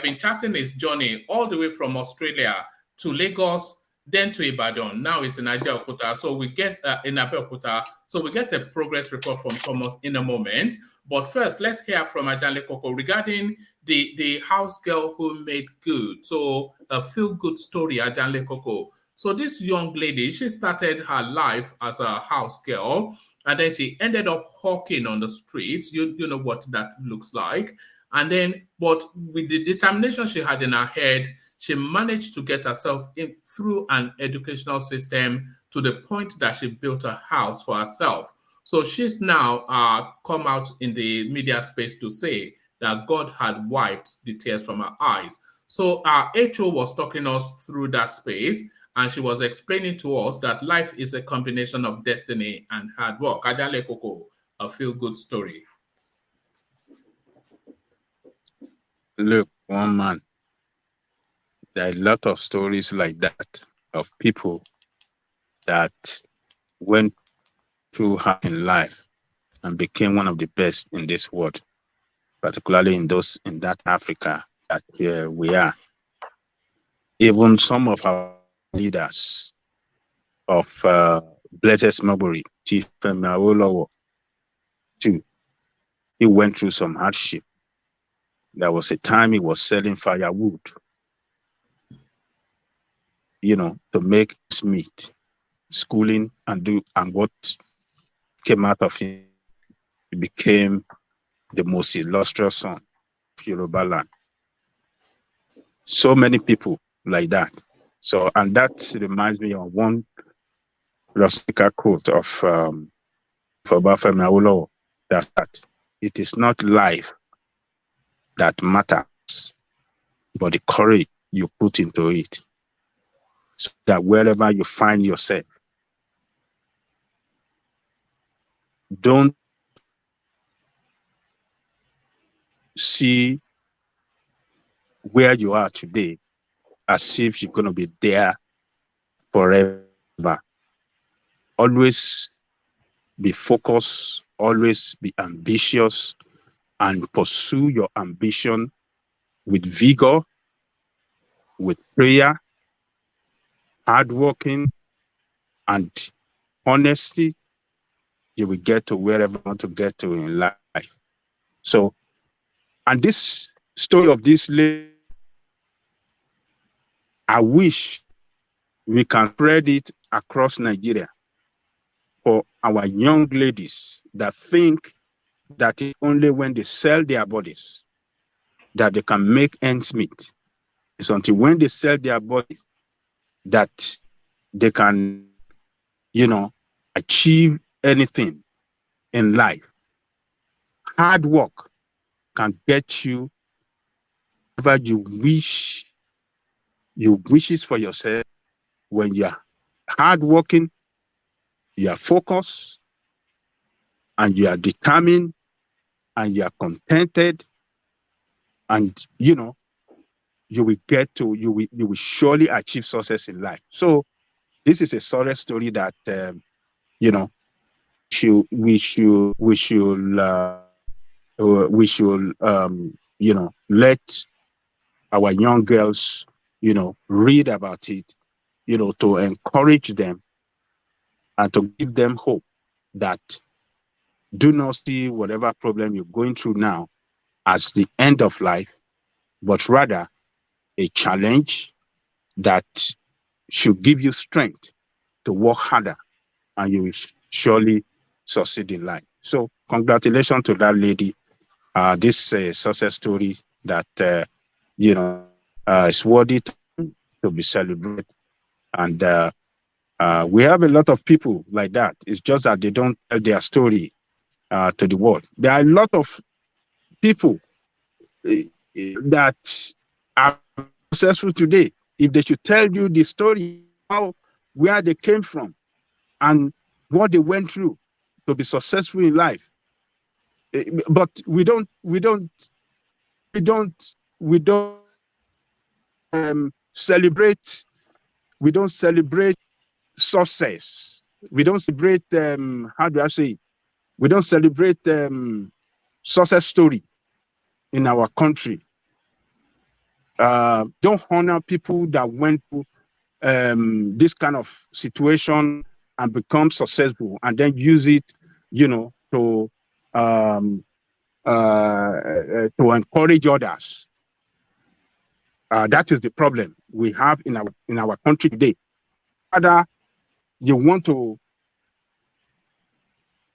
been chatting his journey all the way from Australia to Lagos, then to Ibadan. Now it's in Abeokuta. So we get in Abeokuta. So we get a progress report from Thomas in a moment. But first, let's hear from Ajanle Koko regarding the house girl who made good. So a feel-good story, Ajanle Koko. So this young lady, she started her life as a house girl, and then she ended up hawking on the streets. You know what that looks like. And then, but with the determination she had in her head, she managed to get herself in through an educational system to the point that she built a house for herself. So she's now come out in the media space to say that God had wiped the tears from her eyes. So our HO was talking us through that space, and she was explaining to us that life is a combination of destiny and hard work. Ajale Koko, a feel-good story. Look, one man, there are a lot of stories like that of people that went through hard in life and became one of the best in this world, particularly in that Africa that we are. Even some of our leaders of Blessed Mulberry, Chief Awolowo, too, he went through some hardship. There was a time he was selling firewood, to make his meat, schooling and what came out of him, he became the most illustrious son of Yoruba land. So many people like that. So, and that reminds me of one philosophical quote of Obafemi Awolowo, that it is not life that matters, but the courage you put into it. So that wherever you find yourself, don't see where you are today as if you're going to be there forever. Always be focused, always be ambitious, and pursue your ambition with vigor, with prayer, hard working, and honesty. You will get to wherever you want to get to in life. So, and this story of this lady, I wish we can spread it across Nigeria for our young ladies that think that it's only when they sell their bodies that they can make ends meet. It's until when they sell their bodies that they can, achieve anything in life. Hard work can get you whatever you wishes for yourself, when you're hardworking, you are focused, and you are determined, and you are contented, and you will surely achieve success in life. So this is a success story that you know we should let our young girls read about it, to encourage them and to give them hope that do not see whatever problem you're going through now as the end of life, but rather a challenge that should give you strength to work harder, and you will surely succeed in life. So congratulations to that lady. This success story that is worthy to be celebrated. And we have a lot of people like that. It's just that they don't tell their story to the world. There are a lot of people that are successful today. If they should tell you the story, where they came from, and what they went through to be successful in life, but we don't celebrate. We don't celebrate success. We don't celebrate. How do I say it? We don't celebrate success story in our country. Don't honor people that went through this kind of situation and become successful, and then use it, to encourage others. That is the problem we have in our country today. Rather, you want to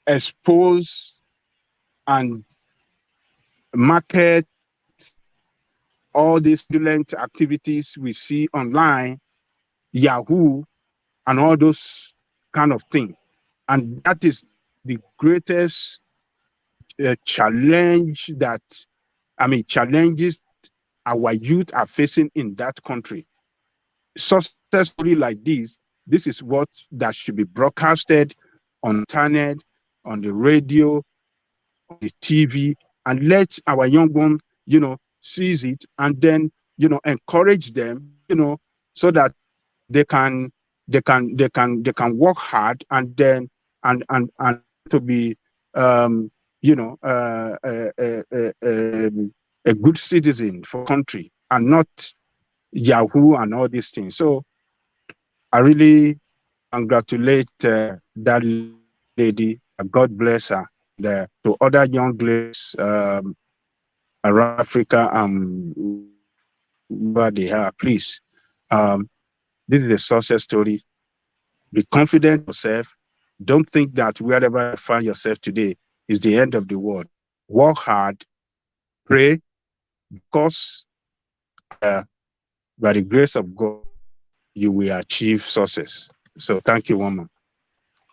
expose and market all these violent activities we see online, Yahoo, and all those kind of things. And that is the greatest challenges our youth are facing in that country. Success story like this is what that should be broadcasted on internet, on the radio, on the TV, and let our young ones, seize it, and then, encourage them, so that they can work hard, and then and to be a good citizen for country, and not Yahoo and all these things. So I really congratulate that lady. God bless her. To other young ladies around Africa, where they are, please. This is a success story. Be confident in yourself. Don't think that wherever you find yourself today is the end of the world. Work hard, pray, because by the grace of God, you will achieve success. So thank you, woman.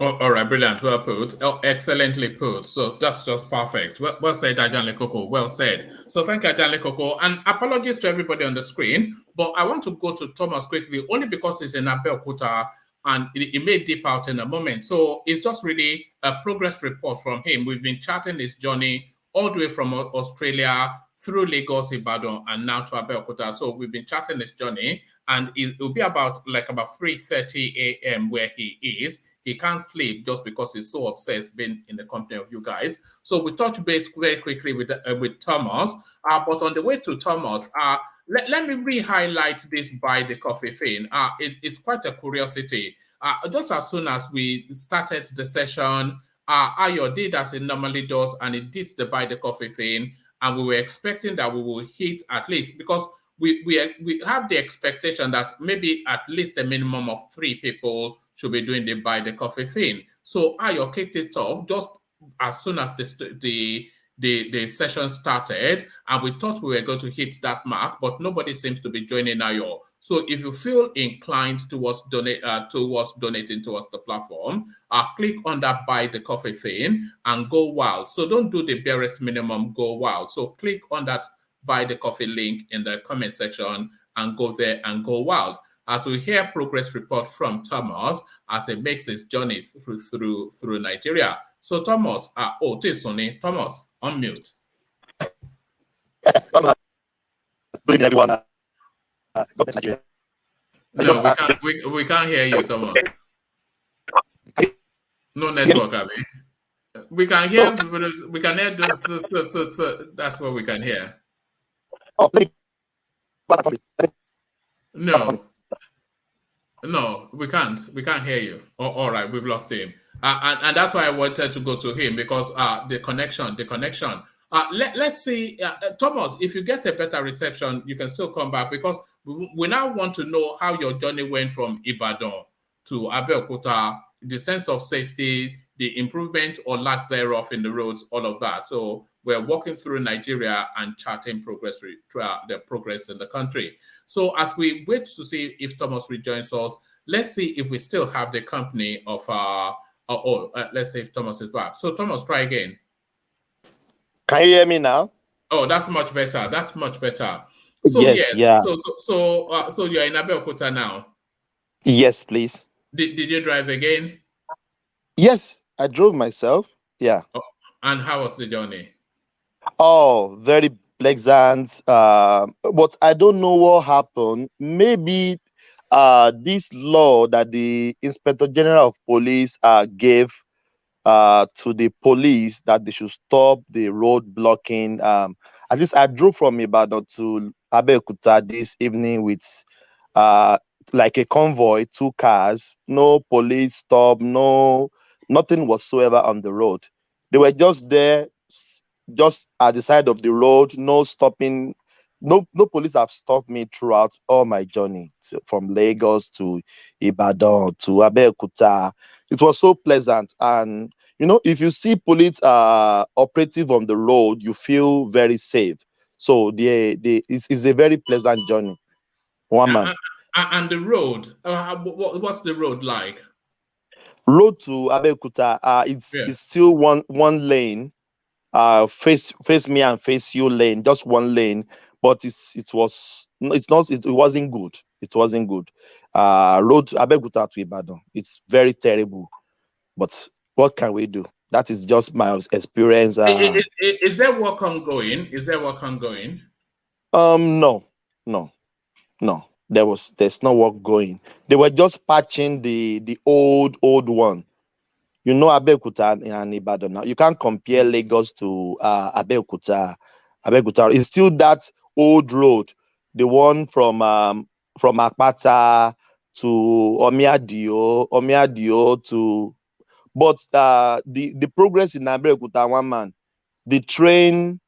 Oh, all right, brilliant. Well put. Oh, excellently put. So that's just perfect. Well said, Ajanle Koko. Well said. So thank you, Ajanle Koko. And apologies to everybody on the screen, but I want to go to Thomas quickly, only because he's in Abeokuta and it may dip out in a moment. So it's just really a progress report from him. We've been charting his journey all the way from Australia through Lagos, Ibadan, and now to Abeokuta. So we've been charting his journey, and it will be about 3:30 a.m. where he is. He can't sleep just because he's so obsessed being in the company of you guys. So we touch base very quickly with Thomas. But on the way to Thomas, let me re-highlight this buy the coffee thing. It's quite a curiosity. Just as soon as we started the session, Ayo did as it normally does, and it did the buy the coffee thing. And we were expecting that we will hit at least, because we have the expectation that maybe at least a minimum of 3 people should be doing the buy the coffee thing. So Ayo kicked it off just as soon as the session started, and we thought we were going to hit that mark, but nobody seems to be joining Ayo. So if you feel inclined towards donating towards the platform, click on that buy the coffee thing and go wild. So don't do the barest minimum, go wild. So click on that buy the coffee link in the comment section and go there and go wild. As we hear progress report from Thomas as he makes his journey through Nigeria. So Thomas, this Sonny, Thomas, unmute. Good evening, everyone. God bless Nigeria. No, we can't hear you, Thomas. No network, Abby. We can hear. We can hear. That's what we can hear. No, we can't. We can't hear you. All right, we've lost him. And that's why I wanted to go to him, because the connection. Let's see, Thomas, if you get a better reception, you can still come back, because we now want to know how your journey went from Ibadan to Abeokuta, the sense of safety, the improvement or lack thereof in the roads, all of that. So we're walking through Nigeria and charting progress throughout the progress in the country. So as we wait to see if Thomas rejoins us, let's see if we still have the company of let's see if Thomas is back. So Thomas, try again. Can you hear me now? Oh, that's much better. That's much better. So yes, yeah. So you're in Abeokuta now? Yes, please. Did you drive again? Yes, I drove myself. Yeah. Oh, and how was the journey? Oh, very pleasant. But I don't know what happened. Maybe this law that the Inspector General of Police gave to the police, that they should stop the road blocking. At least I drove from Ibadan to Abeokuta this evening with like a convoy, 2 cars, no police stop, nothing whatsoever on the road. They were just there, just at the side of the road, no stopping. No police have stopped me throughout all my journey from Lagos to Ibadan to Abeokuta. It was so pleasant. And if you see police operative on the road, you feel very safe. So it's a very pleasant journey. One man. And the road, what's the road like? Road to Abeokuta, it's still one lane, face me and face you lane, just one lane. But it wasn't good. It wasn't good. Road to Abeokuta to Ibadan, it's very terrible. But what can we do? That is just my experience. Is there work ongoing? No. There's no work going. They were just patching the old one. Abeokuta and Ibadan now. You can't compare Lagos to Abeokuta. Abeokuta is still that old road, the one from Akpata to Omiadio to. But the progress in Abeokuta, one man, the train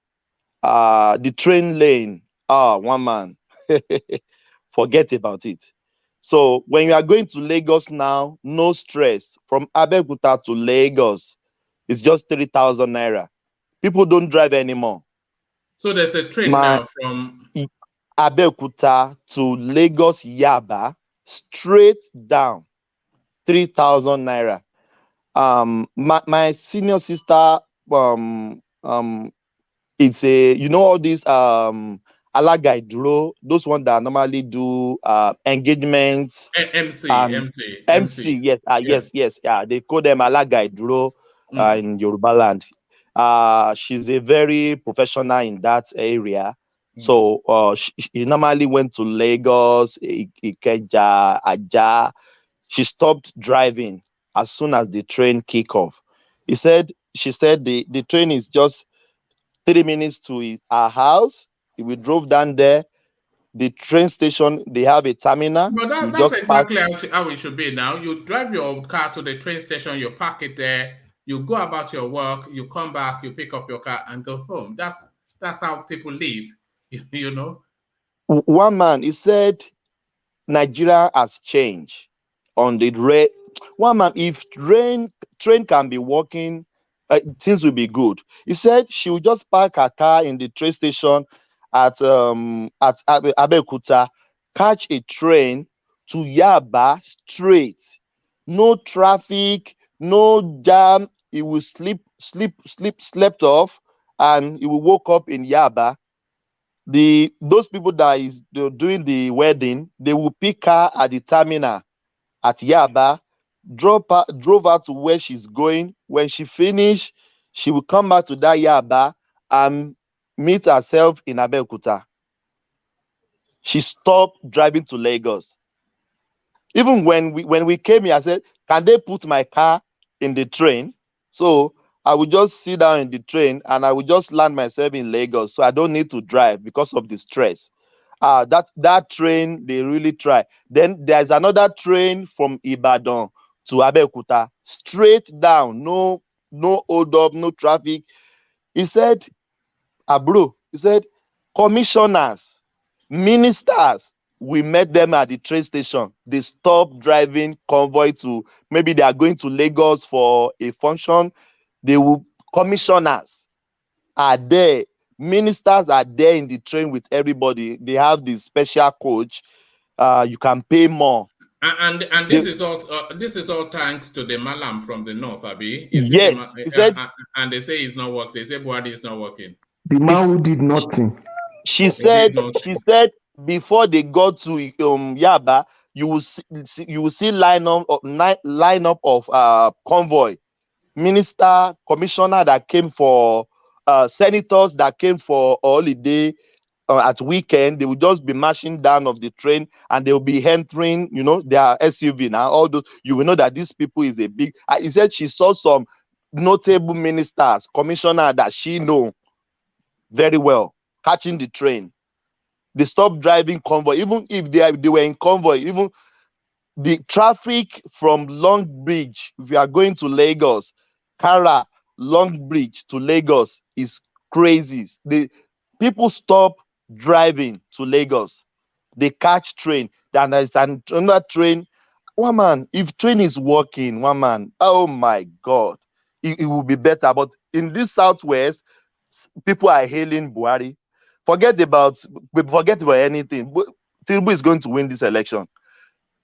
lane, one man, forget about it. So when you are going to Lagos now, no stress. From Abeokuta to Lagos, it's just 3,000 naira. People don't drive anymore. So there's a train now from Abeokuta to Lagos Yaba, straight down, 3,000 naira. My senior sister, it's all these Alagai Duro, those ones that normally do engagements. MC. Yes. They call them Alagai Duro in Yoruba land. She's a very professional in that area. So she normally went to Lagos, Ikeja, Aja. She stopped driving as soon as the train kicked off. She said the train is just 3 minutes to our house. We drove down there. The train station, they have a terminal. But that's exactly how it should be now. You drive your car to the train station, you park it there, you go about your work, you come back, you pick up your car and go home. That's how people live, One man, he said, Nigeria has changed on the rail. One man, if train can be working, things will be good. He said she would just park her car in the train station at Abeokuta, catch a train to Yaba straight. No traffic, no jam. He will slept off, and he will woke up in Yaba. those people that is doing the wedding, they will pick her at the terminal at Yaba, drove her to where she's going. When she finish, she will come back to that Yaba and meet herself in Abeokuta. She stopped driving to Lagos. Even when we came here, I said, can they put my car in the train? So I would just sit down in the train and I would just land myself in Lagos. So I don't need to drive because of the stress. That train, they really try. Then there's another train from Ibadan to Abeokuta, straight down, no hold up, no traffic. He said, bro, he said, commissioners, ministers, we met them at the train station. They stopped driving convoy to, maybe they are going to Lagos for a function. Commissioners are there. Ministers are there in the train with everybody. They have this special coach. You can pay more. And this is all thanks to the Malam from the north, Abi. Yes, he said, and they say it's not working. They say Buhari is not working. The man who did nothing. She said before they got to Yaba, you will see line up of convoy, minister, commissioner that came for senators that came for holiday at weekend. They will just be marching down of the train and they will be entering, their SUV now. All those, you will know that these people is a big. He said she saw some notable ministers, commissioner that she know very well catching the train. They stopped driving convoy. Even if they were in convoy, even the traffic from Long Bridge, if you are going to Lagos, Kara, Long Bridge to Lagos is crazy. The people stop driving to Lagos. They catch train. Then there's another train. One man, if train is working, one man, oh my God, it will be better. But in this Southwest, people are hailing Buhari. Forget about anything. Tinubu is going to win this election.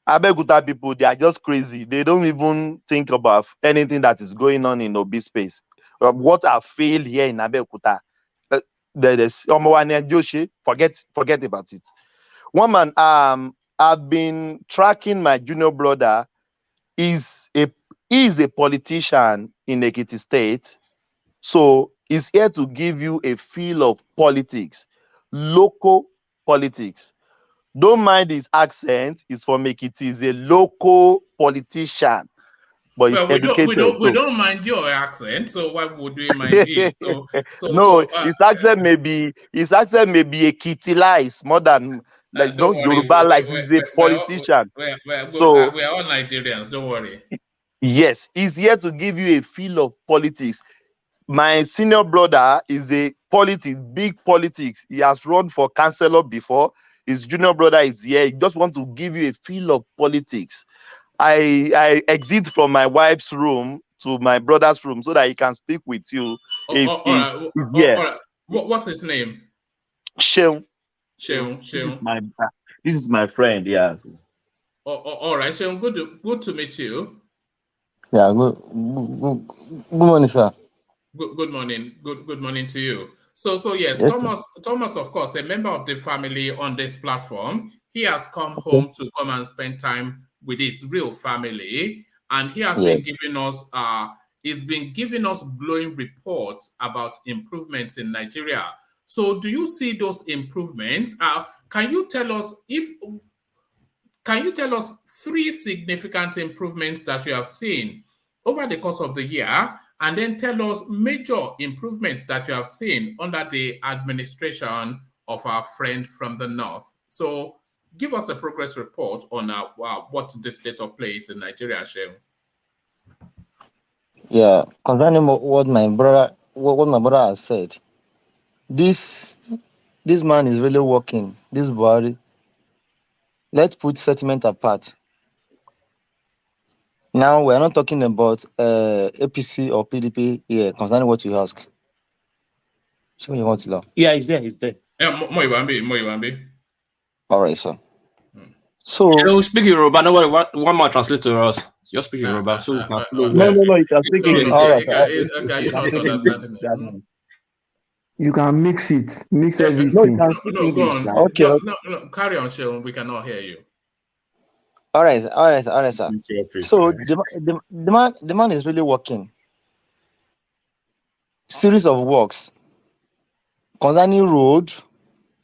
Abeokuta people, they are just crazy. They don't even think about anything that is going on in Obi space. What I feel here in Abeokuta, there's forget about it. One man, I've been tracking my junior brother. He's a politician in Ekiti State. So he's here to give you a feel of politics, local politics. Don't mind his accent. He's from Ekiti. He's a local politician, but he's educated. We don't mind your accent. So why would we mind it? His accent may be Ekiti-ized more than Yoruba. Like he's a politician. We are all Nigerians. Don't worry. Yes, he's here to give you a feel of politics. My senior brother is big politics. He has run for councillor before. His junior brother is here. He just wants to give you a feel of politics. I exit from my wife's room to my brother's room so that he can speak with you. He's here. What's his name? Sheung. Sheung. This is my friend. Yeah. All right, Sheung. Good to meet you. Yeah. Good morning, sir. Good morning. Good morning to you. So yes, Thomas, of course, a member of the family on this platform. He has come home to come and spend time with his real family, and he has been giving us glowing reports about improvements in Nigeria. So, do you see those improvements? Can you tell us 3 significant improvements that you have seen over the course of the year? And then tell us major improvements that you have seen under the administration of our friend from the north. So give us a progress report on what the state of play is in Nigeria, Sheung. Yeah, concerning what my brother has said, this man is really working. This Buhari. Let's put settlement apart. Now, we're not talking about APC or PDP here, concerning what you ask. Show me what you know. Yeah, he's there. Yeah, Moibambi. All right, sir. So, speak Yoruba. No worry, one more translate to us. Just speak Yoruba so we can flow. No, you can speak English. All right. You're not understanding. You can mix everything. No, you can speak No, go English on. now. Okay. No, carry on, Sheldon. We cannot hear you. All right, sir. It's your face, So right? the man is really working. Series of works concerning road,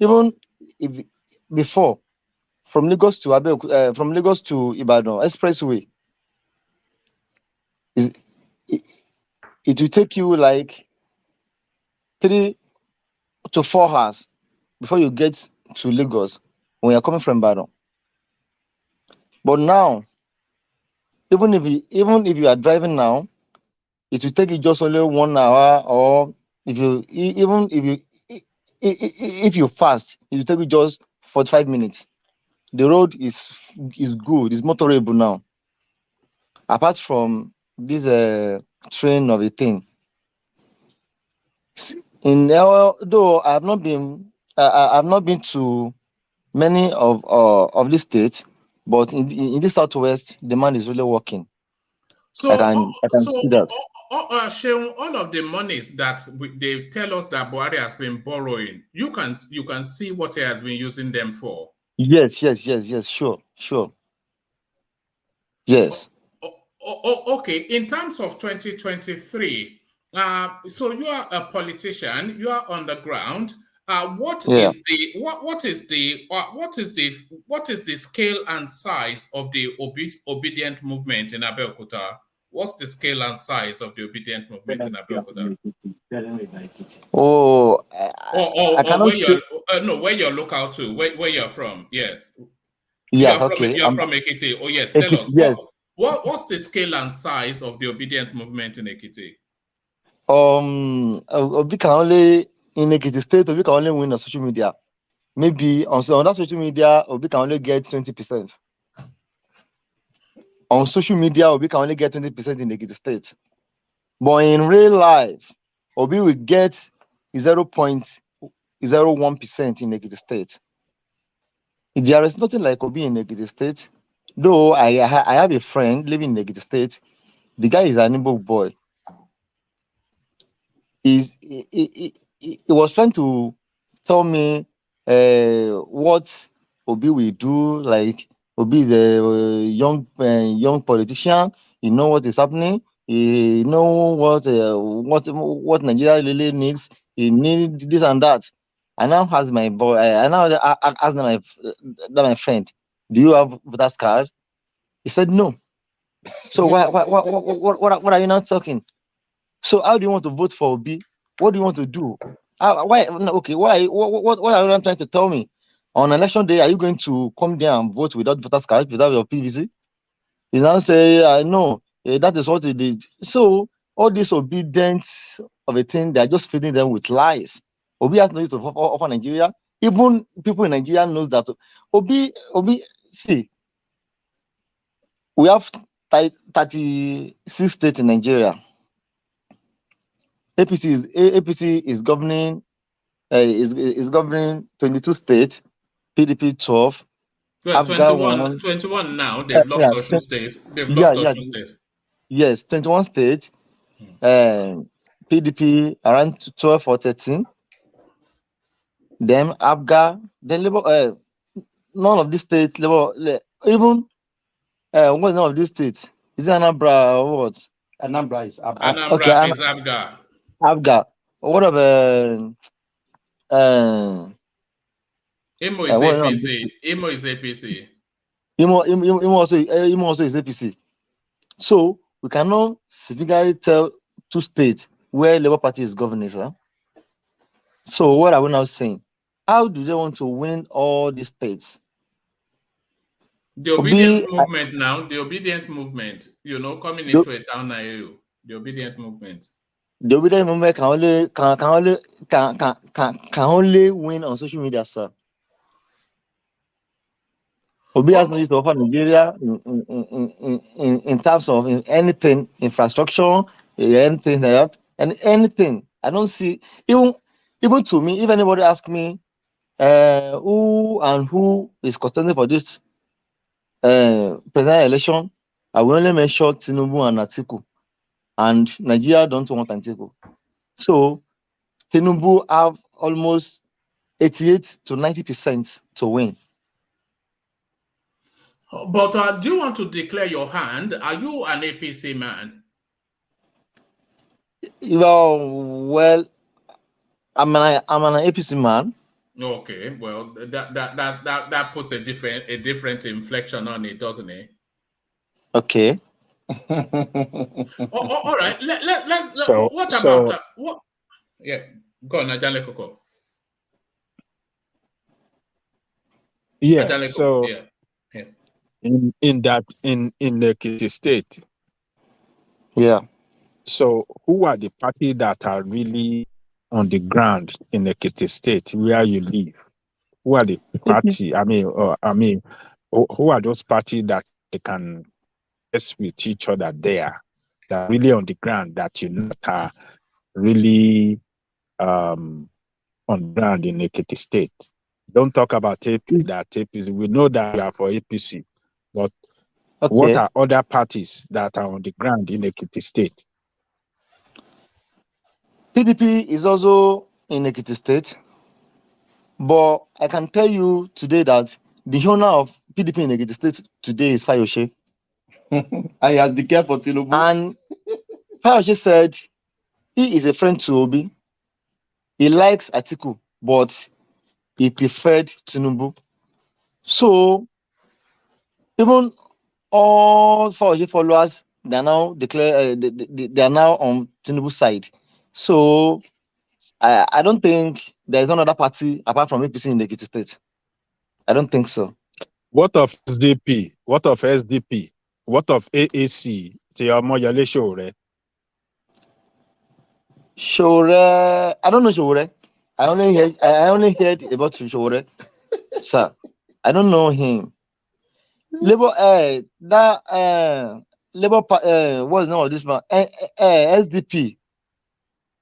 even if, before from Lagos to from Lagos to Ibadan expressway, it, it will take you like 3 to 4 hours before you get to Lagos when you're coming from Ibadan. But now, even if you are driving now, it will take you just only 1 hour, or if you even if you fast, it will take you just 45 minutes. The road is good, it's motorable now. Apart from this train of a thing. Though I have not been to many of these states, but in the southwest, the man is really working. So, I can see that. Sheldon, all of the monies that they tell us that Buhari has been borrowing, you can see what he has been using them for. Yes, sure. Yes. Okay. In terms of 2023, so you are a politician, you are on the ground. What Yeah. is the scale and size of the obedient movement in Abeokuta? What's the scale and size of the obedient movement in Abeokuta? Oh, I Or cannot where say. you're where you're local to, where you're from? Yes, Yeah. Okay. you're from Ekiti. Oh yes, tell us Ekiti, yes. what's the scale and size of the obedient movement in Ekiti? Obi can only in Ekiti State. Obi can only win on social media. Maybe on that social media, Obi can only get 20%. On social media, Obi can only get 20% in Ekiti State. But in real life, Obi will get 0.01% in Ekiti State. There is nothing like Obi in Ekiti State. Though I have a friend living in Ekiti State. The guy is an Ndigbo boy. He was trying to tell me what Obi will do. Like Obi is a young politician. He know what is happening. He know what Nigeria really needs. He needs this and that. I now ask my boy. I now ask my friend, "Do you have voter's card?" He said no. So what are you now talking? So how do you want to vote for Obi? What do you want to do? Why? Okay, why? What are you trying to tell me? On election day, are you going to come there and vote without voter's card, without your PVC? You now say, I know, that is what he did. So all this obedience of a thing, they are just feeding them with lies. Obi has no use to offer Nigeria. Even people in Nigeria knows that Obi, see, we have 36 states in Nigeria. APC is governing is governing 22 states, PDP 12. Well, 21 now. They've lost Osun State. They've lost Osun State. Yes, 21 states. PDP around 12 or 13. Then Abga, then Labour. None of these states, even none of these states. Is it Anambra or what? Anambra is Abga. Anambra is Abga. Abga. What of Imo is APC. Imo is APC. Imo also is APC. So we cannot specifically tell 2 states where Labour Party is governing. Huh? So what are we now saying? How do they want to win all these states? The obedient movement now, the obedient movement, coming into a town near you, the obedient movement. The obedient movement can only win on social media, sir. Obi has no use to offer Nigeria in terms of anything, infrastructure, anything like that, and anything. I don't see, even to me, if anybody asks me who is contending for this presidential election, I will only mention Tinubu and Atiku, and Nigeria don't want Atiku. So Tinubu have almost 88 to 90% to win. But do you want to declare your hand? Are you an APC man? Well, I'm an APC man. Okay, well, that puts a different inflection on it, doesn't it? Okay. All right. Let's. So, What about what? Yeah, go on, Ajale Koko. yeah. Ajale So Koko, yeah. in Ekiti State, yeah. So who are the parties that are really on the ground in Ekiti State where you live? Who are the party? Who are those parties that they can mess with each other there? That are really on the ground that you know are really on the ground in Ekiti State. Don't talk about APC. We know that we are for APC, but what are other parties that are on the ground in Ekiti State? PDP is also in Ekiti State, but I can tell you today that the owner of PDP in Ekiti State today is Fayose. I have declared for Tinubu. And Fayose said he is a friend to Obi. He likes Atiku, but he preferred Tinubu. So even all Fayose followers, they are now they are now on Tinubu's side. So I don't think there is another party apart from APC in the Ekiti State. I don't think so. What of SDP? What of SDP? What of AAC? Shore, I don't know Shore. I only heard about Shore. Sir, I don't know him. Labour, Labour, what's the name of this man? SDP.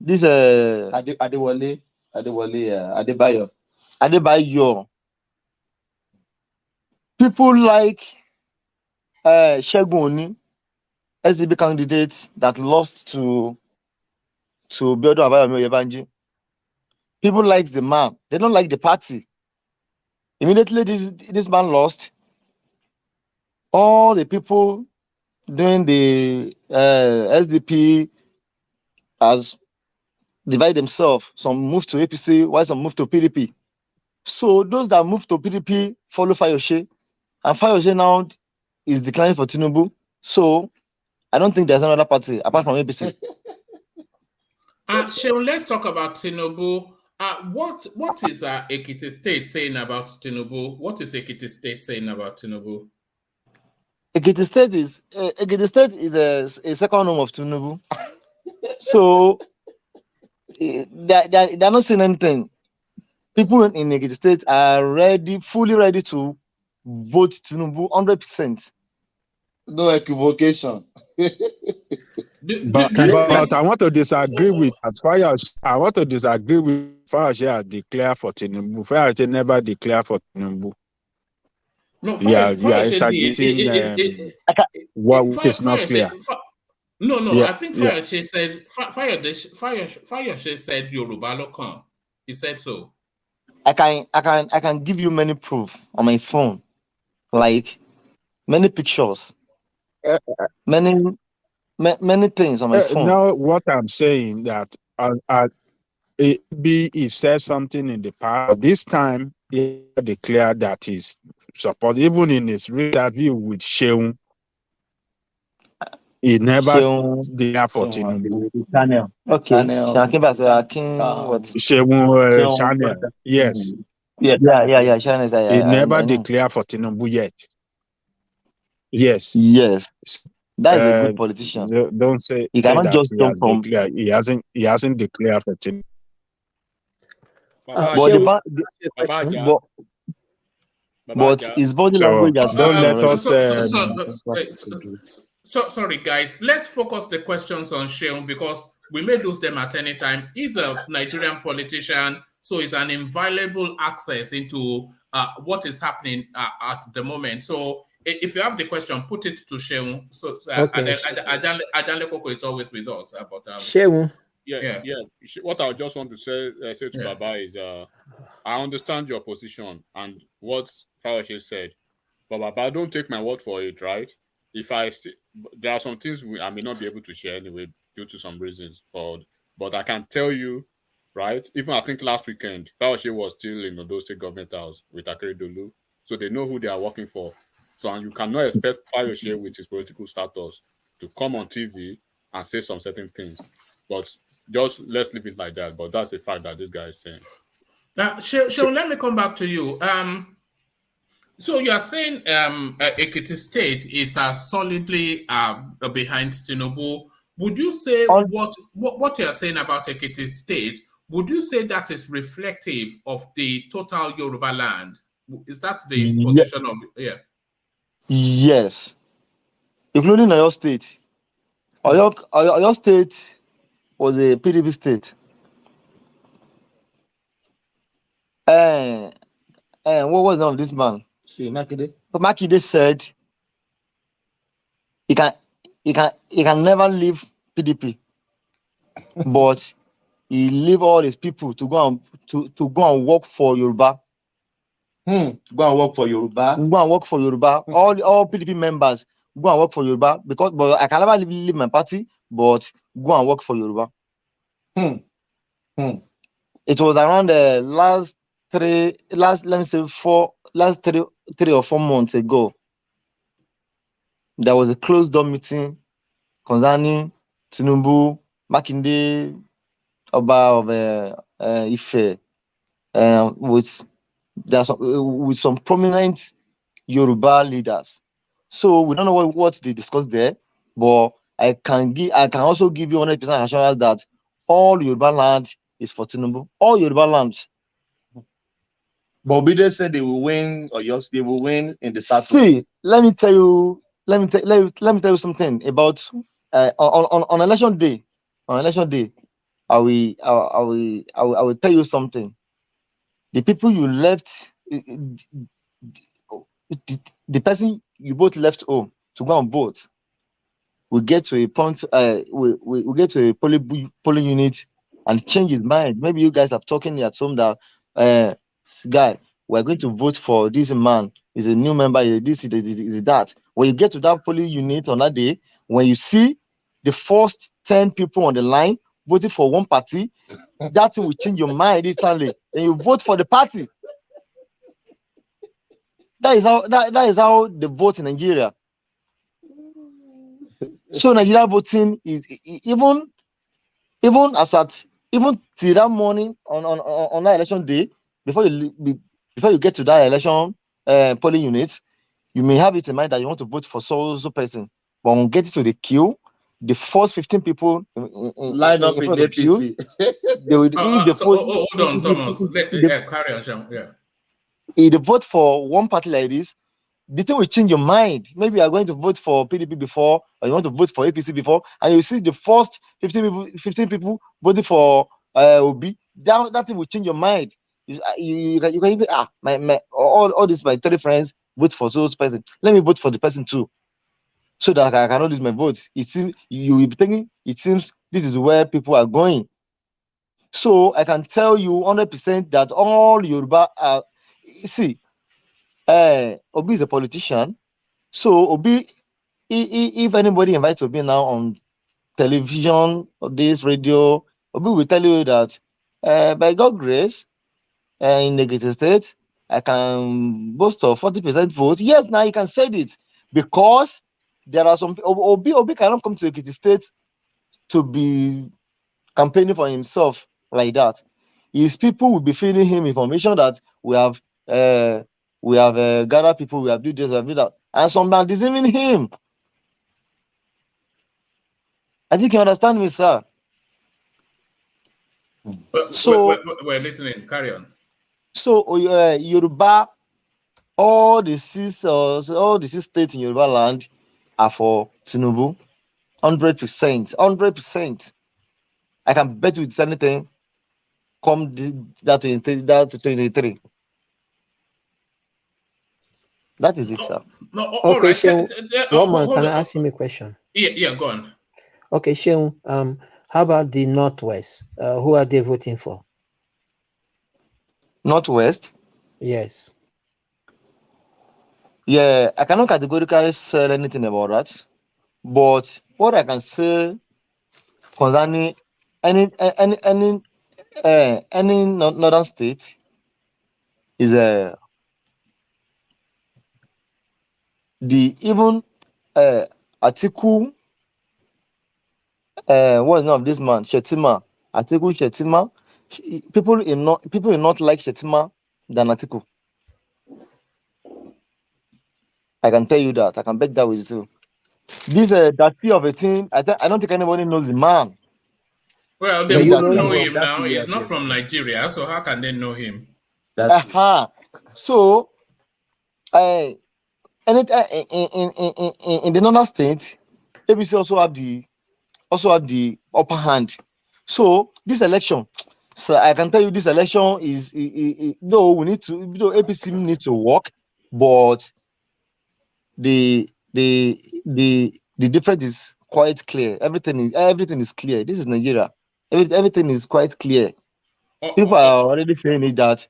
This Adewale, Adebayo. People like Segun Oni, SDP candidate that lost to Biodo Abayomi Oyebanji. People like the man. They don't like the party. Immediately this man lost, all the people doing the SDP has divided themselves. Some moved to APC, while some moved to PDP. So those that moved to PDP follow Fayose, and Fayose now is declining for Tinubu. So I don't think there's another party apart from APC. Sheon, let's talk about Tinubu. What is Ekiti State saying about Tinubu? What is Ekiti State saying about Tinubu? Ekiti State is a second home of Tinubu. So they're not saying anything. People in Ekiti State are fully ready to vote Tinubu 100%. No equivocation. But I want to disagree with Fayose. I want to disagree with Fayose has declared for Tinubu. Fayose never declared for Tinubu. No, Fayose what is not clear. No. I think Fayose said Fayose said Yoruba Lokan. He said so. I can give you many proof on my phone, like many pictures, many things on my phone. Now, what I'm saying that he said something in the past. This time, he declared that he's support. Even in his interview with Sheung, he never declared for Tinubu. Okay, Sheung Channel, yes. Yeah. Channel. He never declared for Tinubu yet. Yes. That is a good politician. Don't say he cannot that just he jump has from. declared. He hasn't declared for Tinubu. But his body language has don't let us. Sorry, guys. Let's focus the questions on Sheung because we may lose them at any time. He's a Nigerian politician, so it's an inviolable access into what is happening at the moment. So if you have the question, put it to Sheung. So Okay. Adale Koko is always with us. Sheung. What I just want to say to Baba is, I understand your position and what Fayose said, but Baba, don't take my word for it, right? There are some things I may not be able to share anyway due to some reasons, but I can tell you, right? Even I think last weekend, Fayose was still in Ondo State Government House with Akeredolu, so they know who they are working for. So, and you cannot expect Fayose with his political status to come on TV and say some certain things. But just let's leave it like that. But that's the fact that this guy is saying. Seun, let me come back to you. So you are saying Ekiti State is solidly behind Tinubu. Would you say what you are saying about Ekiti State, would you say that is reflective of the total Yoruba land? Is that the position of Yes, including Oyo State. Oyo State was a PDP state. What was the name of this man? Makinde said he can never leave PDP, but he leave all his people to go and work for Yoruba. Go and work for Yoruba. Go and work for Yoruba. All PDP members go and work for Yoruba but I can never leave my party, but go and work for Yoruba. It was around the last 3 or 4 months ago. There was a closed door meeting concerning Tinubu, Makinde, Oba of Ife, with some prominent Yoruba leaders. So we don't know what they discussed there, but I can also give you 100% assurance that all Yoruba land is for Tinubu. All Yoruba land. But Obide said they will win, or yes, they will win in the South. See, let me tell you something about on election day. On election day, I will tell you something. The people you left, the person you both left home to go and vote, will get to a point. We get to a polling unit and change his mind. Maybe you guys are talking at home that guy, we're going to vote for this man. He's a new member. This is that. When you get to that polling unit on that day, when you see the first 10 people on the line voting for one party, that thing will change your mind instantly, and you vote for the party. That is how they vote in Nigeria. So Nigeria voting is even till that morning on that election day, before you get to that election polling unit, you may have it in mind that you want to vote for so person. But when get to the queue, the first 15 people line up in the queue, they will hold on, Thomas. Carry on, Sean. Yeah. If they vote for one party like this, the thing will change your mind. Maybe you are going to vote for PDP before, or you want to vote for APC before, and you see the first 15 people voting for Obi. That thing will change your mind. You can even all these my 3 friends vote for those person. Let me vote for the person too, so that I cannot lose my vote. It seems you will be thinking. It seems this is where people are going. So I can tell you 100% that all Yoruba are. See, Obi is a politician. So Obi, if anybody invites Obi now on television or this radio, Obi will tell you that by God's grace, in Ekiti State, I can boast of 40% vote. Yes, now you can say it because there are some Obi cannot come to Ekiti State to be campaigning for himself like that. His people will be feeding him information that we have gathered people, we have do this, we have do that, and some are deceiving him. I think you understand me, sir. So we're listening. Carry on. So Yoruba, all the 6 states in Yoruba land are for Tinubu, 100%. 100%. I can bet you it's anything. Come that to 2023. That is it, sir. No, all right. Seun, one more. Can I ask him a question? Yeah, go on. Okay, Seun. How about the Northwest? Who are they voting for? Northwest? Yes. Yeah, I cannot categorically say anything about that. But what I can say concerning any northern state is the even Atiku what's the name of this man? Shetima. Atiku Shetima. People in not like Shetima than Atiku. I can tell you that. I can bet that with you. This dirty of a thing, I don't think anybody knows the man. Well, they wouldn't know him now. He's not from Nigeria, so how can they know him? So, in the northern state, ABC also have the upper hand. So this election, so I can tell you, this election is though APC needs to work, but the difference is quite clear. Everything is clear. This is Nigeria. Everything is quite clear. People are already saying it that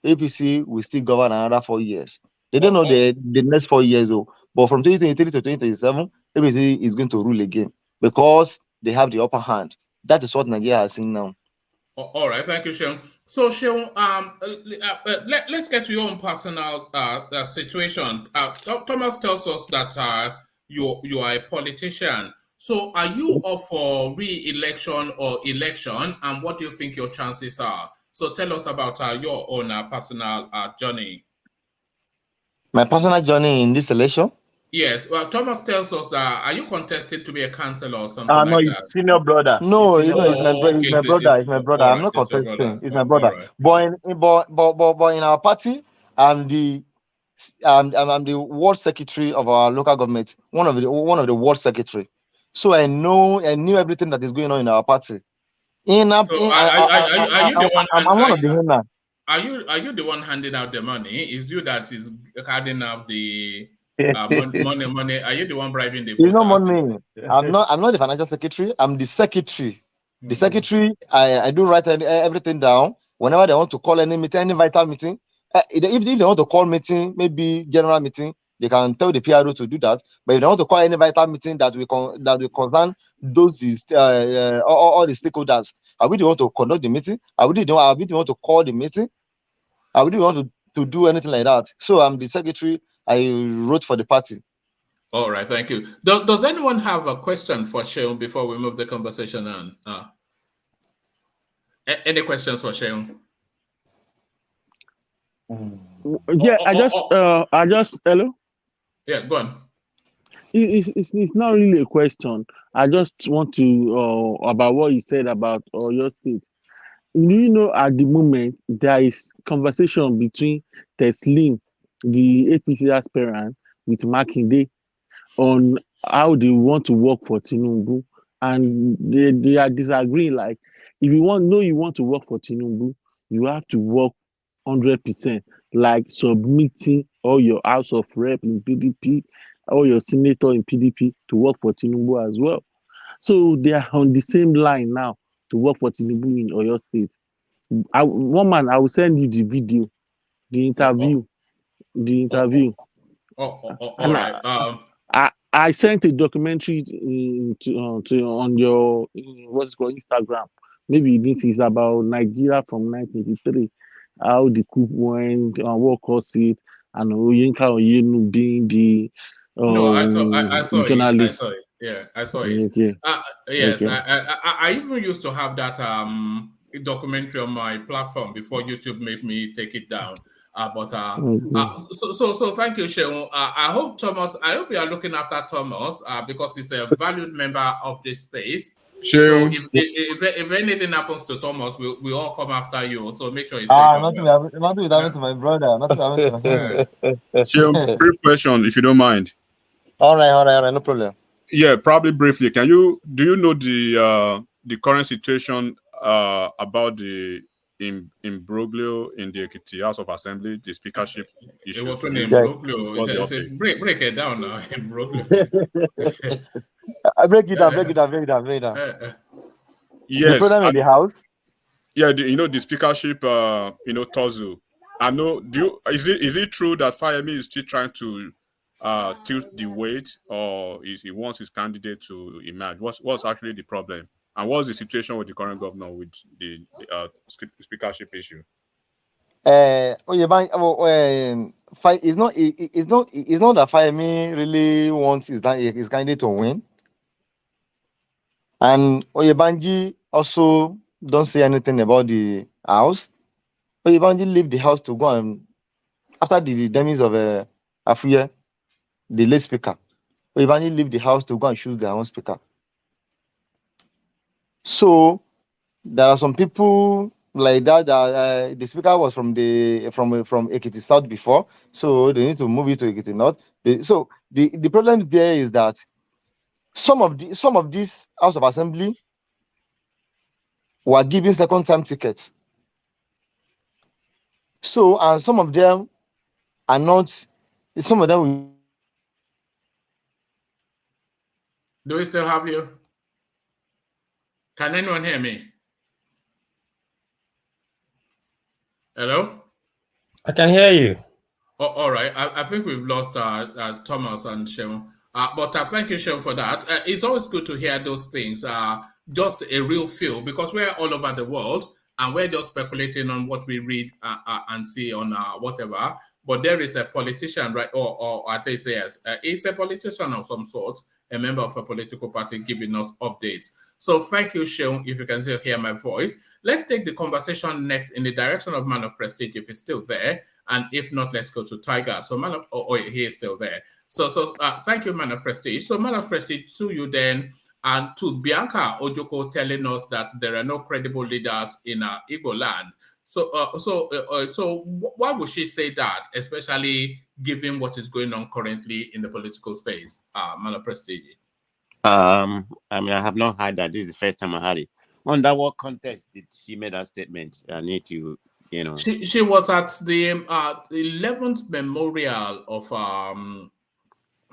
APC will still govern another 4 years. They don't know the next 4 years though. But from 2023 to 2027, APC is going to rule again because they have the upper hand. That is what Nigeria has seen now. All right, thank you, Seun. So, Seun, let's get to your own personal situation. Thomas tells us that you are a politician. So, are you up for re-election or election, and what do you think your chances are? So, tell us about your own personal journey. My personal journey in this election? Yes, well, Thomas tells us that are you contested to be a councillor or something like No, that? his senior brother. No, it's my brother. It's my brother. I'm not contesting. It's my brother. But in our party, I'm the ward secretary of our local government. One of the ward secretary. So I knew everything that is going on in our party. Are you the one? I'm one of the winner. Are you the one handing out the money? Is you that is handing out the money? Are you the one bribing the voters? You know money. I'm not the financial secretary. I'm the secretary. The secretary. I do write everything down. Whenever they want to call any meeting, any vital meeting, if they want to call meeting, maybe general meeting, they can tell the PRO to do that. But if they want to call any vital meeting that will concern those all the stakeholders, are we the one to conduct the meeting? Are we the one to call the meeting? Are we the one to do anything like that? So I'm the secretary. I wrote for the party. All right, thank you. Does anyone have a question for Seun before we move the conversation on? Any questions for Seun? Yeah, I just hello. Yeah, go on. It's not really a question. I just want to about what you said about your state. Do you know at the moment there is conversation between Teslim, the APC aspirant, with Makinde on how they want to work for Tinubu, and they are disagreeing. Like, if you want to work for Tinubu, you have to work 100%, like submitting all your House of Rep in PDP, or your senator in PDP to work for Tinubu as well. So they are on the same line now to work for Tinubu in Oyo State. I will send you the video, the interview. All right. I sent a documentary on your what's it called, Instagram. Maybe this is about Nigeria from 1983, how the coup went, what caused it, and Oyinka Oyenu being the I saw journalist. it. Yeah, I saw it. Yes, okay. I even used to have that documentary on my platform before YouTube made me take it down. So thank you, Seun. I hope you are looking after Thomas because he's a valued member of this space. Seun. So if anything happens to Thomas, we all come after you. So make sure he's safe. Not to to my brother. Not to Seun, brief question, if you don't mind. All right, no problem. Yeah, probably briefly. Do you know the current situation about the imbroglio in the Ekiti House of Assembly, the speakership issue? It was an imbroglio. Break it down now. Imbroglio. Break it down. Yes. The problem in the house. Yeah, the speakership, tussle. I know. Is it true that Fayemi is still trying to tilt the weight, or is he wants his candidate to emerge? What's actually the problem, and what's the situation with the current governor with the speakership issue? It's not that Fayemi really wants his candidate to win, and Oyebanji also don't say anything about the house. Oyebanji leave the house to go and after the demise of Afuye, the late speaker. Oyebanji leave the house to go and choose their own speaker. So there are some people like that. The speaker was from Ekiti South before, so they need to move it to Ekiti North. So the problem there is that some of these House of Assembly were given second time tickets. So and some of them are not. Some of them. Do we still have you? Can anyone hear me? Hello? I can hear you. Oh, all right. I think we've lost Thomas and Sean. But thank you, Sean, for that. It's always good to hear those things. Just a real feel, because we're all over the world and we're just speculating on what we read and see on whatever. But there is a politician, right? Or at least, yes, it's a politician of some sort, a member of a political party giving us updates. So thank you, Sean, if you can still hear my voice. Let's take the conversation next in the direction of Man of Prestige, if he's still there. And if not, let's go to Tiger. So Man of, he is still there. So thank you, Man of Prestige. So Man of Prestige, to you then, and to Bianca Ojukwu telling us that there are no credible leaders in Igbo land. So why would she say that, especially given what is going on currently in the political space? Man of Prestige. I mean, I have not heard that. This is the first time I heard it. Under what context did she make that statement? I need to, She was at the 11th memorial of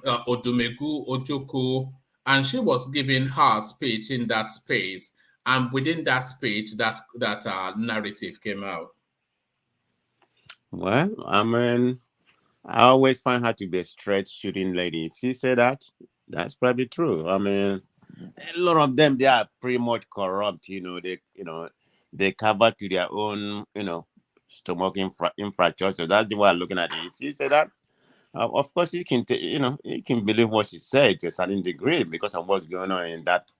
Odumegu Ojukwu, and she was giving her speech in that space, and within that speech, that narrative came out. Well, I mean, I always find her to be a straight shooting lady. If she said that, that's probably true. I mean, a lot of them, they are pretty much corrupt. They cover to their own, stomach infrastructure. So that's the way I'm looking at it. If she said that, of course, you can, you can believe what she said to a certain degree because of what's going on in that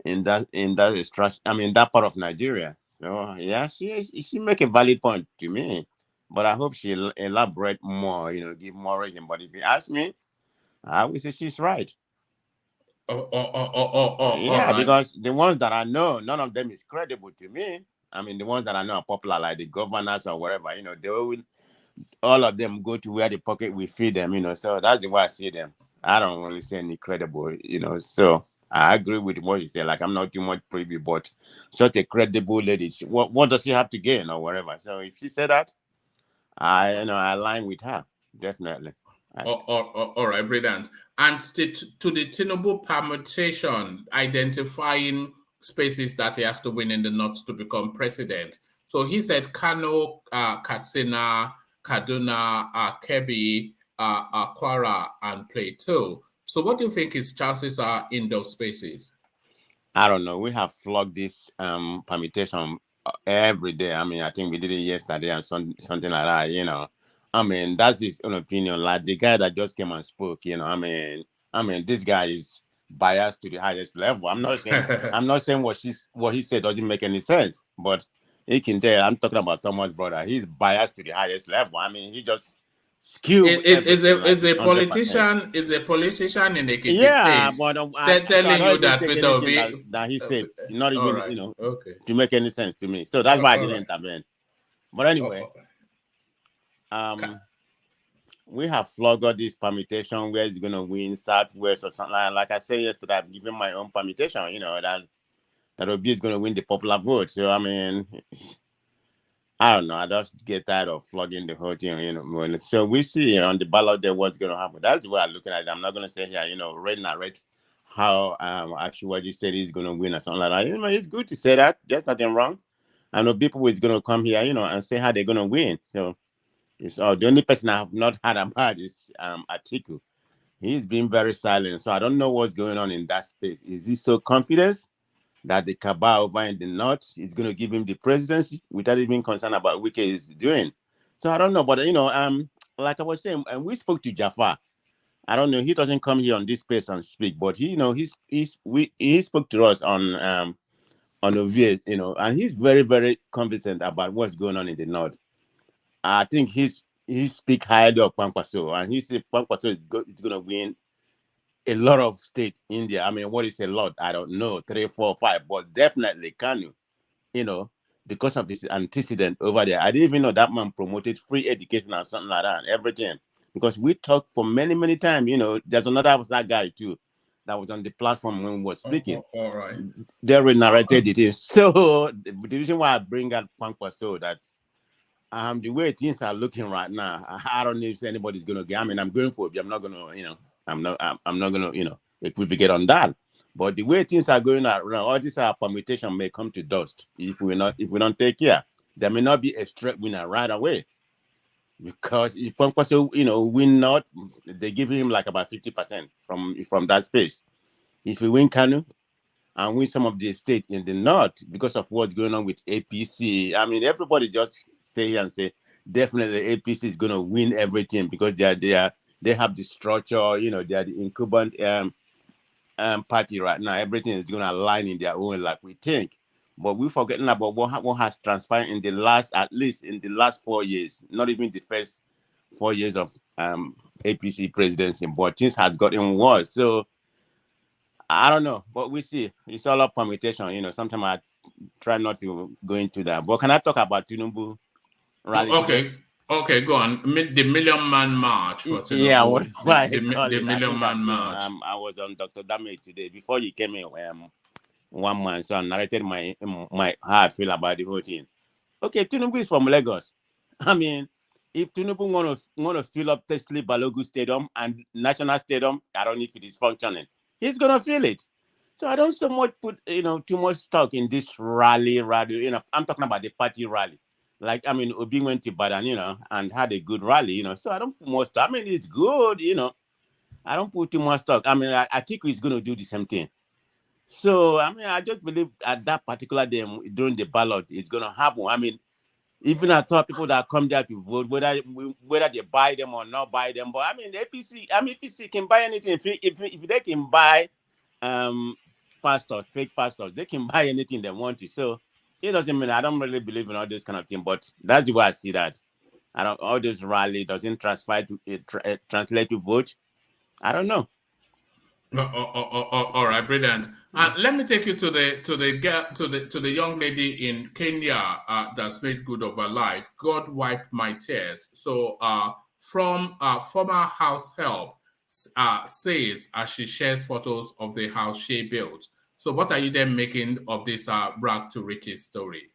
that part of Nigeria. So yeah, she make a valid point to me, but I hope she'll elaborate more. Give more reason. But if you ask me, I would say she's right. Yeah, right. Because the ones that I know, none of them is credible to me. I mean, the ones that I know are popular, like the governors or whatever. They will, all of them go to where the pocket will feed them. So that's the way I see them. I don't really see any credible. So I agree with what you say. Like, I'm not too much privy, but such a credible lady. What does she have to gain or whatever? So if she said that, I align with her definitely. All right, brilliant. And to the Tinubu permutation, identifying spaces that he has to win in the North to become president. So he said Kano, Katsina, Kaduna, Kebbi, Kwara, and Plateau. So what do you think his chances are in those spaces? I don't know. We have flogged this permutation every day. I mean, I think we did it yesterday and something like that. I mean, that's his own opinion. Like the guy that just came and spoke. I mean, this guy is biased to the highest level. I'm not saying what he said doesn't make any sense, but he can tell. I'm talking about Thomas' brother. He's biased to the highest level. I mean, he just skewed. Is a politician in Ekiti State. But telling you that Peter Obi that he said, not even okay, to make any sense to me. So that's why I didn't intervene. But anyway, we have flogged this permutation where it's going to win Southwest or something like I said yesterday. I've given my own permutation. That Obi is going to win the popular vote. So I mean, I don't know. I just get tired of flogging the whole thing. So we see on the ballot there what's going to happen. That's the way I'm looking at it. I'm not going to say here, narrate how actually what you said is going to win or something like that. You know, it's good to say that. There's nothing wrong. I know people is going to come here, you know, and say how they're going to win. So it's the only person I have not heard about is Atiku. He's been very silent. So I don't know what's going on in that space. Is he so confident that the cabal over in the north is going to give him the presidency without even concerned about what Wike is doing? So I don't know. But, you know, like I was saying, and we spoke to Jafar. I don't know. He doesn't come here on this space and speak, but he, you know, he spoke to us on Ovie, you know, and he's very, very confident about what's going on in the north. I think he speak highly of Kwankwaso, and he said Kwankwaso is going to win a lot of states in India. I mean, what is a lot? I don't know, 3, 4, 5, but definitely Kanu, you know, because of his antecedent over there. I didn't even know that man promoted free education and something like that and everything. Because we talked for many, many times, you know, there's another that guy too that was on the platform when we were speaking. All right. They narrated it. So the reason why I bring up Kwankwaso that the way things are looking right now, I don't know if anybody's gonna get. I mean, I'm going for it. I'm not gonna, you know, I'm not gonna, you know, equivocate on that. But the way things are going around, all this permutation may come to dust if we don't take care. There may not be a straight winner right away, because if Kwankwaso, you know, win not, they give him like about 50% from that space. If we win Kanu and win some of the state in the north because of what's going on with APC, I mean, everybody just stay here and say definitely APC is going to win everything because they have the structure, you know, they are the incumbent party right now. Everything is going to align in their own, like we think. But we're forgetting about what has transpired in the last, at least in the last 4 years, not even the first 4 years of APC presidency, but things had gotten worse. So I don't know, but we see. It's all a permutation, you know. Sometimes I try not to go into that. But can I talk about Tinubu rally today? Okay, go on. The Million Man March for Tinubu. Yeah, what I call the it. Million Man March. I was on Dr. Dame today before you came in 1 month, so I narrated my how I feel about the whole thing. Okay, Tinubu is from Lagos. I mean, if Tinubu want to fill up Tesla Balogun Stadium and National Stadium, I don't know if it is functioning. He's gonna feel it. So I don't so much put too much stock in this rally. You know, I'm talking about the party rally. Like, I mean, Obi went to Badan, you know, and had a good rally, you know. So I don't put more stock. I mean, it's good, you know. I don't put too much stock. I mean, I think he's gonna do the same thing. So I mean, I just believe at that particular day during the ballot, it's gonna happen. I mean, even I thought people that come there to vote, whether they buy them or not buy them. But I mean, the APC, I mean, APC can buy anything. If they can buy pastors, fake pastors, they can buy anything they want to. So it doesn't mean I don't really believe in all this kind of thing. But that's the way I see that. I don't. All this rally doesn't translate to vote. I don't know. All right, brilliant. Let me take you to the young lady in Kenya that's made good of her life. God wiped my tears. So from former house help says as she shares photos of the house she built. So what are you then making of this brag to riches story?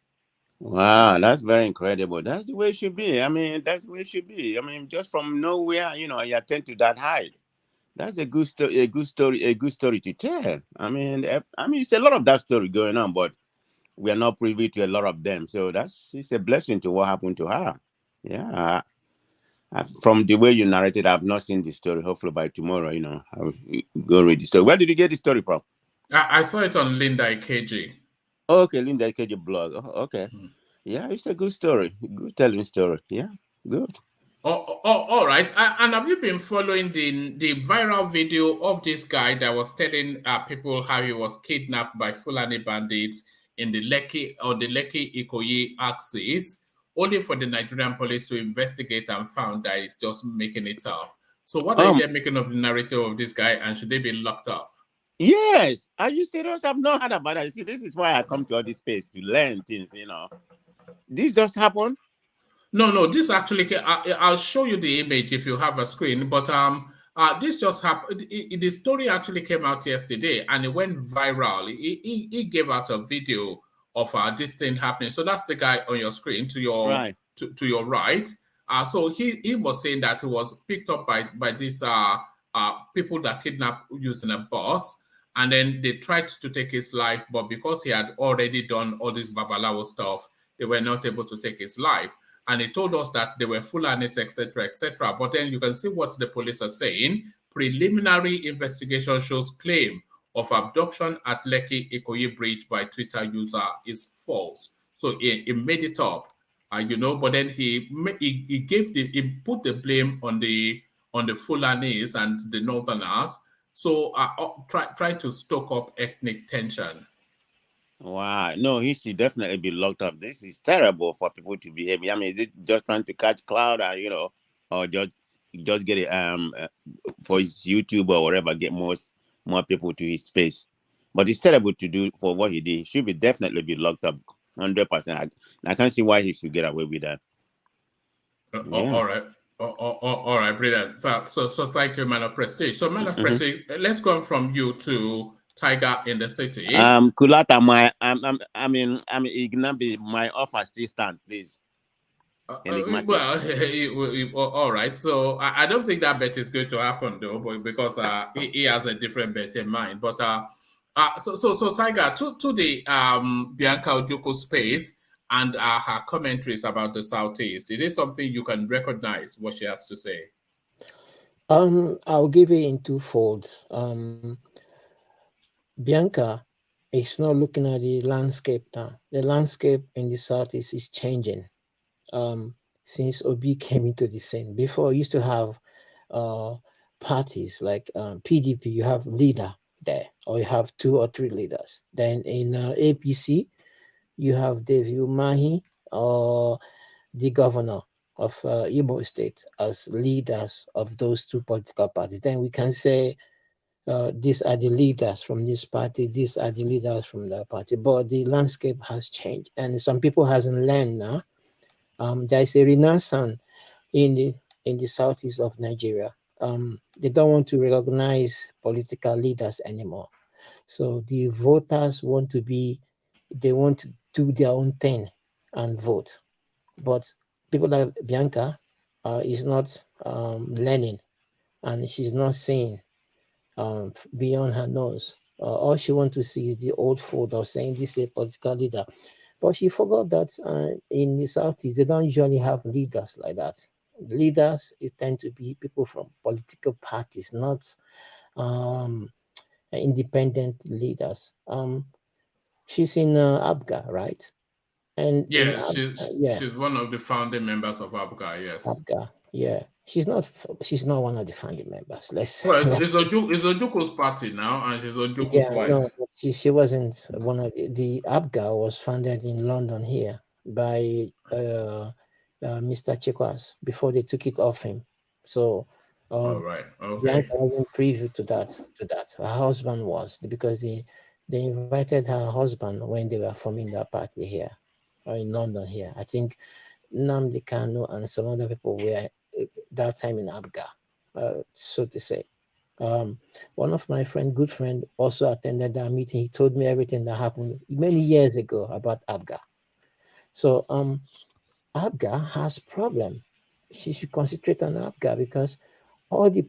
Wow, that's very incredible. That's the way it should be. I mean, that's the way it should be. I mean, just from nowhere, you know, you attend to that height. That's a good story. A good story. A good story to tell. I mean, it's a lot of that story going on, but we are not privy to a lot of them. So it's a blessing to what happened to her. Yeah. From the way you narrated, I've not seen the story. Hopefully by tomorrow, you know, I'll go read the story. Where did you get the story from? I saw it on Linda Ikeji. Okay, Linda Ikeji blog. Oh, okay. Yeah, it's a good story. Good telling story. Yeah, good. All right. And have you been following the viral video of this guy that was telling people how he was kidnapped by Fulani bandits on the Lekki Ikoyi axis, only for the Nigerian police to investigate and found that he's just making it up? So what are you then making of the narrative of this guy, and should they be locked up? Yes. Are you serious? I've not heard about it. See, this is why I come to all this space to learn things, you know. This just happened? No, this actually, I'll show you the image if you have a screen, but this just happened. The story actually came out yesterday and it went viral. He gave out a video of this thing happening. So that's the guy on your screen to your right. to your right. So he was saying that he was picked up by these people that kidnapped using a bus. And then they tried to take his life, but because he had already done all this Babalawo stuff, they were not able to take his life. And he told us that they were Fulanis, etc., etc. But then you can see what the police are saying. Preliminary investigation shows claim of abduction at Lekki Ikoyi Bridge by Twitter user is false. So he made it up, but then he put the blame on the Fulanis and the Northerners. So try to stoke up ethnic tension. Wow, no, he should definitely be locked up. This is terrible for people to behave. I mean, is it just trying to catch cloud, or just get it for his YouTube or whatever, get more people to his space? But it's terrible to do for what he did. He should definitely be locked up, 100%. I can't see why he should get away with that. All right. All right, brilliant. So thank you, Man of Prestige. So, Man of Prestige, let's go from you to Tiger in the City. Kulata, Ignabi, my offer still stand, please. All right. So I don't think that bet is going to happen though, because he has a different bet in mind. But so Tiger, to the Bianca Ojukwu space and her commentaries about the Southeast, is it something you can recognize what she has to say? I'll give it in two folds. Bianca is not looking at the landscape now. The landscape in the Southeast is changing. Since Obi came into the scene. Before, you used to have parties like PDP, you have leader there, or you have 2 or 3 leaders. Then in APC, you have David Umahi or the governor of Imo State as leaders of those 2 political parties. Then we can say these are the leaders from this party, these are the leaders from that party. But the landscape has changed, and some people hasn't learned now. There is a renaissance in the southeast of Nigeria. They don't want to recognize political leaders anymore. So the voters they want to do their own thing and vote. But people like Bianca is not learning, and she's not seeing beyond her nose. All she wants to see is the old fold of saying this is a political leader. But she forgot that in the Southeast, they don't usually have leaders like that. Leaders tend to be people from political parties, not independent leaders. She's in ABGA, right? And she's one of the founding members of ABGA. Yes, ABGA. Yeah, she's not one of the founding members. It's Ojukwu's party now, and she's Ojukwu's wife. No, she wasn't one of the ABGA was founded in London here by Mr. Chikwas before they took it off him. So all right, okay. Bianca wasn't privy to that. Her husband was, because they invited her husband when they were forming their party here in London here. I think Nnamdi Kanu and some other people were that time in ABGA, so to say. One of my good friend, also attended that meeting. He told me everything that happened many years ago about ABGA. So ABGA has problem. She should concentrate on ABGA, because all the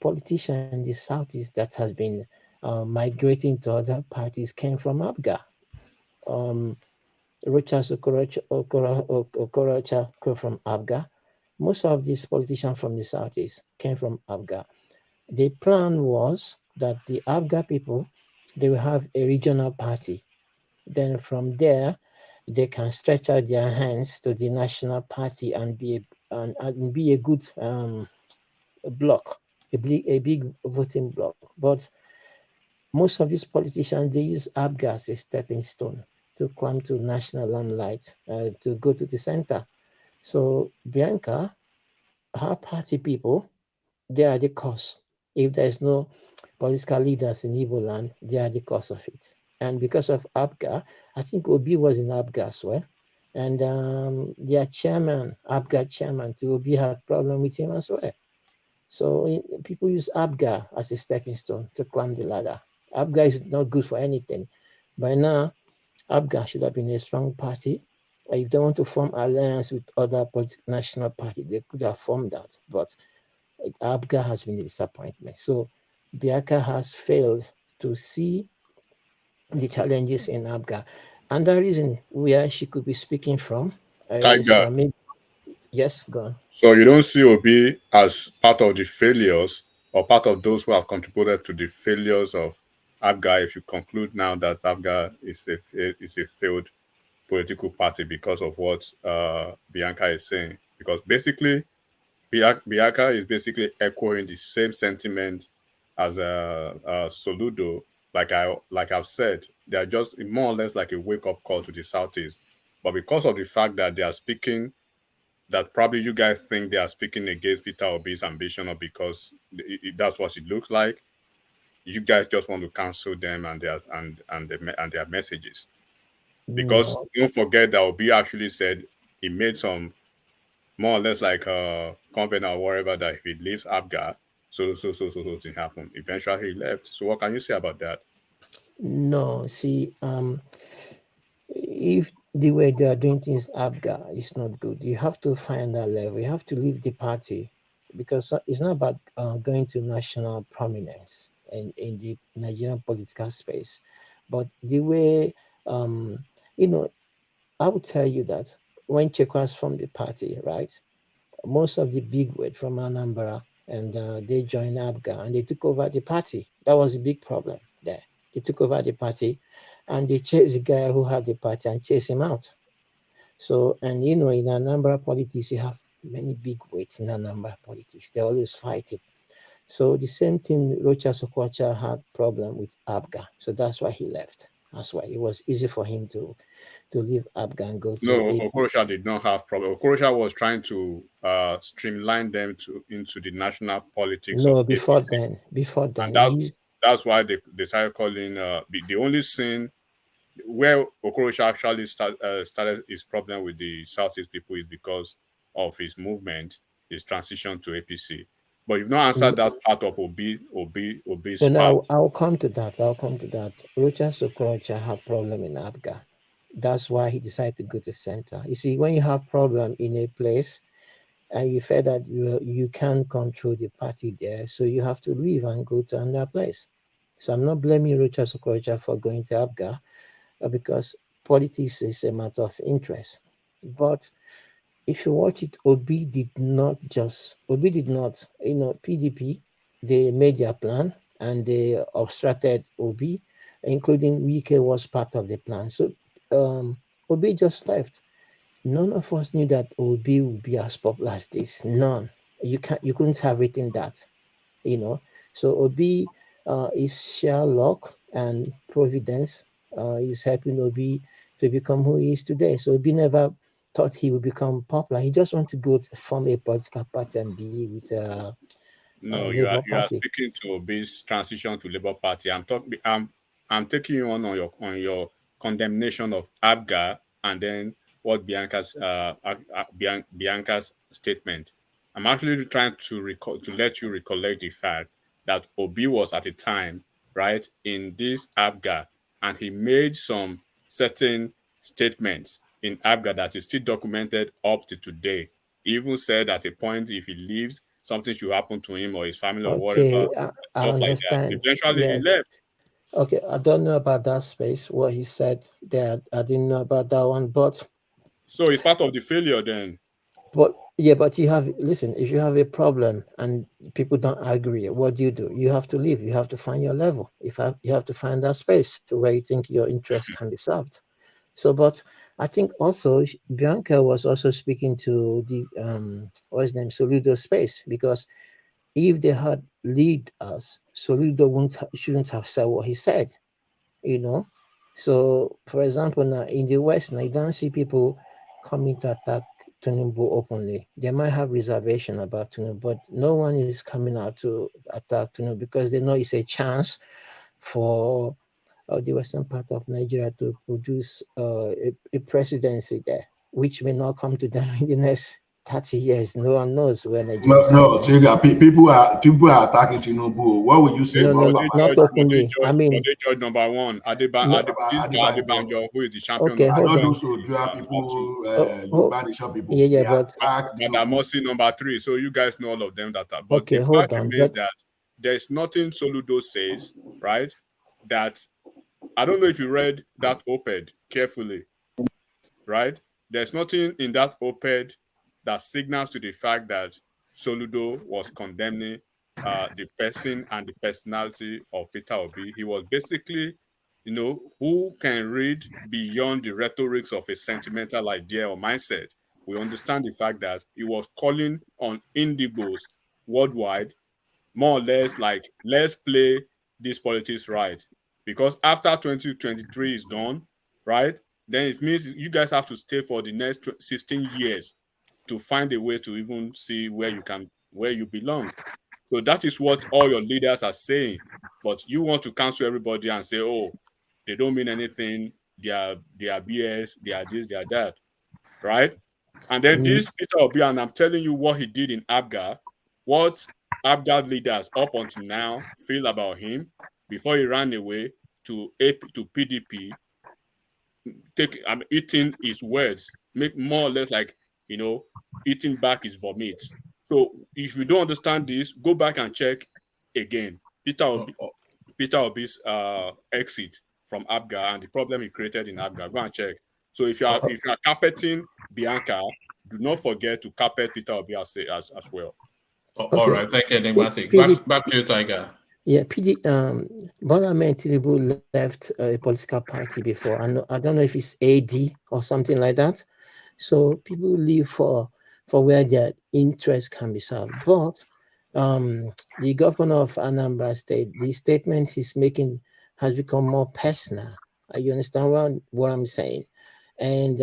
politicians in the Southeast that has been migrating to other parties came from ABGA. Rochas Okorocha came from ABGA. Most of these politicians from the Southeast came from ABGA. The plan was that the ABGA people, they will have a regional party. Then from there, they can stretch out their hands to the national party and be a good bloc, a big voting bloc. But most of these politicians, they use ABGA as a stepping stone to climb to national limelight, to go to the center. So Bianca, her party people, they are the cause. If there's no political leaders in Igbo land, they are the cause of it. And because of ABGA, I think Obi was in ABGA as well. And their chairman, ABGA chairman, to Obi had problem with him as well. So people use ABGA as a stepping stone to climb the ladder. ABGA is not good for anything. By now, ABGA should have been a strong party. If they want to form alliance with other national parties, they could have formed that. But ABGA has been a disappointment. So Bianca has failed to see the challenges in Abga. And the reason where she could be speaking from, Tiger. from maybe, yes, go on. So you don't see Obi as part of the failures or part of those who have contributed to the failures of Abga if you conclude now that Abga is a failed political party because of what Bianca is saying. Because basically, Bianca is basically echoing the same sentiment as Soludo. Like I've said, they are just more or less like a wake up call to the Southeast. But because of the fact that they are speaking, that probably you guys think they are speaking against Peter Obi's ambition, or because that's what it looks like, you guys just want to cancel them and their messages. Because No, don't forget that Obi actually said he made some more or less like a covenant or whatever that if he leaves Abga, so thing happen. Eventually he left. So what can you say about that? no. See, if the way they are doing things, Abga is not good. You have to find that level. You have to leave the party because it's not about going to national prominence in the Nigerian political space, but the way, um, you know, I would tell you that when Chekwas from the party, right? Most of the big weight from Anambra and they joined Abga and they took over the party. That was a big problem there. They took over the party and they chased the guy who had the party and chased him out. So, and in Anambra politics, you have many big weights in Anambra politics. They're always fighting. So the same thing, Rocha Sokwacha had problem with Abga. So that's why he left. That's why it was easy for him to leave Abga and go to No, a. Okorocha did not have problem. Okorocha was trying to streamline them into the national politics of No, before APC, then, and he that's why they started calling the only scene where Okorocha actually started his problem with the Southeast people is because of his movement, his transition to APC. But you've not answered that part of Obi's no, part. no, I'll come to that. I'll come to that. Rocha Sokorocha had problem in Abga. That's why he decided to go to center. You see, when you have problem in a place and you feel that you can't control the party there, so you have to leave and go to another place. So I'm not blaming Rocha Sokorocha for going to Abga because politics is a matter of interest. But if you watch it, Obi did not, PDP, they made their plan and they obstructed Obi, including Wike was part of the plan. So Obi just left. None of us knew that Obi would be as popular as this. None. You couldn't have written that, So Obi is sheer luck and providence is helping Obi to become who he is today. So Obi never thought he would become popular. He just wanted to go to form a political party and be with No, Labour you are Party. speaking to Obi's transition to Labour Party. I'm taking you on your condemnation of Abga and then what Bianca's statement. I'm actually trying to let you recollect the fact that Obi was at a time right in this Abga and he made some certain statements in Abga that is still documented up to today. He even said at a point if he leaves, something should happen to him or his family or whatever, Okay, I stuff like that. understand. Eventually, he Yes. left. Okay, I don't know about that space, what he said there. I didn't know about that one, but So he's part of the failure then. but you have listen, if you have a problem and people don't agree, what do? You have to leave. You have to find your level. You have to find that space where you think your interests can be served. So, but I think also Bianca was also speaking to the what's his name, Soludo space, because if they had lead us, Soludo shouldn't have said what he said, you know. So, for example, now in the West, now you don't see people coming to attack Tinubu openly. They might have reservation about Tinubu, but no one is coming out to attack Tinubu because they know it's a chance for the western part of Nigeria to produce a presidency there, which may not come to them in the next 30 years. No one knows where Nigeria is No, heading. Trigger, people are attacking Tinubu. What would you say No, more no, not about openly. I mean, But they judge number one. no. This guy Adebanjo? Adebanjo, who is the champion Okay, of I hold know on. those Odua number two. people, Oh, Yoruba Nation people, yeah, yeah, they but attack Tinubu. Badamosi number three. So you guys know all of them that are. But okay, the hold fact on. remains But that there's nothing Soludo says, right? that I don't know if you read that op-ed carefully, right? There's nothing in that op-ed that signals to the fact that Soludo was condemning the person and the personality of Peter Obi. He was basically, who can read beyond the rhetorics of a sentimental idea or mindset? We understand the fact that he was calling on Indigbos worldwide, more or less like, let's play this politics right. Because after 2023 is done, right, then it means you guys have to stay for the next 16 years to find a way to even see where you belong. So that is what all your leaders are saying. But you want to cancel everybody and say, oh, they don't mean anything, they are BS, they are this, they are that, right? And then this Peter Obi, and I'm telling you what he did in Abga, what Abga leaders up until now feel about him before he ran away to PDP, eating his words, make more or less like, eating back his vomit. So if you don't understand this, go back and check again. Peter Obi's exit from Abga and the problem he created in Abga. Go and check. So if you are carpeting Bianca, do not forget to carpet Peter Obi as well. All right, thank you, Enigmatic. Back to you, Tiger. Yeah, Bola Ahmed Tinubu left a political party before. I don't know if it's AD or something like that. So people leave for where their interests can be served. But the governor of Anambra State, the statement he's making has become more personal. You understand what I'm saying? And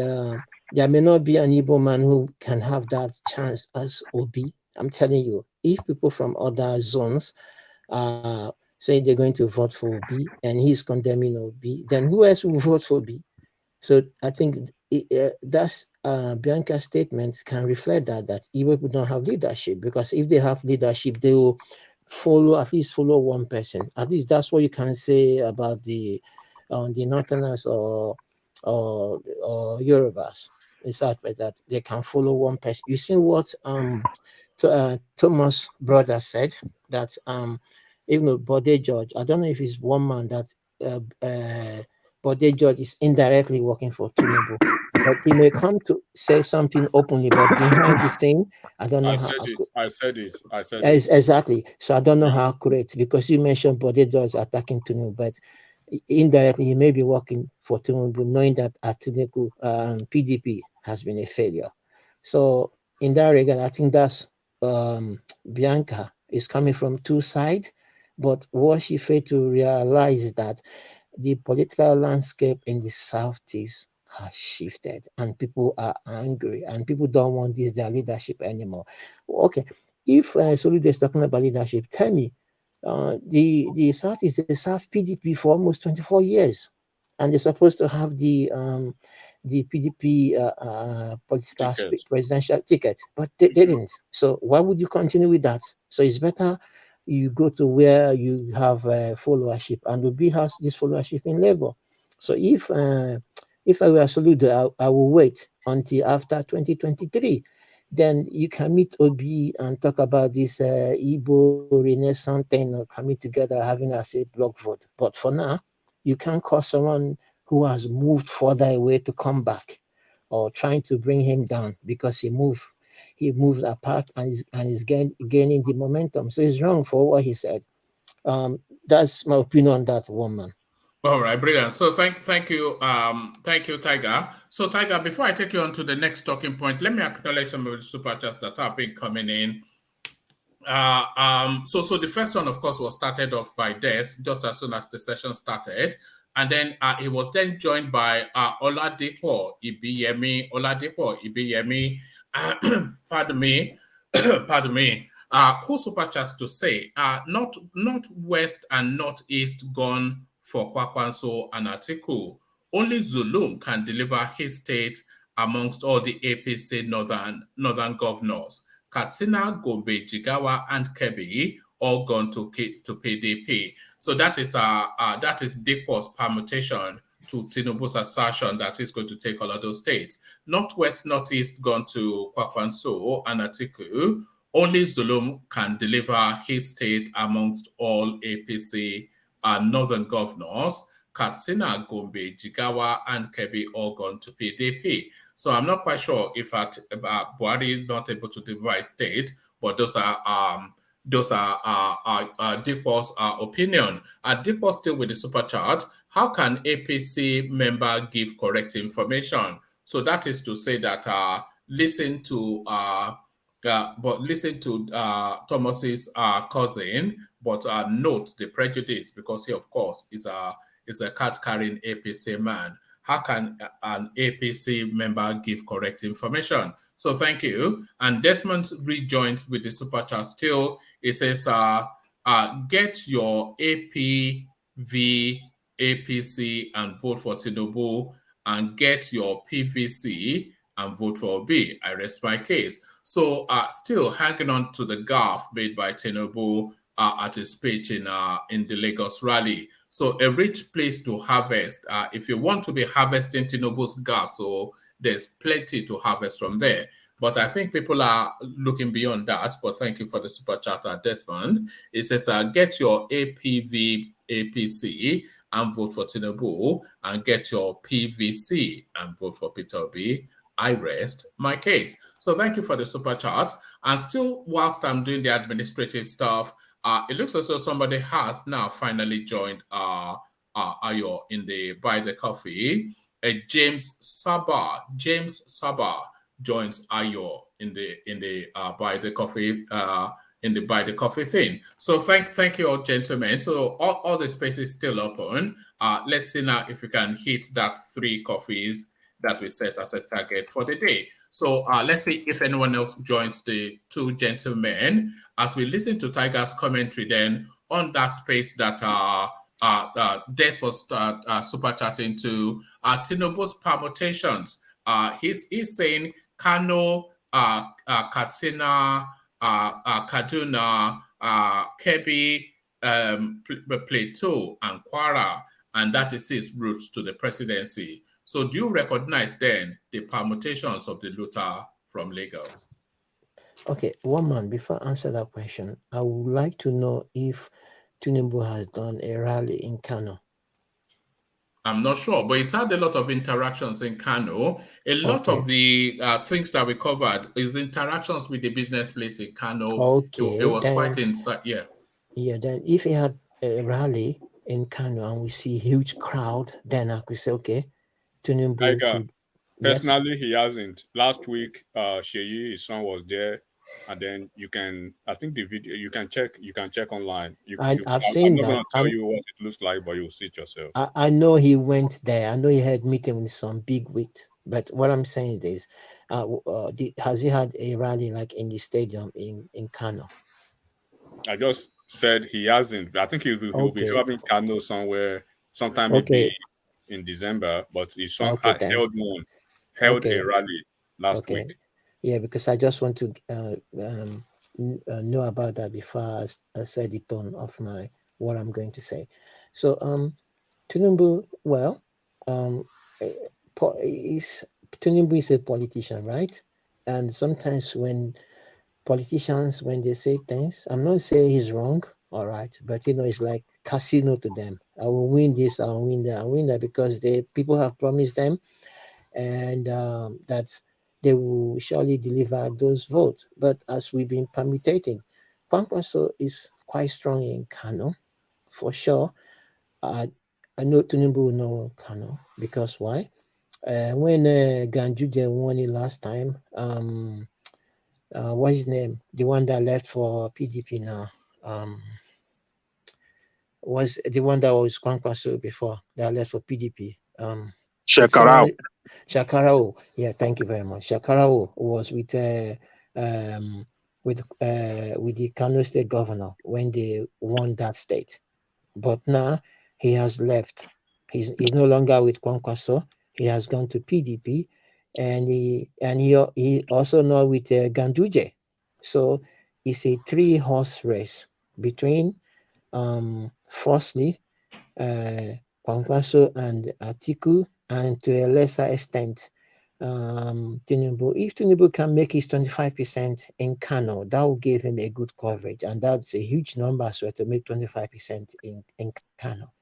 there may not be an Igbo man who can have that chance as Obi. I'm telling you, if people from other zones say they're going to vote for Obi and he's condemning Obi, then who else will vote for Obi? So I think that's Bianca's statement can reflect that Igbo people don't have leadership, because if they have leadership, they will at least follow one person. At least that's what you can say about the Northerners or Yorubas. It's that they can follow one person. You see what Thomas' brother said, that even though Bode George, I don't know if it's one man that Bode George is indirectly working for Tinubu, but he may come to say something openly, but behind the scene, I don't know how. I said it. Exactly. So I don't know how accurate, because you mentioned Bode George attacking Tinubu, but indirectly he may be working for Tinubu, knowing that Atiku PDP has been a failure. So in that regard, I think that's Bianca is coming from two sides, but what she failed to realize is that the political landscape in the Southeast has shifted, and people are angry, and people don't want their leadership anymore. Okay, if Soludo is talking about leadership, tell me, the Southeast, they serve PDP for almost 24 years, and they're supposed to have the PDP political presidential ticket, but they didn't. So why would you continue with that? So it's better you go to where you have followership, and Obi has this followership in Labour. So if I were Soludo, I will wait until after 2023. Then you can meet Obi and talk about this Igbo Renaissance thing, coming together, having as a block vote. But for now, you can't call someone who has moved further away to come back, or trying to bring him down because he moved apart and is gaining the momentum. So it's wrong for what he said. That's my opinion on that woman. All right, brilliant. So thank you, Tiger. So Tiger, before I take you on to the next talking point, let me acknowledge some of the super chats that have been coming in. So the first one, of course, was started off by Des just as soon as the session started, and then he was then joined by Oladipo Ibiyemi. Pardon me. Who super chats to say, not west and northeast gone for Kwakwanso and Atiku. Only Zulum can deliver his state amongst all the APC northern governors. Katsina, Gombe, Jigawa, and Kebbi all gone to PDP. So that is Dikpo's permutation to Tinubu's assertion that he's going to take all of those states. Northwest, northeast gone to Kwakwanso and Atiku. Only Zulum can deliver his state amongst all APC northern governors, Katsina, Gombe, Jigawa, and Kebbi all gone to PDP. So I'm not quite sure if Buhari not able to divide state, but those are Dikpo's opinion. Dikpo still with the super chart. How can APC member give correct information? So that is to say that listen to Thomas's cousin, but note the prejudice because he, of course, is a card-carrying APC man. How can an APC member give correct information? So thank you. And Desmond rejoins with the super chat still. It says, get your APV, APC and vote for Tinubu, and get your PVC and vote for B. I rest my case. So still hanging on to the gaffe made by Tinubu at his speech in the Lagos rally. So a rich place to harvest. If you want to be harvesting Tinubu's gaffe, so there's plenty to harvest from there. But I think people are looking beyond that. But thank you for the super chat, Desmond. It says, get your APV, APC and vote for Tinubu, and get your PVC and vote for Peter Obi. I rest my case. So thank you for the super chat. And still, whilst I'm doing the administrative stuff, it looks as though somebody has now finally joined Ayo in the Buy the Coffee. James Sabah joins Ayo in the Buy the Coffee in the Buy the Coffee thing. So thank you all, gentlemen. So all the space is still open. Let's see now if we can hit that 3 coffees that we set as a target for the day. So let's see if anyone else joins the 2 gentlemen as we listen to Tiger's commentary then on that space that Des was super chatting to Tinubu's permutations. He's saying Kano, Katsina, Kaduna, Kebbi, Plateau, and Kwara, and that is his route to the presidency. So do you recognize then the permutations of the looter from Lagos? Okay, one man, before I answer that question, I would like to know if Tinubu has done a rally in Kano. I'm not sure, but he's had a lot of interactions in Kano. A lot of the things that we covered is interactions with the business place in Kano. Okay, it was then, quite inside, yeah. Yeah, then if he had a rally in Kano and we see a huge crowd, then I could say, okay, Tinubu could. Personally, he hasn't. Last week, Sheyi, his son, was there, and then you can. I think the video you can check. You can check online. I've seen I'm not that. going to tell you what it looks like, but you'll see it yourself. I know he went there. I know he had meeting with some big wit. But what I'm saying is, has he had a rally like in the stadium in Kano? I just said he hasn't. I think he'll be having Kano somewhere, sometime maybe in December. But his son held a rally last week. Yeah, because I just want to know about that before I set the tone of what I'm going to say. So Tinubu, well, Tinubu is a politician, right? And sometimes when politicians, when they say things, I'm not saying he's wrong, all right, but it's like casino to them. I will win this, I'll win that, I'll win that, because people have promised them, and that they will surely deliver those votes. But as we've been permutating, Kwankwaso is quite strong in Kano, for sure. I know Tinubu will know Kano, because why? When Ganduje won it last time, what's his name? The one that left for PDP now. Was the one that was Kwankwaso before that left for PDP. Shakarao. Yeah, thank you very much. Shakarao was with the Kano State governor when they won that state. But now he has left. He's no longer with Kwankwaso. He has gone to PDP, and he also now with Ganduje. So it's a 3-horse race between firstly Kwankwaso and Atiku, and to a lesser extent Tinubu. If Tinubu can make his 25% in Kano, that will give him a good coverage, and that's a huge number as well to make 25% in Kano.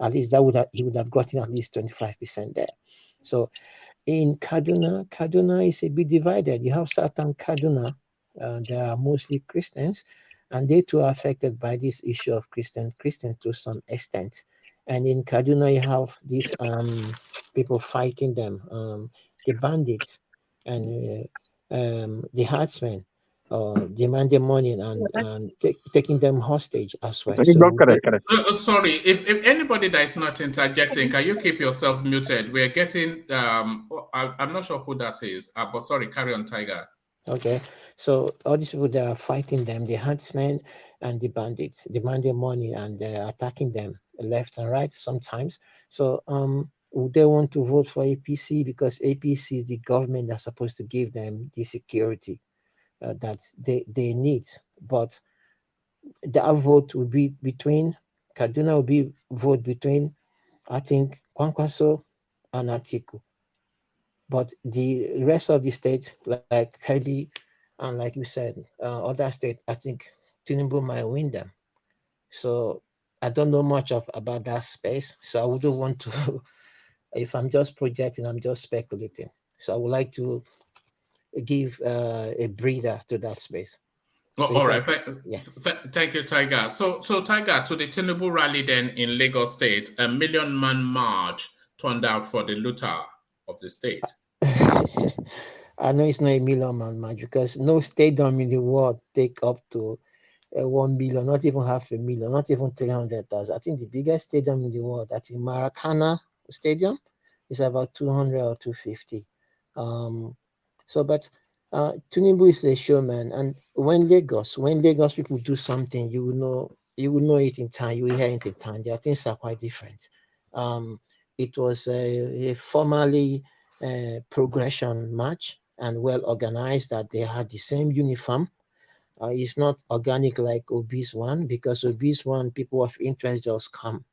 At least he would have gotten at least 25% there. So in Kaduna is a bit divided. You have Southern Kaduna, they are mostly Christians, and they too are affected by this issue of Christians to some extent. And in Kaduna, you have these people fighting them, the bandits and the herdsmen, demanding money and taking them hostage as well. So Sorry, if anybody that is not interjecting, can you keep yourself muted? We're getting, I'm not sure who that is, but sorry, carry on, Tiger. Okay, so all these people that are fighting them, the huntsmen and the bandits, demanding money and attacking them left and right sometimes. So would they want to vote for APC because APC is the government that's supposed to give them the security that they need. But the vote will be between Kaduna will be vote between, I think, Kwankwaso and Atiku. But the rest of the states, like Kebbi, and like you said, other states, I think Tinubu might win them. So I don't know much about that space. So I wouldn't want to, if I'm just projecting, I'm just speculating. So I would like to give a breather to that space. So all right. Thank you, Tiger. So Tiger, to the Tinubu rally then in Lagos State, a 1 million man march turned out for the looter of the state. I know it's not a 1 million man march because no stadium in the world take up to 1 million, not even 500,000, not even 300,000. I think the biggest stadium in the world, I think Maracana Stadium, is about 200 or 250. But Tinubu is a showman, and when Lagos people do something, you will know it in time. You will hear it in time. Their things are quite different. It was a formally progression march and well organized that they had the same uniform. It's not organic like Obese one because Obese one people of interest just come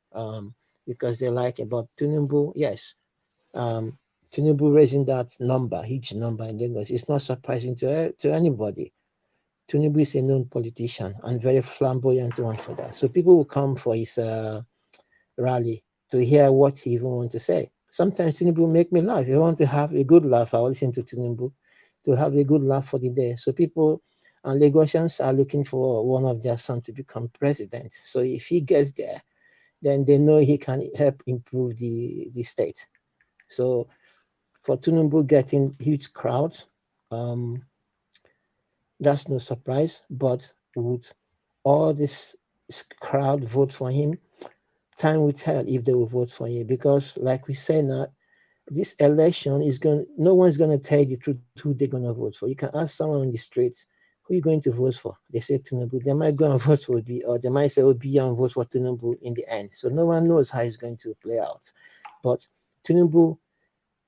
because they like about Tinubu. Yes, Tinubu raising that number, huge number in Lagos, it's not surprising to anybody. Tinubu is a known politician and very flamboyant one for that. So people will come for his rally to hear what he even wants to say. Sometimes Tinubu make me laugh. If I want to have a good laugh, I will listen to Tinubu to have a good laugh for the day. So people and Lagosians are looking for one of their sons to become president. So if he gets there, then they know he can help improve the state. So for Tinubu getting huge crowds, that's no surprise. But would all this crowd vote for him? Time will tell if they will vote for him, because like we say now, this election is no one's going to tell you the truth who they're going to vote for. You can ask someone on the streets, who are you going to vote for? They say Tinubu. They might go and vote for Obi, or they might say Obi and vote for Tinubu in the end. So no one knows how it's going to play out. But Tinubu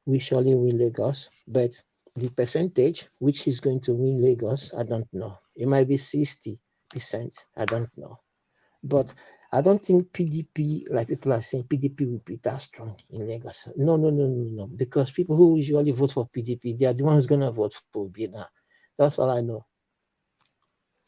will surely win Lagos, but the percentage which he's going to win Lagos, I don't know. It might be 60%. I don't know. But I don't think PDP, like people are saying, PDP will be that strong in Lagos. No. Because people who usually vote for PDP, they are the ones going to vote for Obi now. That's all I know.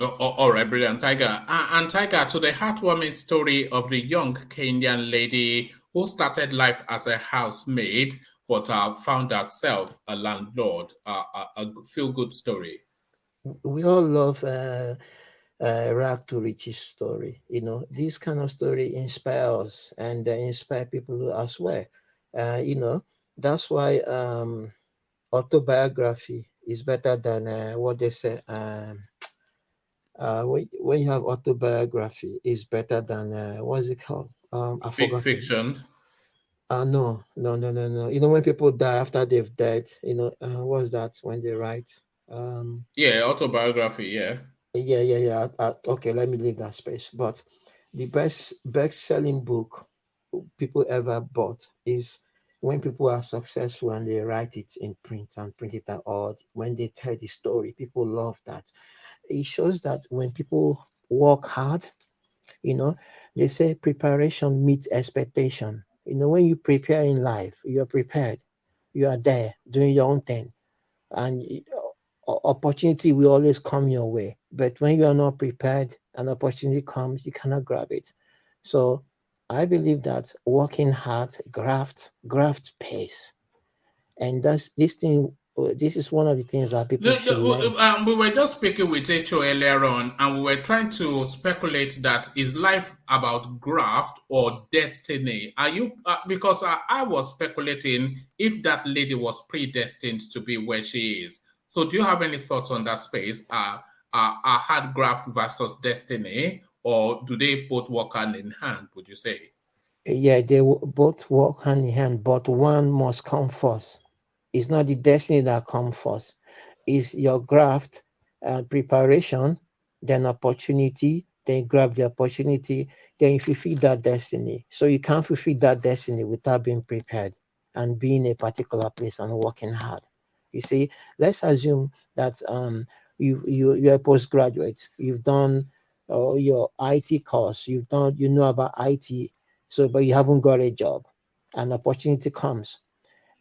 All right, brilliant, Tiger. And Tiger, to the heartwarming story of the young Kenyan lady who started life as a housemaid but found herself a landlord, a feel-good story. We all love rag to riches story. This kind of story inspires us and inspire people as well. That's why autobiography is better than what they say. When you have autobiography, is better than what's it called? I forgot. Fiction. No. When people die after they've died, what's that when they write? Yeah, autobiography. Yeah. Yeah. Okay, let me leave that space. But the best-selling book people ever bought is when people are successful and they write it in print and print it out, or when they tell the story. People love that. It shows that when people work hard, they say preparation meets expectation. When you prepare in life, you're prepared. you are there doing your own thing, and opportunity will always come your way. But when you are not prepared, an opportunity comes, you cannot grab it. So I believe that working hard, graft pays, and that's this thing. This is one of the things that people should learn. We were just speaking with H.O. earlier on, and we were trying to speculate that is life about graft or destiny? Are you because I was speculating if that lady was predestined to be where she is. So, do you have any thoughts on that space? Hard graft versus destiny, or do they both work hand in hand? Would you say? Yeah, they both work hand in hand, but one must come first. It's not the destiny that comes first. It's your graft preparation, then opportunity, then grab the opportunity, then you fulfill that destiny. So you can't fulfill that destiny without being prepared and being in a particular place and working hard. You see, let's assume that you're a postgraduate, you've done your IT course, you know about IT, so but you haven't got a job. An opportunity comes,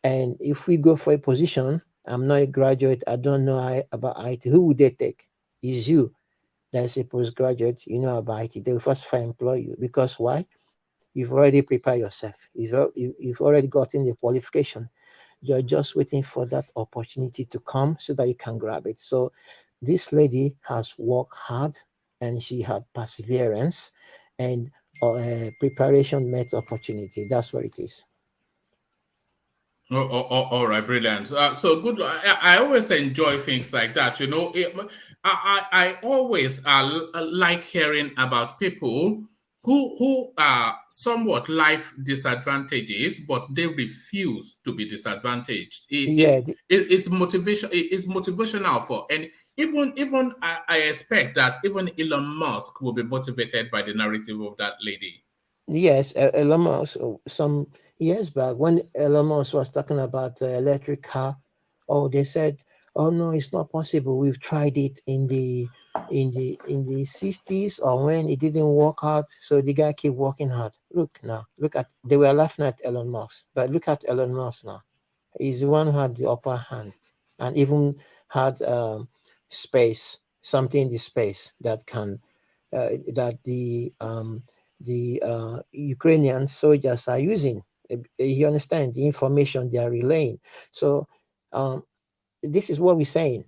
and if we go for a position, I'm not a graduate, I don't know about IT. Who would they take? Is you. That's a postgraduate, you know about IT. They will first employ you because why? You've already prepared yourself. You've already gotten the qualification. You're just waiting for that opportunity to come so that you can grab it. So this lady has worked hard and she had perseverance, and preparation met opportunity. That's what it is. All right, brilliant. So good. I always enjoy things like that. You know, I always like hearing about people who are somewhat life disadvantages, but they refuse to be disadvantaged. Yeah, It's motivation. It's motivational for, and even I expect that even Elon Musk will be motivated by the narrative of that lady. yes, Elon Musk, some years back when Elon Musk was talking about electric car, oh, they said, oh no, it's not possible. We've tried it in the 60s or when it didn't work out. So the guy keep working hard. Look now, look at they were laughing at Elon Musk, but look at Elon Musk now. He's the one who had the upper hand and even had something in the space that can that the Ukrainian soldiers are using. You understand the information they are relaying. So um, this is what we're saying: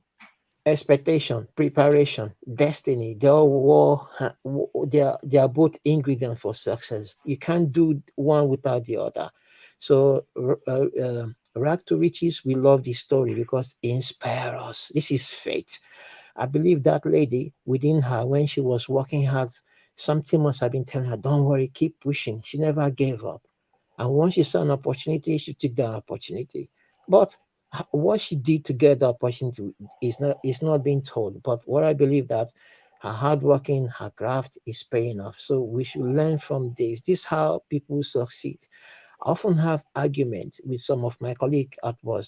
expectation, preparation, destiny. They are both ingredients for success. You can't do one without the other. So rag to riches, we love this story because it inspires us. This is faith. I believe that lady within her, when she was working hard, something must have been telling her, don't worry, keep pushing. She never gave up. And once she saw an opportunity, she took that opportunity. But what she did to get the opportunity is not being told. But what I believe that her hard working, her craft is paying off. So we should learn from this. This is how people succeed. I often have arguments with some of my colleagues at work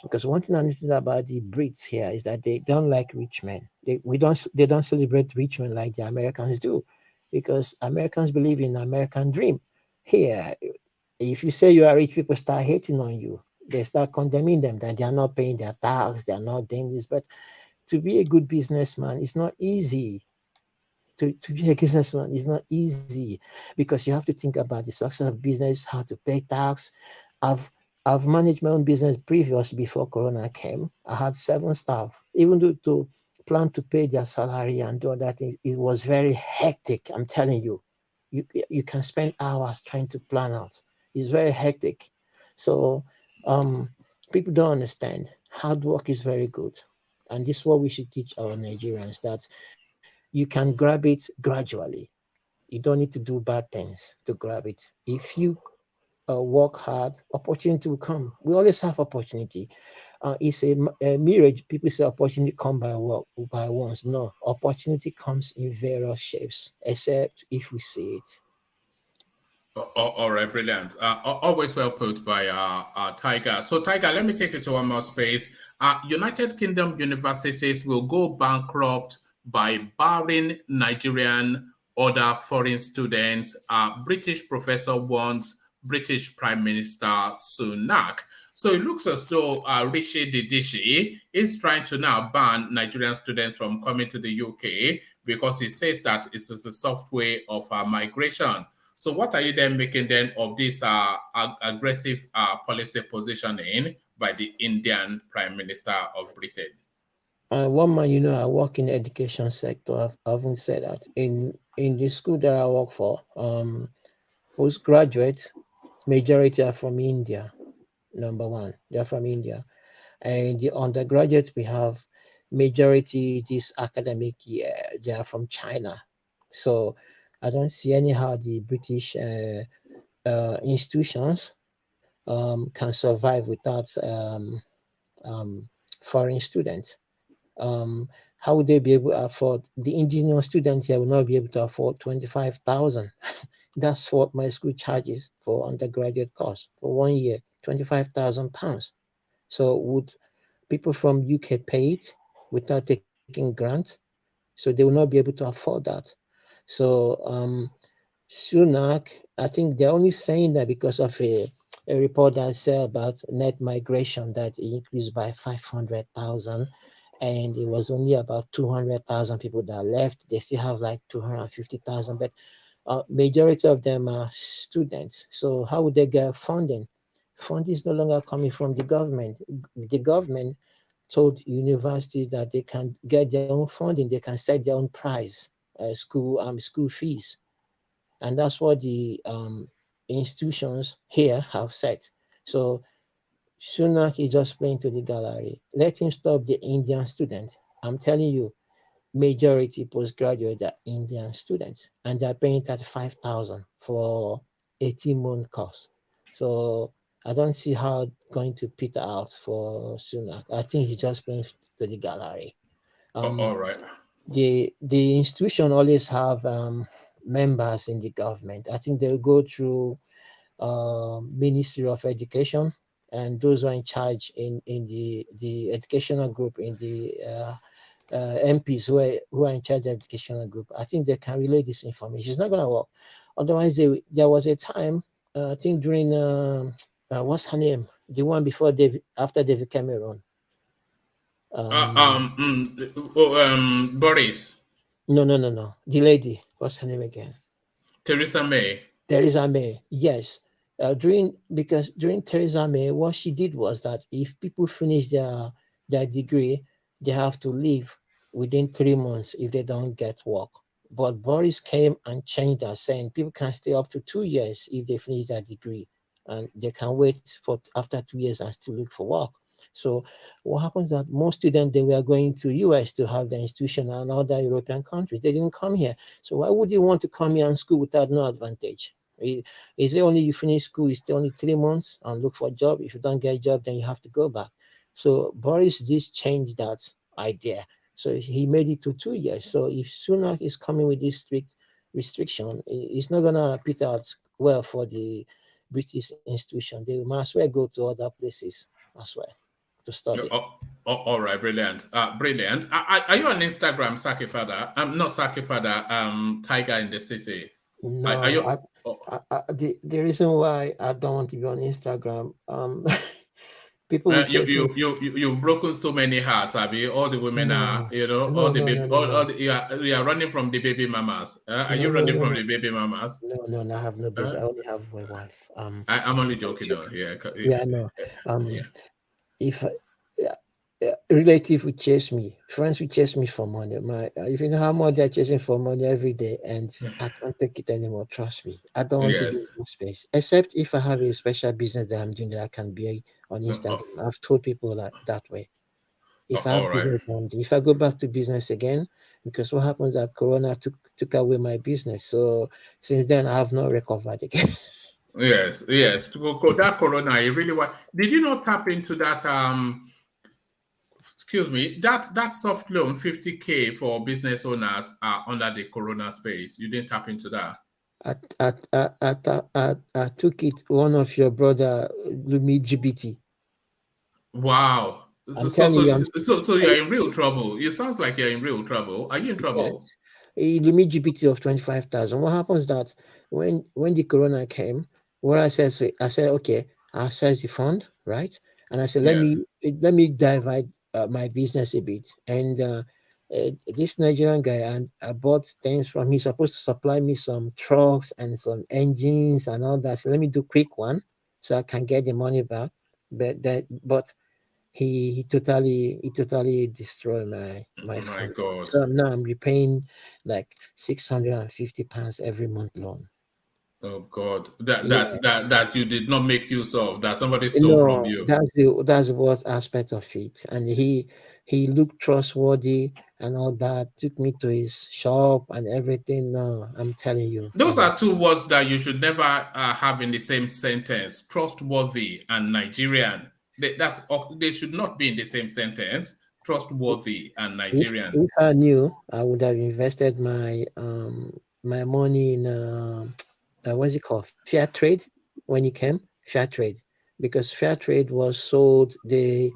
because one thing I understand about the Brits here is that they don't like rich men. They don't celebrate rich men like the Americans do, because Americans believe in the American dream. Here, if you say you are rich, people start hating on you. They start condemning them that they are not paying their tax, they are not doing this. But to be a good businessman is not easy. To be a businessman is not easy because you have to think about the success of business, how to pay tax. I've I've managed my own business previous before Corona came. I had 7 staff. Even though to plan to pay their salary and do all that, it was very hectic. I'm telling you, you can spend hours trying to plan out. It's very hectic. So um, people don't understand. Hard work is very good, and this is what we should teach our Nigerians, that you can grab it gradually. You don't need to do bad things to grab it. If you work hard, opportunity will come. We always have opportunity. It's a mirage. People say opportunity come by work by once. No, opportunity comes in various shapes, except if we see it. All right, brilliant. Always well put by Tiger. So, Tiger, let me take you to one more space. United Kingdom universities will go bankrupt by barring Nigerian other foreign students. British professor warns British Prime Minister Sunak. So it looks as though Rishi Didishi is trying to now ban Nigerian students from coming to the UK because he says that it is a soft way of migration. So what are you then making then of this aggressive policy positioning by the Indian Prime Minister of Britain? One man, I work in the education sector. I've often said that in the school that I work for, postgraduates, majority are from India. Number one, they're from India, and the undergraduates we have majority this academic year they are from China. So I don't see anyhow the British institutions can survive without foreign students. How would they be able to afford? The engineer student here will not be able to afford 25,000. That's what my school charges for undergraduate course for 1 year, £25,000. So would people from UK pay it without taking grant? So they will not be able to afford that. So Sunak, I think they're only saying that because of a report that said about net migration that increased by 500,000, and it was only about 200,000 people that left. They still have like 250,000, but majority of them are students. So how would they get funding? Funding is no longer coming from the government. The government told universities that they can get their own funding, they can set their own price, school fees, and that's what the institutions here have set. So Sunak is just playing to the gallery. Let him stop the Indian student. I'm telling you, majority postgraduate are Indian students, and they're paying 35,000 for 18-month course. So I don't see how it's going to peter out for Sunak. I think he's just playing to the gallery. All right. The institution always have members in the government. I think they'll go through Ministry of Education, and those who are in charge in the educational group, in the MPs who are in charge of educational group. I think they can relay this information. It's not going to work. Otherwise, there was a time, I think during, what's her name? The one before after David Cameron. Boris. No. The lady. What's her name again? Theresa May. Theresa May. Yes. During Theresa May, what she did was that if people finish their degree, they have to leave within 3 months if they don't get work. But Boris came and changed that, saying people can stay up to 2 years if they finish their degree, and they can wait for after 2 years and still look for work. So what happens that most students, they were going to US to have their institution and other European countries. They didn't come here. So why would you want to come here and school without no advantage? Is it only you finish school, you stay only 3 months and look for a job? If you don't get a job, then you have to go back. So Boris just changed that idea. So he made it to 2 years. So if Sunak is coming with this strict restriction, it's not gonna put out well for the British institution. They might as well go to other places as well to study. All right, brilliant. Brilliant. Are you on Instagram, Saki Father? Not Saki Father, Tiger in the City. No, the reason why I don't want to be on Instagram, people will check me. You've broken so many hearts, Abby. All the women are, all the baby, all the you are running from the baby mamas. Are you running from the baby mamas? No, I have no baby. I only have my wife. I'm only joking. No. If relative would chase me, friends would chase me for money. If you know how much they're chasing for money every day, and I can't take it anymore. Trust me, I don't want to be in this space. Except if I have a special business that I'm doing that I can be on Instagram. I've told people that way. If I have business, if I go back to business again, because what happens that Corona took away my business. So since then I have not recovered again. Yes. That Corona, really was. Did you not tap into that? Excuse me, that soft loan 50K for business owners under the Corona space. You didn't tap into that. I took it. One of your brother, Lumi GBT. Wow. So you're in real trouble. It sounds like you're in real trouble. Are you in trouble? A limit GBT of 25,000. What happens that when the Corona came, what I said, okay, I assess the fund, right? And I said, Yes. let me divide my business a bit. And this Nigerian guy, and I bought things from him. He's supposed to supply me some trucks and some engines and all that. So let me do quick one so I can get the money back. But he totally destroyed my My fund. God. So now I'm repaying like £650 every month loan. Oh God. Yeah. That you did not make use of, that somebody stole from No, you. that's what aspect of it. And he looked trustworthy and all that. Took me to his shop and everything. No, I'm telling you. Those are two words that you should never have in the same sentence. Trustworthy and Nigerian. They should not be in the same sentence. Trustworthy and Nigerian. If I knew, I would have invested my money in what's it called? Fair trade when it came. Fair trade. Because fair trade was sold, the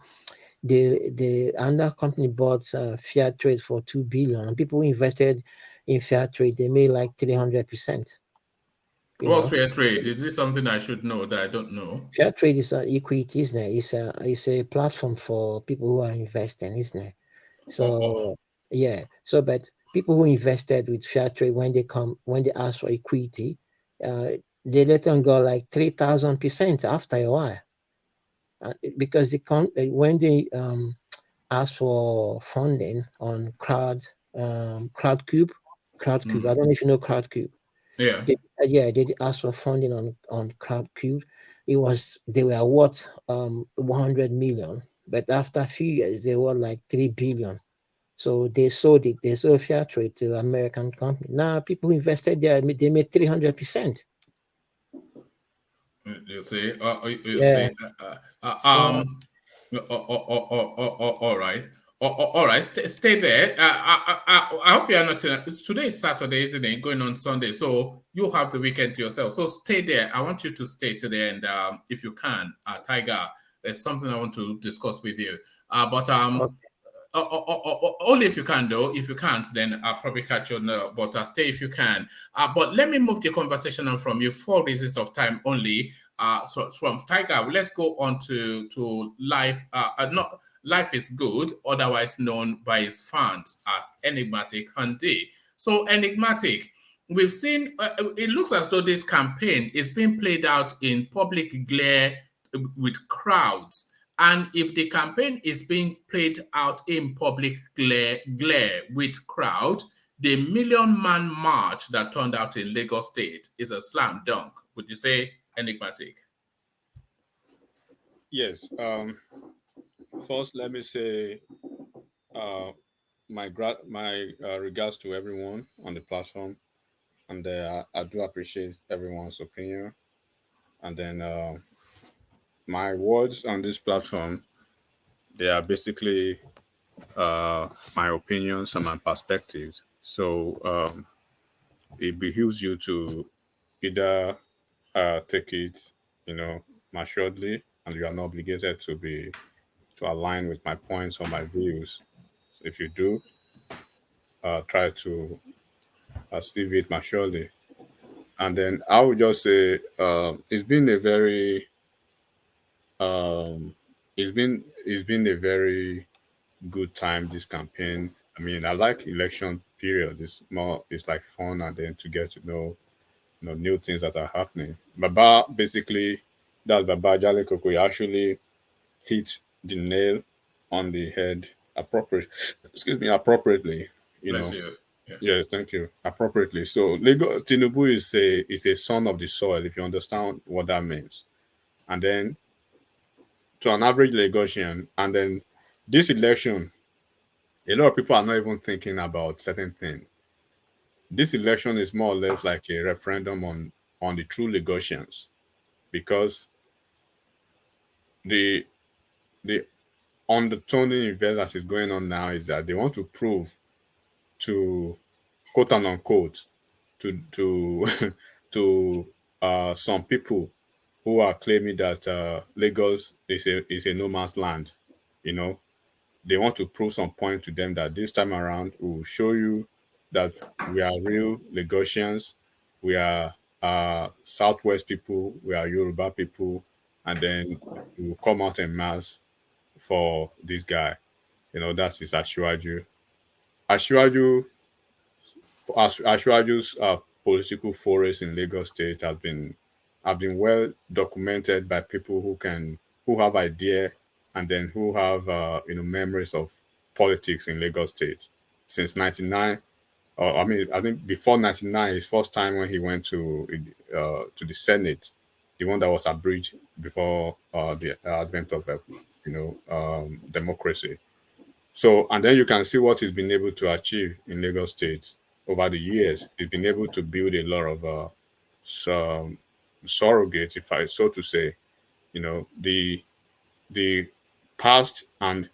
under company bought fair trade for 2 billion. And people who invested in fair trade, they made like 300%. You What's know, fair trade? Is this something I should know that I don't know? fair trade is equity, isn't it? It's a platform for people who are investing, isn't it? Oh. So yeah, so but people who invested with fair trade, when they ask for equity, uh, they let them go like 3,000% after a while, because when they ask for funding on crowdcube. I don't know if you know crowdcube. Yeah. They did ask for funding on crowdcube. They were worth 100 million, but after a few years they were like 3 billion. So they sold it. They sold fair trade to American company. Now people who invested there, they made 300%. You see, you Yeah. see. So All right. All right. Stay there. I hope you are not. Today is Saturday, isn't it? Going on Sunday, so you have the weekend to yourself. So stay there. I want you to stay today, and if you can, Tiger, there's something I want to discuss with you. But only if you can, though. If you can't, then I'll probably catch you on. But stay if you can. But let me move the conversation on from you for reasons of time only. So from Tiger, let's go on to life. Not life is good, otherwise known by his fans as Enigmatic Hyundai. So Enigmatic, we've seen. It looks as though this campaign is being played out in public glare with crowds. And if the campaign is being played out in public glare with crowd, the Million Man March that turned out in Lagos State is a slam dunk. Would you say, Enigmatic? Yes. First, let me say my regards to everyone on the platform, and I do appreciate everyone's opinion. And then my words on this platform, they are basically my opinions and my perspectives. So it behooves you to either take it, maturedly, and you are not obligated to align with my points or my views. So if you do, try to receive it maturely. And then I would just say it's been a very um, it's been a very good time this campaign. I mean, I like election period. It's like fun, and then to get to know new things that are happening. Baba basically, that Baba Jale Koko actually hit the nail on the head appropriately. You Bless know, you. Yeah. yeah, thank you. Appropriately. So Lego Tinubu is a son of the soil, if you understand what that means. And then to an average Lagosian, and then this election, a lot of people are not even thinking about certain things. This election is more or less like a referendum on the true Lagosians, because the the undertoning event that is going on now is that they want to prove to quote and unquote to to some people who are claiming that Lagos is a no man's land. You know, they want to prove some point to them that this time around we will show you that we are real Lagosians, we are Southwest people, we are Yoruba people, and then we will come out en masse for this guy. That is Ashwaju. Ashwaju, Ashwaju's political forays in Lagos State have been well documented by people who have idea, and then who have memories of politics in Lagos State since '99. I think before '99, his first time when he went to the Senate, the one that was abridged before the advent of democracy. So, and then you can see what he's been able to achieve in Lagos State over the years. He's been able to build a lot of some surrogates, if I so to say. The past and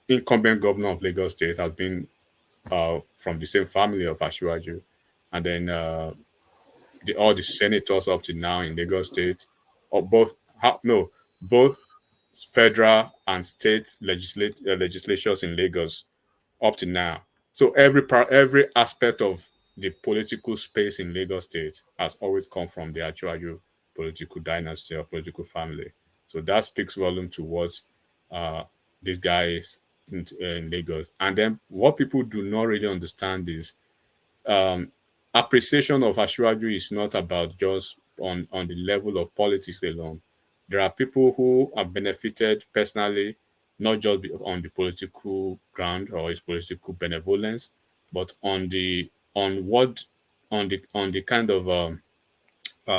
incumbent governor of Lagos State has been from the same family of Ashwaju, and then all the senators up to now in Lagos State, or both federal and state legislatures in Lagos up to now. So every aspect of the political space in Lagos State has always come from the Ashwaju political dynasty or political family. So that speaks volume to what uh, this guy is in Lagos. And then what people do not really understand is um, appreciation of Ashwaju is not about just on the level of politics alone. There are people who have benefited personally, not just on the political ground or his political benevolence, but on the kind of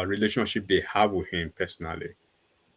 relationship they have with him personally.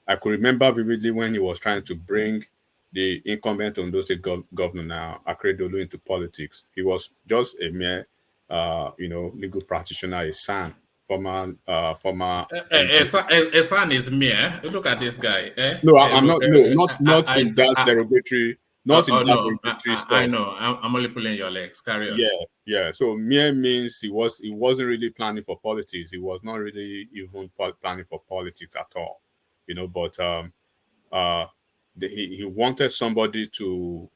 I could remember vividly when he was trying to bring the incumbent Ondo State governor now, Akredolu, into politics. He was just a mere, legal practitioner, a son, former MP. A son is mere. Look at this guy. No, I'm not. No, not in that derogatory. Not in that No, derogatory I stuff. know. I'm only pulling your legs. Carry on. Yeah. So mere means he wasn't really planning for politics. He was not really even planning for politics at all. But uh he wanted somebody to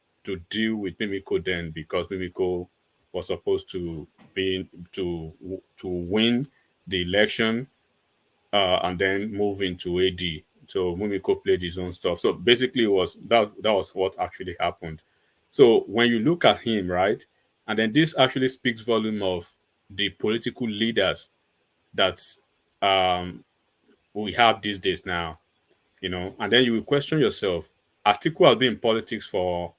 deal with Mimiko then, because Mimiko was supposed to to win the election and then move into AD. So Mumiko played his own stuff. So basically, that was what actually happened. So when you look at him, right, and then this actually speaks volume of the political leaders that um, we have these days now. And then you will question yourself. Atiku has been in politics for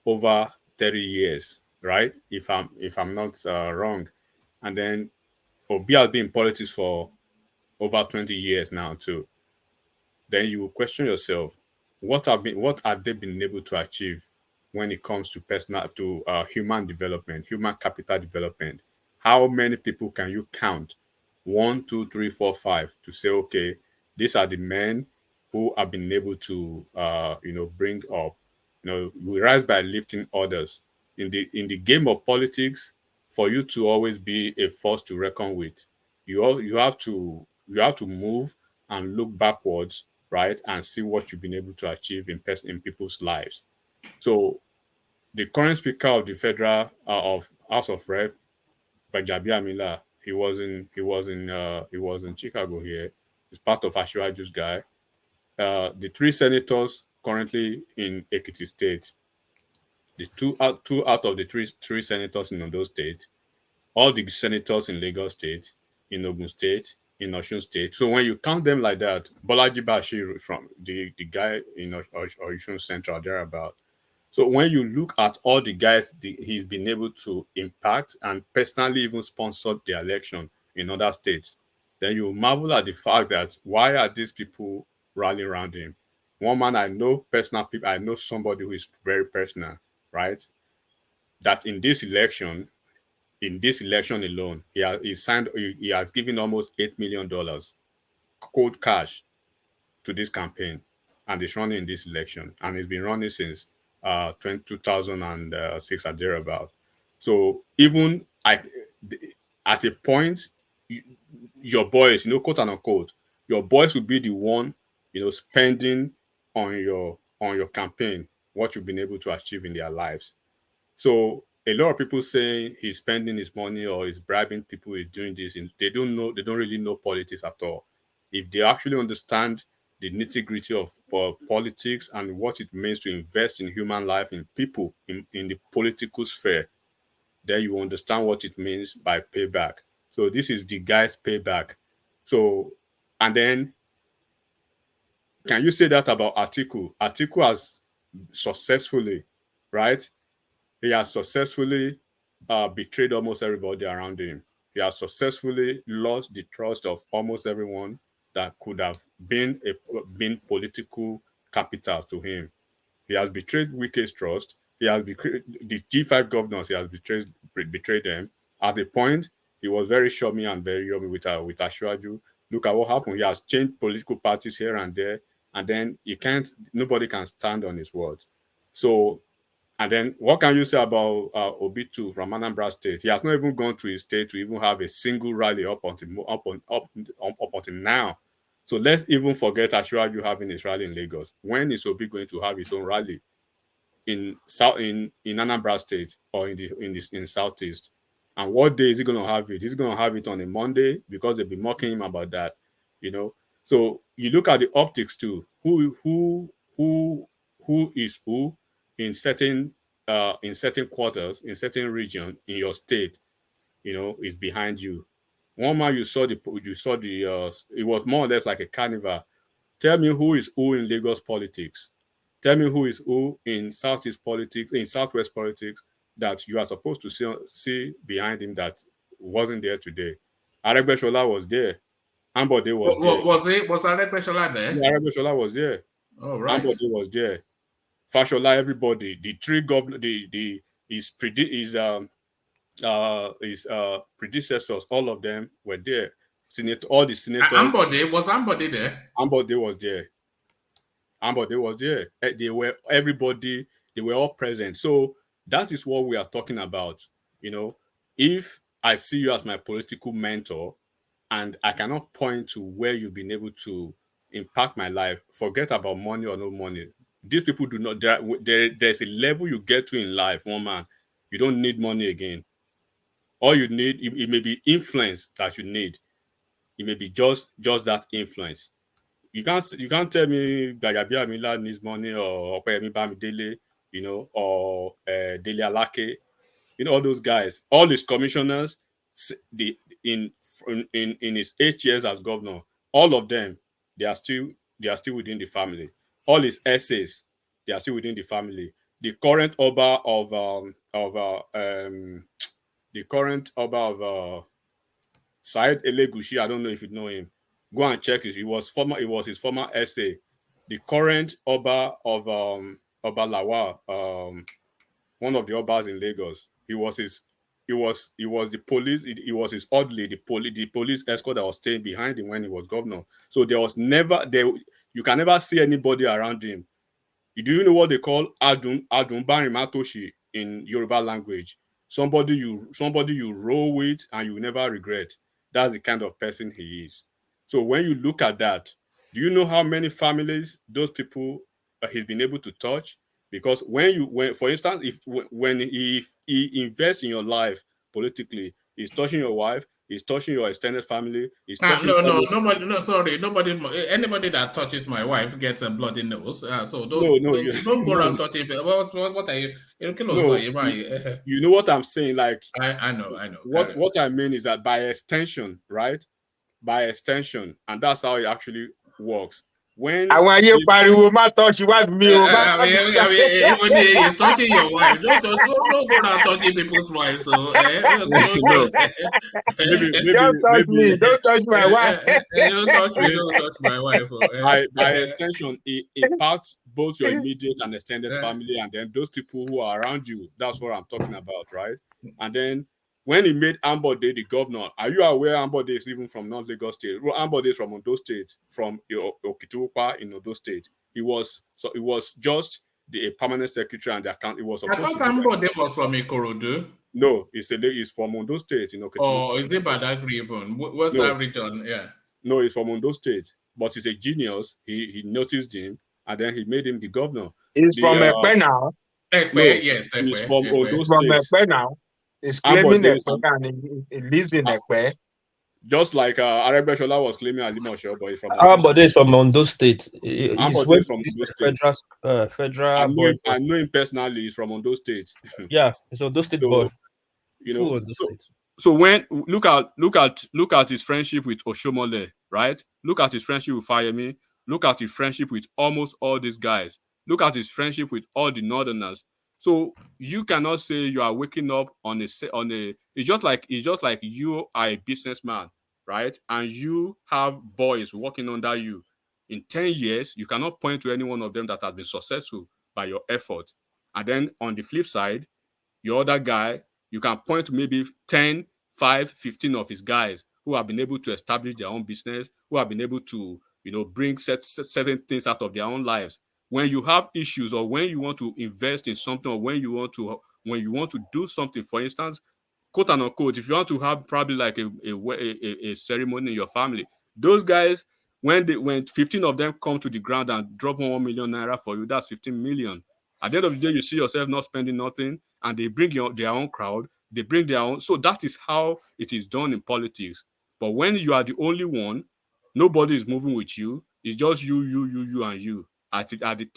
over 30 years, right? If I'm not wrong, and then Obi has been in politics for over 20 years now too. Then you will question yourself, what have they been able to achieve when it comes to human development, human capital development? How many people can you count? One, two, three, four, five, to say, okay, these are the men who have been able to bring up. We rise by lifting others. In the game of politics, for you to always be a force to reckon with, you have to move and look backwards, right, and see what you've been able to achieve in people's lives. So the current speaker of the federal of House of Rep, Bajabi Amila, he was in Chicago here. He's part of Ashwaju's guy. The three senators currently in Ekiti State, the two out of the three senators in Ondo State, all the senators in Lagos State, in Ogun State, in Osun State. So when you count them like that, Bolaji Bashir, from the guy in Osun Central, thereabout. So when you look at all the guys he's been able to impact and personally even sponsored the election in other states, then you marvel at the fact that why are these people rallying around him? One man I know, personal people, I know somebody who is very personal, right? That in this election alone, he has given almost $8 million cold cash to this campaign, and he's running in this election, and he's been running since 2006 or thereabout. So even at a point, you- your boys, quote and unquote, your boys will be the one, spending on your campaign what you've been able to achieve in their lives. So a lot of people saying he's spending his money or he's bribing people, he's doing this, and they don't really know politics at all. If they actually understand the nitty-gritty of politics and what it means to invest in human life, in people, in the political sphere, then you understand what it means by payback. So this is the guy's payback. So, and then, can you say that about Atiku? Atiku has successfully, right? He has successfully betrayed almost everybody around him. He has successfully lost the trust of almost everyone that could have been political capital to him. He has betrayed Wike's trust. He has betrayed the G5 governors. He has betrayed them. At the point, he was very showy and very yummy with Ashwaju. Look at what happened. He has changed political parties here and there, and then nobody can stand on his words. So, and then what can you say about Obitu from Anambra State? He has not even gone to his state to even have a single rally up until now. So let's even forget Ashwaju having his rally in Lagos. When is Obi going to have his own rally in Anambra State or in Southeast? And what day is he going to have it? He's going to have it on a Monday because they'll be mocking him about that, So you look at the optics too. Who is who in certain quarters, in certain region in your state, is behind you. One man it was more or less like a carnival. Tell me who is who in Lagos politics. Tell me who is who in Southeast politics, in Southwest politics that you are supposed to see behind him that wasn't there today. Aregbesola was there. Ambode was there. Was Aregbesola there? Yeah, Aregbesola was there. Oh, right. Ambode was there. Fashola, everybody. The three governors, his predecessors, all of them were there. All the senators. Ambode there? Ambode was there. Ambode was there. They were all present. So that is what we are talking about. If I see you as my political mentor and I cannot point to where you've been able to impact my life, forget about money or no money. These people do not, there's a level you get to in life, one man. You don't need money again. All you need, it may be influence that you need. It may be just that influence. You can't tell me Gagabia Mila needs money or Opeyemi Bamidele, or Dele Alake, all those guys, all his commissioners, in his 8 years as governor, all of them, they are still within the family. All his essays, they are still within the family. The current Oba of Said Elegushi, I don't know if you know him. Go and check it. It was his former essay. The current Oba of Oba Lawal, one of the Obas in Lagos. He was the police. It was his orderly, the police escort that was staying behind him when he was governor. So there was never there. You can never see anybody around him. Do you know what they call Adun Barimatoshi in Yoruba language? Somebody you roll with and you never regret. That's the kind of person he is. So when you look at that, do you know how many families those people he's been able to touch? Because for instance, when he invests in your life politically, he's touching your wife, he's touching your extended family, he's touching anybody that touches my wife gets a bloody nose. So don't go around touching. What are you? You know what I'm saying? Like I know. What I mean is that by extension, right? By extension, and that's how it actually works. When touch your wife, he's touching your wife. Don't go around touching people's wives. So don't touch me. Don't touch my wife. Don't touch my wife. By extension, it impacts both your immediate and extended family, and then those people who are around you. That's what I'm talking about, right? And then when he made Ambode the governor, are you aware Ambode is even from North Lagos State? Well, Ambode is from Ondo State, from Okitiukpa in Ondo State. It was just a permanent secretary and the account. It was I thought Ambode was from Ikorodu. No, it's from Ondo State in Okitiukpa. Oh, is it Badagry even? What's that region? Yeah. No, he's from Ondo State, but he's a genius. He noticed him and then he made him the governor. He's from Ekpe now. Ekpe, yes. He's from Ondo State. From Ekpe now. He's claiming Ekpe and he lives in Ekpe. Just like Arebeshola was claiming Alimosho, but he's from Ambode is from Ondo State. He's Ambode is went to from this Ondo State. federal boy. I know him personally. He's from Ondo State. Yeah, he's Ondo State So, boy. you Full know, Ondo State. so when look at his friendship with Oshomole, right? Look at his friendship with Fayemi. Look at his friendship with almost all these guys. Look at his friendship with all the Northerners. So you cannot say you are waking up on a. It's just like you are a businessman, right? And you have boys working under you. In 10 years, you cannot point to any one of them that has been successful by your effort. And then on the flip side, your other guy, you can point to maybe 10, 5, 15 of his guys who have been able to establish their own business, who have been able to, bring certain things out of their own lives. When you have issues or when you want to invest in something or when you want to do something, for instance, quote and unquote, if you want to have probably like a ceremony in your family, those guys, when 15 of them come to the ground and drop 1 million naira for you, that's 15 million. At the end of the day, you see yourself not spending nothing, and they bring their own crowd, they bring their own. So that is how it is done in politics. But when you are the only one, nobody is moving with you. It's just you, and you. At the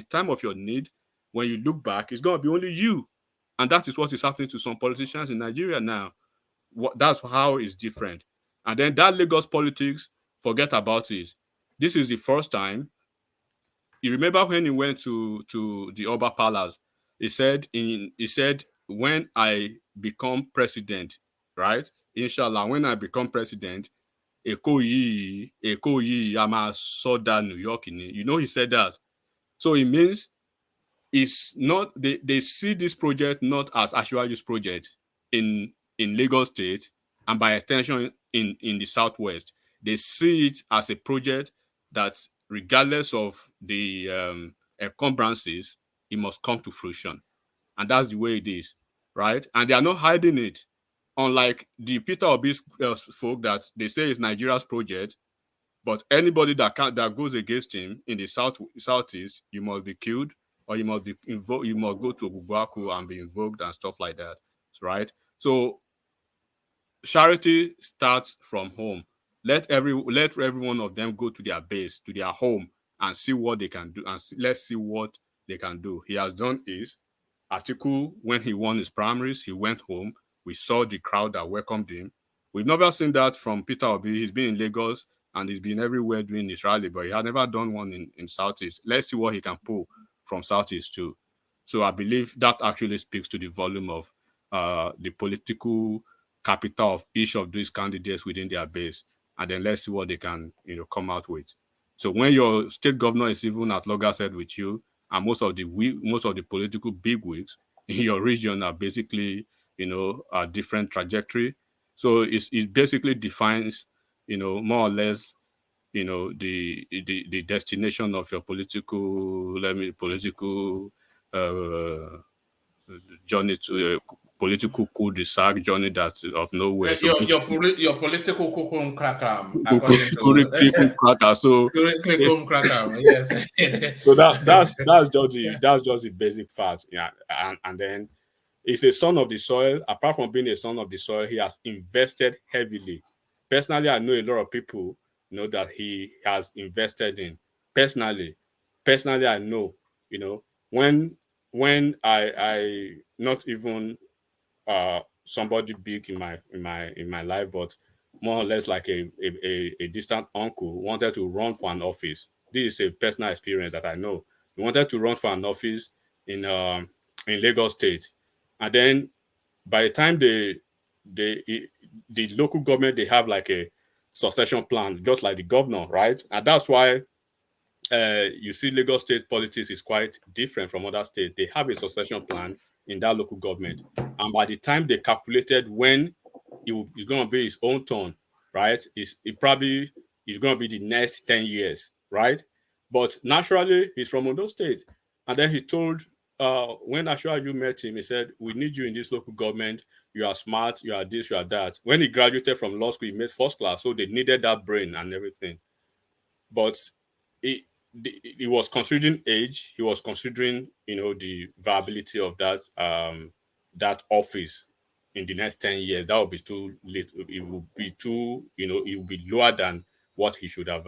time of your need, when you look back, it's gonna be only you. And that is what is happening to some politicians in Nigeria now. That's how it's different. And then that Lagos politics, forget about it. This is the first time. You remember when he went to the Oba Palace? He said when I become president, right? Inshallah, when I become president, Èkó yìí, a máa sọ dà New York ni. He said that. So it means it's not they see this project not as Asiwaju's project in Lagos State and by extension in the Southwest. They see it as a project that regardless of the encumbrances, it must come to fruition. And that's the way it is, right? And they are not hiding it. Unlike the Peter Obi's folk that they say is Nigeria's project, but anybody that goes against him in the southeast, you must be killed or you must be invoked. You must go to Obuaku and be invoked and stuff like that, right? So charity starts from home. Let every one of them go to their base, to their home, and see what they can do. And let's see what they can do. He has done his. Atiku, when he won his primaries, he went home. We saw the crowd that welcomed him. We've never seen that from Peter Obi. He's been in Lagos and he's been everywhere doing his rally, but he had never done one in Southeast. Let's see what he can pull from Southeast too. So I believe that actually speaks to the volume of the political capital of each of these candidates within their base. And then let's see what they can, come out with. So when your state governor is even at loggerhead with you, and most of the political bigwigs in your region are basically, a different trajectory. So it basically defines, more or less, the destination of your political journey to political cul-de-sac journey that's of nowhere. So Your political cookum crackam, according political cracker. So crackam, yes. So that's just the basic fact. Yeah, and then he's a son of the soil. Apart from being a son of the soil, he has invested heavily. Personally, I know a lot of people that he has invested in. Personally, I know, when I not even somebody big in my life, but more or less like a distant uncle wanted to run for an office. This is a personal experience that I know. He wanted to run for an office in Lagos State, and then by the time the local government, they have like a succession plan, just like the governor, right? And that's why you see Lagos State politics is quite different from other states. They have a succession plan in that local government. And by the time they calculated when it's going to be his own turn, right? It probably is going to be the next 10 years, right? But naturally, he's from Ondo State. And then he told, when Ashwaju met him, he said, we need you in this local government. You are smart, you are this, you are that. When he graduated from law school, he made first class. So they needed that brain and everything. But he was considering age. He was considering, the viability of that office, in the next 10 years, that would be too late. It would be too, it would be lower than what he should have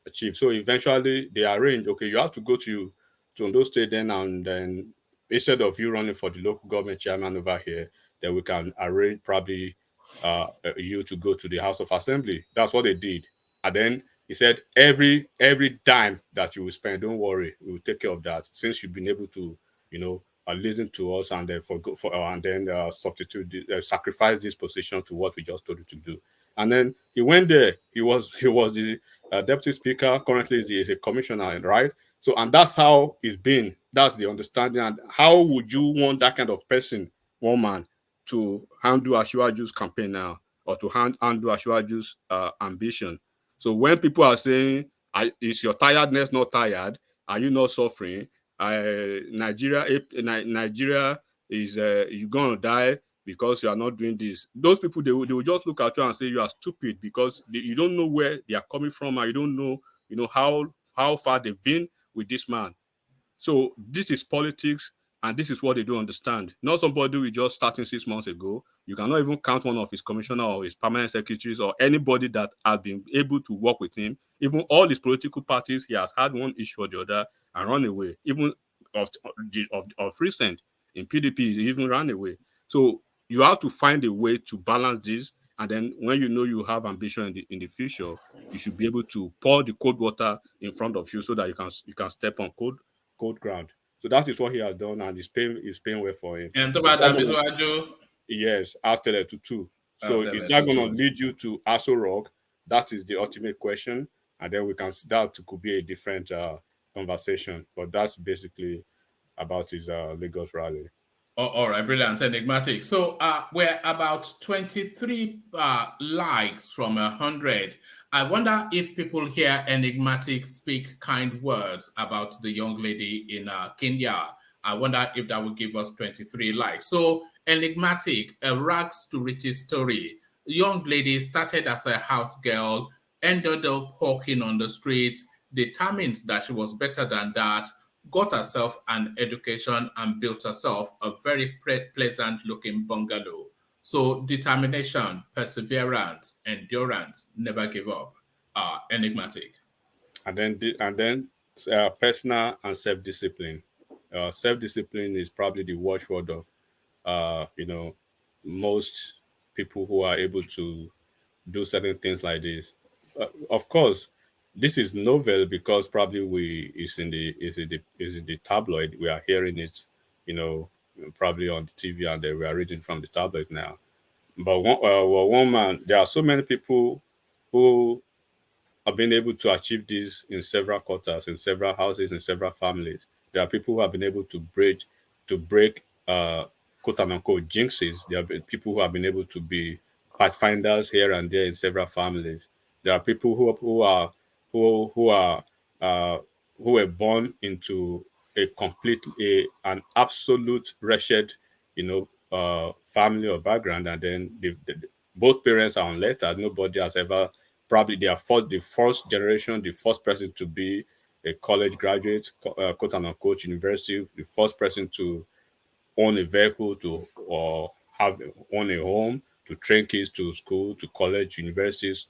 achieved. So eventually they arranged, okay, you have to go to Ondo State then, and then instead of you running for the local government chairman over here, then we can arrange probably you to go to the House of Assembly. That's what they did. And then he said, every dime that you will spend, don't worry, we will take care of that, since you've been able to, listen to us, and then sacrifice this position to what we just told you to do. And then he went there. He was the deputy speaker. Currently, is a commissioner, right? So, and that's how it's been. That's the understanding. And how would you want that kind of person, woman, to handle Asiwaju's campaign now, or to handle Asiwaju's ambition? So when people are saying, is your tiredness not tired? Are you not suffering? Nigeria is you're gonna die because you are not doing this. Those people, they will just look at you and say you are stupid, because you don't know where they are coming from, and you don't know how far they've been with this man. So this is politics, and this is what they don't understand. Not somebody who just starting 6 months ago. You cannot even count one of his commissioner or his permanent secretaries or anybody that has been able to work with him. Even all his political parties, he has had one issue or the other and run away. Even of recent in PDP, he even ran away. So you have to find a way to balance this. And then when you know you have ambition in the future, you should be able to pour the cold water in front of you so that you can step on cold ground. So that is what he has done, and it's paying well for him. And to Yes, after the two. So is that going to lead you to Aso Rock? That is the ultimate question, and then we can that could be a different conversation. But that's basically about his Lagos rally. All right, brilliant, enigmatic. So we're about 23 likes from 100. I wonder if people hear enigmatic speak kind words about the young lady in Kenya. I wonder if that will give us 23 likes. So enigmatic, a rags to riches story. Young lady started as a house girl, ended up hawking on the streets, determined that she was better than that, got herself an education, and built herself a very pleasant looking bungalow. So determination, perseverance, endurance, never give up. Enigmatic. And then personal and self-discipline. Self-discipline is probably the watchword of most people who are able to do certain things like this. Of course, this is novel because probably is in the tabloid. We are hearing it, probably on the TV, and then we are reading from the tabloid now. But one man, there are so many people who have been able to achieve this in several quarters, in several houses, in several families. There are people who have been able to break quote unquote jinxes. There are people who have been able to be pathfinders here and there in several families. There are people who were born into an absolute wretched, family or background, and then both parents are unlettered. Nobody has ever, probably they are the first generation, the first person to be a college graduate, quote unquote university, the first person to own a vehicle, to or own a home, to train kids to school, to college, universities,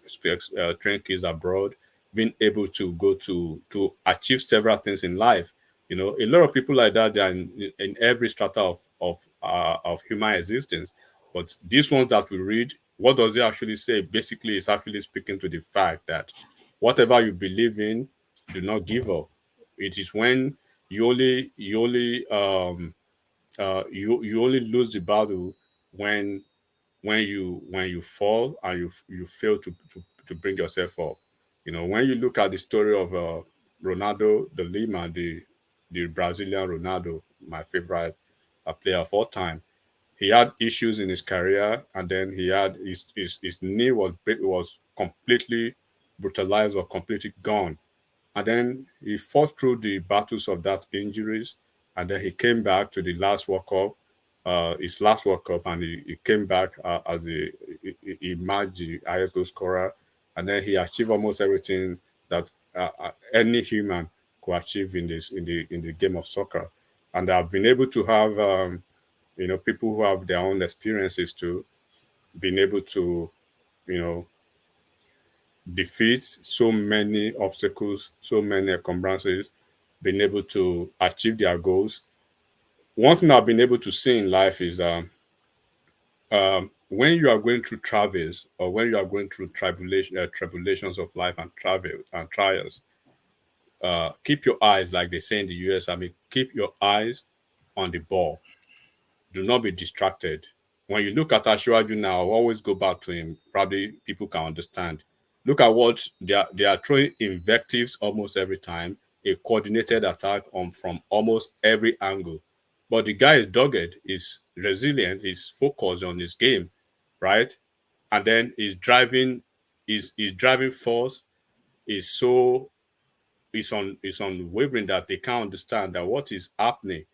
train kids abroad, being able to go to achieve several things in life. A lot of people like that, they are in every strata of human existence. But these ones that we read, what does it actually say? Basically, it's actually speaking to the fact that whatever you believe in, do not give up. It is when you only lose the battle when you fall and you fail to bring yourself up. When you look at the story of Ronaldo de Lima, the Brazilian Ronaldo, my favorite player of all time, he had issues in his career, and then he had his knee was completely brutalized or completely gone, and then he fought through the battles of that injuries, and then he came back to the last World Cup, his last World Cup, and he came back as he emerged the highest goal scorer, and then he achieved almost everything that any human could achieve in the game of soccer, and I've been able to have people who have their own experiences too, being able to, defeat so many obstacles, so many encumbrances, being able to achieve their goals. One thing I've been able to see in life is when you are going through travels or when you are going through tribulations of life and travel and trials, keep your eyes, like they say in the US. Keep your eyes on the ball. Do not be distracted. When you look at Ashwaju now, I'll always go back to him. Probably people can understand. Look at what they are throwing invectives almost every time, a coordinated attack from almost every angle. But the guy is dogged, is resilient, he's focused on his game, right? And then his driving force is so is unwavering that they can't understand that what is happening.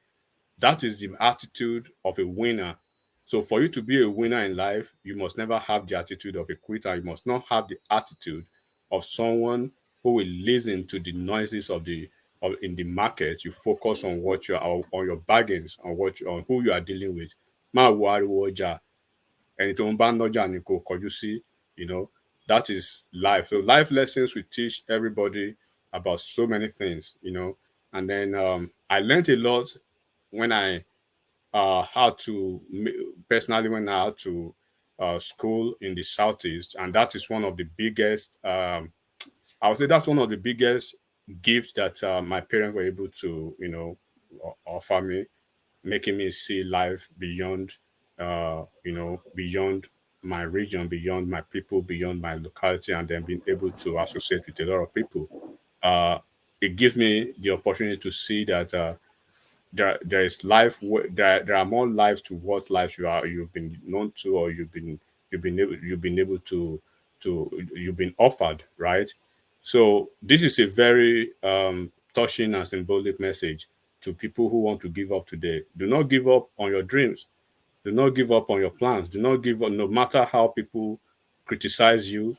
That is the attitude of a winner. So for you to be a winner in life, you must never have the attitude of a quitter. You must not have the attitude of someone who will listen to the noises of in the market. You focus on what you are on your bargains, on who you are dealing with. Ma wo ariwo ọjà, ẹni tó ń bá nájà ni kò kọjú sí, that is life. So life lessons we teach everybody about so many things, and then I learned a lot when I had to personally when I had to school in the southeast, and that is one of the biggest. I would say that's one of the biggest gifts that my parents were able to, offer me, making me see life beyond, beyond my region, beyond my people, beyond my locality, and then being able to associate with a lot of people. It gives me the opportunity to see that there is life. There are more lives to what lives you've been known to, or you've been able to you've been offered, right? So this is a very touching and symbolic message to people who want to give up today. Do not give up on your dreams. Do not give up on your plans. Do not give up, no matter how people criticize you,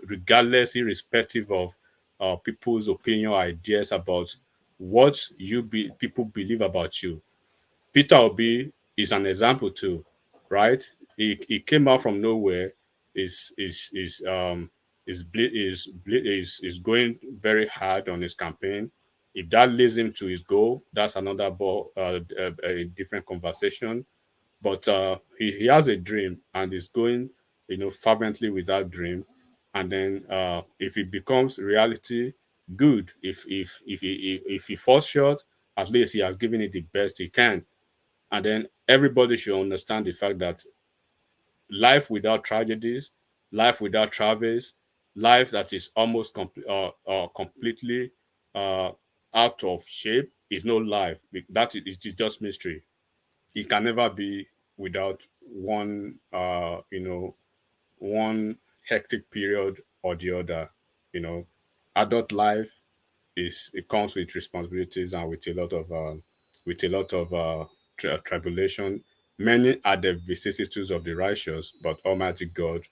regardless, irrespective of people's opinion, ideas about what people believe about you. Peter Obi is an example too, right? He came out from nowhere. Is going very hard on his campaign. If that leads him to his goal, that's another a different conversation. But he has a dream and is going, fervently with that dream. And then if it becomes reality, good. If he falls short, at least he has given it the best he can. And then everybody should understand the fact that life without tragedies, life without travels, life that is almost completely out of shape is no life. That is just mystery. It can never be without one hectic period or the other. Adult life it comes with responsibilities and with a lot of tribulation. Many are the vicissitudes of the righteous, but Almighty God,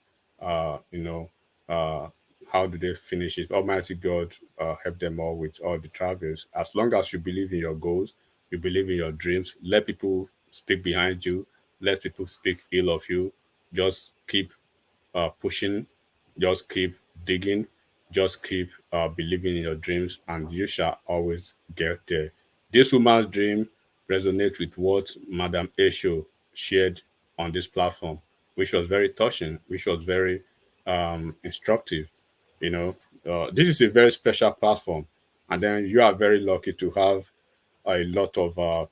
you know, uh, how do they finish it? Almighty God help them all with all the travels. As long as you believe in your goals, you believe in your dreams, let people speak behind you, let people speak ill of you. Just keep pushing, just keep digging, just keep believing in your dreams, and you shall always get there. This woman's dream resonates with what Madam Esho shared on this platform, which was very touching, which was very instructive. This is a very special platform, and then you are very lucky to have a lot of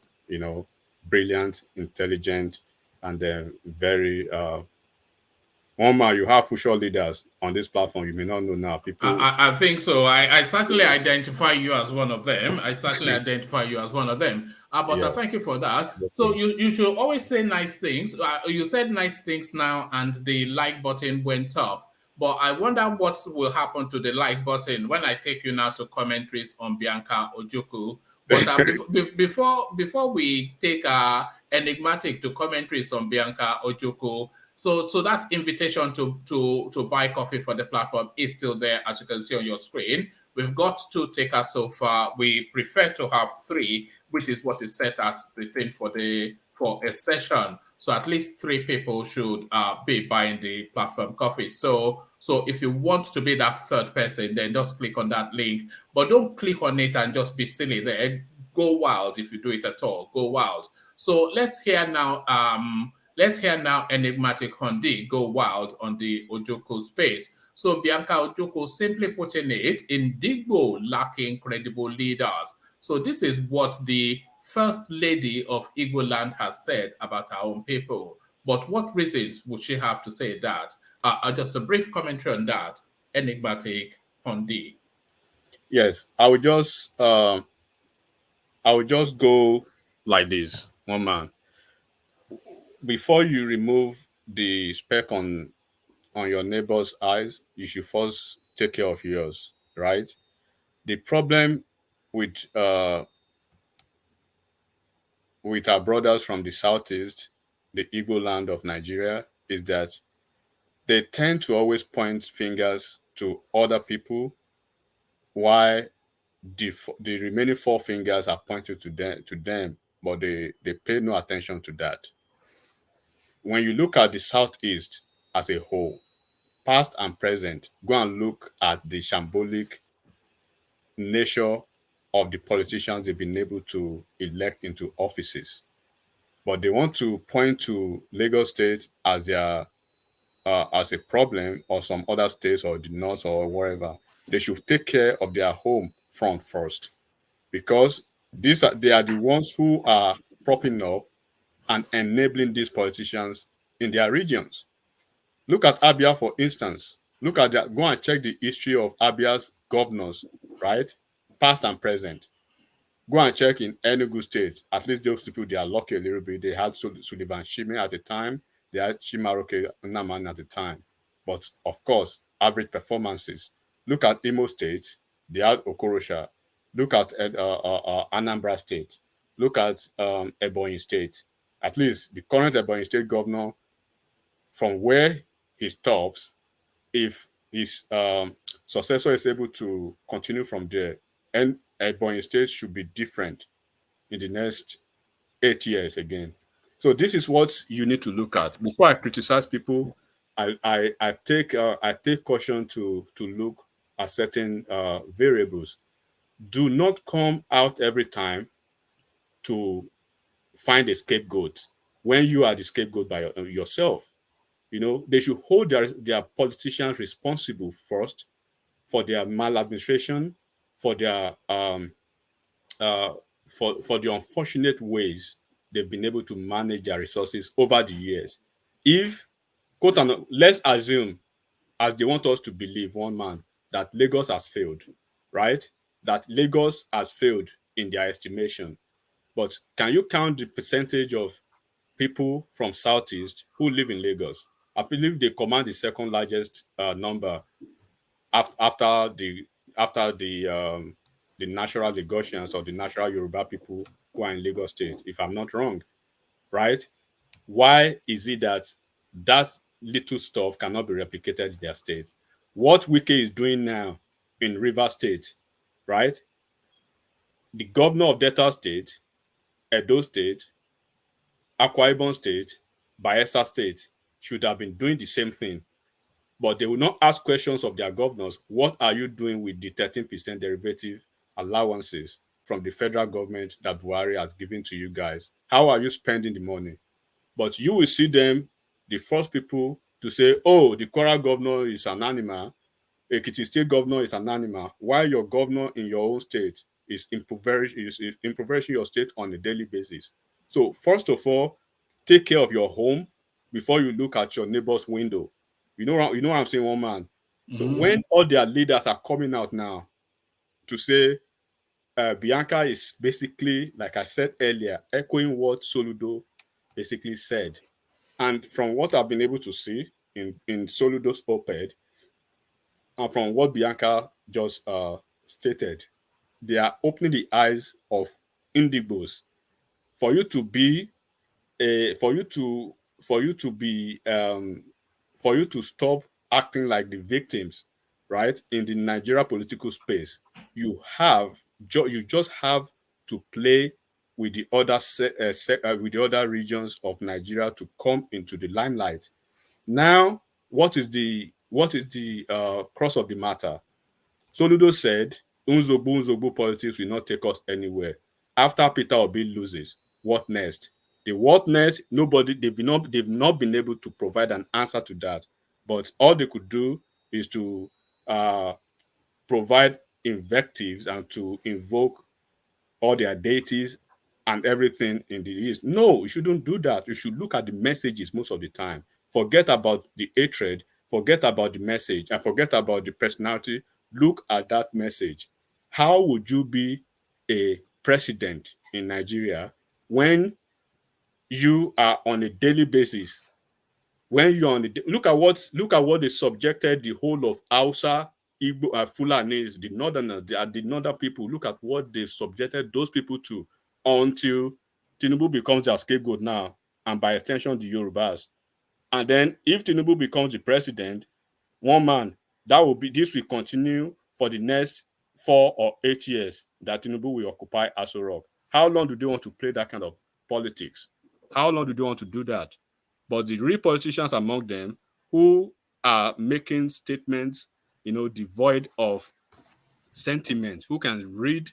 brilliant, intelligent, and then very Omar, you have future leaders on this platform. You may not know now. People, I think so. I certainly identify you as one of them. But I thank you for that. So you should always say nice things. You said nice things now, and the like button went up. But I wonder what will happen to the like button when I take you now to commentaries on Bianca Ojukwu. But before we take Enigmatic to commentaries on Bianca Ojukwu, So that invitation to buy coffee for the platform is still there, as you can see on your screen. We've got 2 takers so far. We prefer to have 3, which is what is set as the thing for a session. So at least 3 people should be buying the platform coffee. So if you want to be that 3rd person, then just click on that link. But don't click on it and just be silly there. Go wild if you do it at all. Go wild. So let's hear now. Let's hear now Enigmatic Hondi go wild on the Ojukwu space. So Bianca Ojukwu simply putting it, in Ndigbo lacking credible leaders. So this is what the First Lady of Igbo land has said about our own people. But what reasons would she have to say that? Just a brief commentary on that. Enigmatic Hondi. Yes, I would just go like this, one man. Before you remove the speck on your neighbor's eyes, you should first take care of yours, right? The problem with our brothers from the southeast, the Igbo land of Nigeria, is that they tend to always point fingers to other people, while the remaining 4 fingers are pointed to them, but they pay no attention to that. When you look at the southeast as a whole, past and present, go and look at the shambolic nature of the politicians they've been able to elect into offices. But they want to point to Lagos State as their as a problem, or some other states or the north or wherever. They should take care of their home front first, because they are the ones who are propping up and enabling these politicians in their regions. Look at Abia, for instance. Go and check the history of Abia's governors, right? Past and present. Go and check in Enugu State. At least those people, they are lucky a little bit. They had Sullivan Shime at the time. They had Shimaroke Naman at the time. But of course, average performances. Look at Imo State. They had Okorosha. Look at Anambra State. Look at Ebonyi State. At least the current Ebonyi State governor, from where he stops, if his successor is able to continue from there, and Ebonyi State should be different in the next 8 years again. So this is what you need to look at. Before I criticize people, I take caution to look at certain variables. Do not come out every time to find a scapegoat when you are the scapegoat by yourself. You know, they should hold their politicians responsible first for their maladministration, for their for the unfortunate ways they've been able to manage their resources over the years. If let's assume, as they want us to believe, one man, that Lagos has failed, right? That Lagos has failed in their estimation. But can you count the percentage of people from Southeast who live in Lagos? I believe they command the 2nd largest number after the natural Lagosians or the natural Yoruba people who are in Lagos State, if I'm not wrong, right? Why is it that little stuff cannot be replicated in their state? What Wike is doing now in River State, right? The governor of Delta State, Edo State, Akwa Ibom State, Bayelsa State should have been doing the same thing. But they will not ask questions of their governors. What are you doing with the 13% derivative allowances from the federal government that Buhari has given to you guys? How are you spending the money? But you will see them, the first people to say, oh, the Kwara governor is an animal, Ekiti State governor is an animal, while your governor in your own state is impoverishing your state on a daily basis. So first of all, take care of your home before you look at your neighbor's window. You know what I'm saying, one man? So when all their leaders are coming out now to say Bianca is basically, like I said earlier, echoing what Soludo basically said. And from what I've been able to see in Soludo's op-ed, and from what Bianca just stated, they are opening the eyes of Indigbos for you to to be for you to stop acting like the victims, right? In the Nigeria political space, you just have to play with the other with the other regions of Nigeria to come into the limelight. Now, what is the cross of the matter? Soludo said, Unzobu politics will not take us anywhere. After Peter Obi loses, what next? The what next, they've not been able to provide an answer to that. But all they could do is to provide invectives and to invoke all their deities and everything in the East. No, you shouldn't do that. You should look at the messages most of the time. Forget about the hatred, forget about the message, and forget about the personality. Look at that message. How would you be a president in Nigeria when you are on a daily basis? When you're on the look at what they subjected the whole of Hausa, Igbo, Fulanis, the northerners, the northern people. Look at what they subjected those people to until Tinubu becomes their scapegoat now, and by extension the Yorubas. And then if Tinubu becomes the president, one man, this will continue for the next 4 or 8 years that Tinubu will occupy Aso Rock. How long do they want to play that kind of politics? How long do they want to do that? But the real politicians among them who are making statements, devoid of sentiment, who can read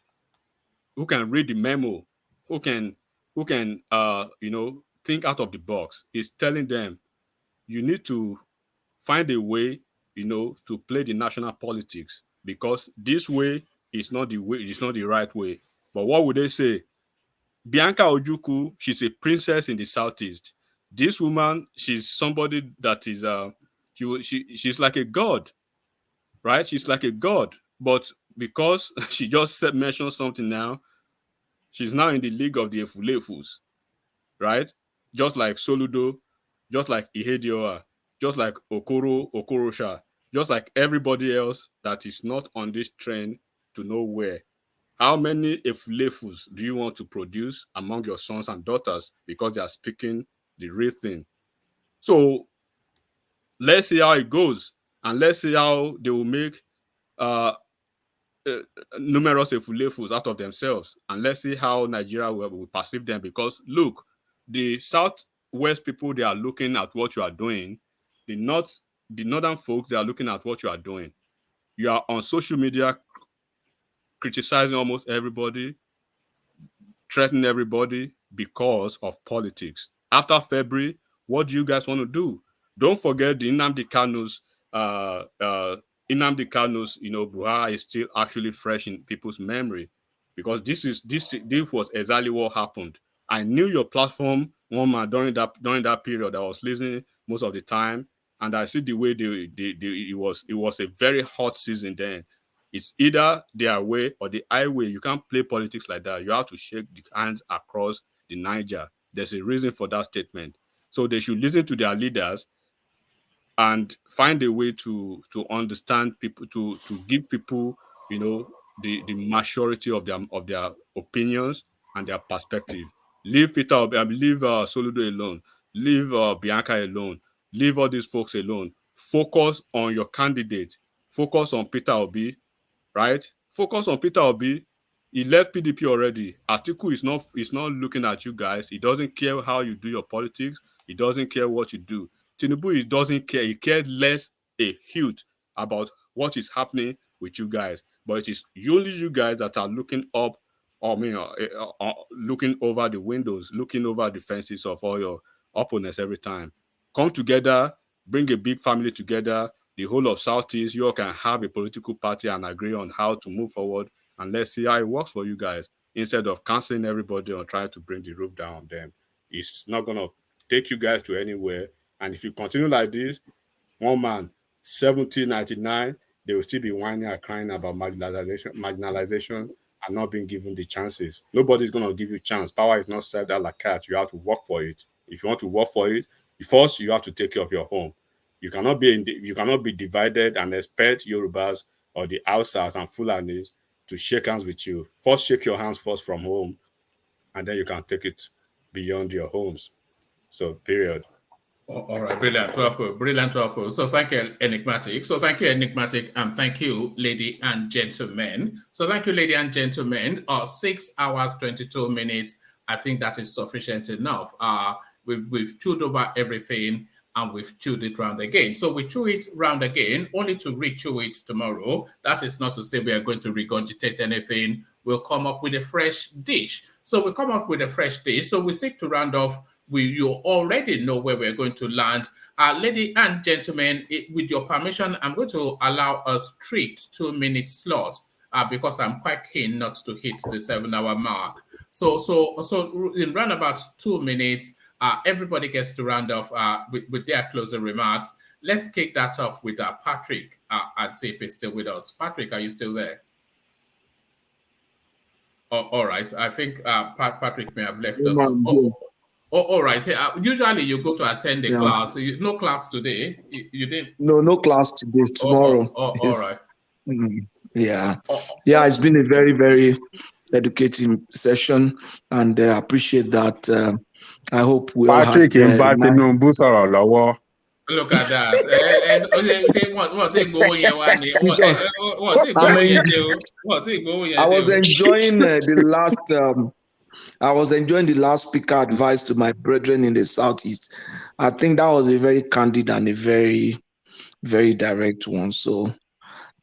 the memo, who can think out of the box, is telling them you need to find a way, to play the national politics, because this way is not the way, it's not the right way. But what would they say? Bianca Ojukwu, she's a princess in the southeast. This woman, she's somebody that is she's like a god, right? She's like a god. But because she just mentioned something now, she's now in the league of the Efulefus, right? Just like Soludo, just like Ihedioa, just like Okorosha, just like everybody else that is not on this train to nowhere. How many Efulefus do you want to produce among your sons and daughters because they are speaking the real thing? So let's see how it goes, and let's see how they will make numerous Efulefus out of themselves, and let's see how Nigeria will perceive them. Because look, the southwest people, they are looking at what you are doing. The northern folks, they are looking at what you are doing. You are on social media criticizing almost everybody, threatening everybody because of politics. After February, what do you guys want to do? Don't forget the Nnamdi Kanu's Buhari is still actually fresh in people's memory, because this was exactly what happened. I knew your platform, one man, during that period. I was listening most of the time, and I see the way it was a very hot season then. It's either their way or the highway. You can't play politics like that. You have to shake the hands across the Niger. There's a reason for that statement. So they should listen to their leaders and find a way to understand people, to give people, the maturity of their opinions and their perspective. Leave Peter, leave Soludo alone. Leave Bianca alone. Leave all these folks alone. Focus on your candidate. Focus on Peter Obi, right? Focus on Peter Obi. He left PDP already. Atiku is not looking at you guys. He doesn't care how you do your politics. He doesn't care what you do. Tinubu, he doesn't care. He cared less a huge about what is happening with you guys. But it is only you guys that are looking up, looking over the windows, looking over the fences of all your opponents every time. Come together, bring a big family together. The whole of Southeast, you all can have a political party and agree on how to move forward, and let's see how it works for you guys, instead of canceling everybody or trying to bring the roof down on them. It's not going to take you guys to anywhere. And if you continue like this, one man, 1799, they will still be whining and crying about marginalization and not being given the chances. Nobody's going to give you a chance. Power is not served a la carte. You have to work for it. If you want to work for it, first you have to take care of your home. You cannot be divided and expect Yorubas or the Hausas and Fulanis to shake hands with you. First, shake your hands first from home, and then you can take it beyond your homes. So, period. All right, brilliant. Well, so thank you, Enigmatic. And thank you, lady and gentlemen. So thank you, lady and gentlemen. 6 hours, 22 minutes. I think that is sufficient enough. We've chewed over everything and we've chewed it round again. So we chew it round again, only to re-chew it tomorrow. That is not to say we are going to regurgitate anything. We'll come up with a fresh dish. So we come up with a fresh dish. So we seek to round off. You already know where we're going to land. Ladies and gentlemen, with your permission, I'm going to allow a strict 2-minute slot because I'm quite keen not to hit the 7-hour mark. So in round about 2 minutes, everybody gets to round off with their closing remarks. Let's kick that off with Patrick and see if he's still with us. Patrick, are you still there? Oh, all right. I think Patrick may have left us. All right. Hey, usually you go to attend the class. No class today. You didn't? No class today. Tomorrow. All right. Yeah. Yeah, it's been a very, very educating session, and I appreciate that. I hope we all had... Tinubu sọ̀rọ̀ lọ́wọ́. Look at that. I was enjoying the last speaker advice to my brethren in the Southeast. I think that was a very candid and a very, very direct one. So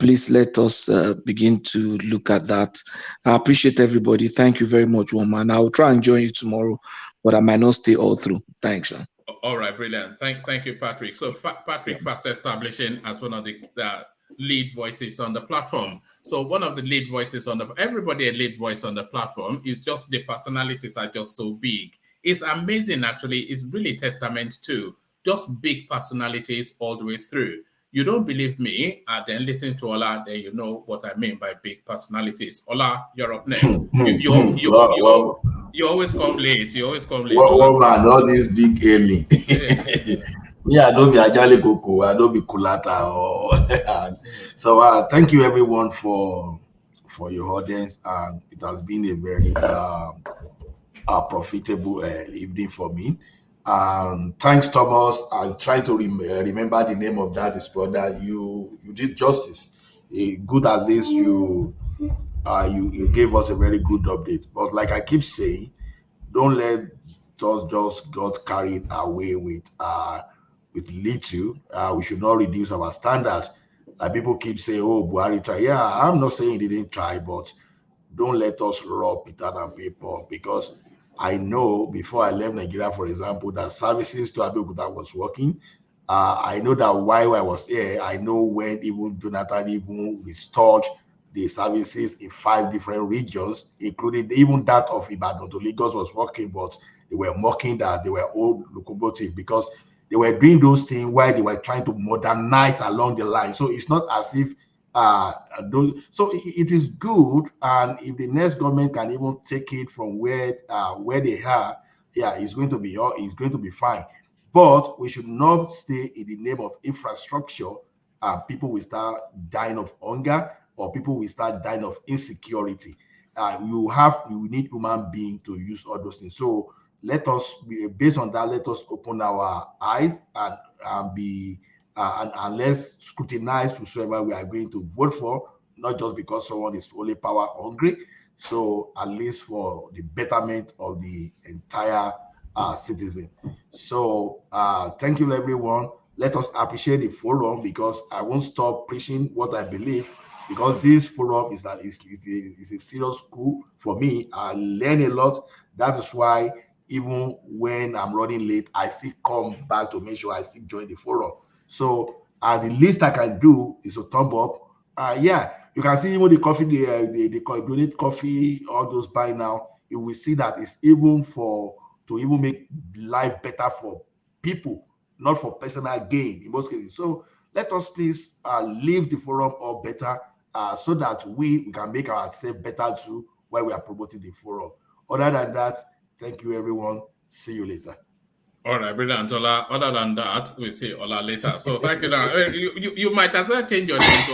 please let us begin to look at that. I appreciate everybody. Thank you very much, woman. I will try and join you tomorrow, but I might not stay all through. Thanks, Sean. All right, brilliant. Thank you, Patrick. So Patrick fast establishing as one of the lead voices on the platform. So one of the lead voices everybody a lead voice on the platform is just the personalities are just so big. It's amazing, actually. It's really testament to just big personalities all the way through. You don't believe me? Then listen to Ola. Then you know what I mean by big personalities. Ola, you're up next. You always come late. Well, man, all these big alien. Me, I don't be Ajali Koko. I don't be Kulata. So thank you everyone for your audience, and it has been a very profitable evening for me. Thanks, Thomas. I'm trying to remember the name of that. His brother. You did justice. Good, at least you gave us a very good update. But like I keep saying, don't let us just got carried away with little. We should not reduce our standards. Like people keep saying, "Oh, Buhari try." Yeah, I'm not saying he didn't try, but don't let us rub Peter than paper, because I know before I left Nigeria, for example, that services to Abeokuta was working. I know that while I was here, I know when even Jonathan even restored the services in 5 different regions, including even that of Ibadan to Lagos was working, but they were mocking that they were old locomotive because they were doing those things while they were trying to modernize along the line. So it's not as if so it is good, and if the next government can even take it from where they are, yeah, it's going to be fine. But we should not stay in the name of infrastructure. People will start dying of hunger, or people will start dying of insecurity. You need human beings to use all those things. So let us, based on that, let us open our eyes and be and let's scrutinize whosoever we are going to vote for, not just because someone is only power hungry. So at least for the betterment of the entire citizen. So thank you, everyone. Let us appreciate the forum, because I won't stop preaching what I believe, because this forum is a serious school for me. I learn a lot. That is why even when I'm running late, I still come back to make sure I still join the forum. So the least I can do is to thumb up. Yeah, you can see even the coffee, the donate coffee, all those buy now. You will see that it's even to even make life better for people, not for personal gain in most cases. So let us please leave the forum up better, so that we can make ourselves better too while we are promoting the forum. Other than that, thank you everyone. See you later. All right, brilliant, Ola. Other than that, we'll see Ola later. So thank you. You might as well change your name.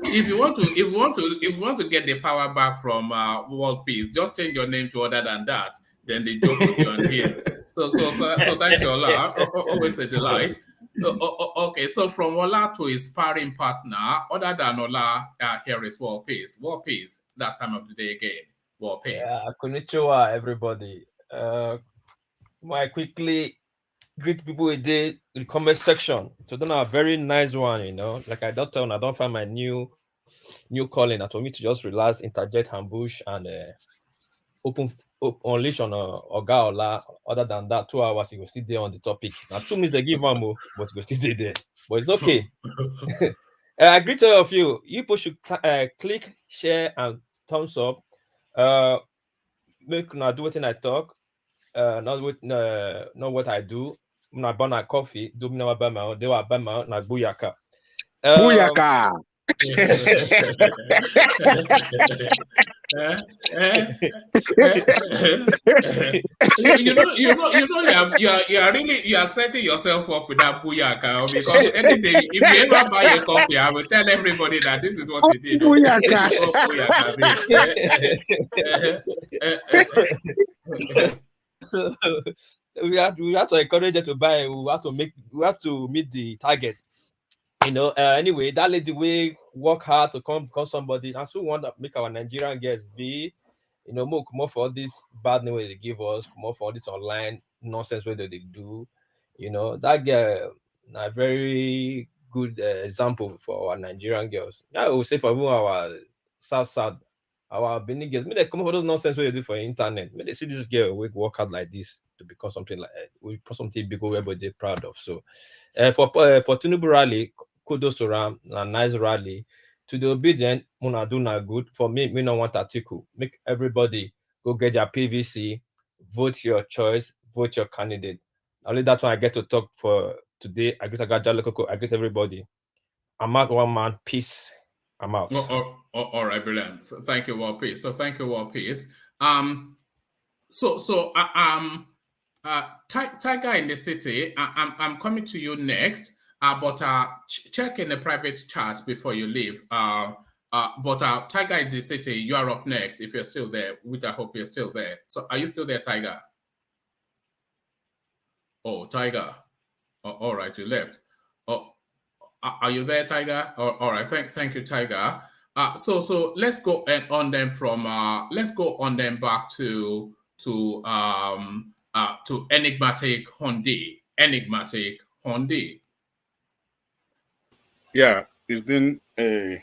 If you want to get the power back from World Peace, just change your name to Other Than That. Then the joke will be on here. So thank you, Ola. Always a delight. Okay, so from Ola to his sparring partner, other than Ola, here is War Peace. War Peace, that time of the day again. War Peace. Yeah, konnichiwa, everybody. I quickly greet people in the comment section. So then a very nice one, you know. Like I don't tell, I don't find my new calling. That for me to just relax, interject, ambush, and unleash on Oga Ola. Other than that, 2 hours he will still there on the topic. Now 2 minutes they give one more, but he will still there. But it's okay. I greet all of you. You people should click, share, and thumbs up. Make now do what I talk. Not what I do. Not burn a coffee. Do me now buy my own. They will buy my own. Na buyaka. Booyaka! You are setting yourself up with that booyaka, because anything, if you ever buy a coffee, I will tell everybody that this is what you did. Booyaka! This is what booyaka means. we have to encourage her to buy. We have to meet the target. You know, anyway, that lady will work hard to become somebody. And so we want to make our Nigerian guests be, you know, more for all this bad name they give us, more for all this online nonsense where they do. You know, that girl, a very good example for our Nigerian girls. I will say for our South, our Benin girls, may they come up with those nonsense where they do for internet. May they see this girl work hard like this to become something like we put something big where they're proud of. So for Tinubu rally, kudos to Ram, a nice rally. To the obedient, Muna do not good. For me, we don't want article. Make everybody go get your PVC, vote your choice, vote your candidate. Only that one I get to talk for today. I greet Agajalo, I greet everybody. I'm out, one man. Peace. I'm out. All right, brilliant. Thank you, War Peace. So thank you, War Peace. Tiger in the city, I'm coming to you next. But check in the private chat before you leave. But Tiger in the city, you are up next if you're still there, which I hope you're still there. So are you still there, Tiger? Oh, Tiger. Oh, all right, you left. Oh, are you there, Tiger? Oh, all right, thank you, Tiger. So let's go on them from back to enigmatic Hondi. Enigmatic Hondi. Yeah, it's been a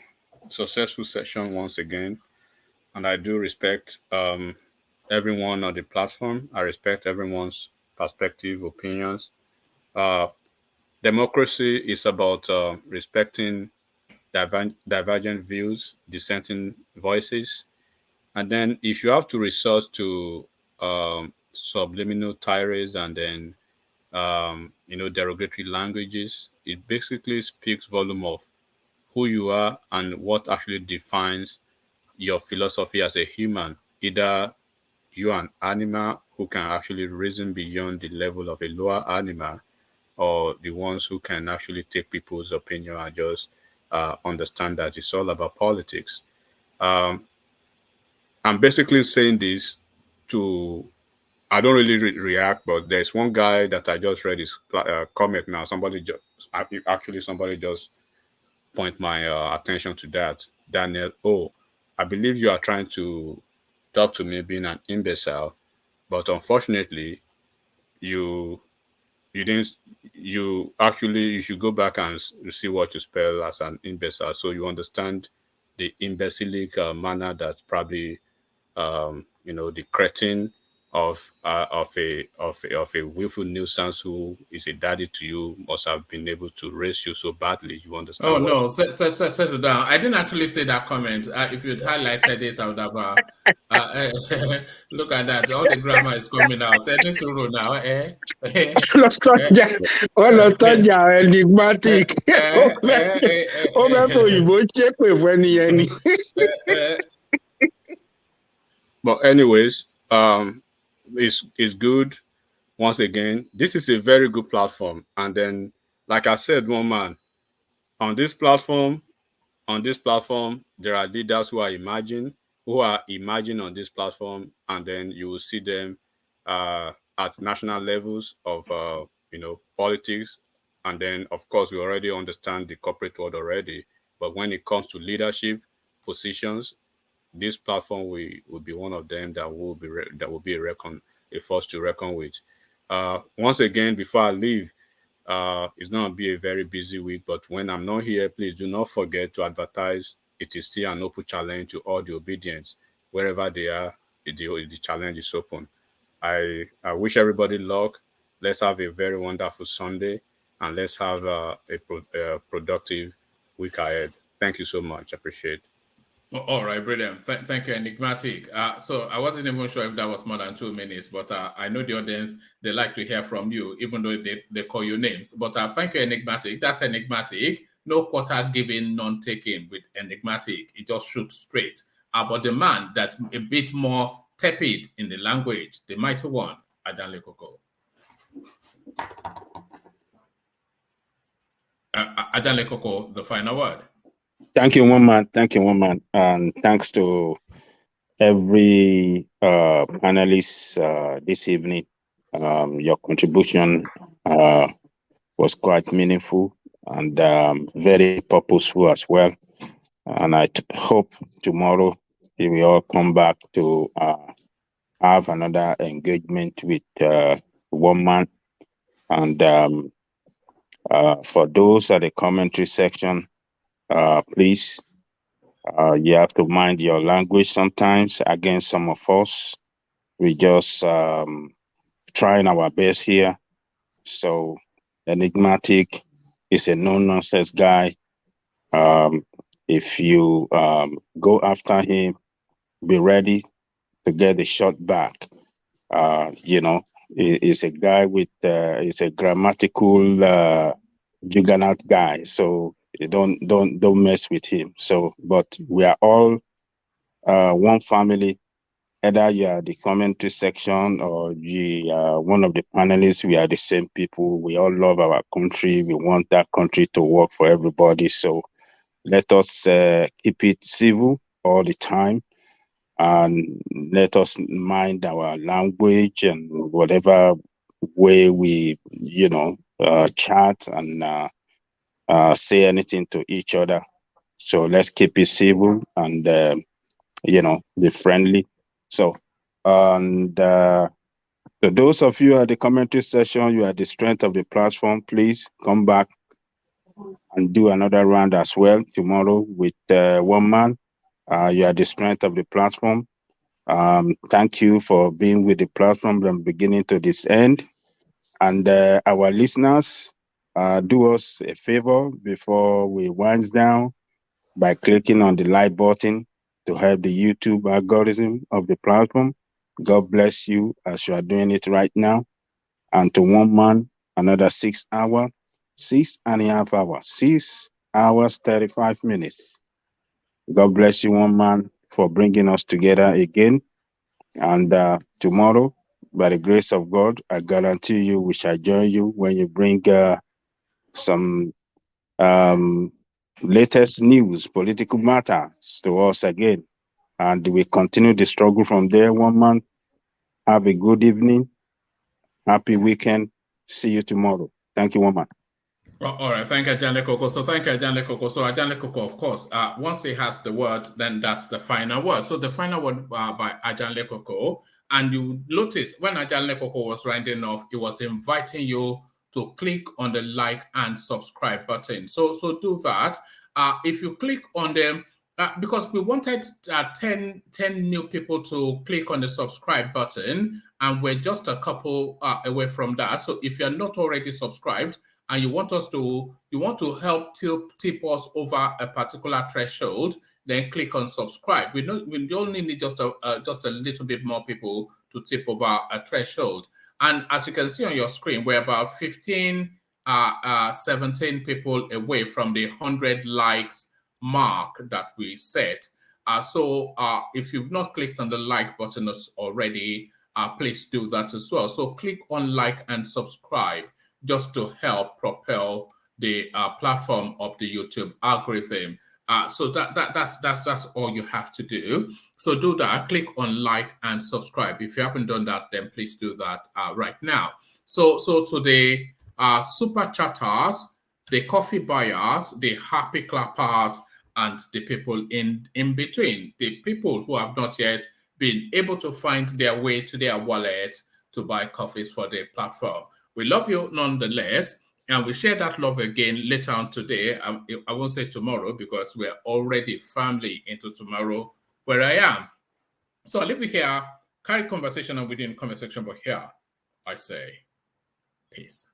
successful session once again, and I do respect everyone on the platform. I respect everyone's perspective, opinions. Democracy is about respecting divergent views, dissenting voices, and then if you have to resort to subliminal tirades and then derogatory languages, it basically speaks volume of who you are and what actually defines your philosophy as a human. Either you're an animal who can actually reason beyond the level of a lower animal, or the ones who can actually take people's opinion and just understand that it's all about politics. I'm basically saying this to, I don't really react, but there's one guy that I just read his comment now. Somebody just point my attention to that. Daniel, I believe you are trying to talk to me being an imbecile, but unfortunately, you didn't. You should go back and see what you spell as an imbecile, so you understand the imbecilic manner that probably the cretin of a willful nuisance who is a daddy to you must have been able to raise you so badly. You understand? Oh no, settle down. I didn't actually say that comment. If you'd highlighted it, I would have. Look at that. All the grammar is coming out. Ọlọ́tọ́jà enigmatic. Ó fẹ́ fò òyìnbó ṣépè fún ẹni yẹn ni. But anyways, it's good. Once again, this is a very good platform. And then, like I said, one man, on this platform, there are leaders who are emerging on this platform, and then you will see them at national levels of politics, and then of course we already understand the corporate world already. But when it comes to leadership positions, this platform will be one of them that will be a force to reckon with. Once again, before I leave, it's going to be a very busy week, but when I'm not here, please do not forget to advertise. It is still an open challenge to all the obedience. Wherever they are, the challenge is open. I wish everybody luck. Let's have a very wonderful Sunday, and let's have a productive week ahead. Thank you so much. Appreciate it. All right, brilliant. Thank you, Enigmatic. So I wasn't even sure if that was more than 2 minutes, but I know the audience, they like to hear from you, even though they call you names. But thank you, Enigmatic. That's Enigmatic. No quarter giving, none taking with Enigmatic. It just shoots straight. But the man that's a bit more tepid in the language, the mighty one, Adanle Koko. Adanle Koko, the final word. Thank you, woman. Thank you, woman. And thanks to every panelist this evening. Your contribution was quite meaningful and very purposeful as well. And I hope tomorrow we will all come back to have another engagement with one man. And for those at the commentary section, please, you have to mind your language sometimes against some of us. We just trying our best here. So Enigmatic is a no-nonsense guy. If you go after him, be ready to get the shot back. He's a guy with he's a grammatical juggernaut guy. So you don't mess with him. So, but we are all one family. Either you are the commentary section or you are one of the panelists, we are the same people. We all love our country. We want that country to work for everybody. So let us keep it civil all the time. And let us mind our language and whatever way we, chat and say anything to each other. So let's keep it civil and, be friendly. So, and to those of you at the commentary session, you are the strength of the platform. Please come back and do another round as well tomorrow with one man. You are the strength of the platform. Thank you for being with the platform from beginning to this end. And our listeners, do us a favor before we wind down by clicking on the like button to help the YouTube algorithm of the platform. God bless you as you are doing it right now. And to one man, another 6 hours, 6.5 hours, 6 hours, 35 minutes. God bless you, one man, for bringing us together again. And tomorrow, by the grace of God, I guarantee you we shall join you when you bring some latest news, political matters to us again. And we continue the struggle from there, one man. Have a good evening. Happy weekend. See you tomorrow. Thank you, woman. All right, thank you, Ajanle Koko. So thank you, Ajanle Koko. So Ajanle Koko, of course, once he has the word, then that's the final word. So the final word by Ajanle Koko, and you notice when Ajanle Koko was rounding off, he was inviting you to click on the like and subscribe button. So do that. If you click on them, because we wanted 10 new people to click on the subscribe button, and we're just a couple away from that. So if you're not already subscribed, and you want to help tip us over a particular threshold, then click on subscribe. We only need just a little bit more people to tip over a threshold. And as you can see on your screen, we're about 17 people away from the 100 likes mark that we set. So if you've not clicked on the like button already, please do that as well. So click on like and subscribe, just to help propel the platform of the YouTube algorithm. So that's all you have to do. So do that. Click on like and subscribe. If you haven't done that, then please do that right now. So to the super chatters, the coffee buyers, the happy clappers, and the people in between, the people who have not yet been able to find their way to their wallet to buy coffees for the platform. We love you nonetheless, and we share that love again later on today. I won't say tomorrow because we're already firmly into tomorrow where I am. So I'll leave you here, carry conversation on within the comment section, but here I say peace.